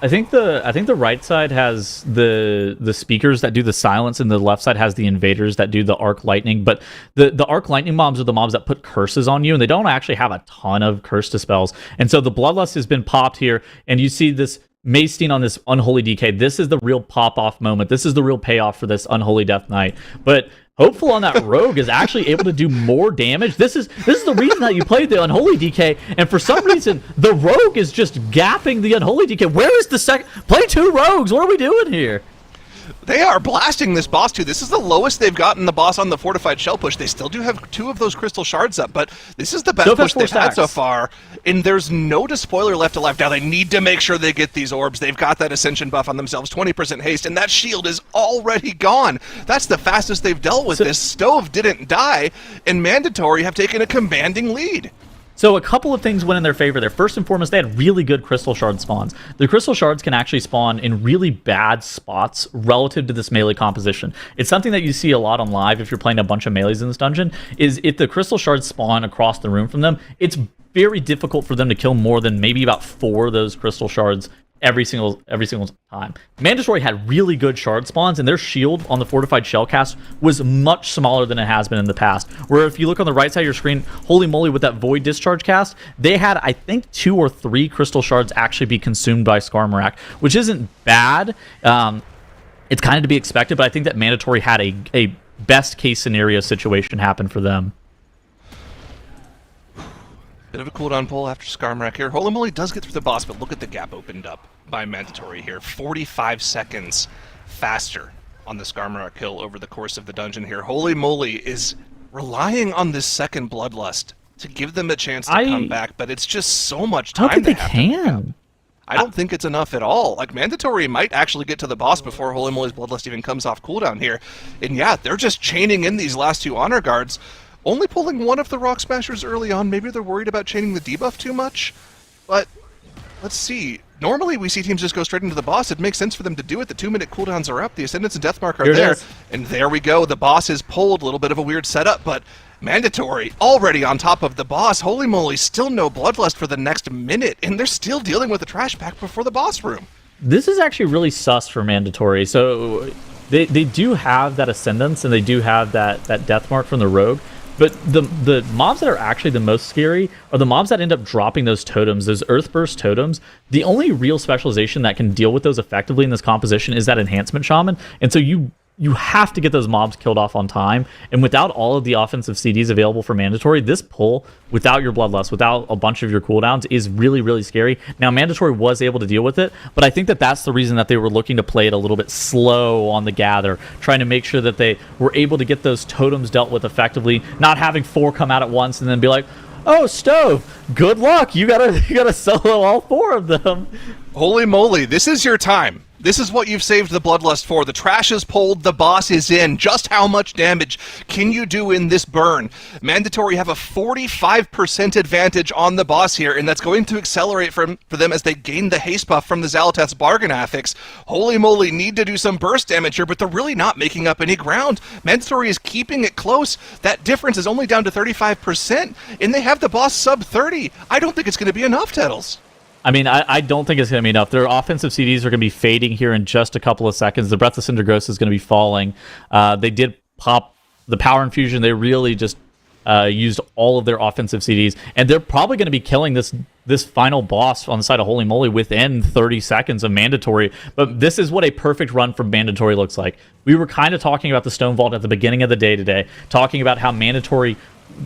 I think the right side has the speakers that do the silence, and the left side has the invaders that do the arc lightning. But the arc lightning mobs are the mobs that put curses on you, and they don't actually have a ton of curse dispels. And so the Bloodlust has been popped here, and you see this Maestein on this Unholy DK. This is the real pop-off moment. This is the real payoff for this Unholy Death Knight. But Hopeful on that Rogue is actually able to do more damage. This is the reason that you played the Unholy DK, and for some reason, the Rogue is just gapping the Unholy DK. Where is the second? Play two Rogues. What are we doing here? They are blasting this boss too. This is the lowest they've gotten the boss on the fortified shell push. They still do have 2 of those crystal shards up, but this is the best push they've had so far. And there's no despoiler left alive. Now they need to make sure they get these orbs. They've got that ascension buff on themselves, 20% haste, and that shield is already gone. That's the fastest they've dealt with this. Stove didn't die, and Mandatory have taken a commanding lead. So a couple of things went in their favor there. First and foremost, they had really good crystal shard spawns. The crystal shards can actually spawn in really bad spots relative to this melee composition. It's something that you see a lot on live if you're playing a bunch of melees in this dungeon, is if the crystal shards spawn across the room from them, it's very difficult for them to kill more than maybe about 4 of those crystal shards every single time. Mandatory had really good shard spawns, and their shield on the fortified shell cast was much smaller than it has been in the past. Where if you look on the right side of your screen, holy moly, with that void discharge cast, they had, I think, 2 or 3 crystal shards actually be consumed by Skarmorak, which isn't bad. It's kind of to be expected, but I think that Mandatory had a best case scenario situation happen for them. Bit of a cooldown pull after Skarmorak here. Holy moly does get through the boss, but look at the gap opened up by Mandatory here. 45 seconds faster on the Skarmorak kill over the course of the dungeon here. Holy moly is relying on this second Bloodlust to give them a chance to come back, but it's just so much time. I don't think they can. I don't think it's enough at all. Like, Mandatory might actually get to the boss before Holy Moly's Bloodlust even comes off cooldown here. And yeah, they're just chaining in these last 2 Honor Guards, only pulling one of the Rock Smashers early on. Maybe they're worried about chaining the debuff too much, but let's see. Normally we see teams just go straight into the boss. It makes sense for them to do it. The 2-minute cooldowns are up. The Ascendance and Deathmark are there. And there we go. The boss is pulled. A little bit of a weird setup, but Mandatory already on top of the boss. Holy moly, still no Bloodlust for the next minute, and they're still dealing with the trash pack before the boss room. This is actually really sus for Mandatory. So they do have that Ascendance, and they do have that Deathmark from the Rogue. But the mobs that are actually the most scary are the mobs that end up dropping those totems, those Earthburst totems. The only real specialization that can deal with those effectively in this composition is that Enhancement Shaman. And so you have to get those mobs killed off on time. And without all of the offensive CDs available for Mandatory, this pull, without your Bloodlust, without a bunch of your cooldowns, is really, really scary. Now, Mandatory was able to deal with it, but I think that that's the reason that they were looking to play it a little bit slow on the gather, trying to make sure that they were able to get those totems dealt with effectively, not having 4 come out at once and then be like, oh, Stove, good luck. You gotta solo all 4 of them. Holy moly, this is your time. This is what you've saved the Bloodlust for. The trash is pulled, the boss is in. Just how much damage can you do in this burn? Mandatory have a 45% advantage on the boss here, and that's going to accelerate for them as they gain the haste buff from the Xal'atath's Bargain Affix. Holy moly, need to do some burst damage here, but they're really not making up any ground. Mandatory is keeping it close. That difference is only down to 35%, and they have the boss sub 30. I don't think it's going to be enough, Tettles. I mean, I don't think it's going to be enough. Their offensive CDs are going to be fading here in just a couple of seconds. The Breath of Cindergross is going to be falling. They did pop the Power Infusion. They really just used all of their offensive CDs. And they're probably going to be killing this final boss on the side of Holy Moly within 30 seconds of Mandatory. But this is what a perfect run from Mandatory looks like. We were kind of talking about the Stone Vault at the beginning of the day today, talking about how Mandatory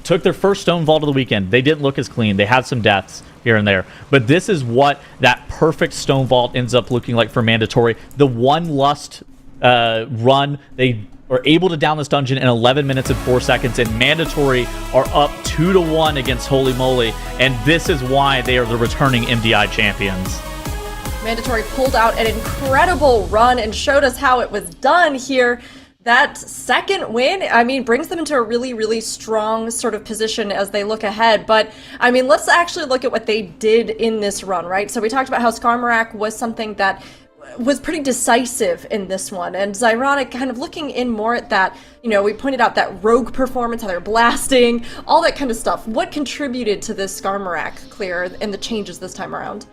took their first Stone Vault of the weekend. They didn't look as clean. They had some deaths here and there. But this is what that perfect Stone Vault ends up looking like for Mandatory. The one Lust run, they are able to down this dungeon in 11 minutes and 4 seconds, and Mandatory are up 2-1 against Holy Moly, and this is why they are the returning MDI champions. Mandatory pulled out an incredible run and showed us how it was done here. That second win, I mean, brings them into a really, really strong sort of position as they look ahead. But, I mean, let's actually look at what they did in this run, right? So we talked about how Skarmorak was something that was pretty decisive in this one. And Zyronic kind of looking in more at that, you know, we pointed out that rogue performance, how they're blasting, all that kind of stuff. What contributed to this Skarmorak clear and the changes this time around?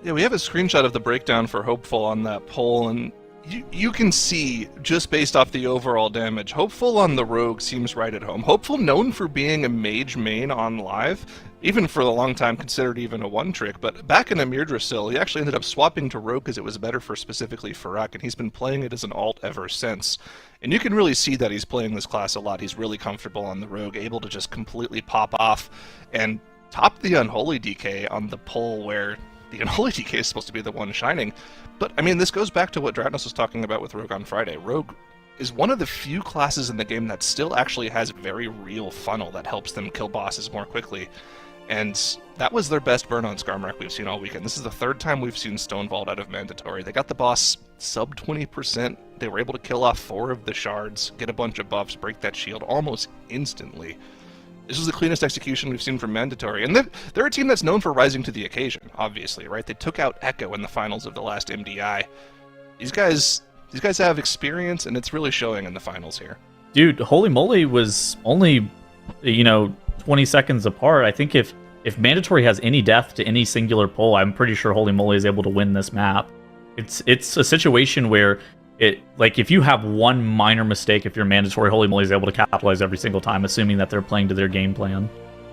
Yeah, we have a screenshot of the breakdown for Hopeful on that poll, and you can see, just based off the overall damage, Hopeful on the Rogue seems right at home. Hopeful, known for being a mage main on live, even for a long time considered even a one-trick, but back in Amirdrasil, he actually ended up swapping to Rogue because it was better for specifically Farak, and he's been playing it as an alt ever since. And you can really see that he's playing this class a lot. He's really comfortable on the Rogue, able to just completely pop off and top the Unholy DK on the pull where the Unholy DK is supposed to be the one shining. But, I mean, this goes back to what Dratnos was talking about with Rogue on Friday. Rogue is one of the few classes in the game that still actually has very real funnel that helps them kill bosses more quickly. And that was their best burn on Skarmorak we've seen all weekend. This is the third time we've seen Stone Vault out of Mandatory. They got the boss sub 20%. They were able to kill off 4 of the shards, get a bunch of buffs, break that shield almost instantly. This was the cleanest execution we've seen from Mandatory. And they're a team that's known for rising to the occasion, obviously, right? They took out Echo in the finals of the last MDI. These guys have experience, and it's really showing in the finals here. Dude, Holy Moly was only, 20 seconds apart. I think if Mandatory has any death to any singular pull, I'm pretty sure Holy Moly is able to win this map. It's a situation where if you have one minor mistake, if you're Mandatory, Holy Moly is able to capitalize every single time, assuming that they're playing to their game plan.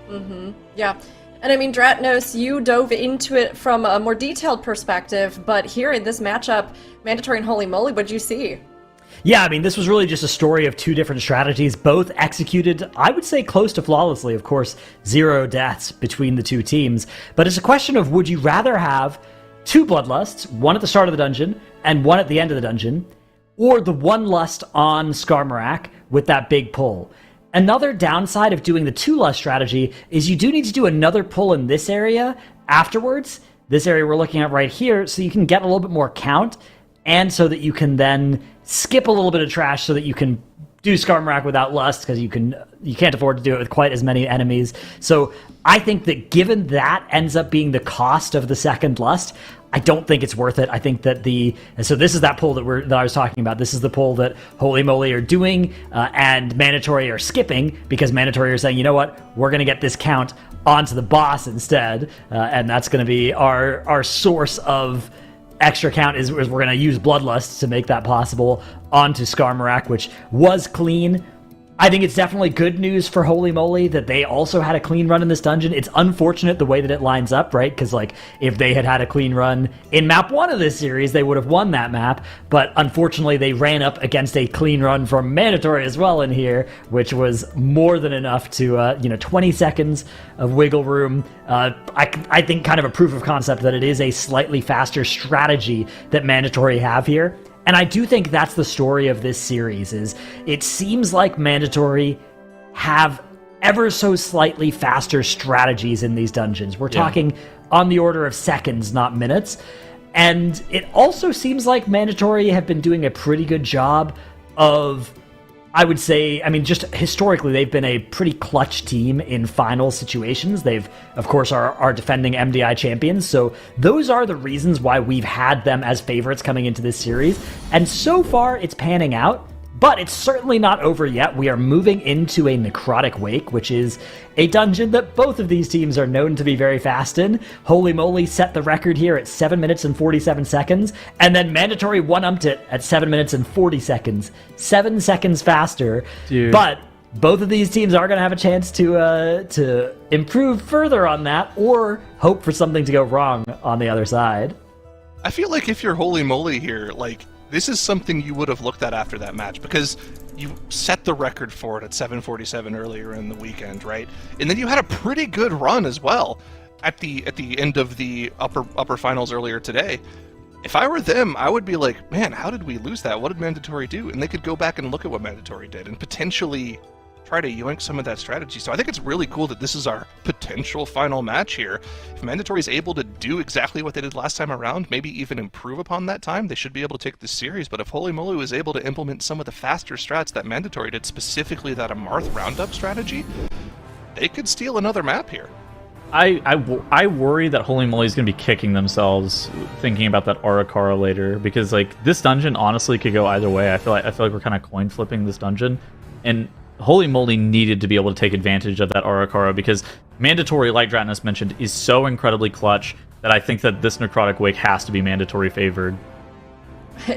Mm-hmm. Yeah. And I mean, Dratnos, you dove into it from a more detailed perspective, but here in this matchup, Mandatory and Holy Moly, what'd you see? Yeah, I mean, this was really just a story of 2 different strategies, both executed, I would say, close to flawlessly. Of course, 0 deaths between the 2 teams. But it's a question of, would you rather have 2 Bloodlusts, one at the start of the dungeon and one at the end of the dungeon, or the one Lust on Skarmorak with that big pull? Another downside of doing the 2 lust strategy is you do need to do another pull in this area afterwards. This area we're looking at right here, so you can get a little bit more count, and so that you can then skip a little bit of trash so that you can do Skarmorak without lust, because you can't afford to do it with quite as many enemies. So I think that given that ends up being the cost of the second lust, I don't think it's worth it. I think that so this is that pull that I was talking about. This is the pull that Holy Moly are doing, and Mandatory are skipping, because Mandatory are saying, you know what, we're going to get this count onto the boss instead, and that's going to be our source of extra count is we're going to use Bloodlust to make that possible onto Skarmorak, which was clean. I think it's definitely good news for Holy Moly that they also had a clean run in this dungeon. It's unfortunate the way that it lines up, right? Because like if they had a clean run in map 1 of this series, they would have won that map. But unfortunately, they ran up against a clean run from Mandatory as well in here, which was more than enough to 20 seconds of wiggle room. I think kind of a proof of concept that it is a slightly faster strategy that Mandatory have here. And I do think that's the story of this series, is it seems like Mandatory have ever so slightly faster strategies in these dungeons. We're talking on the order of seconds, not minutes. And it also seems like Mandatory have been doing a pretty good job of, I would say, I mean, just historically, they've been a pretty clutch team in final situations. They've, of course, are defending MDI champions. So those are the reasons why we've had them as favorites coming into this series. And so far, it's panning out. But it's certainly not over yet. We are moving into a Necrotic Wake, which is a dungeon that both of these teams are known to be very fast in. Holy Moly set the record here at 7 minutes and 47 seconds, and then Mandatory one-upped it at 7 minutes and 40 seconds. 7 seconds faster. Dude. But both of these teams are going to have a chance to improve further on that, or hope for something to go wrong on the other side. I feel like if you're Holy Moly here, like, this is something you would have looked at after that match, because you set the record for it at 7:47 earlier in the weekend, right? And then you had a pretty good run as well at the end of the upper finals earlier today. If I were them, I would be like, man, how did we lose that? What did Mandatory do? And they could go back and look at what Mandatory did and potentially try to yoink some of that strategy. So I think it's really cool that this is our potential final match here. If Mandatory is able to do exactly what they did last time around, maybe even improve upon that time, they should be able to take this series. But if Holy Moly was able to implement some of the faster strats that Mandatory did, specifically that Amarth roundup strategy, they could steal another map here. I worry that Holy Moly is going to be kicking themselves thinking about that Arakara later, because like this dungeon honestly could go either way. I feel like we're kind of coin flipping this dungeon, and Holy Moly needed to be able to take advantage of that Arakara, because Mandatory, like Dratnus mentioned, is so incredibly clutch that I think that this Necrotic Wake has to be Mandatory favored.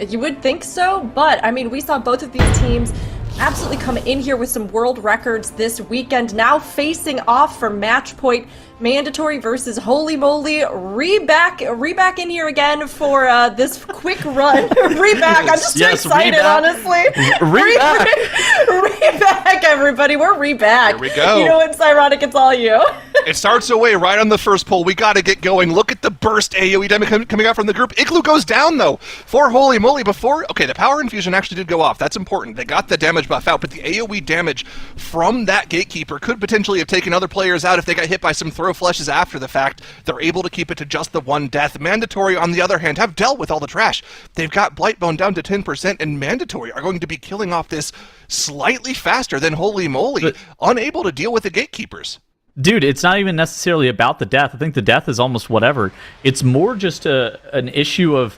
You would think so, but I mean, we saw both of these teams absolutely come in here with some world records this weekend, now facing off for match point. Mandatory versus Holy Moly. Re-back in here again for this quick run. Re-back. I'm just too excited, honestly. Re-back, everybody. We're re-back. Here we go. You know what's ironic? It's all you. It starts away right on the first pull. We got to get going. Look at the burst AoE damage coming out from the group. Igloo goes down, though, for Holy Moly. Okay, the power infusion actually did go off. That's important. They got the damage buff out, but the AoE damage from that Gatekeeper could potentially have taken other players out if they got hit by some throw flushes after the fact. They're able to keep it to just the one death. Mandatory, on the other hand, have dealt with all the trash. They've got Blightbone down to 10%, and Mandatory are going to be killing off this slightly faster than Holy Moly, unable to deal with the Gatekeepers. Dude, it's not even necessarily about the death. I think the death is almost whatever. It's more just an issue of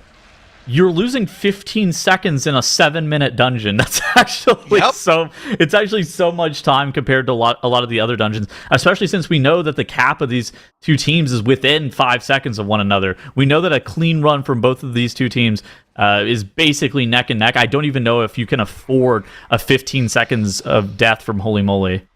you're losing 15 seconds in a 7-minute dungeon. That's actually it's actually so much time compared to a lot of the other dungeons, especially since we know that the cap of these two teams is within 5 seconds of one another. We know that a clean run from both of these two teams is basically neck and neck. I don't even know if you can afford a 15 seconds of death from Holy Moly.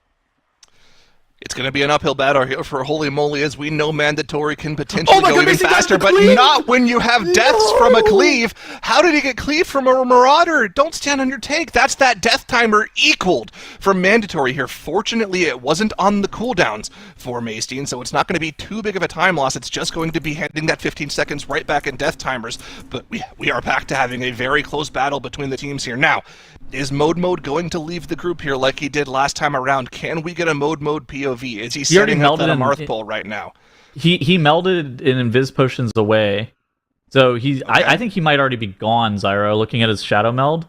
It's going to be an uphill battle here for Holy Moly, as we know Mandatory can potentially go even faster, but not when you have deaths from a cleave. How did he get cleaved from a Marauder? Don't stand on your tank. That's that death timer equaled for Mandatory here. Fortunately, it wasn't on the cooldowns for Maystine, so it's not going to be too big of a time loss. It's just going to be handing that 15 seconds right back in death timers. But we are back to having a very close battle between the teams here. Now, is Mode going to leave the group here like he did last time around? Can we get a Mode POV? Is he setting up that Amarth pull right now? He melded in Invis Potions away. So I think he might already be gone, Zyro, looking at his Shadow Meld.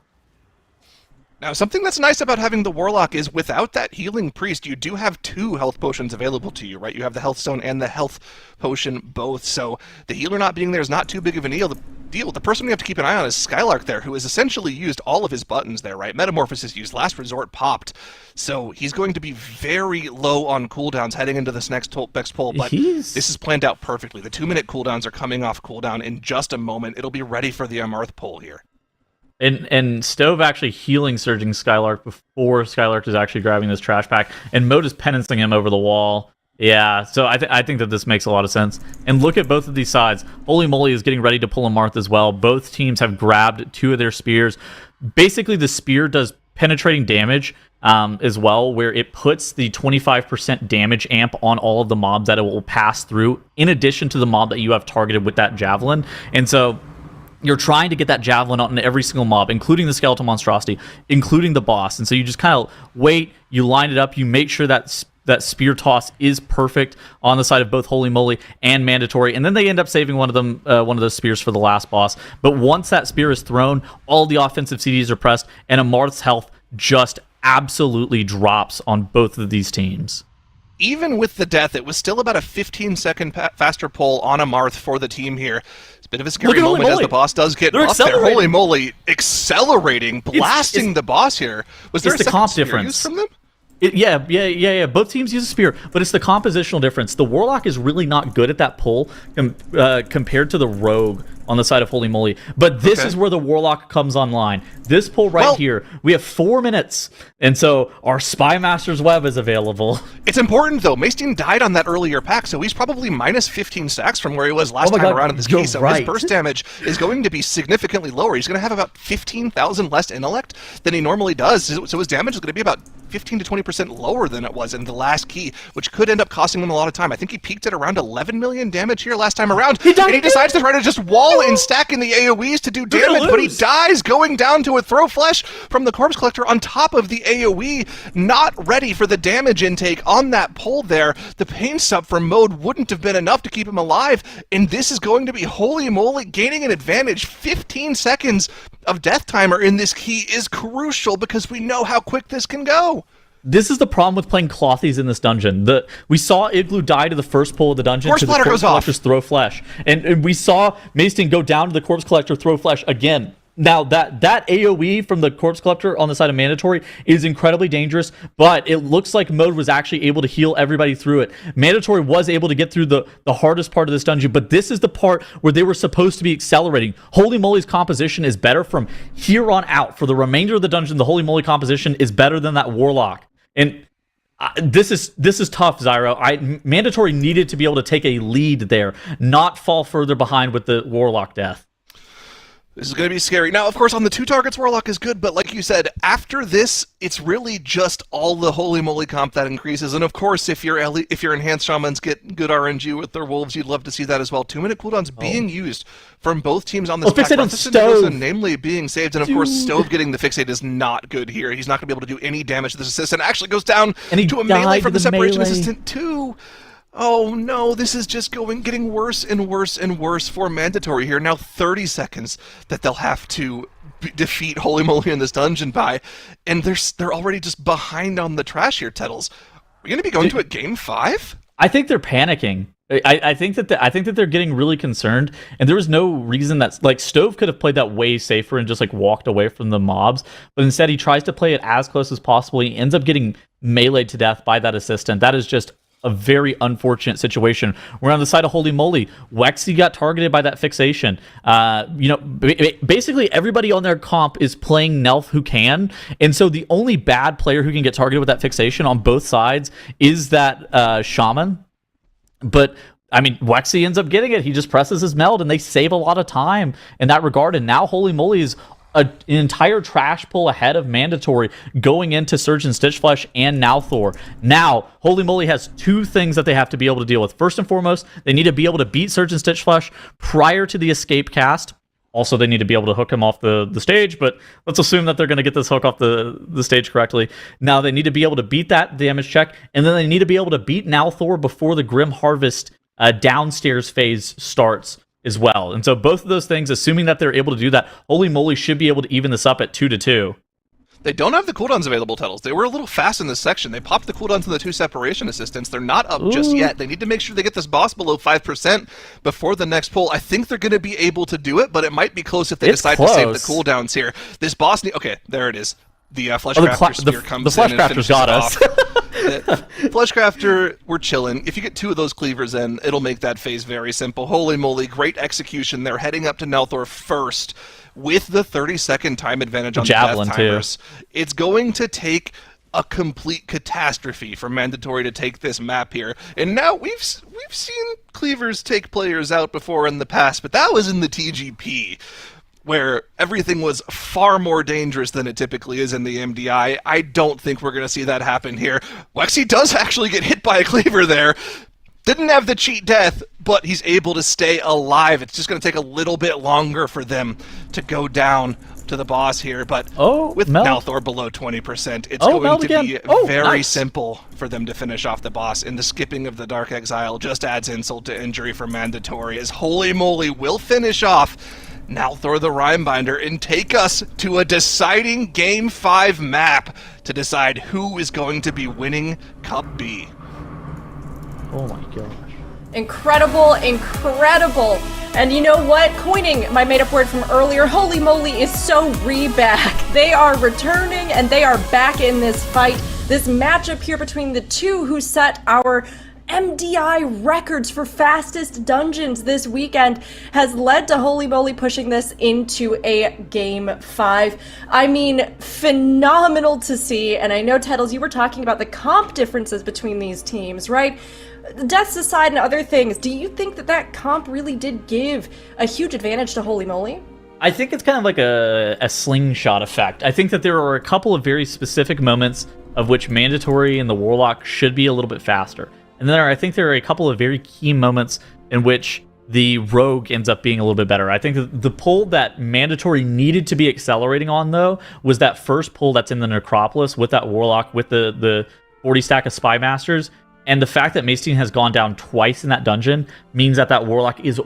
Now, something that's nice about having the Warlock is without that Healing Priest, you do have 2 health potions available to you, right? You have the Health Stone and the Health Potion both, so the healer not being there is not too big of a deal. The person we have to keep an eye on is Skylark there, who has essentially used all of his buttons there, right? Metamorphosis used, Last Resort popped, so he's going to be very low on cooldowns heading into this next pull, but this is planned out perfectly. The 2-minute cooldowns are coming off cooldown in just a moment. It'll be ready for the Amarth pull here. And Stove actually healing Surging Skylark before Skylark is actually grabbing this trash pack, and Mode is penancing him over the wall. Yeah, so I think that this makes a lot of sense. And look at both of these sides. Holy Moly is getting ready to pull a Marth as well. Both teams have grabbed 2 of their spears. Basically, the spear does penetrating damage as well, where it puts the 25% damage amp on all of the mobs that it will pass through, in addition to the mob that you have targeted with that Javelin. And so you're trying to get that Javelin on every single mob, including the Skeletal Monstrosity, including the boss. And so you just kind of wait, you line it up, you make sure that spear toss is perfect on the side of both Holy Moly and Mandatory, and then they end up saving one of those spears for the last boss. But once that spear is thrown, all the offensive CDs are pressed, and Amarth's health just absolutely drops on both of these teams. Even with the death, it was still about a 15-second faster pull on Amarth for the team here. It's a bit of a scary moment as the boss does get buffed there. Holy Moly, accelerating, blasting the boss here. Was there a second spear used from them? Yeah. Both teams use a spear, but it's the compositional difference. The Warlock is really not good at that pull compared to the Rogue on the side of Holy Moly. But this is where the Warlock comes online. This pull here, we have 4 minutes, and so our Spy Master's Web is available. It's important, though. Maystine died on that earlier pack, so he's probably minus 15 stacks from where he was last time around in this case. So his burst damage is going to be significantly lower. He's going to have about 15,000 less intellect than he normally does, so his damage is going to be about 15 to 20% lower than it was in the last key, which could end up costing him a lot of time. I think he peaked at around 11 million damage here last time around, and he decides to try to just wall in stacking the AoEs to do damage, but he dies going down to a throw flesh from the Corpse Collector on top of the AoE, not ready for the damage intake on that pull there. The pain sub from Mode wouldn't have been enough to keep him alive, and this is going to be Holy Moly gaining an advantage. 15 seconds of death timer in this key is crucial because we know how quick this can go. This is the problem with playing Clothies in this dungeon. We saw Igloo die to the first pull of the dungeon to the Corpse Collector's throw flesh. And we saw Maystine go down to the Corpse Collector throw flesh again. Now, that AoE from the Corpse Collector on the side of Mandatory is incredibly dangerous, but it looks like Mode was actually able to heal everybody through it. Mandatory was able to get through the hardest part of this dungeon, but this is the part where they were supposed to be accelerating. Holy Moly's composition is better from here on out. For the remainder of the dungeon, the Holy Moly composition is better than that Warlock. And this is tough, Zyro. Mandatory needed to be able to take a lead there, not fall further behind with the Warlock death. This is going to be scary. Now, of course, on the 2 targets, Warlock is good, but like you said, after this, it's really just all the Holy Moly comp that increases. And of course, if your Enhanced Shamans get good RNG with their Wolves, you'd love to see that as well. 2-minute cooldowns being used from both teams on this pack. Fixate on Stove! Namely being saved, and of course, Stove getting the Fixate is not good here. He's not going to be able to do any damage to this assistant. Actually goes down to a melee from the Separation Assistant too. Oh no, this is just getting worse and worse and worse for Mandatory here. Now 30 seconds that they'll have to defeat Holy Moly in this dungeon by, and they're already just behind on the trash here, Tettles. We're going to be going to a game 5? I think they're panicking. I think that they're getting really concerned, and there was no reason that Stove could have played that way safer and just walked away from the mobs, but instead he tries to play it as close as possible. He ends up getting meleeed to death by that assistant. That is just a very unfortunate situation. We're on the side of Holy Moly. Wexy got targeted by that fixation. Basically everybody on their comp is playing Nelf who can, and so the only bad player who can get targeted with that fixation on both sides is that Shaman. But I mean, Wexy ends up getting it. He just presses his meld, and they save a lot of time in that regard. And now Holy Moly is an entire trash pull ahead of Mandatory going into Surgeon Stitchflesh and now Thor. Now, Holy Moly has two things that they have to be able to deal with. First and foremost, they need to be able to beat Surgeon Stitchflesh prior to the escape cast. Also, they need to be able to hook him off the stage, but let's assume that they're going to get this hook off the stage correctly. Now, they need to be able to beat that damage check, and then they need to be able to beat now Thor before the Grim Harvest downstairs phase starts as well. And so both of those things, assuming that they're able to do that, Holy Moly should be able to even this up at 2-2. They don't have the cooldowns available, Tuttles. They were a little fast in this section. They popped the cooldowns in the 2 separation assistants. They're not up just yet. They need to make sure they get this boss below 5% before the next pull. I think they're going to be able to do it, but it might be close if they decide to save the cooldowns here. This boss... Okay, there it is. The Fleshcrafter spear comes in and finishes got off. us. Fleshcrafter, we're chilling. If you get 2 of those cleavers in, it'll make that phase very simple. Holy moly, great execution. They're heading up to Nelthor first with the 30-second time advantage on the death timers. It's going to take a complete catastrophe for Mandatory to take this map here. And now we've seen cleavers take players out before in the past, but that was in the TGP, where everything was far more dangerous than it typically is in the MDI. I don't think we're going to see that happen here. Wexy does actually get hit by a cleaver there. Didn't have the cheat death, but he's able to stay alive. It's just going to take a little bit longer for them to go down to the boss here, but with Nalthor below 20%, it's going to be very simple for them to finish off the boss, and the skipping of the Dark Exile just adds insult to injury for Mandatory, as Holy Moly will finish off Nalthor the Rhymebinder and take us to a deciding Game 5 map to decide who is going to be winning Cup B. Oh my gosh. Incredible, incredible. And you know what? Coining my made-up word from earlier, Holy Moly is so back. They are returning and they are back in this fight. This matchup here between the two who set our MDI records for fastest dungeons this weekend has led to Holy Moly pushing this into a Game 5. I mean, phenomenal to see. And I know, Tettles, you were talking about the comp differences between these teams, right? Deaths aside and other things, do you think that that comp really did give a huge advantage to Holy Moly? I think it's kind of like a slingshot effect. I think that there are a couple of very specific moments of which Mandatory and the Warlock should be a little bit faster. And then I think there are a couple of very key moments in which the Rogue ends up being a little bit better. I think the pull that Mandatory needed to be accelerating on, though, was that first pull that's in the Necropolis with that Warlock, with the 40 stack of Spy Masters. And the fact that Mace has gone down twice in that dungeon means that Warlock is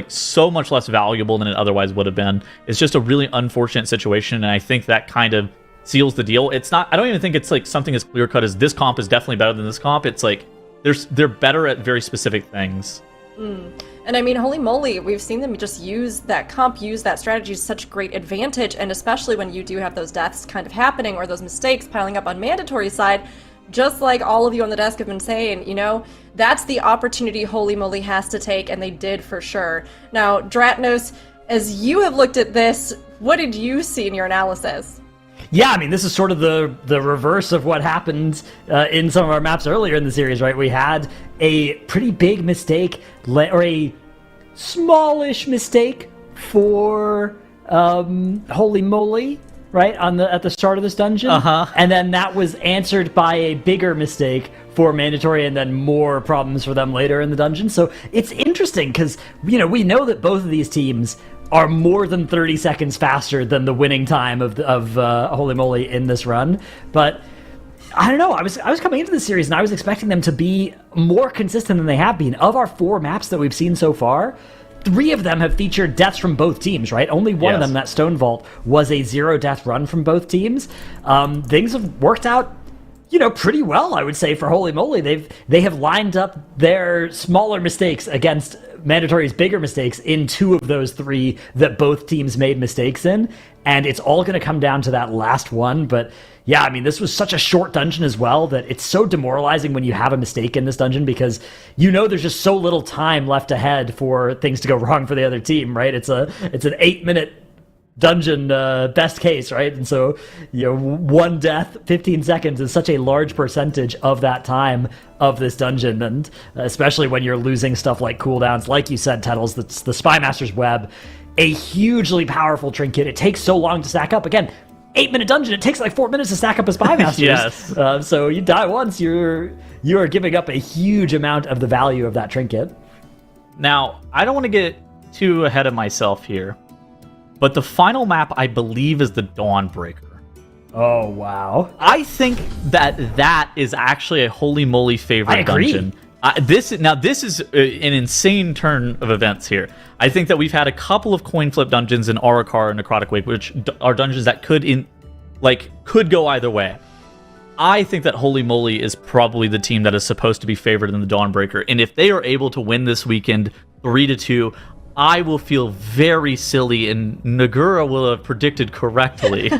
so much less valuable than it otherwise would have been. It's just a really unfortunate situation, and I think that kind of seals the deal. It's not. I don't even think it's like something as clear cut as this comp is definitely better than this comp. It's like they're better at very specific things. And I mean, Holy Moly, we've seen them just use that comp, use that strategy to such great advantage, and especially when you do have those deaths kind of happening or those mistakes piling up on Mandatory side. Just like all of you on the desk have been saying, you know, that's the opportunity Holy Moly has to take, and they did for sure. Now, Dratnos, as you have looked at this, what did you see in your analysis? Yeah, I mean, this is sort of the reverse of what happened in some of our maps earlier in the series, right? We had a pretty big mistake, or a smallish mistake for Holy Moly, right, at the start of this dungeon, and then that was answered by a bigger mistake for Mandatory, and then more problems for them later in the dungeon. So it's interesting because we know that both of these teams are more than 30 seconds faster than the winning time of Holy Moly in this run, but I don't know. I was coming into this series and I was expecting them to be more consistent than they have been. Of our 4 maps that we've seen so far, 3 of them have featured deaths from both teams, right? Only one of them, that Stone Vault, was a 0-death run from both teams. Things have worked out, pretty well, I would say, for Holy Moly. They have lined up their smaller mistakes against Mandatory's bigger mistakes in 2 of those 3 that both teams made mistakes in, and it's all going to come down to that last one. But Yeah, I mean, this was such a short dungeon as well that it's so demoralizing when you have a mistake in this dungeon because you know there's just so little time left ahead for things to go wrong for the other team, right? It's an 8-minute dungeon best case, right? And so, one death, 15 seconds is such a large percentage of that time of this dungeon, and especially when you're losing stuff like cooldowns, like you said, Tettles, that's the Spymaster's Web, a hugely powerful trinket. It takes so long to stack up. Again, 8-minute dungeon, it takes like 4 minutes to stack up a Spymaster's. Yes. So you die once, you are giving up a huge amount of the value of that trinket. Now, I don't want to get too ahead of myself here, but the final map, I believe, is the Dawnbreaker. Oh, wow. I think that is actually a holy moly favorite dungeon. This is an insane turn of events here. I think that we've had a couple of coin flip dungeons in Arakar and Necrotic Wake, which are dungeons that could go either way. I think that Holy Moly is probably the team that is supposed to be favored in the Dawnbreaker, and if they are able to win this weekend 3-2, I will feel very silly, and Nagura will have predicted correctly.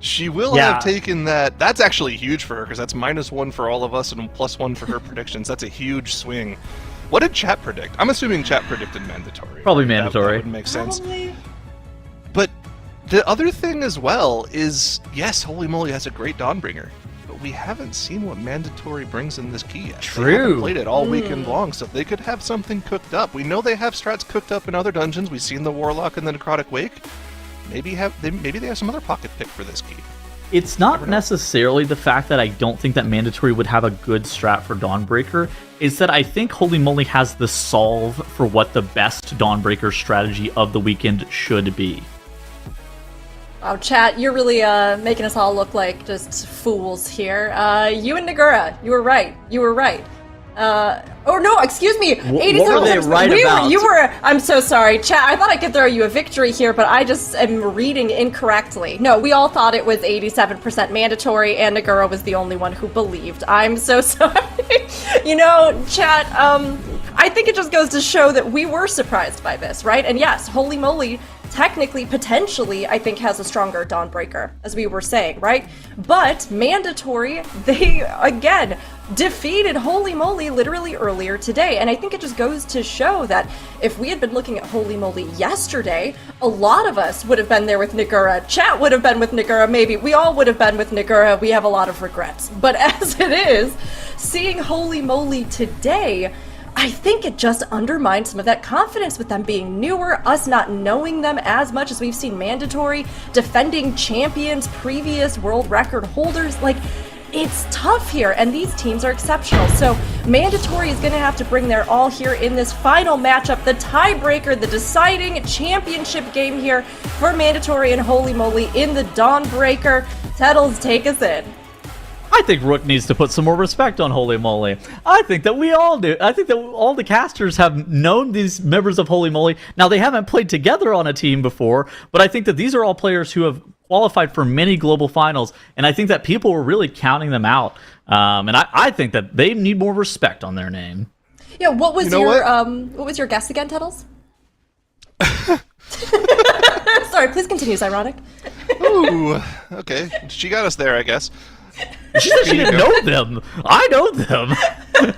She will have taken that. That's actually huge for her, because that's -1 for all of us and +1 for her predictions. That's a huge swing. What did chat predict? I'm assuming chat predicted mandatory. Probably mandatory. That would make sense. But the other thing as well is, yes, Holy Moly has a great Dawnbringer, but we haven't seen what mandatory brings in this key yet. True. They haven't played it all weekend long, so they could have something cooked up. We know they have strats cooked up in other dungeons. We've seen the Warlock and the Necrotic Wake. Maybe they have some other pocket pick for this key. It's not necessarily the fact that I don't think that mandatory would have a good strat for Dawnbreaker. It's that I think Holy Moly has the solve for what the best Dawnbreaker strategy of the weekend should be. Wow, chat, you're really making us all look like just fools here. You and Nagura, you were right. You were right. Oh no, excuse me. What were they right about? You were. I'm so sorry, chat. I thought I could throw you a victory here, but I just am reading incorrectly. No, we all thought it was 87% mandatory, and Nagura was the only one who believed. I'm so sorry. Chat. I think it just goes to show that we were surprised by this, right? And yes, Holy Moly, technically, potentially, I think has a stronger Dawnbreaker, as we were saying, right? But mandatory, they, again, defeated Holy Moly literally earlier today. And I think it just goes to show that if we had been looking at Holy Moly yesterday, a lot of us would have been there with Nagura. Chat would have been with Nagura, maybe. We all would have been with Nagura. We have a lot of regrets. But as it is, seeing Holy Moly today, I think it just undermines some of that confidence with them being newer, us not knowing them as much as we've seen mandatory, defending champions, previous world record holders. Like, it's tough here, and these teams are exceptional. So mandatory is going to have to bring their all here in this final matchup, the tiebreaker, the deciding championship game here for mandatory and Holy Moly in the Dawnbreaker. Tettles, take us in. I think Rook needs to put some more respect on Holy Moly. I think that we all do. I think that all the casters have known these members of Holy Moly. Now, they haven't played together on a team before, but I think that these are all players who have qualified for many global finals, and I think that people were really counting them out. And I think that they need more respect on their name. Yeah, what was what was your guess again, Tettles? Sorry, please continue, Zyronic. Ooh, okay. She got us there, I guess. She said she didn't know them. I know them.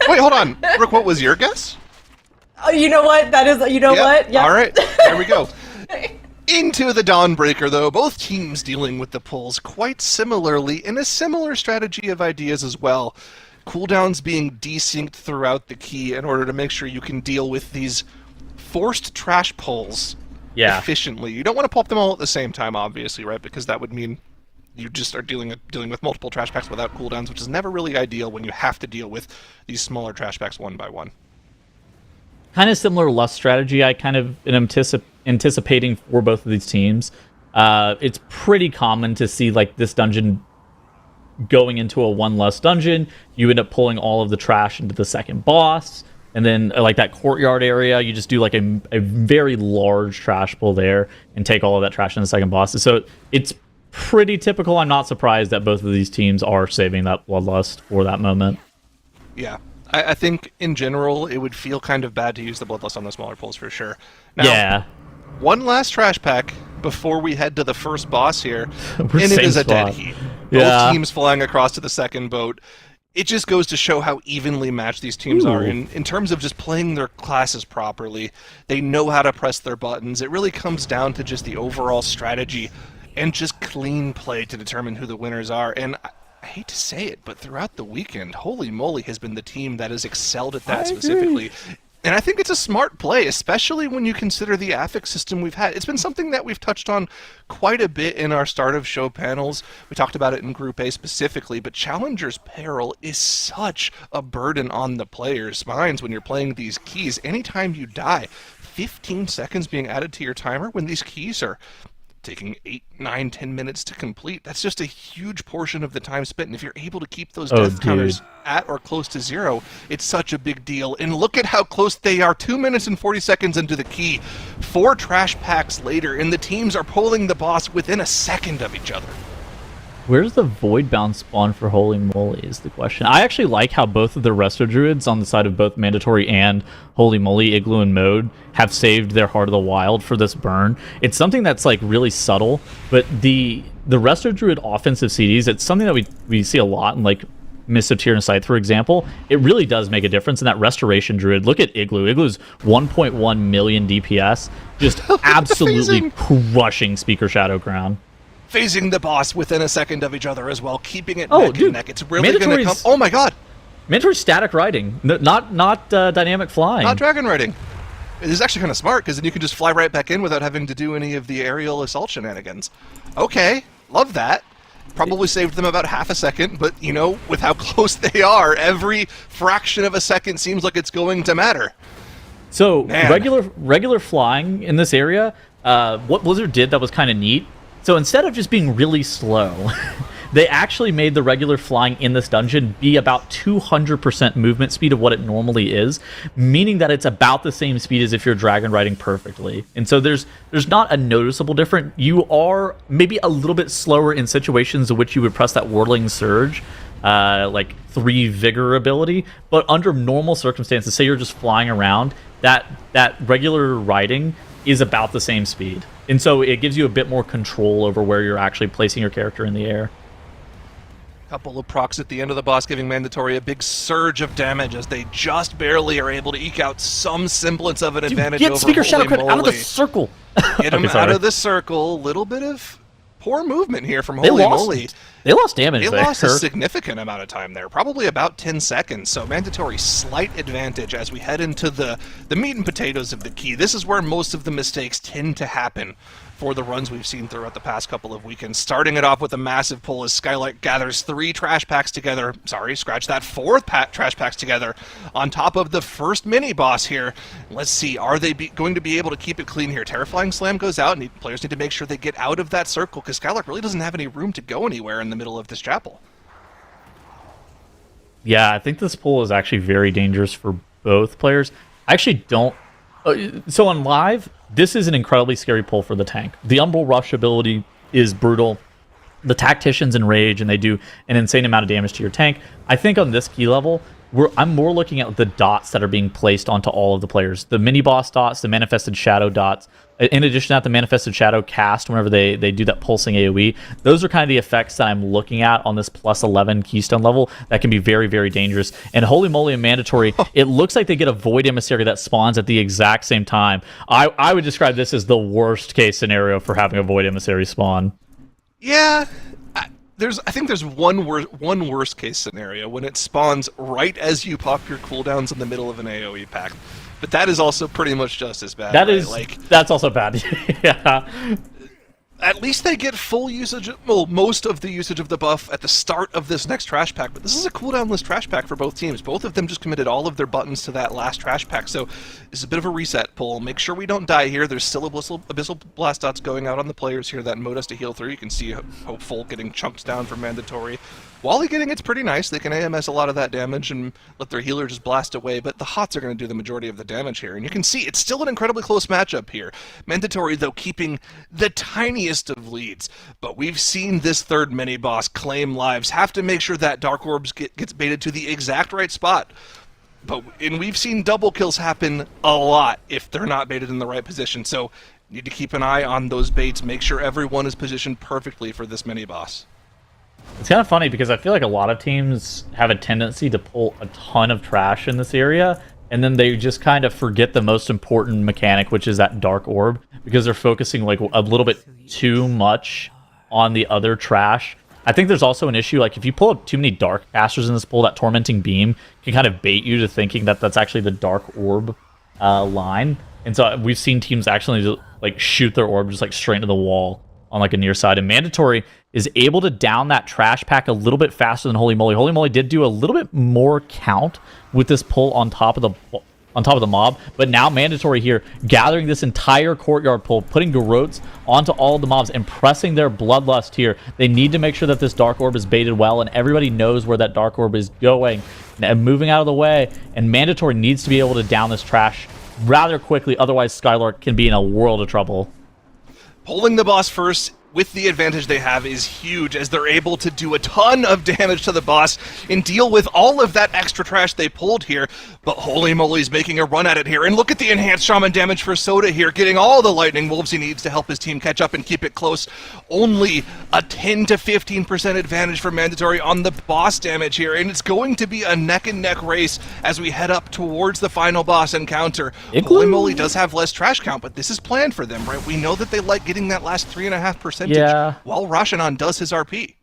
Wait, hold on. Rook, what was your guess? Oh, you know what? That is, what? Yeah. All right, there we go. Into the Dawnbreaker, though, both teams dealing with the pulls quite similarly, in a similar strategy of ideas as well. Cooldowns being desynced throughout the key in order to make sure you can deal with these forced trash pulls efficiently. You don't want to pop them all at the same time, obviously, right? Because that would mean you just are dealing with multiple trash packs without cooldowns, which is never really ideal when you have to deal with these smaller trash packs one by one. Kind of similar Lust strategy I kind of am anticipating for both of these teams. It's pretty common to see like this dungeon going into a one Lust dungeon. You end up pulling all of the trash into the second boss. And then like that courtyard area, you just do like a very large trash pull there and take all of that trash in the second boss. So it's pretty typical. I'm not surprised that both of these teams are saving that Bloodlust for that moment. Yeah. I think in general it would feel kind of bad to use the Bloodlust on the smaller pulls for sure. Now, one last trash pack before we head to the first boss here, and We're it same is a dead spot. heat. Yeah. Both teams flying across to the second boat. It just goes to show how evenly matched these teams are in terms of just playing their classes properly. They know how to press their buttons. It really comes down to just the overall strategy and just clean play to determine who the winners are. And I hate to say it, but throughout the weekend, Holy Moly has been the team that has excelled at that specifically. And I think it's a smart play, especially when you consider the affix system we've had. It's been something that we've touched on quite a bit in our start of show panels. We talked about it in Group A specifically, but Challenger's Peril is such a burden on the players' minds when you're playing these keys. Anytime you die, 15 seconds being added to your timer when these keys are taking 8, 9, 10 minutes to complete. That's just a huge portion of the time spent. And if you're able to keep those death counters at or close to 0, it's such a big deal. And look at how close they are. 2 minutes and 40 seconds into the key. 4 trash packs later, and the teams are pulling the boss within a second of each other. Where's the Voidbound spawn for Holy Moly is the question. I actually like how both of the Resto Druids on the side of both Mandatory and Holy Moly, Igloo and Mode, have saved their Heart of the Wild for this burn. It's something that's like really subtle, but the Resto Druid offensive CDs, it's something that we see a lot in like Mist of Tyr and Scythe, for example. It really does make a difference in that Restoration Druid. Look at Igloo. Igloo's 1.1 million DPS, just absolutely crushing Speaker Shadow Crown. Phasing the boss within a second of each other as well, keeping it neck and neck. It's really going to come... Mandatory's- Oh my god! Mandatory static riding, not dynamic flying. Not dragon riding. It is actually kind of smart, because then you can just fly right back in without having to do any of the aerial assault shenanigans. Okay, love that. Probably saved them about half a second, but, you know, with how close they are, every fraction of a second seems like it's going to matter. So, Man. regular flying in this area, what Blizzard did that was kind of neat. So instead of just being really slow, they actually made the regular flying in this dungeon be about 200% movement speed of what it normally is, meaning that it's about the same speed as if you're dragon riding perfectly. And so there's not a noticeable difference. You are maybe a little bit slower in situations in which you would press that Whirling Surge, like 3 Vigor ability, but under normal circumstances, say you're just flying around, that regular riding is about the same speed. And so it gives you a bit more control over where you're actually placing your character in the air. Couple of procs at the end of the boss, giving Mandatory a big surge of damage as they just barely are able to eke out some semblance of an advantage over Speaker Shadow Holy Crown out of the Moly. circle. Get him Okay, out sorry. of the circle. Little bit of poor movement here from They Holy lost- Moly. They lost damage They there. lost a significant amount of time there, probably about 10 seconds. So Mandatory slight advantage as we head into the meat and potatoes of the key. This is where most of the mistakes tend to happen for the runs we've seen throughout the past couple of weekends. Starting it off with a massive pull as Skylight gathers 3 trash packs together. Sorry, scratch that, 4 trash packs together on top of the first mini-boss here. Let's see, are they going to be able to keep it clean here? Terrifying Slam goes out, and players need to make sure they get out of that circle, because Skylark really doesn't have any room to go anywhere in the middle of this chapel. Yeah, I think this pull is actually very dangerous for both players. I actually don't... so on live, this is an incredibly scary pull for the tank. The Umbral Rush ability is brutal. The Tactician's enrage, and they do an insane amount of damage to your tank. I think on this key level, I'm more looking at the dots that are being placed onto all of the players. The mini-boss dots, the Manifested Shadow dots. In addition to that, the Manifested Shadow cast, whenever they do that pulsing AoE. Those are kind of the effects that I'm looking at on this plus 11 Keystone level that can be very, very dangerous. And Holy Moly and Mandatory, it looks like they get a Void Emissary that spawns at the exact same time. I would describe this as the worst case scenario for having a Void Emissary spawn. Yeah, I think there's one worst case scenario when it spawns right as you pop your cooldowns in the middle of an AoE pack. But that is also pretty much just as bad. That's also bad. Yeah. At least they get full usage, well, most of the usage of the buff at the start of this next trash pack, but this is a cooldownless trash pack for both teams. Both of them just committed all of their buttons to that last trash pack, so it's a bit of a reset pull. Make sure we don't die here. There's still Abyssal Blast dots going out on the players here that mode us to heal through. You can see Hopeful getting chunked down for Mandatory. Wally getting it's pretty nice. They can AMS a lot of that damage and let their healer just blast away, but the HOTS are going to do the majority of the damage here. And you can see it's still an incredibly close matchup here. Mandatory, though, keeping the tiniest of leads. But we've seen this third mini-boss claim lives, have to make sure that Dark Orbs gets baited to the exact right spot. And we've seen double kills happen a lot if they're not baited in the right position. So Need to keep an eye on those baits, make sure everyone is positioned perfectly for this mini-boss. It's kind of funny because I feel like a lot of teams have a tendency to pull a ton of trash in this area, and then they just kind of forget the most important mechanic, which is that dark orb, because they're focusing like a little bit too much on the other trash. I think there's also an issue, like if you pull up too many dark casters in this pull, that tormenting beam can kind of bait you to thinking that that's actually the dark orb line. And so we've seen teams actually like shoot their orb just like straight into the wall on like a near side. And Mandatory is able to down that trash pack a little bit faster than Holy Moly. Holy Moly did do a little bit more count with this pull on top of the mob, but now Mandatory here gathering this entire courtyard pull, putting garrotes onto all of the mobs and pressing their bloodlust here. They need to make sure that this dark orb is baited well, and everybody knows where that dark orb is going and moving out of the way, and Mandatory needs to be able to down this trash rather quickly, otherwise Skylark can be in a world of trouble. Pulling the boss first with the advantage they have is huge, as they're able to do a ton of damage to the boss and deal with all of that extra trash they pulled here. But Holy Moly's making a run at it here, and look at the enhanced shaman damage for Soda here, getting all the lightning wolves he needs to help his team catch up and keep it close. Only a 10 to 15% advantage for Mandatory on the boss damage here, and it's going to be a neck and neck race as we head up towards the final boss encounter. Holy Moly does have less trash count, but this is planned for them, right? We know that they like getting that last 3.5%. Yeah. While Rashanan does his RP.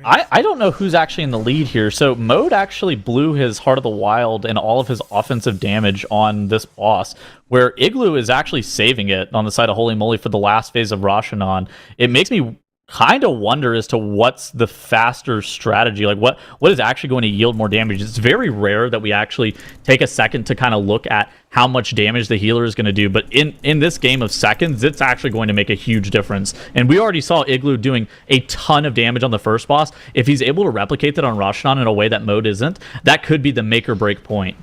I don't know who's actually in the lead here. So Mode actually blew his Heart of the Wild and all of his offensive damage on this boss, where Igloo is actually saving it on the side of Holy Moly for the last phase of Rashanan. It makes me kind of wonder as to what's the faster strategy, like what is actually going to yield more damage. It's very rare that we actually take a second to kind of look at how much damage the healer is going to do, but in this game of seconds, it's actually going to make a huge difference. And we already saw Igloo doing a ton of damage on the first boss. If he's able to replicate that on Rashanan in a way that Mode isn't, that could be the make or break point.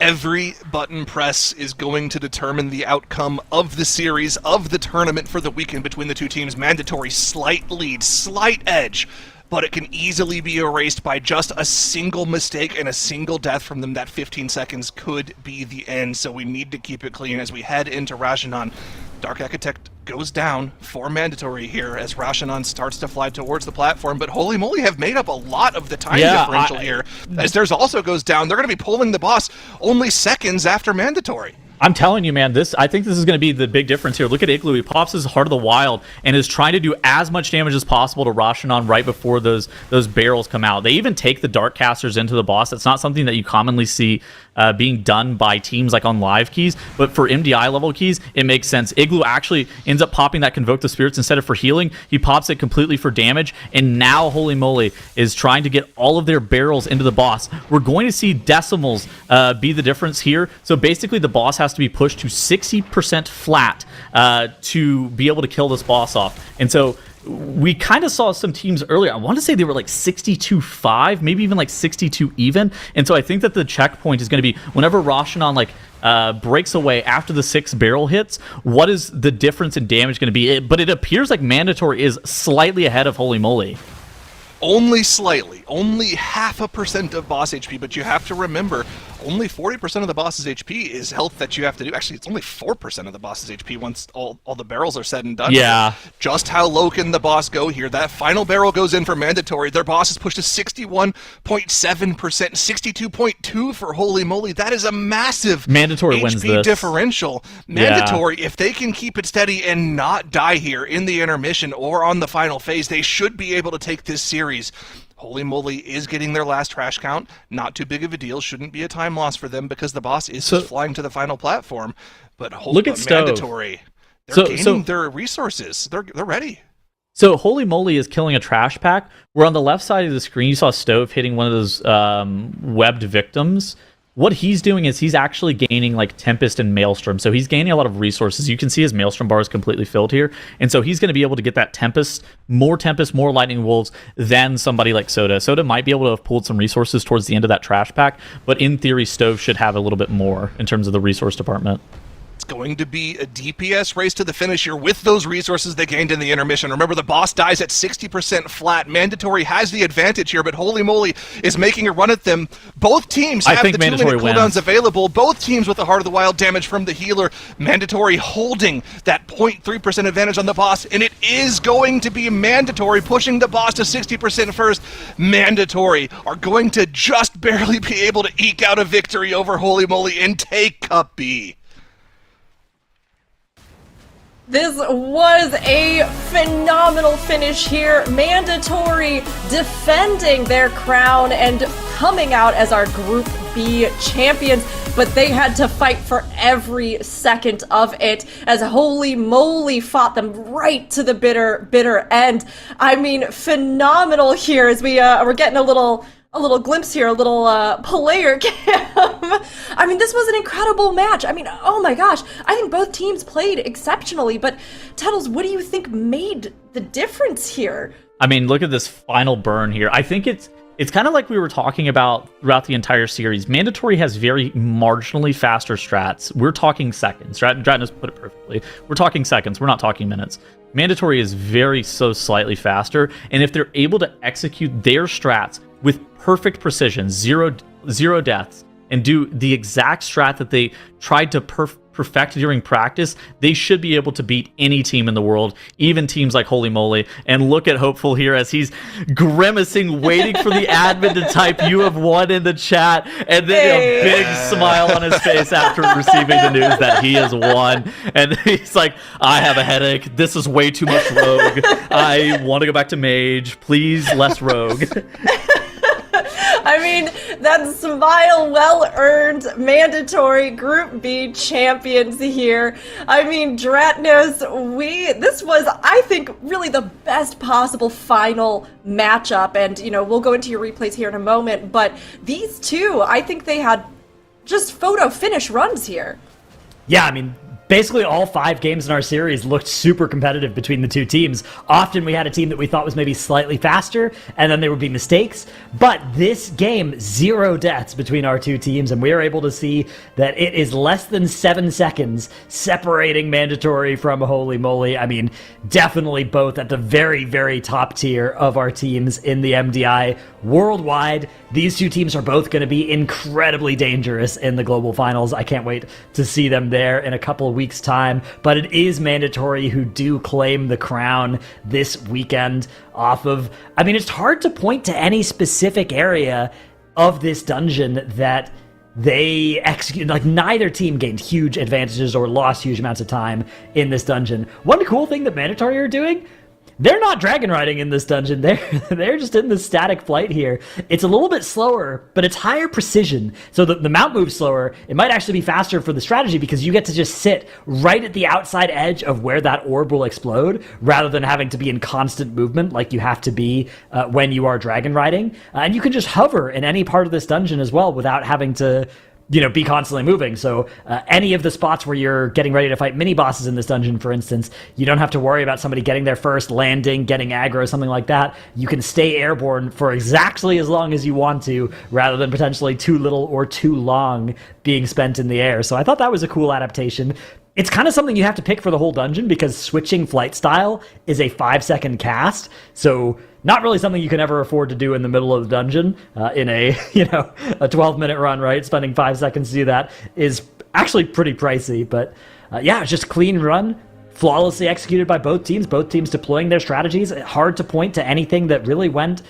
Every button press is going to determine the outcome of the series, of the tournament for the weekend between the two teams. Mandatory slight lead, slight edge, but it can easily be erased by just a single mistake and a single death from them. That 15 seconds could be the end, so we need to keep it clean as we head into Rashanan. Dark Architect goes down for Mandatory here as Rashanan starts to fly towards the platform, but Holy Moly have made up a lot of the time differential here. As theirs also goes down, they're going to be pulling the boss only seconds after Mandatory. I'm telling you, man, I think this is going to be the big difference here. Look at Igloo. He pops his Heart of the Wild and is trying to do as much damage as possible to Rashanan right before those barrels come out. They even take the Dark Casters into the boss. It's not something that you commonly see being done by teams like on live keys, but for MDI level keys, it makes sense. Igloo actually ends up popping that Convoke the Spirits instead of for healing. He pops it completely for damage, and now Holy Moly is trying to get all of their barrels into the boss. We're going to see decimals be the difference here. So basically the boss has to be pushed to 60% flat to be able to kill this boss off. And so we kind of saw some teams earlier. I want to say they were like 62-5, maybe even like 62 even. And so I think that the checkpoint is going to be whenever Rashanan breaks away after the 6 barrel hits, what is the difference in damage going to be? But it appears like Mandatory is slightly ahead of Holy Moly. Only slightly, only 0.5% of boss HP, but you have to remember, only 40% of the boss's HP is health that you have to do. Actually, it's only 4% of the boss's HP once all the barrels are said and done. Yeah. Just how low can the boss go here? That final barrel goes in for Mandatory. Their boss is pushed to 61.7%, 62.2% for Holy Moly. That is a massive Mandatory wins HP this differential. Mandatory, if they can keep it steady and not die here in the intermission or on the final phase, they should be able to take this series. Holy Moly is getting their last trash count. Not too big of a deal. Shouldn't be a time loss for them because the boss is just flying to the final platform. But look at Mandatory, they're gaining their resources. They're ready. So Holy Moly is killing a trash pack. Where on the left side of the screen, you saw Stove hitting one of those webbed victims. What he's doing is he's actually gaining like Tempest and Maelstrom. So he's gaining a lot of resources. You can see his Maelstrom bar is completely filled here. And so he's going to be able to get that Tempest, more Lightning Wolves than somebody like Soda. Soda might be able to have pulled some resources towards the end of that trash pack, but in theory, Stove should have a little bit more in terms of the resource department. It's going to be a DPS race to the finish here with those resources they gained in the intermission. Remember, the boss dies at 60% flat. Mandatory has the advantage here, but Holy Moly is making a run at them. Both teams have the 2-minute cooldowns available. Both teams with the Heart of the Wild damage from the healer. Mandatory holding that 0.3% advantage on the boss, and it is going to be Mandatory pushing the boss to 60% first. Mandatory are going to just barely be able to eke out a victory over Holy Moly and take Cup B. This was a phenomenal finish here. Mandatory defending their crown and coming out as our Group B champions, but they had to fight for every second of it as Holy Moly fought them right to the bitter end. I mean, phenomenal here as we're getting a little glimpse here, a little player cam. I mean, this was an incredible match. I mean, oh my gosh. I think both teams played exceptionally, but Tuttles, what do you think made the difference here? I mean, look at this final burn here. I think it's kind of like we were talking about throughout the entire series. Mandatory has very marginally faster strats. We're talking seconds. Dratnos put it perfectly. We're talking seconds. We're not talking minutes. Mandatory is so slightly faster, and if they're able to execute their strats with perfect precision, zero deaths, and do the exact strat that they tried to perfect during practice, they should be able to beat any team in the world, even teams like Holy Moly. And look at Hopeful here as he's grimacing, waiting for the admin to type "you have won" in the chat, and then a big smile on his face after receiving the news that he has won. And he's like, I have a headache. This is way too much rogue. I want to go back to mage. Please, less rogue. I mean, that smile, well-earned. Mandatory Group B champions here. I mean, Dratnos, this was, I think, really the best possible final matchup, and, you know, we'll go into your replays here in a moment, but these two, I think they had just photo finish runs here. Yeah, I mean, basically all 5 games in our series looked super competitive between the two teams. Often we had a team that we thought was maybe slightly faster, and then there would be mistakes. But this game, 0 deaths between our two teams, and we are able to see that it is less than 7 seconds separating Mandatory from Holy Moly. I mean, definitely both at the very, very top tier of our teams in the MDI worldwide. These two teams are both going to be incredibly dangerous in the Global Finals. I can't wait to see them there in a couple of weeks' time. But it is Mandatory who do claim the crown this weekend off of... I mean, it's hard to point to any specific area of this dungeon that they executed. Like, neither team gained huge advantages or lost huge amounts of time in this dungeon. One cool thing that Mandatory are doing... they're not dragon riding in this dungeon. They're just in the static flight here. It's a little bit slower, but it's higher precision. So the mount moves slower. It might actually be faster for the strategy because you get to just sit right at the outside edge of where that orb will explode rather than having to be in constant movement like you have to be when you are dragon riding. And you can just hover in any part of this dungeon as well without having to... be constantly moving. So any of the spots where you're getting ready to fight mini bosses in this dungeon, for instance, you don't have to worry about somebody getting there first, landing, getting aggro, something like that. You can stay airborne for exactly as long as you want to, rather than potentially too little or too long being spent in the air. So I thought that was a cool adaptation. It's kind of something you have to pick for the whole dungeon because switching flight style is a 5-second cast. So not really something you can ever afford to do in the middle of the dungeon in a 12-minute run, right? Spending 5 seconds to do that is actually pretty pricey. But yeah, it's just clean run, flawlessly executed by both teams deploying their strategies. Hard to point to anything that really went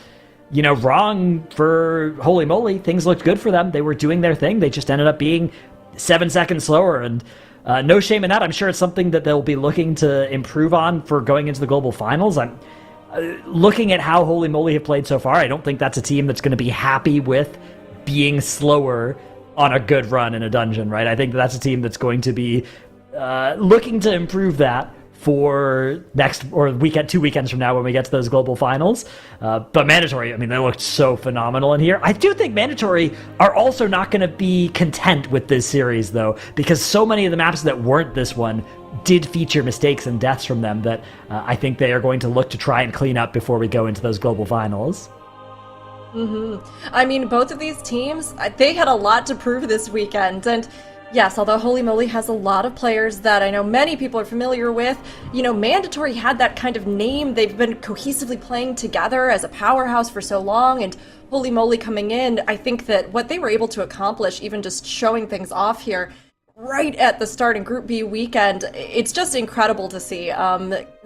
wrong for Holy Moly. Things looked good for them. They were doing their thing. They just ended up being 7 seconds slower, and no shame in that. I'm sure it's something that they'll be looking to improve on for going into the Global Finals. I'm looking at how Holy Moly have played so far. I don't think that's a team that's going to be happy with being slower on a good run in a dungeon, right? I think that's a team that's going to be looking to improve that for next or 2 weekends from now when we get to those Global Finals. But Mandatory, I mean, they looked so phenomenal in here. I do think Mandatory are also not going to be content with this series, though, because so many of the maps that weren't this one did feature mistakes and deaths from them that I think they are going to look to try and clean up before we go into those Global Finals. I mean, both of these teams, they had a lot to prove this weekend, and Yes, although Holy Moly has a lot of players that I know many people are familiar with. Mandatory had that kind of name. They've been cohesively playing together as a powerhouse for so long, and Holy Moly coming in, I think that what they were able to accomplish, even just showing things off here right at the start in Group B weekend, it's just incredible to see.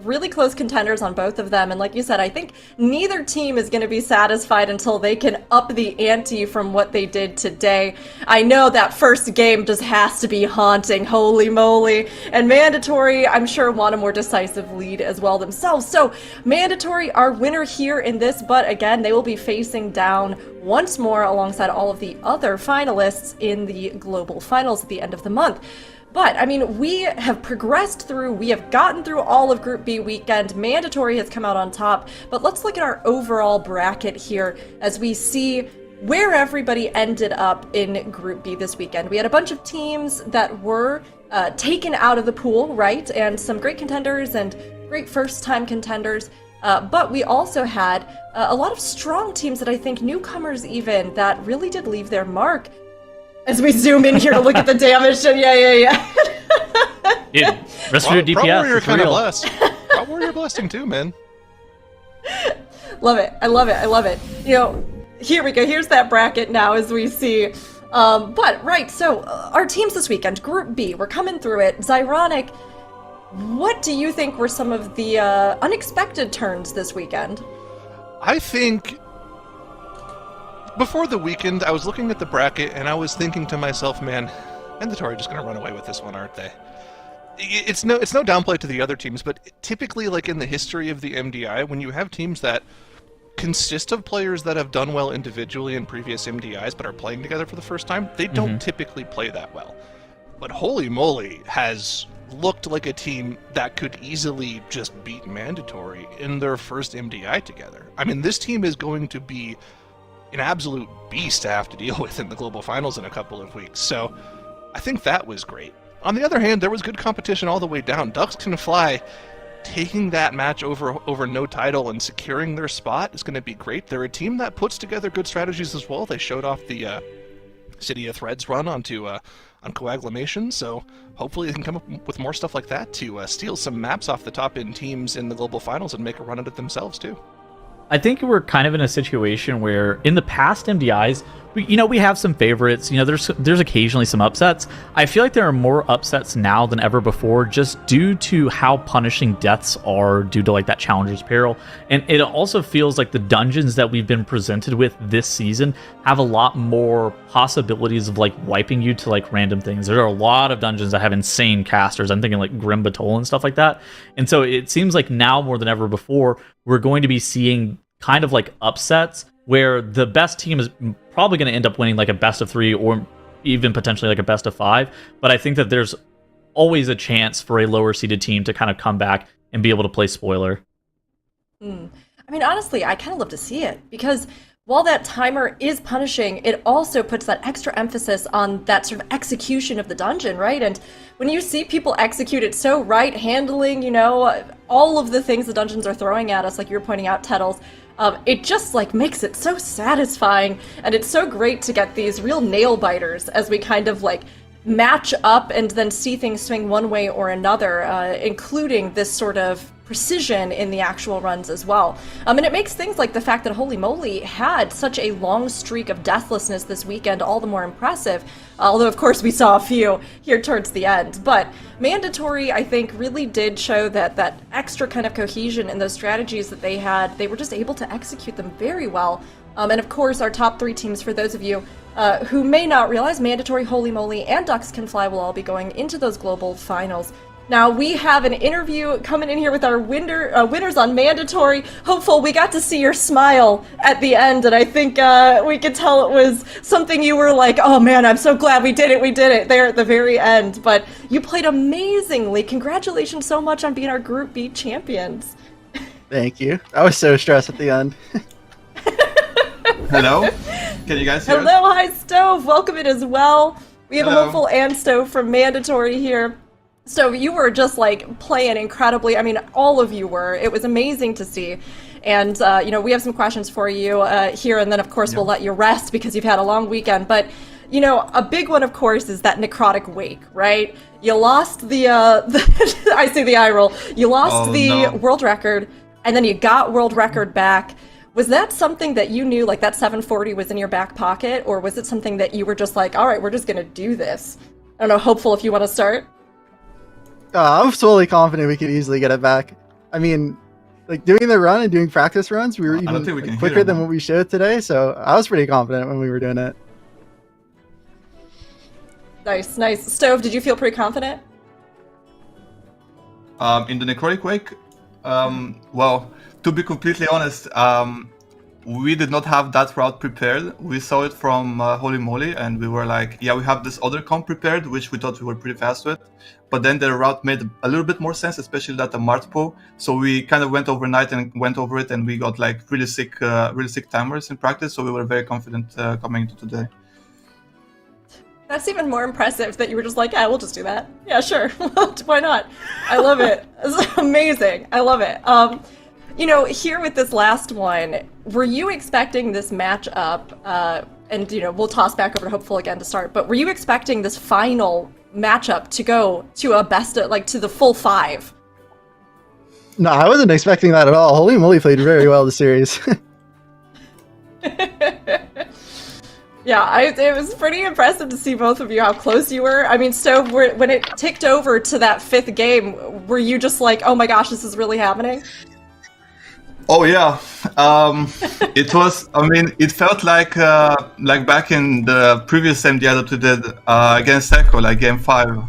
Really close contenders on both of them, and like you said, I think neither team is going to be satisfied until they can up the ante from what they did today. I know that first game just has to be haunting, Holy Moly, and Mandatory, I'm sure, want a more decisive lead as well themselves. So Mandatory, our winner here in this, but again, they will be facing down once more alongside all of the other finalists in the Global Finals at the end of the month. But, I mean, we have progressed through, we have gotten through all of Group B weekend. Mandatory has come out on top, but let's look at our overall bracket here as we see where everybody ended up in Group B this weekend. We had a bunch of teams that were taken out of the pool, right? And some great contenders and great first-time contenders. But we also had a lot of strong teams that I think newcomers even that really did leave their mark. As we zoom in here to look at the damage, and yeah. Dude, rest of your DPS Warrior is kind of real. blessed. Prop Warrior blessing too, man. Love it. I love it. Here we go. Here's that bracket now as we see. But, right, so our teams this weekend, Group B, we're coming through it. Zyronic, what do you think were some of the unexpected turns this weekend? I think before the weekend, I was looking at the bracket and I was thinking to myself, man, Mandatory are just going to run away with this one, aren't they? It's no downplay to the other teams, but typically, like in the history of the MDI, when you have teams that consist of players that have done well individually in previous MDIs but are playing together for the first time, they don't typically play that well. But Holy Moly has looked like a team that could easily just beat Mandatory in their first MDI together. I mean, this team is going to be an absolute beast to have to deal with in the Global Finals in a couple of weeks, so I think that was great. On the other hand, there was good competition all the way down. Ducks Can Fly taking that match over NOTITLE and securing their spot is going to be great. They're a team that puts together good strategies as well. They showed off the City of Threads run on Coaglamation, so hopefully they can come up with more stuff like that to steal some maps off the top-end teams in the Global Finals and make a run at it themselves, too. I think we're kind of in a situation where in the past MDIs, we have some favorites. There's occasionally some upsets. I feel like there are more upsets now than ever before, just due to how punishing deaths are due to like that Challenger's Peril. And it also feels like the dungeons that we've been presented with this season have a lot more possibilities of like wiping you to like random things. There are a lot of dungeons that have insane casters. I'm thinking like Grim Batol and stuff like that. And so it seems like now more than ever before, we're going to be seeing kind of like upsets where the best team is probably going to end up winning like a best of 3 or even potentially like a best of 5. But I think that there's always a chance for a lower seeded team to kind of come back and be able to play spoiler. I mean, honestly, I kind of love to see it because while that timer is punishing, it also puts that extra emphasis on that sort of execution of the dungeon, right? And when you see people execute it so right, handling, all of the things the dungeons are throwing at us, like you were pointing out, Tettles, it just like makes it so satisfying, and it's so great to get these real nail biters as we kind of like match up and then see things swing one way or another, including this sort of precision in the actual runs as well. And it makes things like the fact that Holy Moly had such a long streak of deathlessness this weekend all the more impressive, although of course we saw a few here towards the end. But Mandatory, I think, really did show that extra kind of cohesion in those strategies that they had. They were just able to execute them very well. And of course, our top 3 teams, for those of you who may not realize, Mandatory, Holy Moly, and Ducks Can Fly will all be going into those Global Finals. Now, we have an interview coming in here with our winners on Mandatory. Hopeful, we got to see your smile at the end, and I think we could tell it was something you were like, oh man, I'm so glad we did it there at the very end. But you played amazingly. Congratulations so much on being our Group B champions. Thank you. I was so stressed at the end. Hello? Can you guys hear us? Hello, hi Stove. Welcome in as well. We have Hello. Hopeful and Stove from Mandatory here. So you were just like playing incredibly. I mean, all of you were. It was amazing to see. And, we have some questions for you here, and then of course we'll let you rest because you've had a long weekend. But you know, a big one, of course, is that necrotic wake, right? You lost the I see the eye roll. You lost world record, and then you got world record back. Was that something that you knew, like that 740 was in your back pocket, or was it something that you were just like, all right, we're just gonna do this? I don't know, Hopeful, if you want to start. I was totally confident we could easily get it back. I mean, like doing the run and doing practice runs, we were even quicker than what we showed today, so I was pretty confident when we were doing it. Nice, nice. Stove, did you feel pretty confident? In the necrotic wake, well, to be completely honest, we did not have that route prepared. We saw it from Holy Moly, and we were like, yeah, we have this other comp prepared, which we thought we were pretty fast with. But then the route made a little bit more sense, especially that the Martpo. So we kind of went overnight and went over it, and we got like really sick timers in practice. So we were very confident coming into today. That's even more impressive that you were just like, yeah, we'll just do that. Yeah, sure. Why not? I love it. It's amazing. I love it. You know, here with this last one, were you expecting this matchup, and, you know, we'll toss back over to Hopeful again to start, but were you expecting this final matchup to go to a best of, like, to the full 5? No, I wasn't expecting that at all. Holy Moly played very well this series. Yeah, it was pretty impressive to see both of you, how close you were. I mean, Stove, when it ticked over to that 5th game, were you just like, oh my gosh, this is really happening? Oh yeah, it was. I mean, it felt like back in the previous MDI that we did against Echo, like Game 5.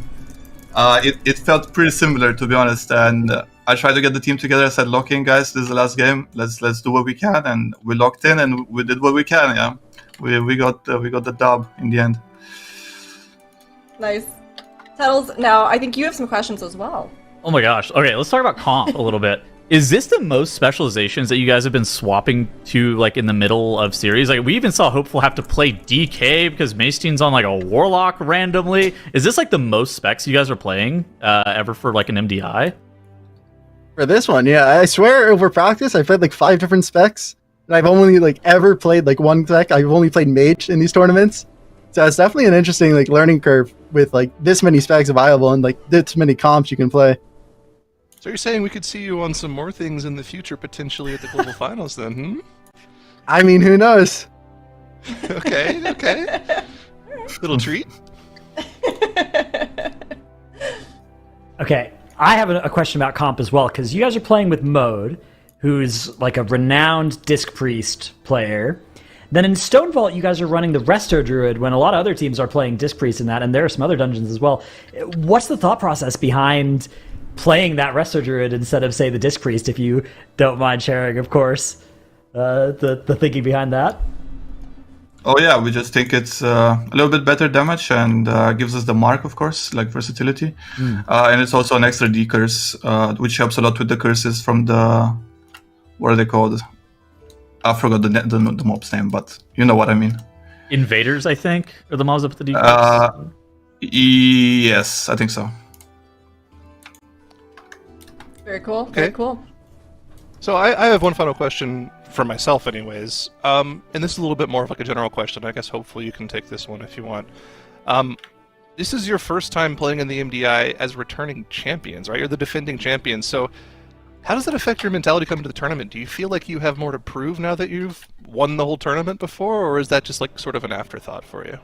It felt pretty similar, to be honest. And I tried to get the team together. I said, "Lock in, guys. This is the last game. Let's do what we can." And we locked in, and we did what we can. Yeah, we got the dub in the end. Nice. Settles. Now, I think you have some questions as well. Oh my gosh. Okay, let's talk about comp a little bit. Is this the most specializations that you guys have been swapping to, like, in the middle of series? Like, we even saw Hopeful have to play DK because Maystein's on, like, a Warlock randomly. Is this, like, the most specs you guys are playing ever for, like, an MDI? For this one, yeah. I swear over practice, I played, like, 5 different specs. And I've only, like, ever played, like, one spec. I've only played Mage in these tournaments. So it's definitely an interesting, like, learning curve with, like, this many specs available and, like, this many comps you can play. So you're saying we could see you on some more things in the future, potentially at the Global Finals then, hmm? I mean, who knows? Okay. Little treat. Okay, I have a question about comp as well, because you guys are playing with Mode, who's like a renowned Disc Priest player. Then in Stone Vault, you guys are running the Resto Druid when a lot of other teams are playing Disc Priest in that, and there are some other dungeons as well. What's the thought process behind playing that Resto Druid instead of, say, the Disc Priest, if you don't mind sharing, of course, the thinking behind that? Oh yeah, we just think it's a little bit better damage and gives us the mark, of course, like versatility. And it's also an extra D curse, which helps a lot with the curses from the... What are they called? I forgot the mob's name, but you know what I mean. Invaders, I think, are the mobs up with the D curse? Yes, I think so. Very cool. Okay. Very cool. So I have one final question for myself anyways. And this is a little bit more of like a general question. I guess hopefully you can take this one if you want. This is your first time playing in the MDI as returning champions, right? You're the defending champions. So how does that affect your mentality coming to the tournament? Do you feel like you have more to prove now that you've won the whole tournament before, or is that just like sort of an afterthought for you?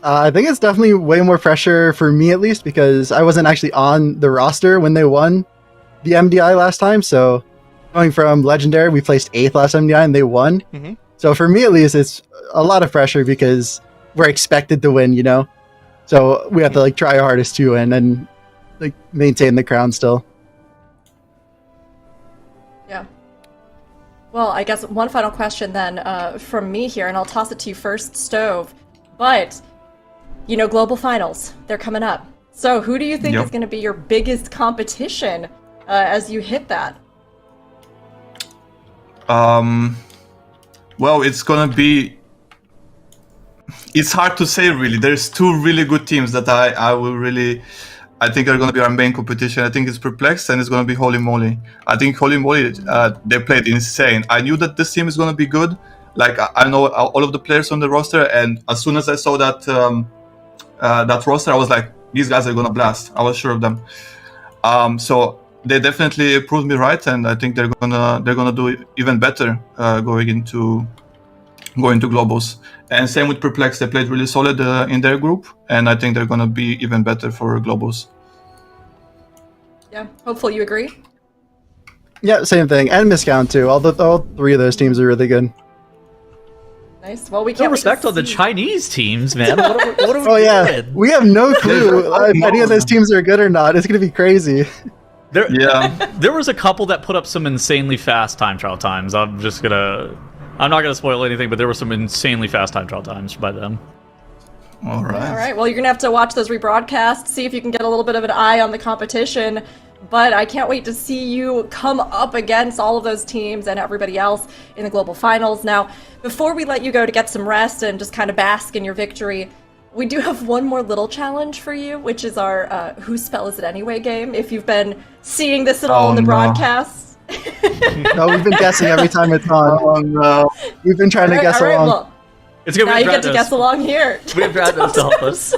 I think it's definitely way more pressure for me, at least, because I wasn't actually on the roster when they won the MDI last time. So going from Legendary, we placed 8th last MDI and they won. Mm-hmm. So for me, at least, it's a lot of pressure because we're expected to win, you know? So we have to like try our hardest to win and like maintain the crown still. Yeah. Well, I guess one final question then from me here, and I'll toss it to you first, Stove. But... you know, Global Finals, they're coming up. So who do you think is going to be your biggest competition as you hit that? Well, it's going to be... It's hard to say, really. There's 2 really good teams that I think are going to be our main competition. I think it's Perplexed and it's going to be Holy Moly. I think Holy Moly, they played insane. I knew that this team is going to be good. Like I know all of the players on the roster, and as soon as I saw that that roster, I was like, these guys are gonna blast. I was sure of them. So they definitely proved me right, and I think they're gonna do even better going into globals. And same with Perplex, they played really solid in their group, and I think they're gonna be even better for globals. Yeah, hopefully you agree. Yeah, same thing. And Miscount too. All three of those teams are really good. Nice. Well, we No can't respect on the Chinese teams, man. What are we Oh yeah, doing? we have no clue if any of those teams are good or not. It's gonna be crazy. There was a couple that put up some insanely fast time trial times. I'm not gonna spoil anything, but there were some insanely fast time trial times by them. All right. All right. Well, you're gonna have to watch those rebroadcasts, see if you can get a little bit of an eye on the competition. But I can't wait to see you come up against all of those teams and everybody else in the global finals. Now, before we let you go to get some rest and just kind of bask in your victory, we do have one more little challenge for you, which is our Whose Spell Is It Anyway game. If you've been seeing this at all in the broadcasts. No, we've been guessing every time it's on. Oh no. We've been trying to guess along. Well, It's good. now you get to guess along here. We have Dratnos to help us.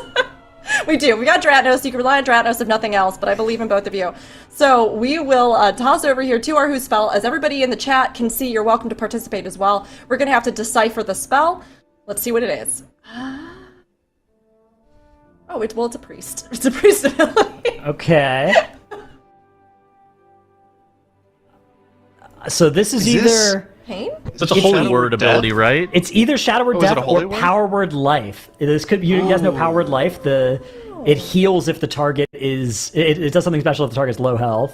We do. We got Dratnos. You can rely on Dratnos if nothing else, but I believe in both of you. So we will toss over here to our Who spell. As everybody in the chat can see, you're welcome to participate as well. We're going to have to decipher the spell. Let's see what it is. Oh, it's a priest. It's a priest ability. Okay. So this is either... Pain? So it's a holy word ability, right? It's either Shadow Word Death or Power Word Life. This could you guys know Power Word Life? It heals if the target is it does something special if the target's low health.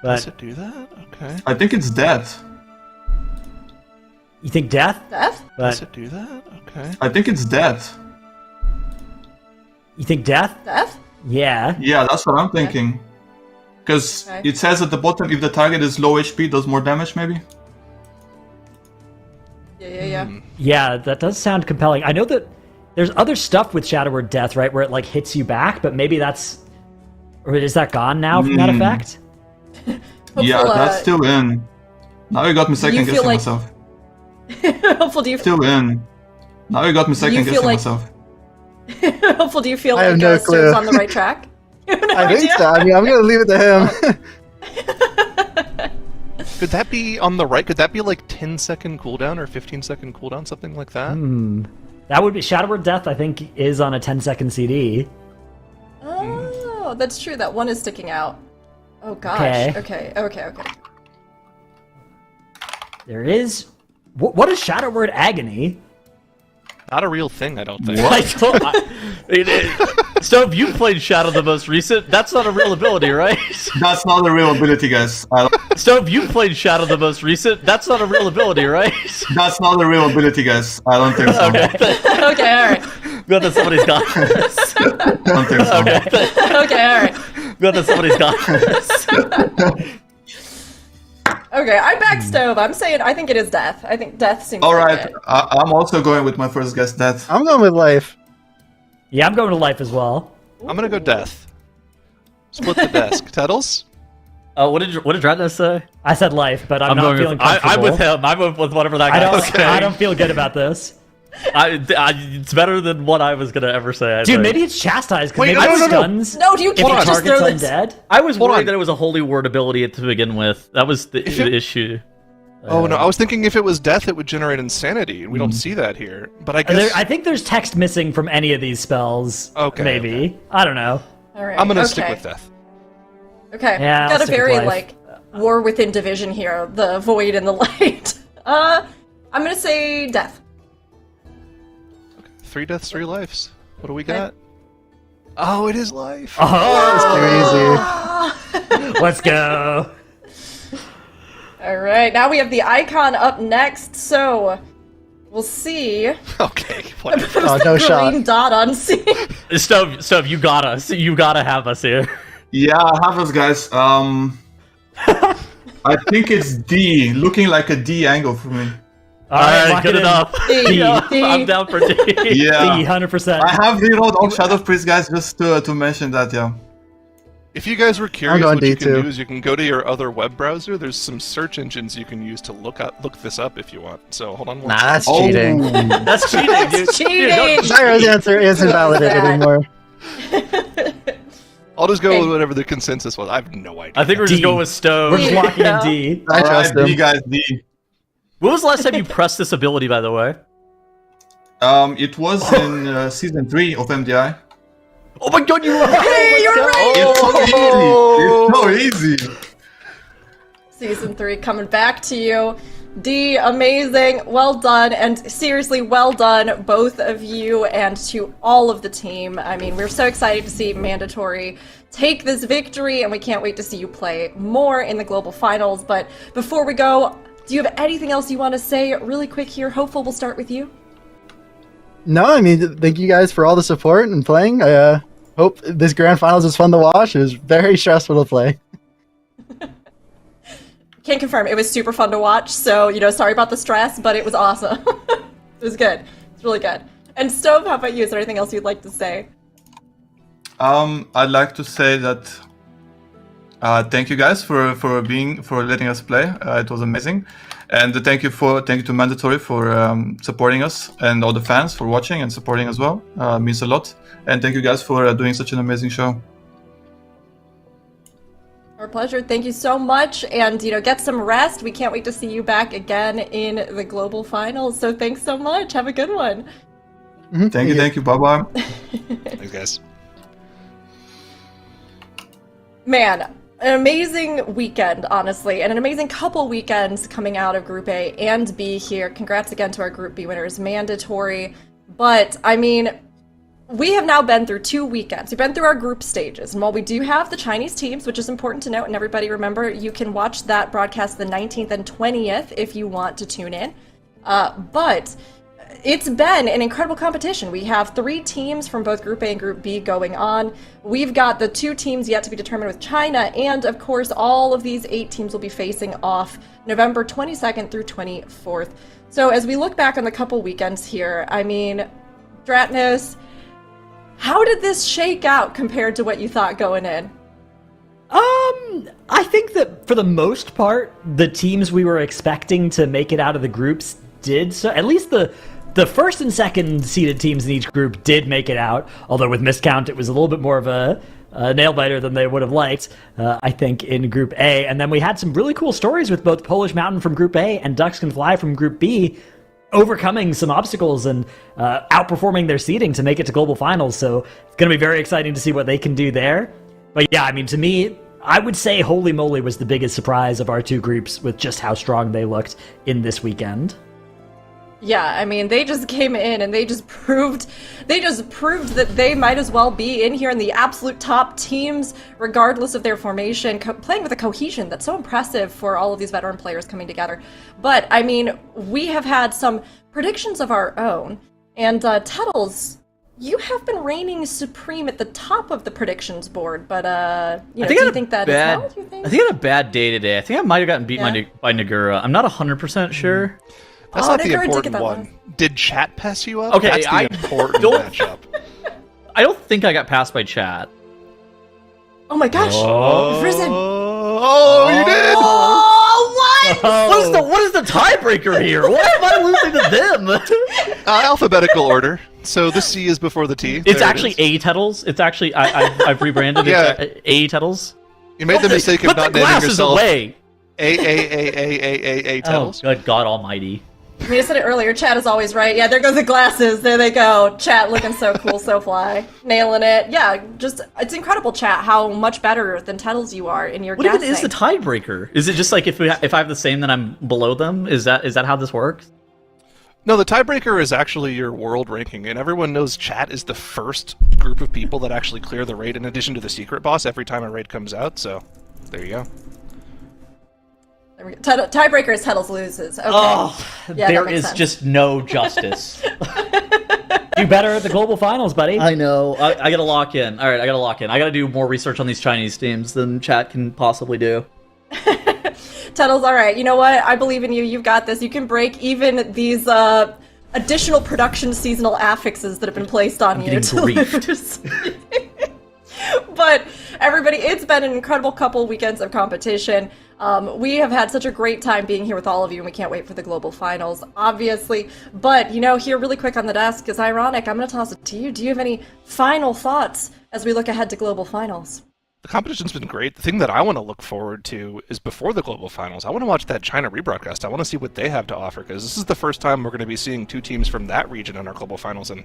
But Does it do that? Okay. I think it's death. You think death? Death? Does it do that? Okay. I think it's death. You think death? Death? Yeah. Yeah, that's what I'm thinking. Because it says at the bottom, if the target is low HP, does more damage, maybe? Yeah. Yeah, that does sound compelling. I know that there's other stuff with Shadow Word Death, right, where it like hits you back, but maybe that's... Or is that gone now from that effect? Yeah, that's still in. Now you got me second guessing myself. Hopeful, do you Still in. Now you got me second guessing myself. Hopeful, do you feel I have like no clue. Stove's on the right track? I think so. I mean, I'm going to leave it to him. Could that be on the right? Could that be like 10-second cooldown or 15-second cooldown, something like that? That would be Shadow Word Death, I think, is on a 10-second CD. Oh, that's true. That one is sticking out. Oh gosh. Okay. There is... What is Shadow Word Agony? Not a real thing, I don't think. So if you played Shadow the most recent, that's not a real ability, right? That's not a real ability, guys. So if you played Shadow the most recent, that's not a real ability, right? That's not a real ability, guys. I don't think so. Okay, alright. Good that somebody's got this. I don't think so. Okay, alright. Good that somebody's got this. Okay, I back Stove. I'm saying I think it is death. I think death seems Alright, like it. I'm also going with my first guess, death. I'm going with life. Yeah, I'm going to life as well. I'm gonna go death. Split the desk. Tuttles? What did Dratnos say? I said life, but I'm not feeling comfortable. I'm with him. I'm with whatever that guy is. I don't feel good about this. It's better than what I was gonna ever say. Dude, maybe it's chastised because Wait, maybe it no. stuns. No, you if the can't just throw target's this. undead. I was Hold worried on. that it was a holy word ability to begin with. That was the issue. Oh no, I was thinking if it was death, it would generate insanity, and we don't see that here. But I guess I think there's text missing from any of these spells. Okay, Maybe. okay. I don't know. Alright. I'm gonna stick with death. Okay. Yeah, Got I'll a stick very with life. War Within division here. The void and the light. I'm gonna say death. 3 deaths, 3 lives. What do we got? Oh, it is life. Oh, It's too easy. let's go. Alright, now we have the icon up next, so we'll see. Okay, whatever. Oh, no shot. Green dot on scene. Stove, you gotta have us here. Yeah, I have us, guys. I think it's D, looking like a D angle for me. All right, Alright, good lock it in. enough. D, D. I'm down for D. Yeah. D, 100%. I have rerolled all Shadow Priest, guys, just to mention that, yeah. If you guys were curious, going what you can D2. do is you can go to your other web browser. There's some search engines you can use to look this up if you want. So hold on. Nah, that's cheating. That's cheating, dude. Cheating! Sarah's answer isn't validated anymore. I'll just go with whatever the consensus was. I have no idea. I think we're just going with Stove. We're just locking in D. I trust D, him. guys, D. When was the last time you pressed this ability, by the way? It was in season 3 of MDI. Oh my god, you're right! Hey, you're right! It's so easy. Season 3 coming back to you. D, amazing, well done, and seriously, well done, both of you, and to all of the team. I mean, we're so excited to see Mandatory take this victory, and we can't wait to see you play more in the Global Finals. But before we go, do you have anything else you want to say really quick here? Hopeful, we'll start with you. No, I mean, thank you guys for all the support and playing. I hope this Grand Finals was fun to watch. It was very stressful to play. Can't confirm, it was super fun to watch, so, sorry about the stress, but it was awesome. It was good. It's really good. And Stove, how about you? Is there anything else you'd like to say? I'd like to say that thank you guys for letting us play. It was amazing, and thank you to Mandatory for supporting us, and all the fans for watching and supporting as well. Means a lot, and thank you guys for doing such an amazing show. Our pleasure. Thank you so much, and get some rest. We can't wait to see you back again in the Global Finals. So thanks so much. Have a good one. Mm-hmm. Thank you. Bye bye. Thanks, guys. Man, an amazing weekend, honestly, and an amazing couple weekends coming out of Group A and B here. Congrats again to our Group B winners, Mandatory. But, I mean, we have now been through 2 weekends. We've been through our group stages, and while we do have the Chinese teams, which is important to note, and everybody remember, you can watch that broadcast the 19th and 20th if you want to tune in. But it's been an incredible competition. We have 3 teams from both Group A and Group B going on. We've got the 2 teams yet to be determined with China, and of course, all of these 8 teams will be facing off November 22nd through 24th. So as we look back on the couple weekends here, I mean, Dratnos, how did this shake out compared to what you thought going in? I think that for the most part, the teams we were expecting to make it out of the groups did so. At least the first and second seeded teams in each group did make it out, although with miscount it was a little bit more of a nail-biter than they would have liked, I think, in Group A. And then we had some really cool stories with both Polish Mountain from Group A and Ducks Can Fly from Group B, overcoming some obstacles and outperforming their seeding to make it to Global Finals. So it's going to be very exciting to see what they can do there. But yeah, I mean, to me, I would say Holy Moly was the biggest surprise of our 2 groups with just how strong they looked in this weekend. Yeah, I mean, they just came in and they just proved that they might as well be in here in the absolute top teams, regardless of their formation, playing with a cohesion that's so impressive for all of these veteran players coming together. But, I mean, we have had some predictions of our own, and Tuttles, you have been reigning supreme at the top of the predictions board, but, do you think that is held, you think? I think I had a bad day today. I think I might have gotten beat by Nagura. I'm not 100% sure. That's not the important one. Did chat pass you up? Okay, That's the important matchup. I don't think I got passed by chat. Oh my gosh! Risen! Oh, you did! Oh, what? What is the tiebreaker here? Why am I losing to them? Alphabetical order. So the C is before the T. It's actually A Tuttles. It's actually I've rebranded it A Tuttles. You made the mistake of not naming yourself away. A Tuttles. Oh, good God Almighty! I mean, I said it earlier, chat is always right. Yeah, there goes the glasses. There they go. Chat looking so cool, so fly. Nailing it. Yeah, just, it's incredible, chat, how much better than Tuttles you are in your guessing. What even is the tiebreaker? Is it just like if I have the same, then I'm below them? Is that how this works? No, the tiebreaker is actually your world ranking, and everyone knows chat is the first group of people that actually clear the raid in addition to the secret boss every time a raid comes out, so there you go. Tiebreaker is Tuttles loses. Okay. Oh, yeah, there is just no justice. Do better at the Global Finals, buddy. I know. I gotta lock in. All right, I gotta lock in. I gotta do more research on these Chinese teams than chat can possibly do. Tuttles, all right. You know what? I believe in you. You've got this. You can break even these additional production seasonal affixes that have been placed on you. I'm getting briefed. But everybody. everybody. It's been an incredible couple weekends of competition. We have had such a great time being here with all of you, and we can't wait for the global finals, obviously. But, here really quick on the desk is ironic. I'm going to toss it to you. Do you have any final thoughts as we look ahead to global finals? The competition's been great. The thing that I want to look forward to is before the global finals. I want to watch that China rebroadcast. I want to see what they have to offer, because this is the first time we're going to be seeing two teams from that region in our global finals in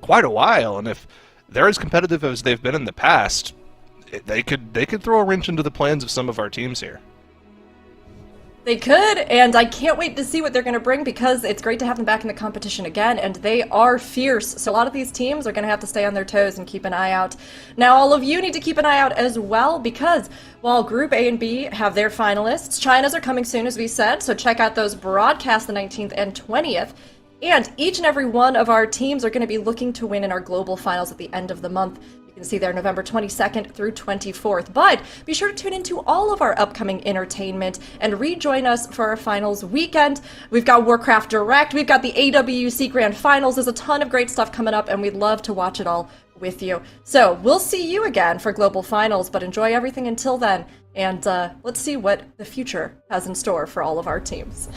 quite a while. And if they're as competitive as they've been in the past, they could throw a wrench into the plans of some of our teams here. They could, and I can't wait to see what they're going to bring, because it's great to have them back in the competition again, and they are fierce. So a lot of these teams are going to have to stay on their toes and keep an eye out. Now, all of you need to keep an eye out as well, because while Group A and B have their finalists, China's are coming soon, as we said, so check out those broadcasts the 19th and 20th. And each and every one of our teams are going to be looking to win in our global finals at the end of the month. You can see there November 22nd through 24th. But be sure to tune into all of our upcoming entertainment and rejoin us for our finals weekend. We've got Warcraft Direct, we've got the AWC Grand Finals. There's a ton of great stuff coming up, and we'd love to watch it all with you. So we'll see you again for global finals, but enjoy everything until then. And let's see what the future has in store for all of our teams.